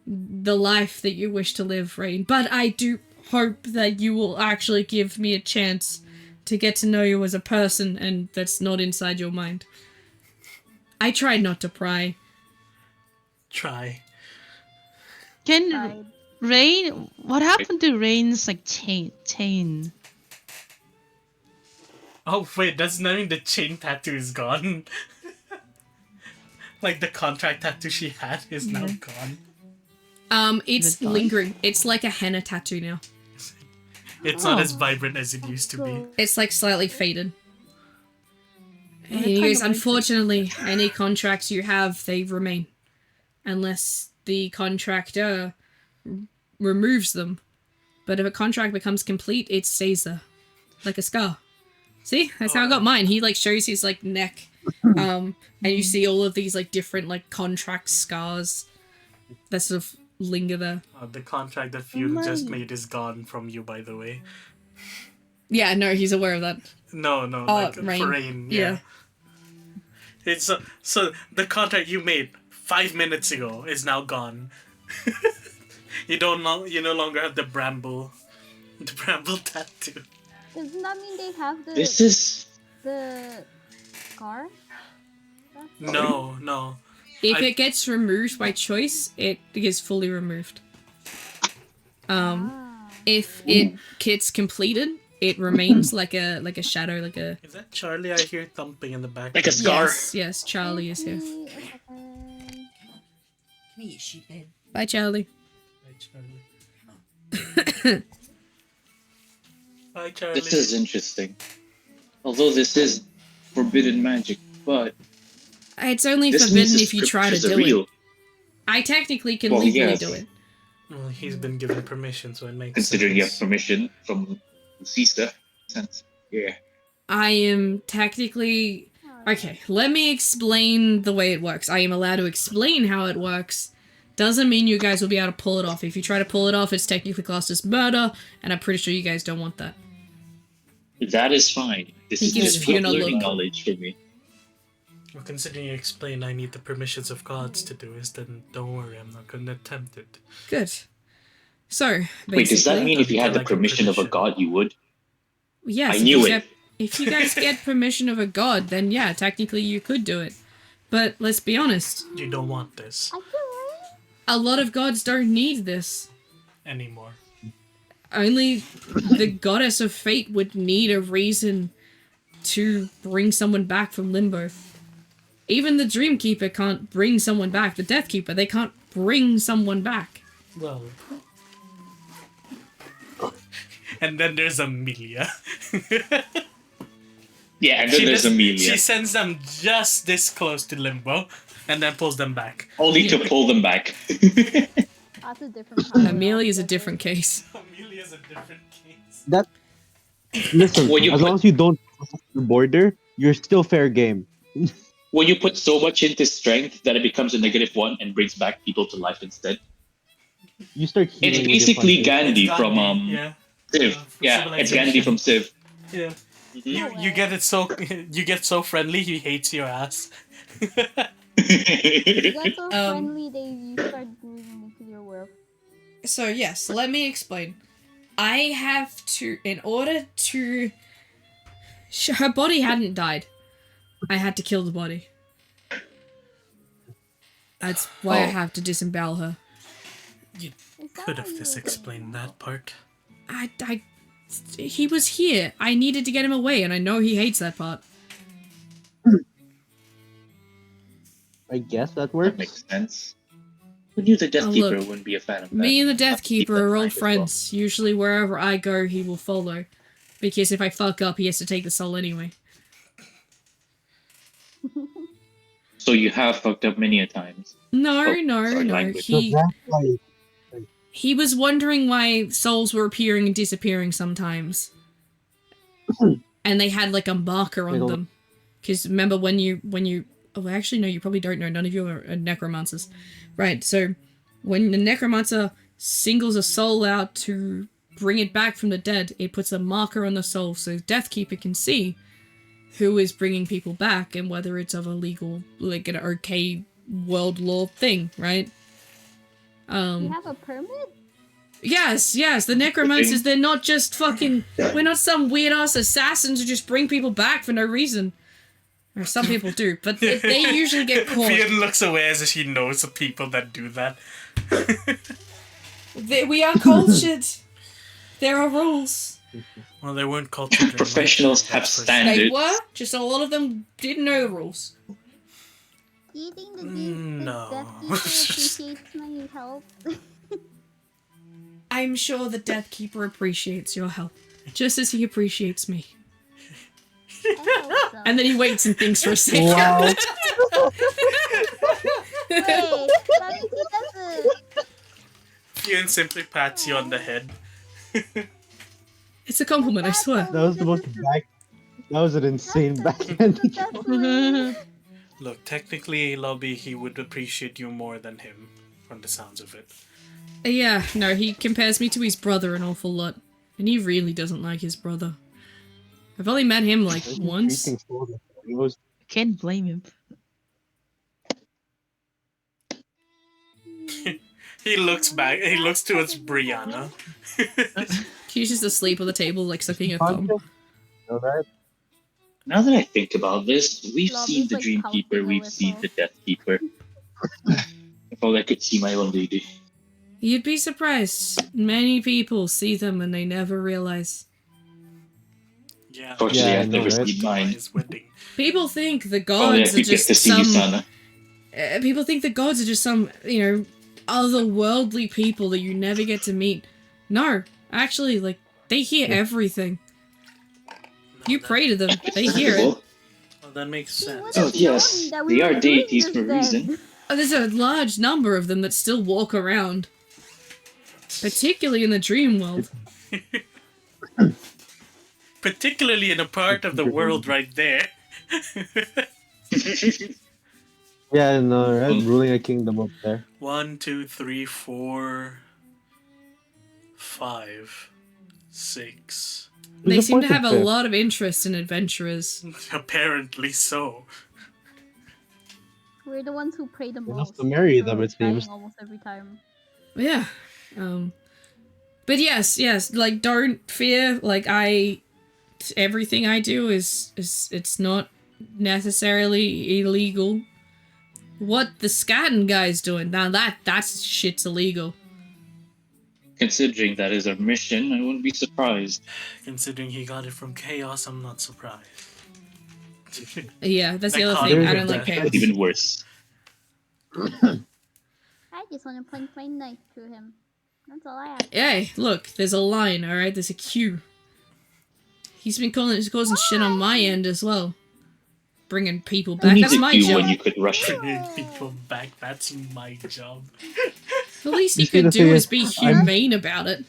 the life that you wish to live, Rain. But I do hope that you will actually give me a chance to get to know you as a person, and that's not inside your mind. I tried not to pry. Try. Can Rain? What happened to Rain's chain? Oh wait, does that mean the chain tattoo is gone? Like the contract tattoo she had is now gone. It's lingering. It's like a henna tattoo now. It's not as vibrant as it used to be. It's like slightly faded. And he goes, unfortunately, any contracts you have, they remain. Unless the contractor removes them. But if a contract becomes complete, it stays there. Like a scar. See? That's how I got mine. He shows his neck. And you see all of these different contract scars that sort of linger there. The contract that Fuel just made is gone from you, by the way. Yeah, no, he's aware of that. No, Rain. For Rain, yeah. It's so the contract you made 5 minutes ago is now gone. You no longer have the bramble tattoo. Doesn't that mean they have the the scar? No. If it gets removed by choice, it is fully removed. If it gets completed, it remains like a shadow, like a... Is that Charlie? I hear thumping in the back. Like a scar? Yes, Charlie is here. Come here, you sheephead. Bye, Charlie. Bye, Charlie. This is interesting. Although this is forbidden magic, but... It's only forbidden if you try to do it. I technically can legally do it. Well, he's been given permission, so it makes Considering sense. you have permission from Sister. Yeah. I am technically... Okay, let me explain the way it works. I am allowed to explain how it works. Doesn't mean you guys will be able to pull it off. If you try to pull it off, it's technically classed as murder, and I'm pretty sure you guys don't want that. That is fine. This is just learning knowledge for me. Well, considering you explained I need the permissions of gods to do this, then don't worry, I'm not going to attempt it. Good. So, basically... Wait, does that mean if you had the permission of a god, you would? Yes. I knew it. If you guys get permission of a god, then yeah, technically you could do it. But let's be honest. You don't want this. A lot of gods don't need this. Anymore. only the goddess of fate would need a reason to bring someone back from limbo. Even the Dreamkeeper can't bring someone back. The Deathkeeper, they can't bring someone back. Well. And then there's Amelia. Yeah, and then there's Amelia. She sends them just this close to limbo, and then pulls them back. Only to pull them back. That's a different power Amelia's a different case. Amelia's a different case. That listen, as long as you don't cross the border, you're still fair game. When you put so much into strength that it becomes a -1 and brings back people to life instead. You start It's healing with your basically punches. Gandhi It's from yeah. Civ. Yeah, it's Gandhi from Civ. Yeah. You get it so you get so friendly he hates your ass. You get so friendly that you start moving into your world. So yes, let me explain. I have to, in order to... Her body hadn't died. I had to kill the body. That's why I have to disembowel her. You could have just explained that part. He was here. I needed to get him away, and I know he hates that part. I guess that works. That makes sense. Who knew the Death Keeper look, wouldn't be a fan of that? Me and the Death Keep Keeper that are in old mind as well. friends. Usually wherever I go, he will follow. Because if I fuck up, he has to take the soul anyway. So you have fucked up many a times. No. sorry, language. He was wondering why souls were appearing and disappearing sometimes. And they had like a marker on them. Because remember when you... Oh, actually, no, you probably don't know. None of you are necromancers. Right, so when the necromancer singles a soul out to bring it back from the dead, it puts a marker on the soul so Deathkeeper can see who is bringing people back and whether it's of a legal, like an okay world law thing, right? You have a permit? Yes, the necromancers, they're not just fucking... We're not some weird-ass assassins who just bring people back for no reason. Or some people do, but they usually get caught. Fion looks away as if he knows the people that do that. We are cultured. There are rules. Well, they weren't cultured. Professionals have standards. They were, just a lot of them didn't know the rules. Do you think the No. Death Keeper appreciates my help? I'm sure the Death Keeper appreciates your help, just as he appreciates me. I hope so. And then he waits and thinks for a second. Wow. Wait, that means he doesn't. Fion simply pats you on the head. It's a compliment, I swear. That was the most back. That was an insane backhand. Look, technically, Lobby, he would appreciate you more than him, from the sounds of it. Yeah, no, he compares me to his brother an awful lot. And he really doesn't like his brother. I've only met him like once. Can't blame him. He looks back, he looks towards Brianna. She's just asleep on the table, like sucking her thumb. Now that I think about this, we've Lobby's seen the like Dreamkeeper, pouting a we've seen little. the Death Keeper. If only I could see my own lady. You'd be surprised. Many people see them and they never realize. Yeah, Fortunately, I've never right? seen mine. His wedding. People think the Only I gods are could get just to see some... Sana. People think the gods are just some, otherworldly people that you never get to meet. No, actually, like, they hear everything. You pray to them, they hear it. Well, that makes sense. Oh yes, they are deities for a reason. Oh, there's a large number of them that still walk around. Particularly in the dream world. Particularly in a part of the world right there. Yeah, no, right? Ruling a kingdom up there. 1, 2, 3, 4, 5, 6. They seem to have a Disappointed lot of interest in adventurers. Apparently so. We're the ones who pray the Enough most. to marry so them, it it's dying seems. almost every time. Yeah. But yes, like, don't fear. Like, everything I do is it's not necessarily illegal. What the Scatton guy's doing, now that's shit's illegal. Considering that is our mission, I wouldn't be surprised. Considering he got it from chaos, I'm not surprised. Yeah, that's the That other caught thing. him I with don't like that. chaos. Even worse. I just want to point my knife to him. That's all I have. Hey, look, there's a line, alright? There's a queue. He's causing shit on my end as well. Bringing people Who back. needs That's a my queue job. when you could rush it? Bringing people back, that's my job. The least You he see, could the do thing is is, be I'm- humane about it.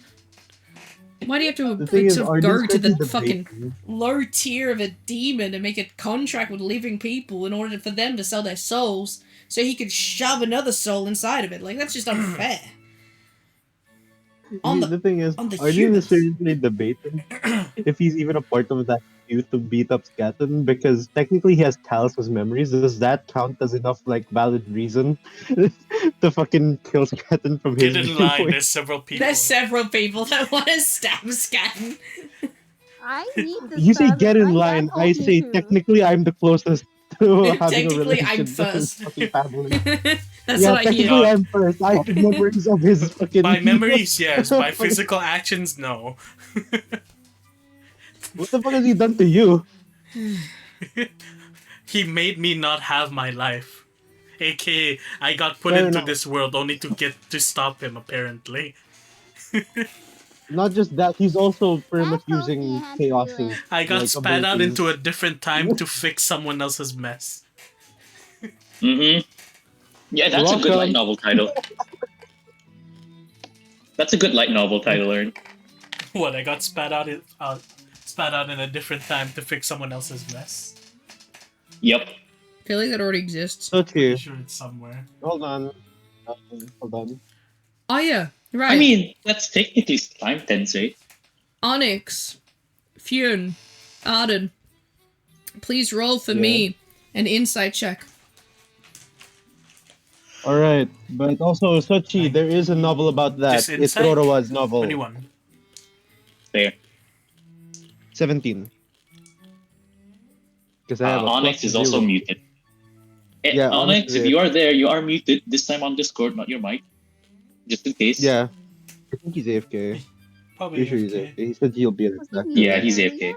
Why do you have to The thing is, sort our of go to Discord is the fucking debating. low tier of a demon and make a contract with living people in order for them to sell their souls so he could shove another soul inside of it? Like, that's just unfair. On The thing is, on the are you humans. seriously debating if he's even a part of that queue to beat up Scatton? Because technically he has Talus's memories. Does that count as enough, like, valid reason to fucking kill Scatton from his Get in line, viewpoint? there's several people. There's several people that want to stab Scatton. I need to You say stab get him. in I line. told I you say to. technically I'm the closest to having a Technically, I'm relationship to his first. fucking family. That's Yeah, what I hear. technically I'm first. I have memories of his fucking. By memories, yes. By physical actions, no. What the fuck has he done to you? He made me not have my life. AKA, I got put Fair into enough. this world only to get to stop him, apparently. Not just that, he's also pretty much That's okay, using I have to do chaos's. it. I got like, spat out abilities. into a different time to fix someone else's mess. Mm-hmm. Yeah, that's a good light Welcome. novel title. That's a good light novel title, Ern. What, I got spat out in a different time to fix someone else's mess? Yep. I feel like that already exists. So Pretty cheer. sure it's somewhere. Hold on. Hold on. Oh yeah, right. I mean, that's technically time tense, right? Onyx, Fune, Arden, please roll for Yeah. me an insight check. Alright, but also, Sochi, there is a novel about that. Just It's insight? Rorowa's novel. 21. There. 17. Because I have a Onyx plus is also 0. muted. Yeah, Onyx, Onyx if is- you are there, you are muted. This time on Discord, not your mic. Just in case. Yeah. I think he's AFK. Probably Pretty sure he's AFK. AFK. He said he'll be at Was his back. he muted Yeah, he's earlier? AFK.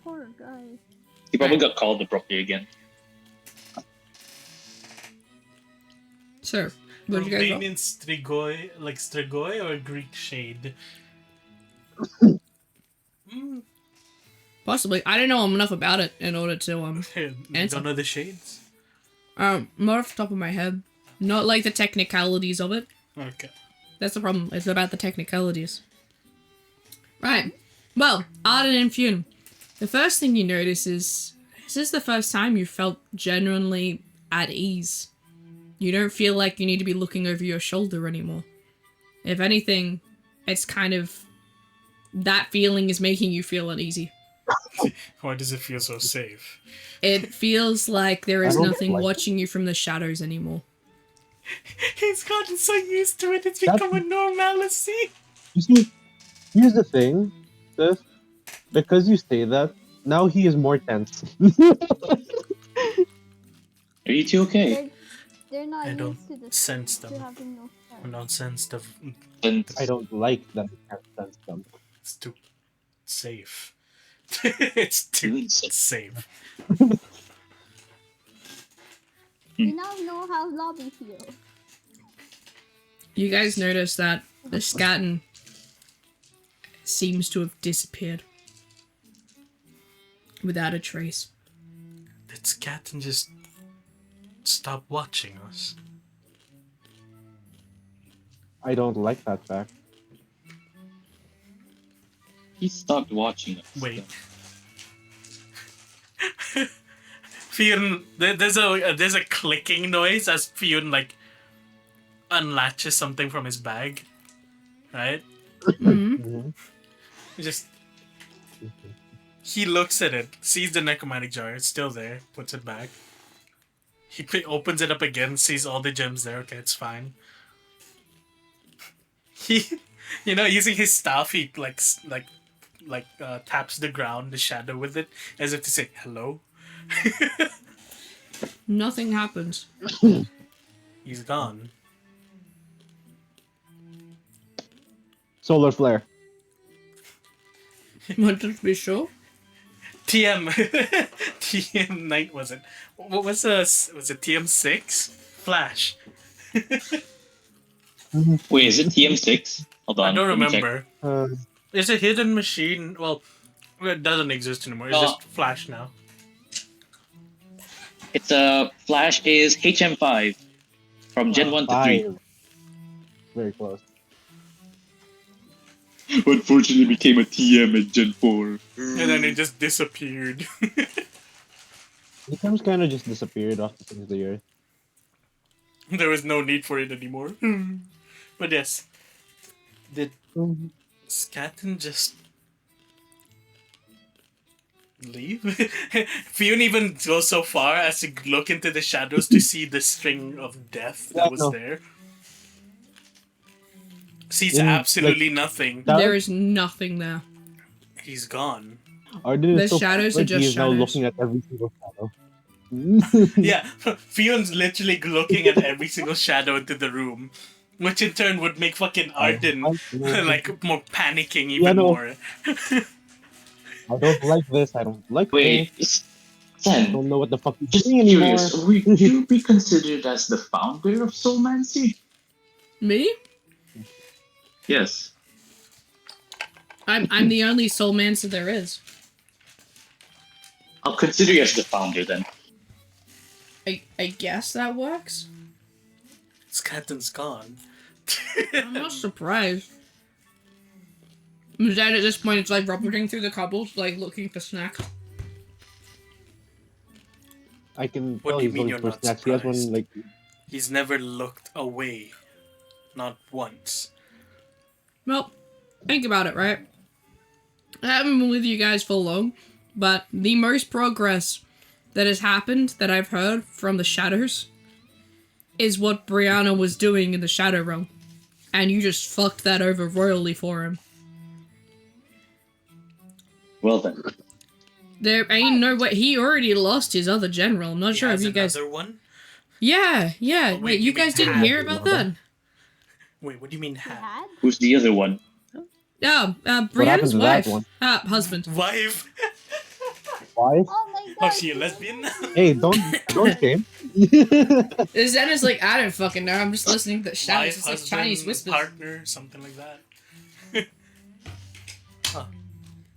Poor guy. He probably got called abruptly again. So, what did you guys roll? Romanian Strigoi, like Strigoi or Greek Shade? Possibly. I don't know enough about it in order to You Answer. don't know the shades? more off the top of my head. Not like the technicalities of it. Okay. That's the problem. It's about the technicalities. Right. Well, Arden and Fune. The first thing you notice is this is the first time you felt genuinely at ease. You don't feel like you need to be looking over your shoulder anymore. If anything, it's kind of that feeling is making you feel uneasy. Why does it feel so safe? It feels like there is I don't nothing like it. watching you from the shadows anymore. He's gotten so used to it, it's That's- become a normalcy. You see, here's the thing, Steph. Because you say that, now he is more tense. Are you two okay? They're not I used don't to the sense to them. having no I friends. don't sense the. And I don't like that I can't sense them. It's too safe. It's too safe. You now know how lobby feels. You guys notice that the Scatton seems to have disappeared. Without a trace. Did Scatton just stop watching us? I don't like that fact. he stopped watching us. Wait. Fionn, there's a clicking noise as Fionn like unlatches something from his bag, right? Mm-hmm. Just he looks at it, sees the necromantic jar, it's still there, puts it back. He opens it up again, sees all the gems there. Okay, it's fine. He, using his staff, he taps the ground, the shadow with it, as if to say hello. Nothing happens. He's gone. Solar flare. Wanted to be sure. TM TM 9 was it? What was it TM6? Flash. Wait, is it TM6? Hold on. I don't let me check. remember. It's a hidden machine. Well, it doesn't exist anymore. It's just Flash now. It's Flash is HM5 from Gen 1 to 3. Very close. Unfortunately, became a TM in Gen 4. And then it just disappeared. The terms kind of just disappeared off the face of the earth. There was no need for it anymore. But yes. Did Skatten just leave? Fionn even goes so far as to look into the shadows to see the string of death that was there. Sees absolutely nothing. There is nothing there. He's gone. The shadows are just He's now shadows. looking at every single shadow. Yeah, Fion's literally looking at every single shadow into the room, which in turn would make fucking Arden like more panicking even more. I don't like this. I don't like this. I Sen, don't know what the fuck you're just doing anymore. curious, would you be considered as the founder of Soulmancy? Me? Yes. I'm the only soulmancer there is. I'll consider you as the founder then. I guess that works. Skatten's gone. I'm not surprised. Instead, at this point, it's like rummaging through the cupboards, like looking for snacks. I can What tell do you he's mean looking you're for not snacks. He has one surprised? like. He's never looked away. Not once. Well, think about it, right? I haven't been with you guys for long, but the most progress that has happened that I've heard from the shadows is what Brianna was doing in the Shadow Realm. And you just fucked that over royally for him. Well then. There ain't no way. He already lost his other general. I'm not sure if you guys. Another one? Yeah. Oh, wait, you guys didn't hear about that? Wait, what do you mean had? Who's the other one? Yeah, happened Brianna's to that wife. one? Husband. Wife? Why? Oh my Oh, god. she a lesbian now? Hey, don't shame. Zen is like, I don't fucking know. I'm just listening to the shadows. Wife, It's like husband, Chinese whispers. partner, something like that.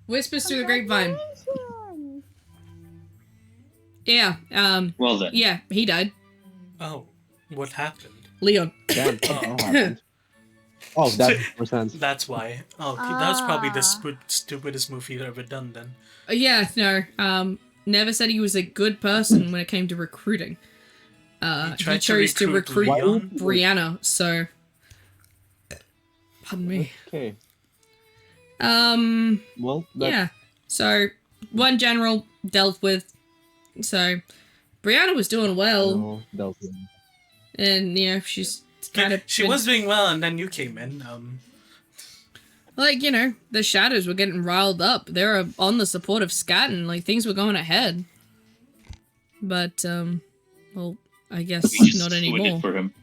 Whispers through the grapevine. Congratulations. Yeah, Well then. yeah, he died. Oh, what happened? Leon. Damn. What happened? Oh, that makes sense. That's why. Oh, that was probably the stupidest move he'd ever done then. Yeah, no, never said he was a good person when it came to recruiting. He chose to recruit Leon? Brianna, so... Pardon me. Okay. Well, yeah. So, one general dealt with. So, Brianna was doing well. Dealt with. And, yeah, she's kind of... She was doing well, and then you came in. Like, you know, the shadows were getting riled up. They were on the support of Skatten. Like, things were going ahead. But, well, I guess We just not ruined anymore. it for him.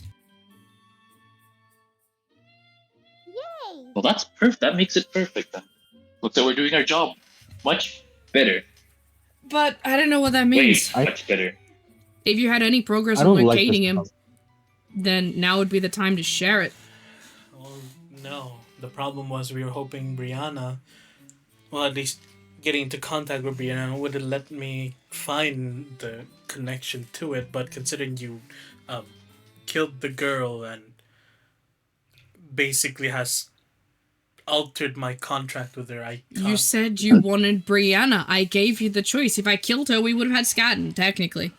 Yay! Well, that's perfect. That makes it perfect then. Looks like we're doing our job much better. But I don't know what that means. Way much better. If you had any progress I on don't like locating this him, stuff. then now would be the time to share it. Well, no. The problem was we were hoping Brianna, well, at least getting into contact with Brianna would have let me find the connection to it, but considering you killed the girl and basically has altered my contract with her, I can't. You said you wanted Brianna. I gave you the choice. If I killed her, we would have had Skatten, technically.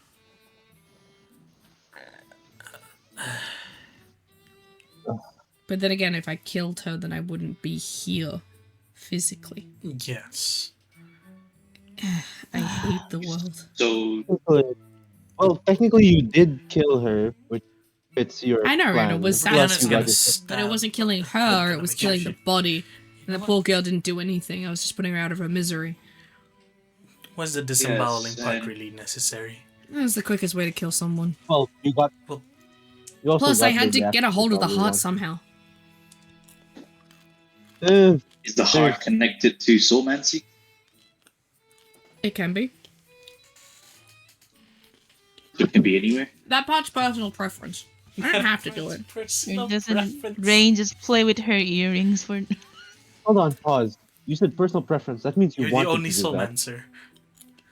But then again, if I killed her, then I wouldn't be here physically. Yes. I hate the world. So, Well, technically, you did kill her, which fits your I know, plan. it was Plus, Brianna's you gonna got it. stab. But it wasn't killing I'm her, gonna it was make killing sure the body. And the poor girl didn't do anything. I was just putting her out of her misery. Was the disemboweling Yes, part and- really necessary? That was the quickest way to kill someone. Well, you got. Well, You also Plus, got I had the to get a hold of the probably heart want. somehow. Is the heart connected to soulmancy? It can be. It can be anywhere. That part's personal preference. I don't have to do it. Doesn't Rain just play with her earrings for? Hold on, pause. You said personal preference. That means you You're the wanted only to do that. soulmancer.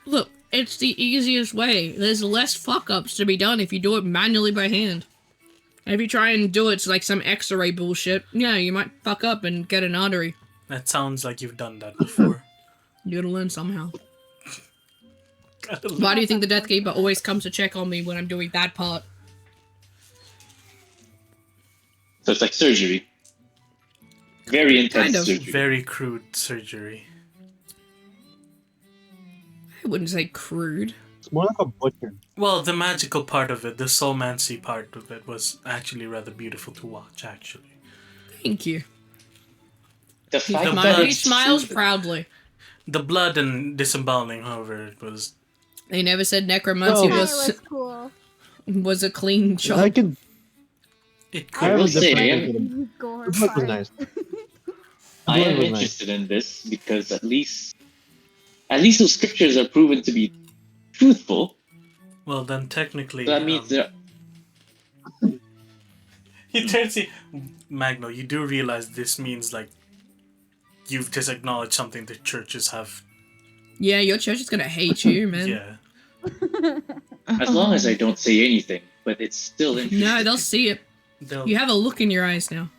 Look, it's the easiest way. There's less fuck-ups to be done if you do it manually by hand. And if you try and do it like some X-ray bullshit, yeah, you might fuck up and get an artery. That sounds like you've done that before. You gotta learn somehow. Why do you think the Death Keeper always comes to check on me when I'm doing that part? So it's like surgery. Very intense Kind of. surgery. Very crude surgery. I wouldn't say crude. It's more like a butcher. Well, the magical part of it, the soulmancy part of it, was actually rather beautiful to watch, actually. Thank you. The He fact that it's smiles true- proudly. The blood and disemboweling, however, it was... They never said necromancy That was was cool. was a clean job. I can. It I I will was say, different. Gore The book was part. nice. I am Blood was interested in this because at least those scriptures are proven to be truthful. Well, then technically... So that means they're He turns to Magno, you do realize this means, like, you've just acknowledged something the churches have. Yeah, your church is gonna hate you, man. Yeah. as long as I don't say anything, but it's still interesting. No, they'll see it. They'll... You have a look in your eyes now.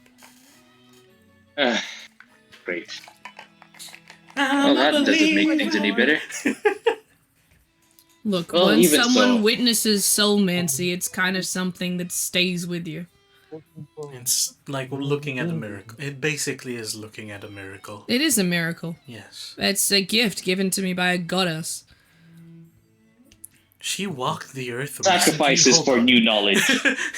Great. Well, that doesn't make things any better. Look, Well, when even someone so. witnesses soulmancy, it's kind of something that stays with you. It's like looking at a miracle. It basically is looking at a miracle. It is a miracle. Yes. It's a gift given to me by a goddess. She walked the earth. Sacrifices Hold for on. new knowledge.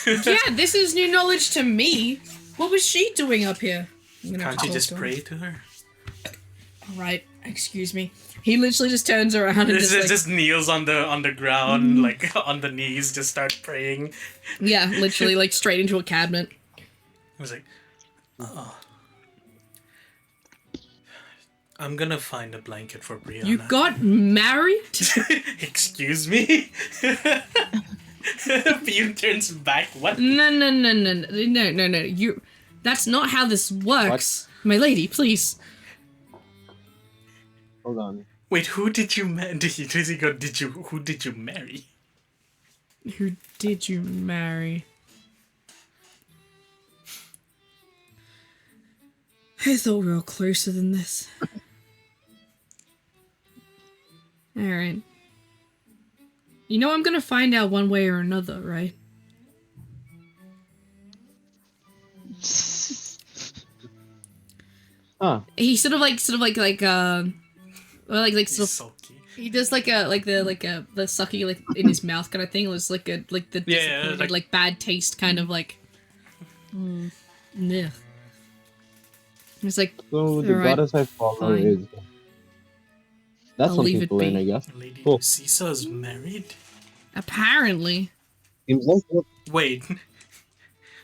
Yeah, this is new knowledge to me. What was she doing up here? I'm gonna have Can't to you talk just to her. pray to her? Alright, excuse me. He literally just turns around and Just, just like... just kneels on the ground, like on the knees, just start praying. Yeah, literally like straight into a cabinet. I was like, oh. I'm gonna find a blanket for Brianna. You got married? Excuse me? Fion turns back. What? No. You... That's not how this works. My lady, please. Hold on. Wait, who did you marry? Does he go, who did you marry? Who did you marry? I thought we were closer than this. Alright. You know I'm gonna find out one way or another, right? Huh. He sort of like sort of Sulky. he does like the sucky like in his mouth kind of thing. It was like the Yeah, disappointed, like bad taste kind of like. Ugh. It's like So the Alright, goddess I follow fine. is. That's I'll something leave it to learn, be. I guess. Lady Cool. Cisa is married? apparently. Seems like what- Wait.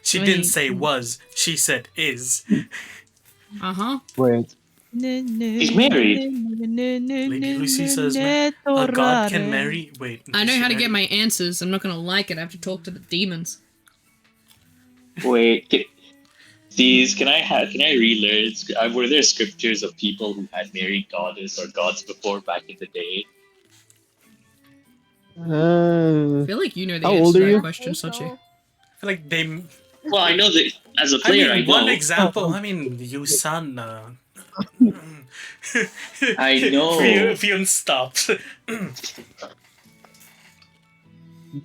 She Wait. didn't say was. She said is. Wait. He's married. Lady Lucy says a god can marry. Wait. I know is she how to get married? my answers. I'm not gonna like it. I have to talk to the demons. Wait, can I relearn? Were there scriptures of people who had married goddess or gods before back in the day? I feel like you know the How answer old to are that you? question, Sochi. I feel like they. Well, I know that as a player, I, one know. example. I mean, Yusan. I know. Fion stops.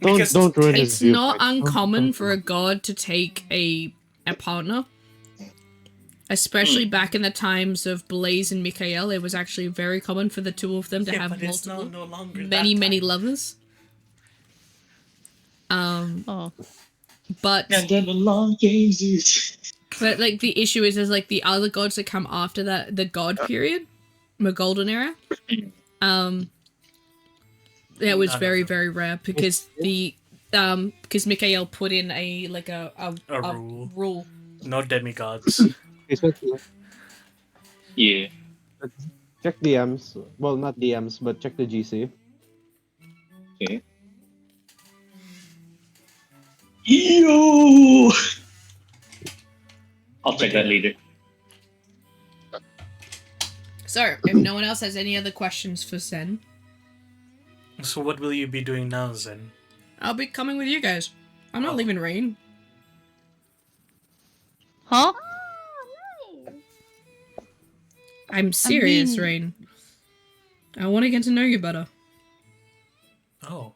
Don't ruin his It's view. not uncommon for a god to take a partner. Especially back in the times of Blaze and Mikael, it was actually very common for the two of them to Yeah, have but it's multiple, no longer many, that many time. lovers. Oh. But like the issue is like the other gods that come after that, the god period, the golden era. That was very, very rare because because Mikael put in a rule. rule. No demigods. Yeah. Check DMs. Well, not DMs, but check the GC. Okay. Yo! I'll check that later. So, if no one else has any other questions for Zen, So what will you be doing now, Zen? I'll be coming with you guys. I'm not leaving Rain. Huh? Oh, nice. I'm serious, mean- Rain. I want to get to know you better. Oh.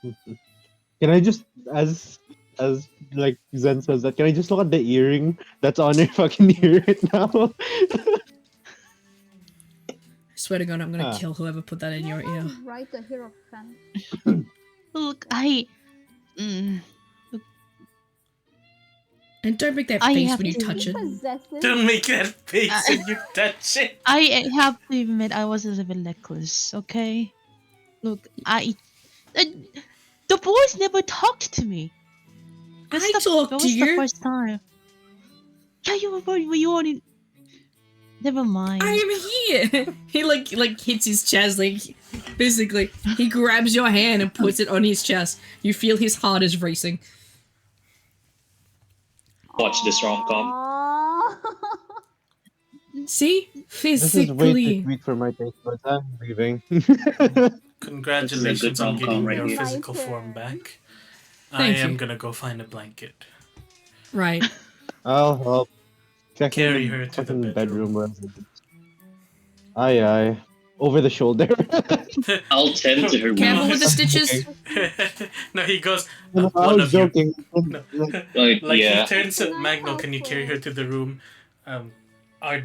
Can I just, as like Zen says that, can I just look at the earring that's on your fucking ear right now? I swear to God, I'm gonna Ah. kill whoever put that in your ear. Right, the hero fan. Look, And don't make that I face have when you to- touch it. Possessive. Don't make that face when you touch it. I have to admit I was a little bit necklace, okay? Look, the boys never talked to me. I That talked was to the you. first time. Yeah, you only. Never mind. I am here. He like hits his chest, like physically. He grabs your hand and puts it on his chest. You feel his heart is racing. Watch this rom-com. Aww. See, This is way too physically. sweet for my taste buds. I'm leaving. Congratulations on rom-com getting right your here. physical My form turn. back. Thank I am you. gonna go find a blanket. Right. I'll help. Check Carry in her the to the fucking bedroom. residence. Aye. Over the shoulder. I'll tend to her Careful with wounds. the stitches. No, he goes, No, I one was of you. joking. No. Like, Like yeah. he turns to Can I Magno, help can you carry her with- to the room? Arden,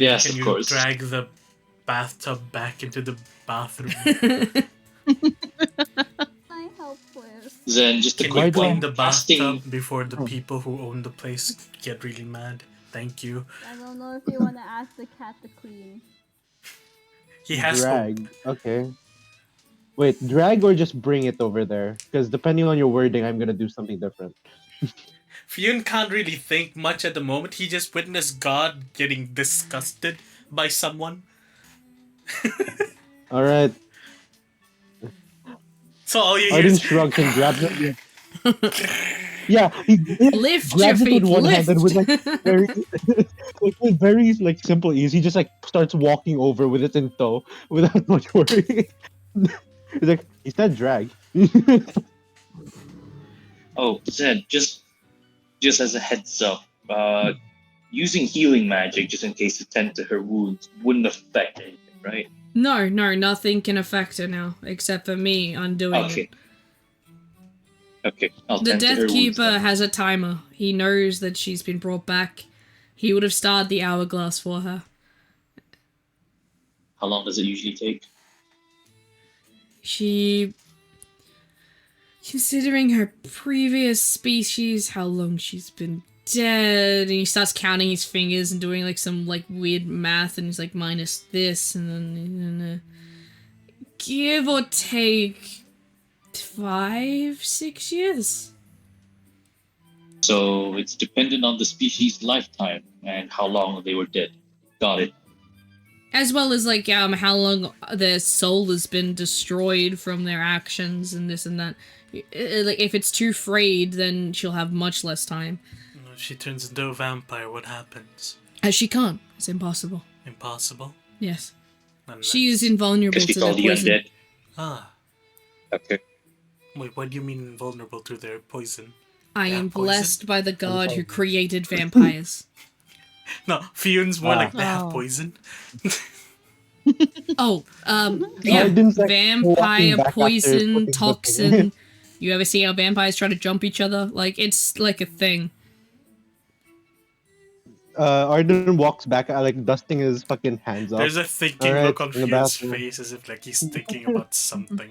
Yes, can of you course. drag the bathtub back into the bathroom? I help with. Then just a Can quick you clean one. the Casting. bathtub before the people who own the place get really mad? Thank you. I don't know if you want to ask the cat to clean. He has hope. Drag. Okay. Wait, drag or just bring it over there? Because depending on your wording, I'm gonna do something different. Fionn can't really think much at the moment. He just witnessed God getting disgusted by someone. All right. So all you hear Arden is shrugs and grabs it. Yeah, he Lift your grabs it feet. with one Lift. hand and with like very, like with very like simple ease, he just like starts walking over with it in tow without much worry. He's like, he said drag. Oh, Zed, just as a heads up, using healing magic just in case to tend to her wounds wouldn't affect anything, right? No, nothing can affect her now, except for me undoing Okay. it. Okay, I'll The tend to her Death wounds. Keeper then. has a timer. He knows that she's been brought back. He would have started the hourglass for her. How long does it usually take? She... Considering her previous species, how long she's been dead, and he starts counting his fingers and doing like some like weird math, and he's like minus this, and then give or take 5-6 years. So it's dependent on the species' lifetime and how long they were dead. Got it. As well as like how long their soul has been destroyed from their actions and this and that. Like if it's too frayed, then she'll have much less time. if she turns into a vampire, what happens? As she can't. It's impossible. Impossible? Yes. Then She is that's- invulnerable Because to she's their already poison. undead. Ah. Okay. Wait, what do you mean invulnerable to their poison? I They am have poison? blessed by the god who created vampires. No, Fion's more like they have Oh. poison. Oh, yeah. Arden's, like, walking Vampire back after poison, putting the toxin. thing. You ever see how vampires try to jump each other? Like, it's like a thing. Arden walks back, like dusting his fucking hands off. There's a thinking Alright, look on in the Fion's bathroom. face as if like he's thinking about something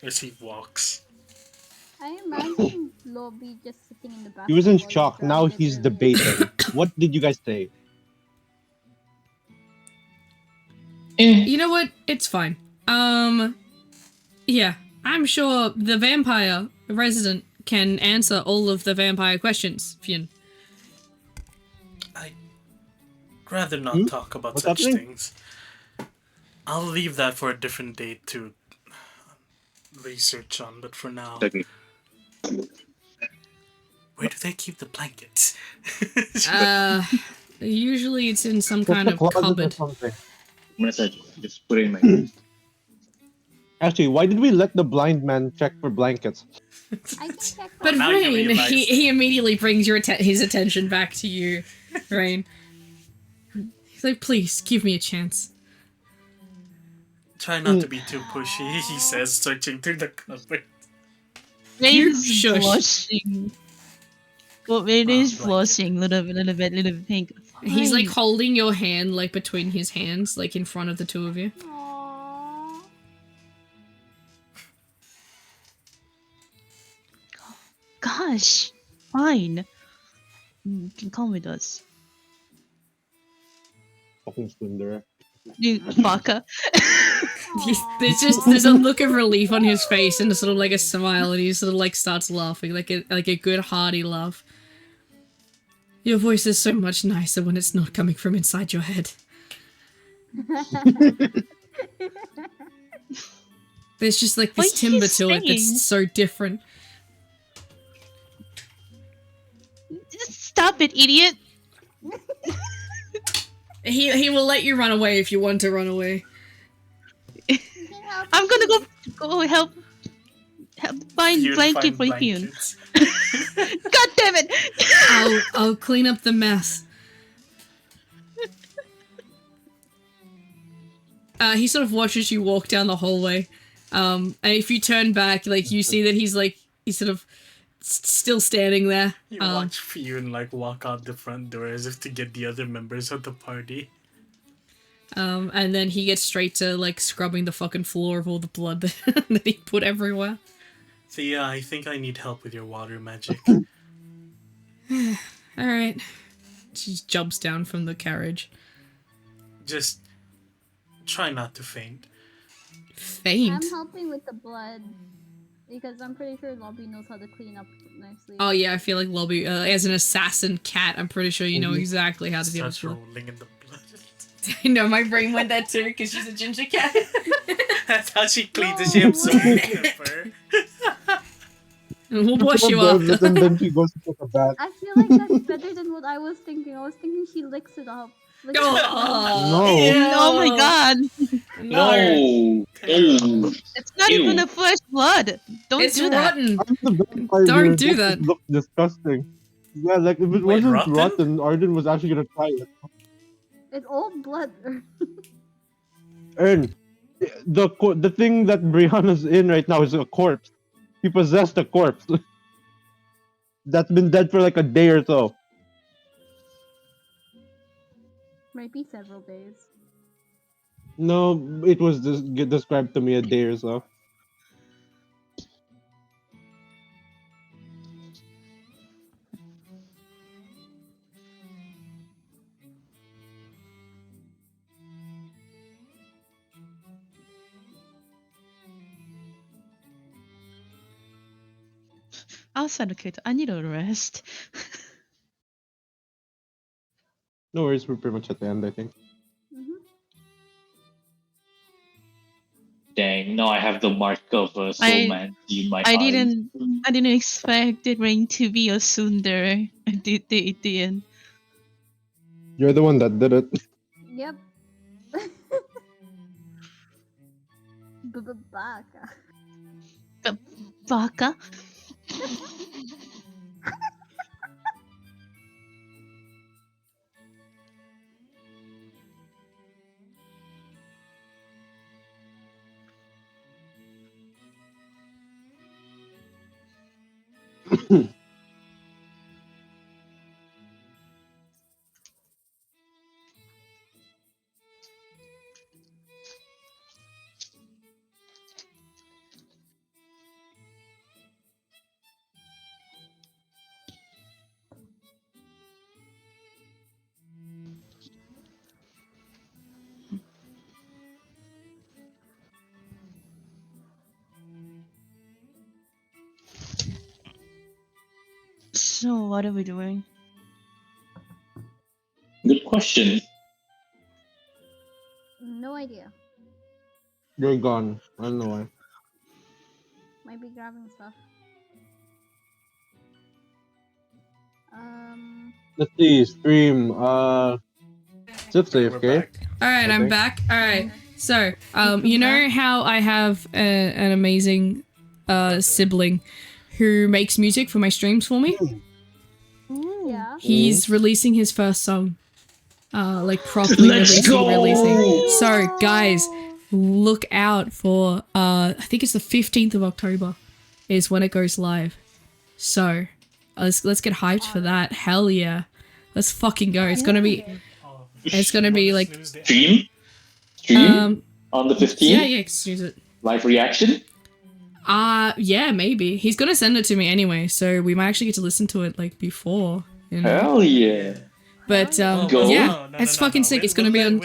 as he walks. I imagine Lobby just sitting in the bathroom. He was in while you shock. dragged Now it he's earlier. debating. What did you guys say? You know what? It's fine. Yeah. I'm sure the vampire resident can answer all of the vampire questions, Fionn. rather not talk about What's such happening? things. I'll leave that for a different date to research on, but for now, Okay. where do they keep the blankets? Usually it's in some Just kind a of closet or cupboard. something. I'm gonna just put it in my. Actually, why did we let the blind man check for blankets? I can check for But now you Rain, realize. he immediately brings his attention back to you, Rain. He's like, please, give me a chance. Try not to be too pushy, he says, searching through the cupboard. You Rain's shush. blushing. Well, Rain is blanket. blushing, little bit pink. He's like Fine. holding your hand like between his hands, like in front of the two of you. Aww. Gosh, fine. You can come with us. Fucking Slender. You baka. There's a look of relief on his face and a sort of like a smile, and he sort of like starts laughing, like a good hearty laugh. Your voice is so much nicer when it's not coming from inside your head. There's just like this What timber he's to it saying? that's so different. Stop it, idiot! He will let you run away if you want to run away. I'm gonna go help find You'd blanket find for you. blankets. God damn it! I'll clean up the mess. He sort of watches you walk down the hallway. And if you turn back, like you see that he's sort of still standing there. You watch Fionn like walk out the front door as if to get the other members of the party. And then he gets straight to like scrubbing the fucking floor of all the blood that he put everywhere. So yeah, I think I need help with your water magic. Alright. She just jumps down from the carriage. Just try not to faint. Faint? I'm helping with the blood because I'm pretty sure Lobby knows how to clean up nicely. Oh yeah, I feel like Lobby, as an assassin cat, I'm pretty sure you know exactly how to deal with Starts blood. rolling in the blood. I know, my brain went there too, because she's a ginger cat. That's how she cleans it. She absorbs the fur. And we'll wash you Absorbs after. it and then she goes to take a bath. I feel like that's better than what I was thinking. I was thinking she licks it up. Licks it up. No. Oh my god! No. Ew. It's not Ew. even a fresh blood. Don't It's do that. rotten. I'm the vampire Don't here. do That that. looks disgusting. Yeah, like if it Wait, wasn't rotten? rotten, Arden was actually gonna try it. It's old blood. And the thing that Brianna's in right now is a corpse. He possessed a corpse that's been dead for like a day or so. Might be several days. No, it was described to me a day or so. Outside of Kyoto, I need a rest. No worries, we're pretty much at the end, I think. Dang, now I have the mark of a soulman in my I eye. didn't expect it Rain to be a tsundere at the end. You're the one that did it. Yep. Baka. Baka? So what are we doing? Good question. They're gone. I don't know why. Might be grabbing stuff. Let's see. Stream. Zip safe, We're okay? back. All right, I'm Okay. back. All right. So, you know how I have an amazing sibling who makes music for my streams for me? Yeah. He's releasing his first song. Like properly releasing. So, guys, look out for I think it's the 15th of October is when it goes live. So, let's get hyped for that. Hell yeah. Let's fucking go. It's gonna be like Stream on the 15th. yeah, excuse it. Live reaction. Yeah, maybe. He's gonna send it to me anyway, so we might actually get to listen to it like before. You know? Hell yeah. But Go. yeah, it's fucking sick. It's gonna be on.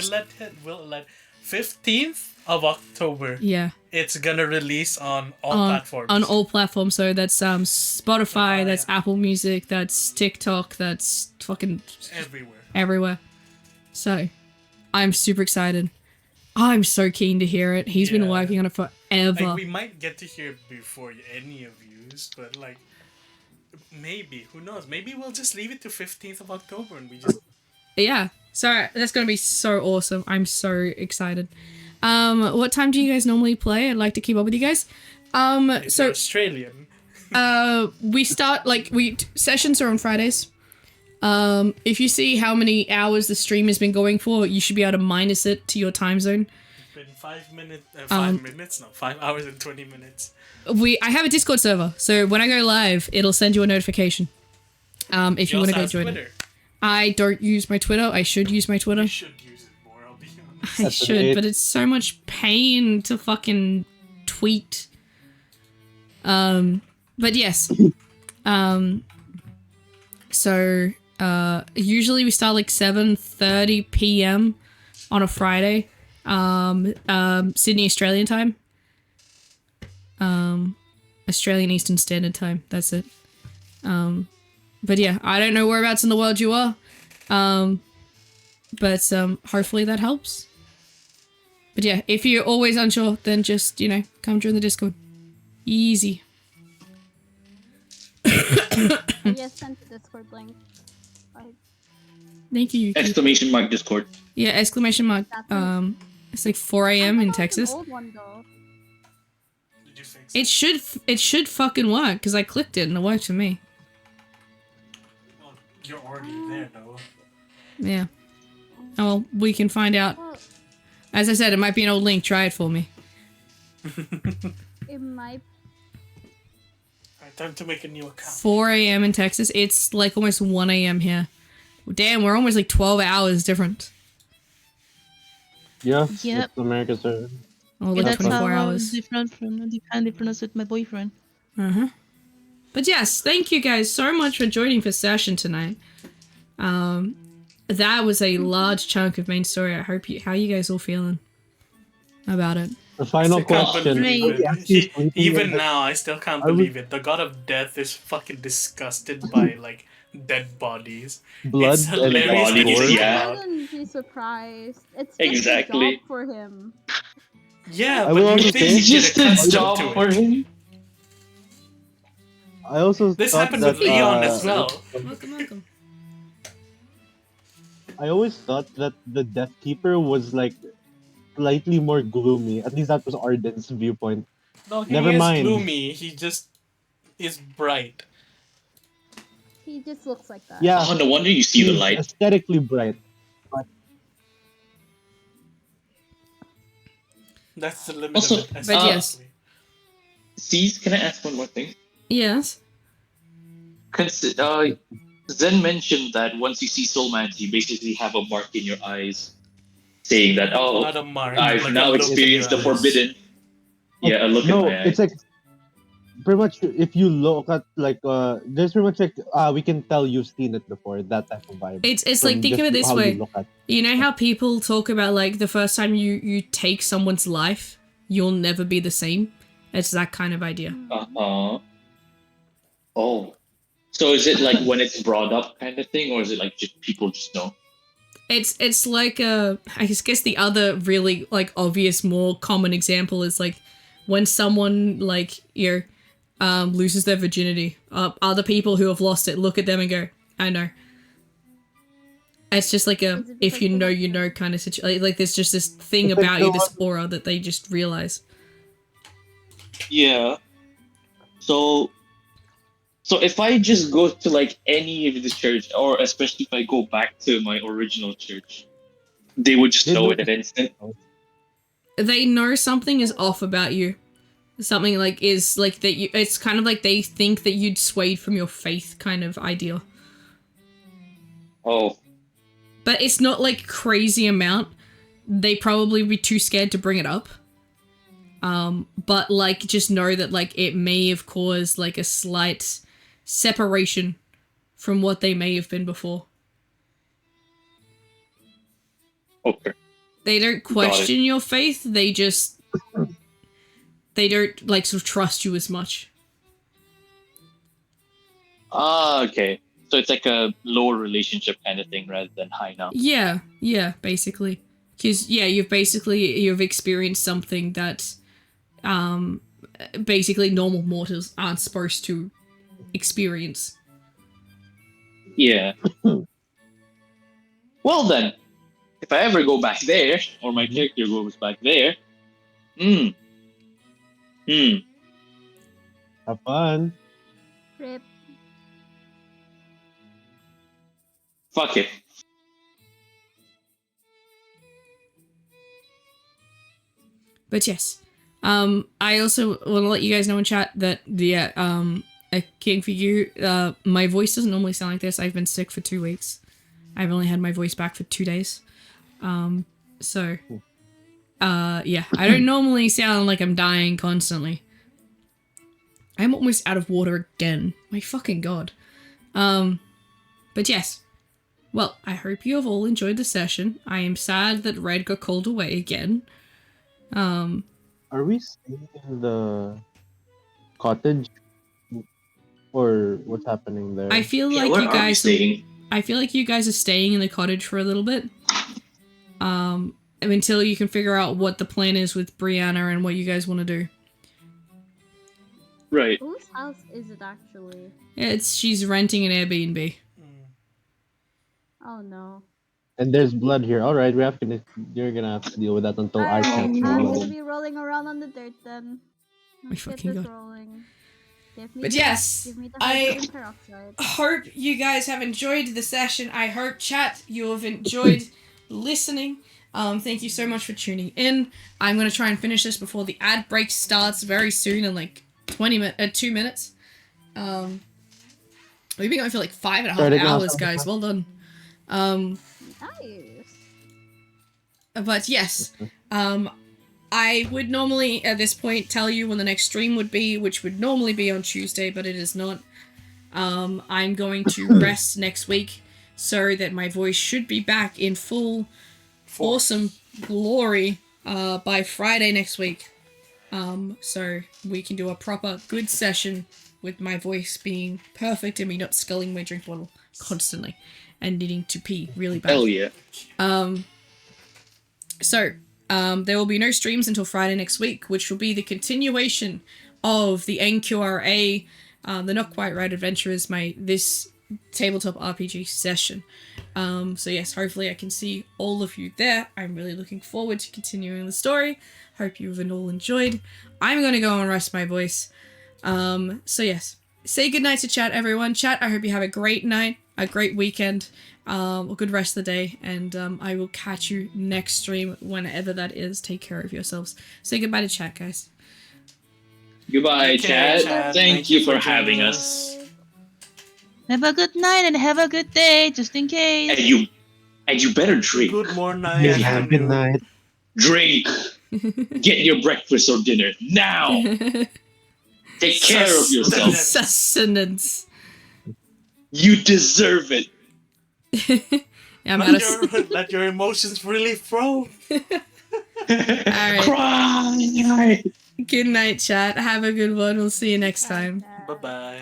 We'll let 15th of October. Yeah. It's gonna release on all platforms. On all platforms. So that's Spotify, that's Apple Music, that's TikTok, that's fucking everywhere. So, I'm super excited. I'm so keen to hear it. He's been working on it forever. Like, we might get to hear it before any of yous, but like, maybe, who knows? Maybe we'll just leave it to 15th of October and we just... Yeah. So that's gonna be so awesome. I'm so excited. What time do you guys normally play? I'd like to keep up with you guys. If So you're Australian. we start sessions are on Fridays. If you see how many hours the stream has been going for, you should be able to minus it to your time zone. Been 5 minutes, 5 hours and 20 minutes. I have a Discord server, so when I go live, it'll send you a notification. If you want to go join it. I don't use my Twitter. I should use my Twitter. You should use it more, I'll be honest. I should, but it's so much pain to fucking tweet. But yes. So usually we start like 7:30 p.m. on a Friday. Sydney Australian time. Australian Eastern Standard Time. That's it. But yeah, I don't know whereabouts in the world you are. But hopefully that helps. But yeah, if you're always unsure, then just, come join the Discord. Easy. I just sent the Discord link. Thank you. Exclamation mark Discord. Yeah, exclamation mark. It's like 4 a.m. in Texas. Old one, though. Did you fix It should fucking work because I clicked it and it worked for me. Well, you're already there, though. Yeah. Oh, well, we can find out. As I said, it might be an old link. Try it for me. It might. Alright, time to make a new account. 4 a.m. in Texas. It's like almost 1 a.m. here. Damn, we're almost like 12 hours different. Yeah. Yep. America's are. Oh, like That's 24 how hours. different with my boyfriend. But yes, thank you guys so much for joining for session tonight. That was a large chunk of main story. I hope how you guys all feeling about it? The final question. Even now, I still can't believe it. The god of death is fucking disgusted by like dead bodies. Blood It's hilarious and to think gore. I about. wouldn't be surprised. It's just Exactly. a job for him. Yeah, I will but you also think say- he It's just get a accustomed job to for it. him. I also This thought happened that, with Leon as well. Welcome. I always thought that the Death Keeper was like slightly more gloomy. At least that was Arden's viewpoint. No, he Never is mind. gloomy. He just is bright. He just looks like that. Yeah. Oh, no wonder you see the he's light. aesthetically bright. That's the limit Also, of it. But yes. Cease, can I ask one more thing? Yes. Zen mentioned that once you see Soulmance, you basically have a mark in your eyes saying that, Not a mark. I've like now a look in experienced the your eyes. forbidden. Yeah, a look No, in my eyes. it's like pretty much if you look at like there's pretty much like we can tell you've seen it before, that type of vibe. It's From like, think of just it this how you way. look at it. You know how people talk about like the first time you take someone's life, you'll never be the same? It's that kind of idea. Uh-huh. Oh. So is it like when it's brought up kind of thing, or is it like just people just know? It's like I guess the other really like obvious, more common example is like when someone like loses their virginity. Other people who have lost it look at them and go, "I know." It's just like a if you know kind of situation. Like there's just this thing about you, this aura that they just realize. Yeah. So if I just go to like any of the church, or especially if I go back to my original church, they would just know it at instant. They know something is off about you. Something like is like that you. It's kind of like they think that you'd swayed from your faith, kind of ideal. Oh. But it's not like crazy amount. They probably be too scared to bring it up. But like just know that like it may have caused like a slight separation from what they may have been before. Okay. They don't question your faith, they don't like sort of trust you as much. Okay. So it's like a lower relationship kind of thing rather than high now. Yeah, basically. Because you've experienced something that basically normal mortals aren't supposed to experience. Yeah. Well then, if I ever go back there, or my character goes back there, Have fun. Rip. Fuck it. But yes, I also want to let you guys know in chat that King for you, my voice doesn't normally sound like this. I've been sick for 2 weeks. I've only had my voice back for 2 days. So, yeah, I don't normally sound like I'm dying constantly. I'm almost out of water again. My fucking god. But yes. Well, I hope you have all enjoyed the session. I am sad that Red got called away again. Are we staying in the cottage? Or what's happening there? I feel like you guys are staying in the cottage for a little bit. Until you can figure out what the plan is with Brianna and what you guys want to do. Right. Whose house is it actually? She's renting an Airbnb. Oh no. And there's blood here. All right, you're gonna have to deal with that until I can't. I'm gonna be rolling around on the dirt then. My Let's fucking get this god. rolling. But yes, give me the I hydrogen peroxide. hope you guys have enjoyed the session. I hope, chat, you have enjoyed listening. Thank you so much for tuning in. I'm going to try and finish this before the ad break starts very soon in like 2 minutes. We've been going for like 5.5 hours, guys. Well done. Nice. But yes, I would normally at this point tell you when the next stream would be, which would normally be on Tuesday, but it is not. I'm going to rest next week so that my voice should be back in full awesome glory by Friday next week. So we can do a proper good session with my voice being perfect and me not sculling my drink bottle constantly and needing to pee really bad. Hell yeah. So there will be no streams until Friday next week, which will be the continuation of the NQRA, the Not Quite Right Adventurers, this tabletop RPG session. So yes, hopefully I can see all of you there. I'm really looking forward to continuing the story. Hope you've all enjoyed. I'm going to go and rest my voice. So yes, say goodnight to chat, everyone. Chat, I hope you have a great night, a great weekend, a good rest of the day, and I will catch you next stream whenever that is. Take care of yourselves. Say goodbye to chat, guys. Goodbye, chat. Thank you for having us. Have a good night and have a good day, just in case. And you better drink. Good morning. Yeah, good night. Drink. Get your breakfast or dinner now. Take care of yourself. Sustenance. You deserve it. Yeah, let your emotions really flow. Alright. Cry. Good night, chat. Have a good one. We'll see you next time. Bye-bye.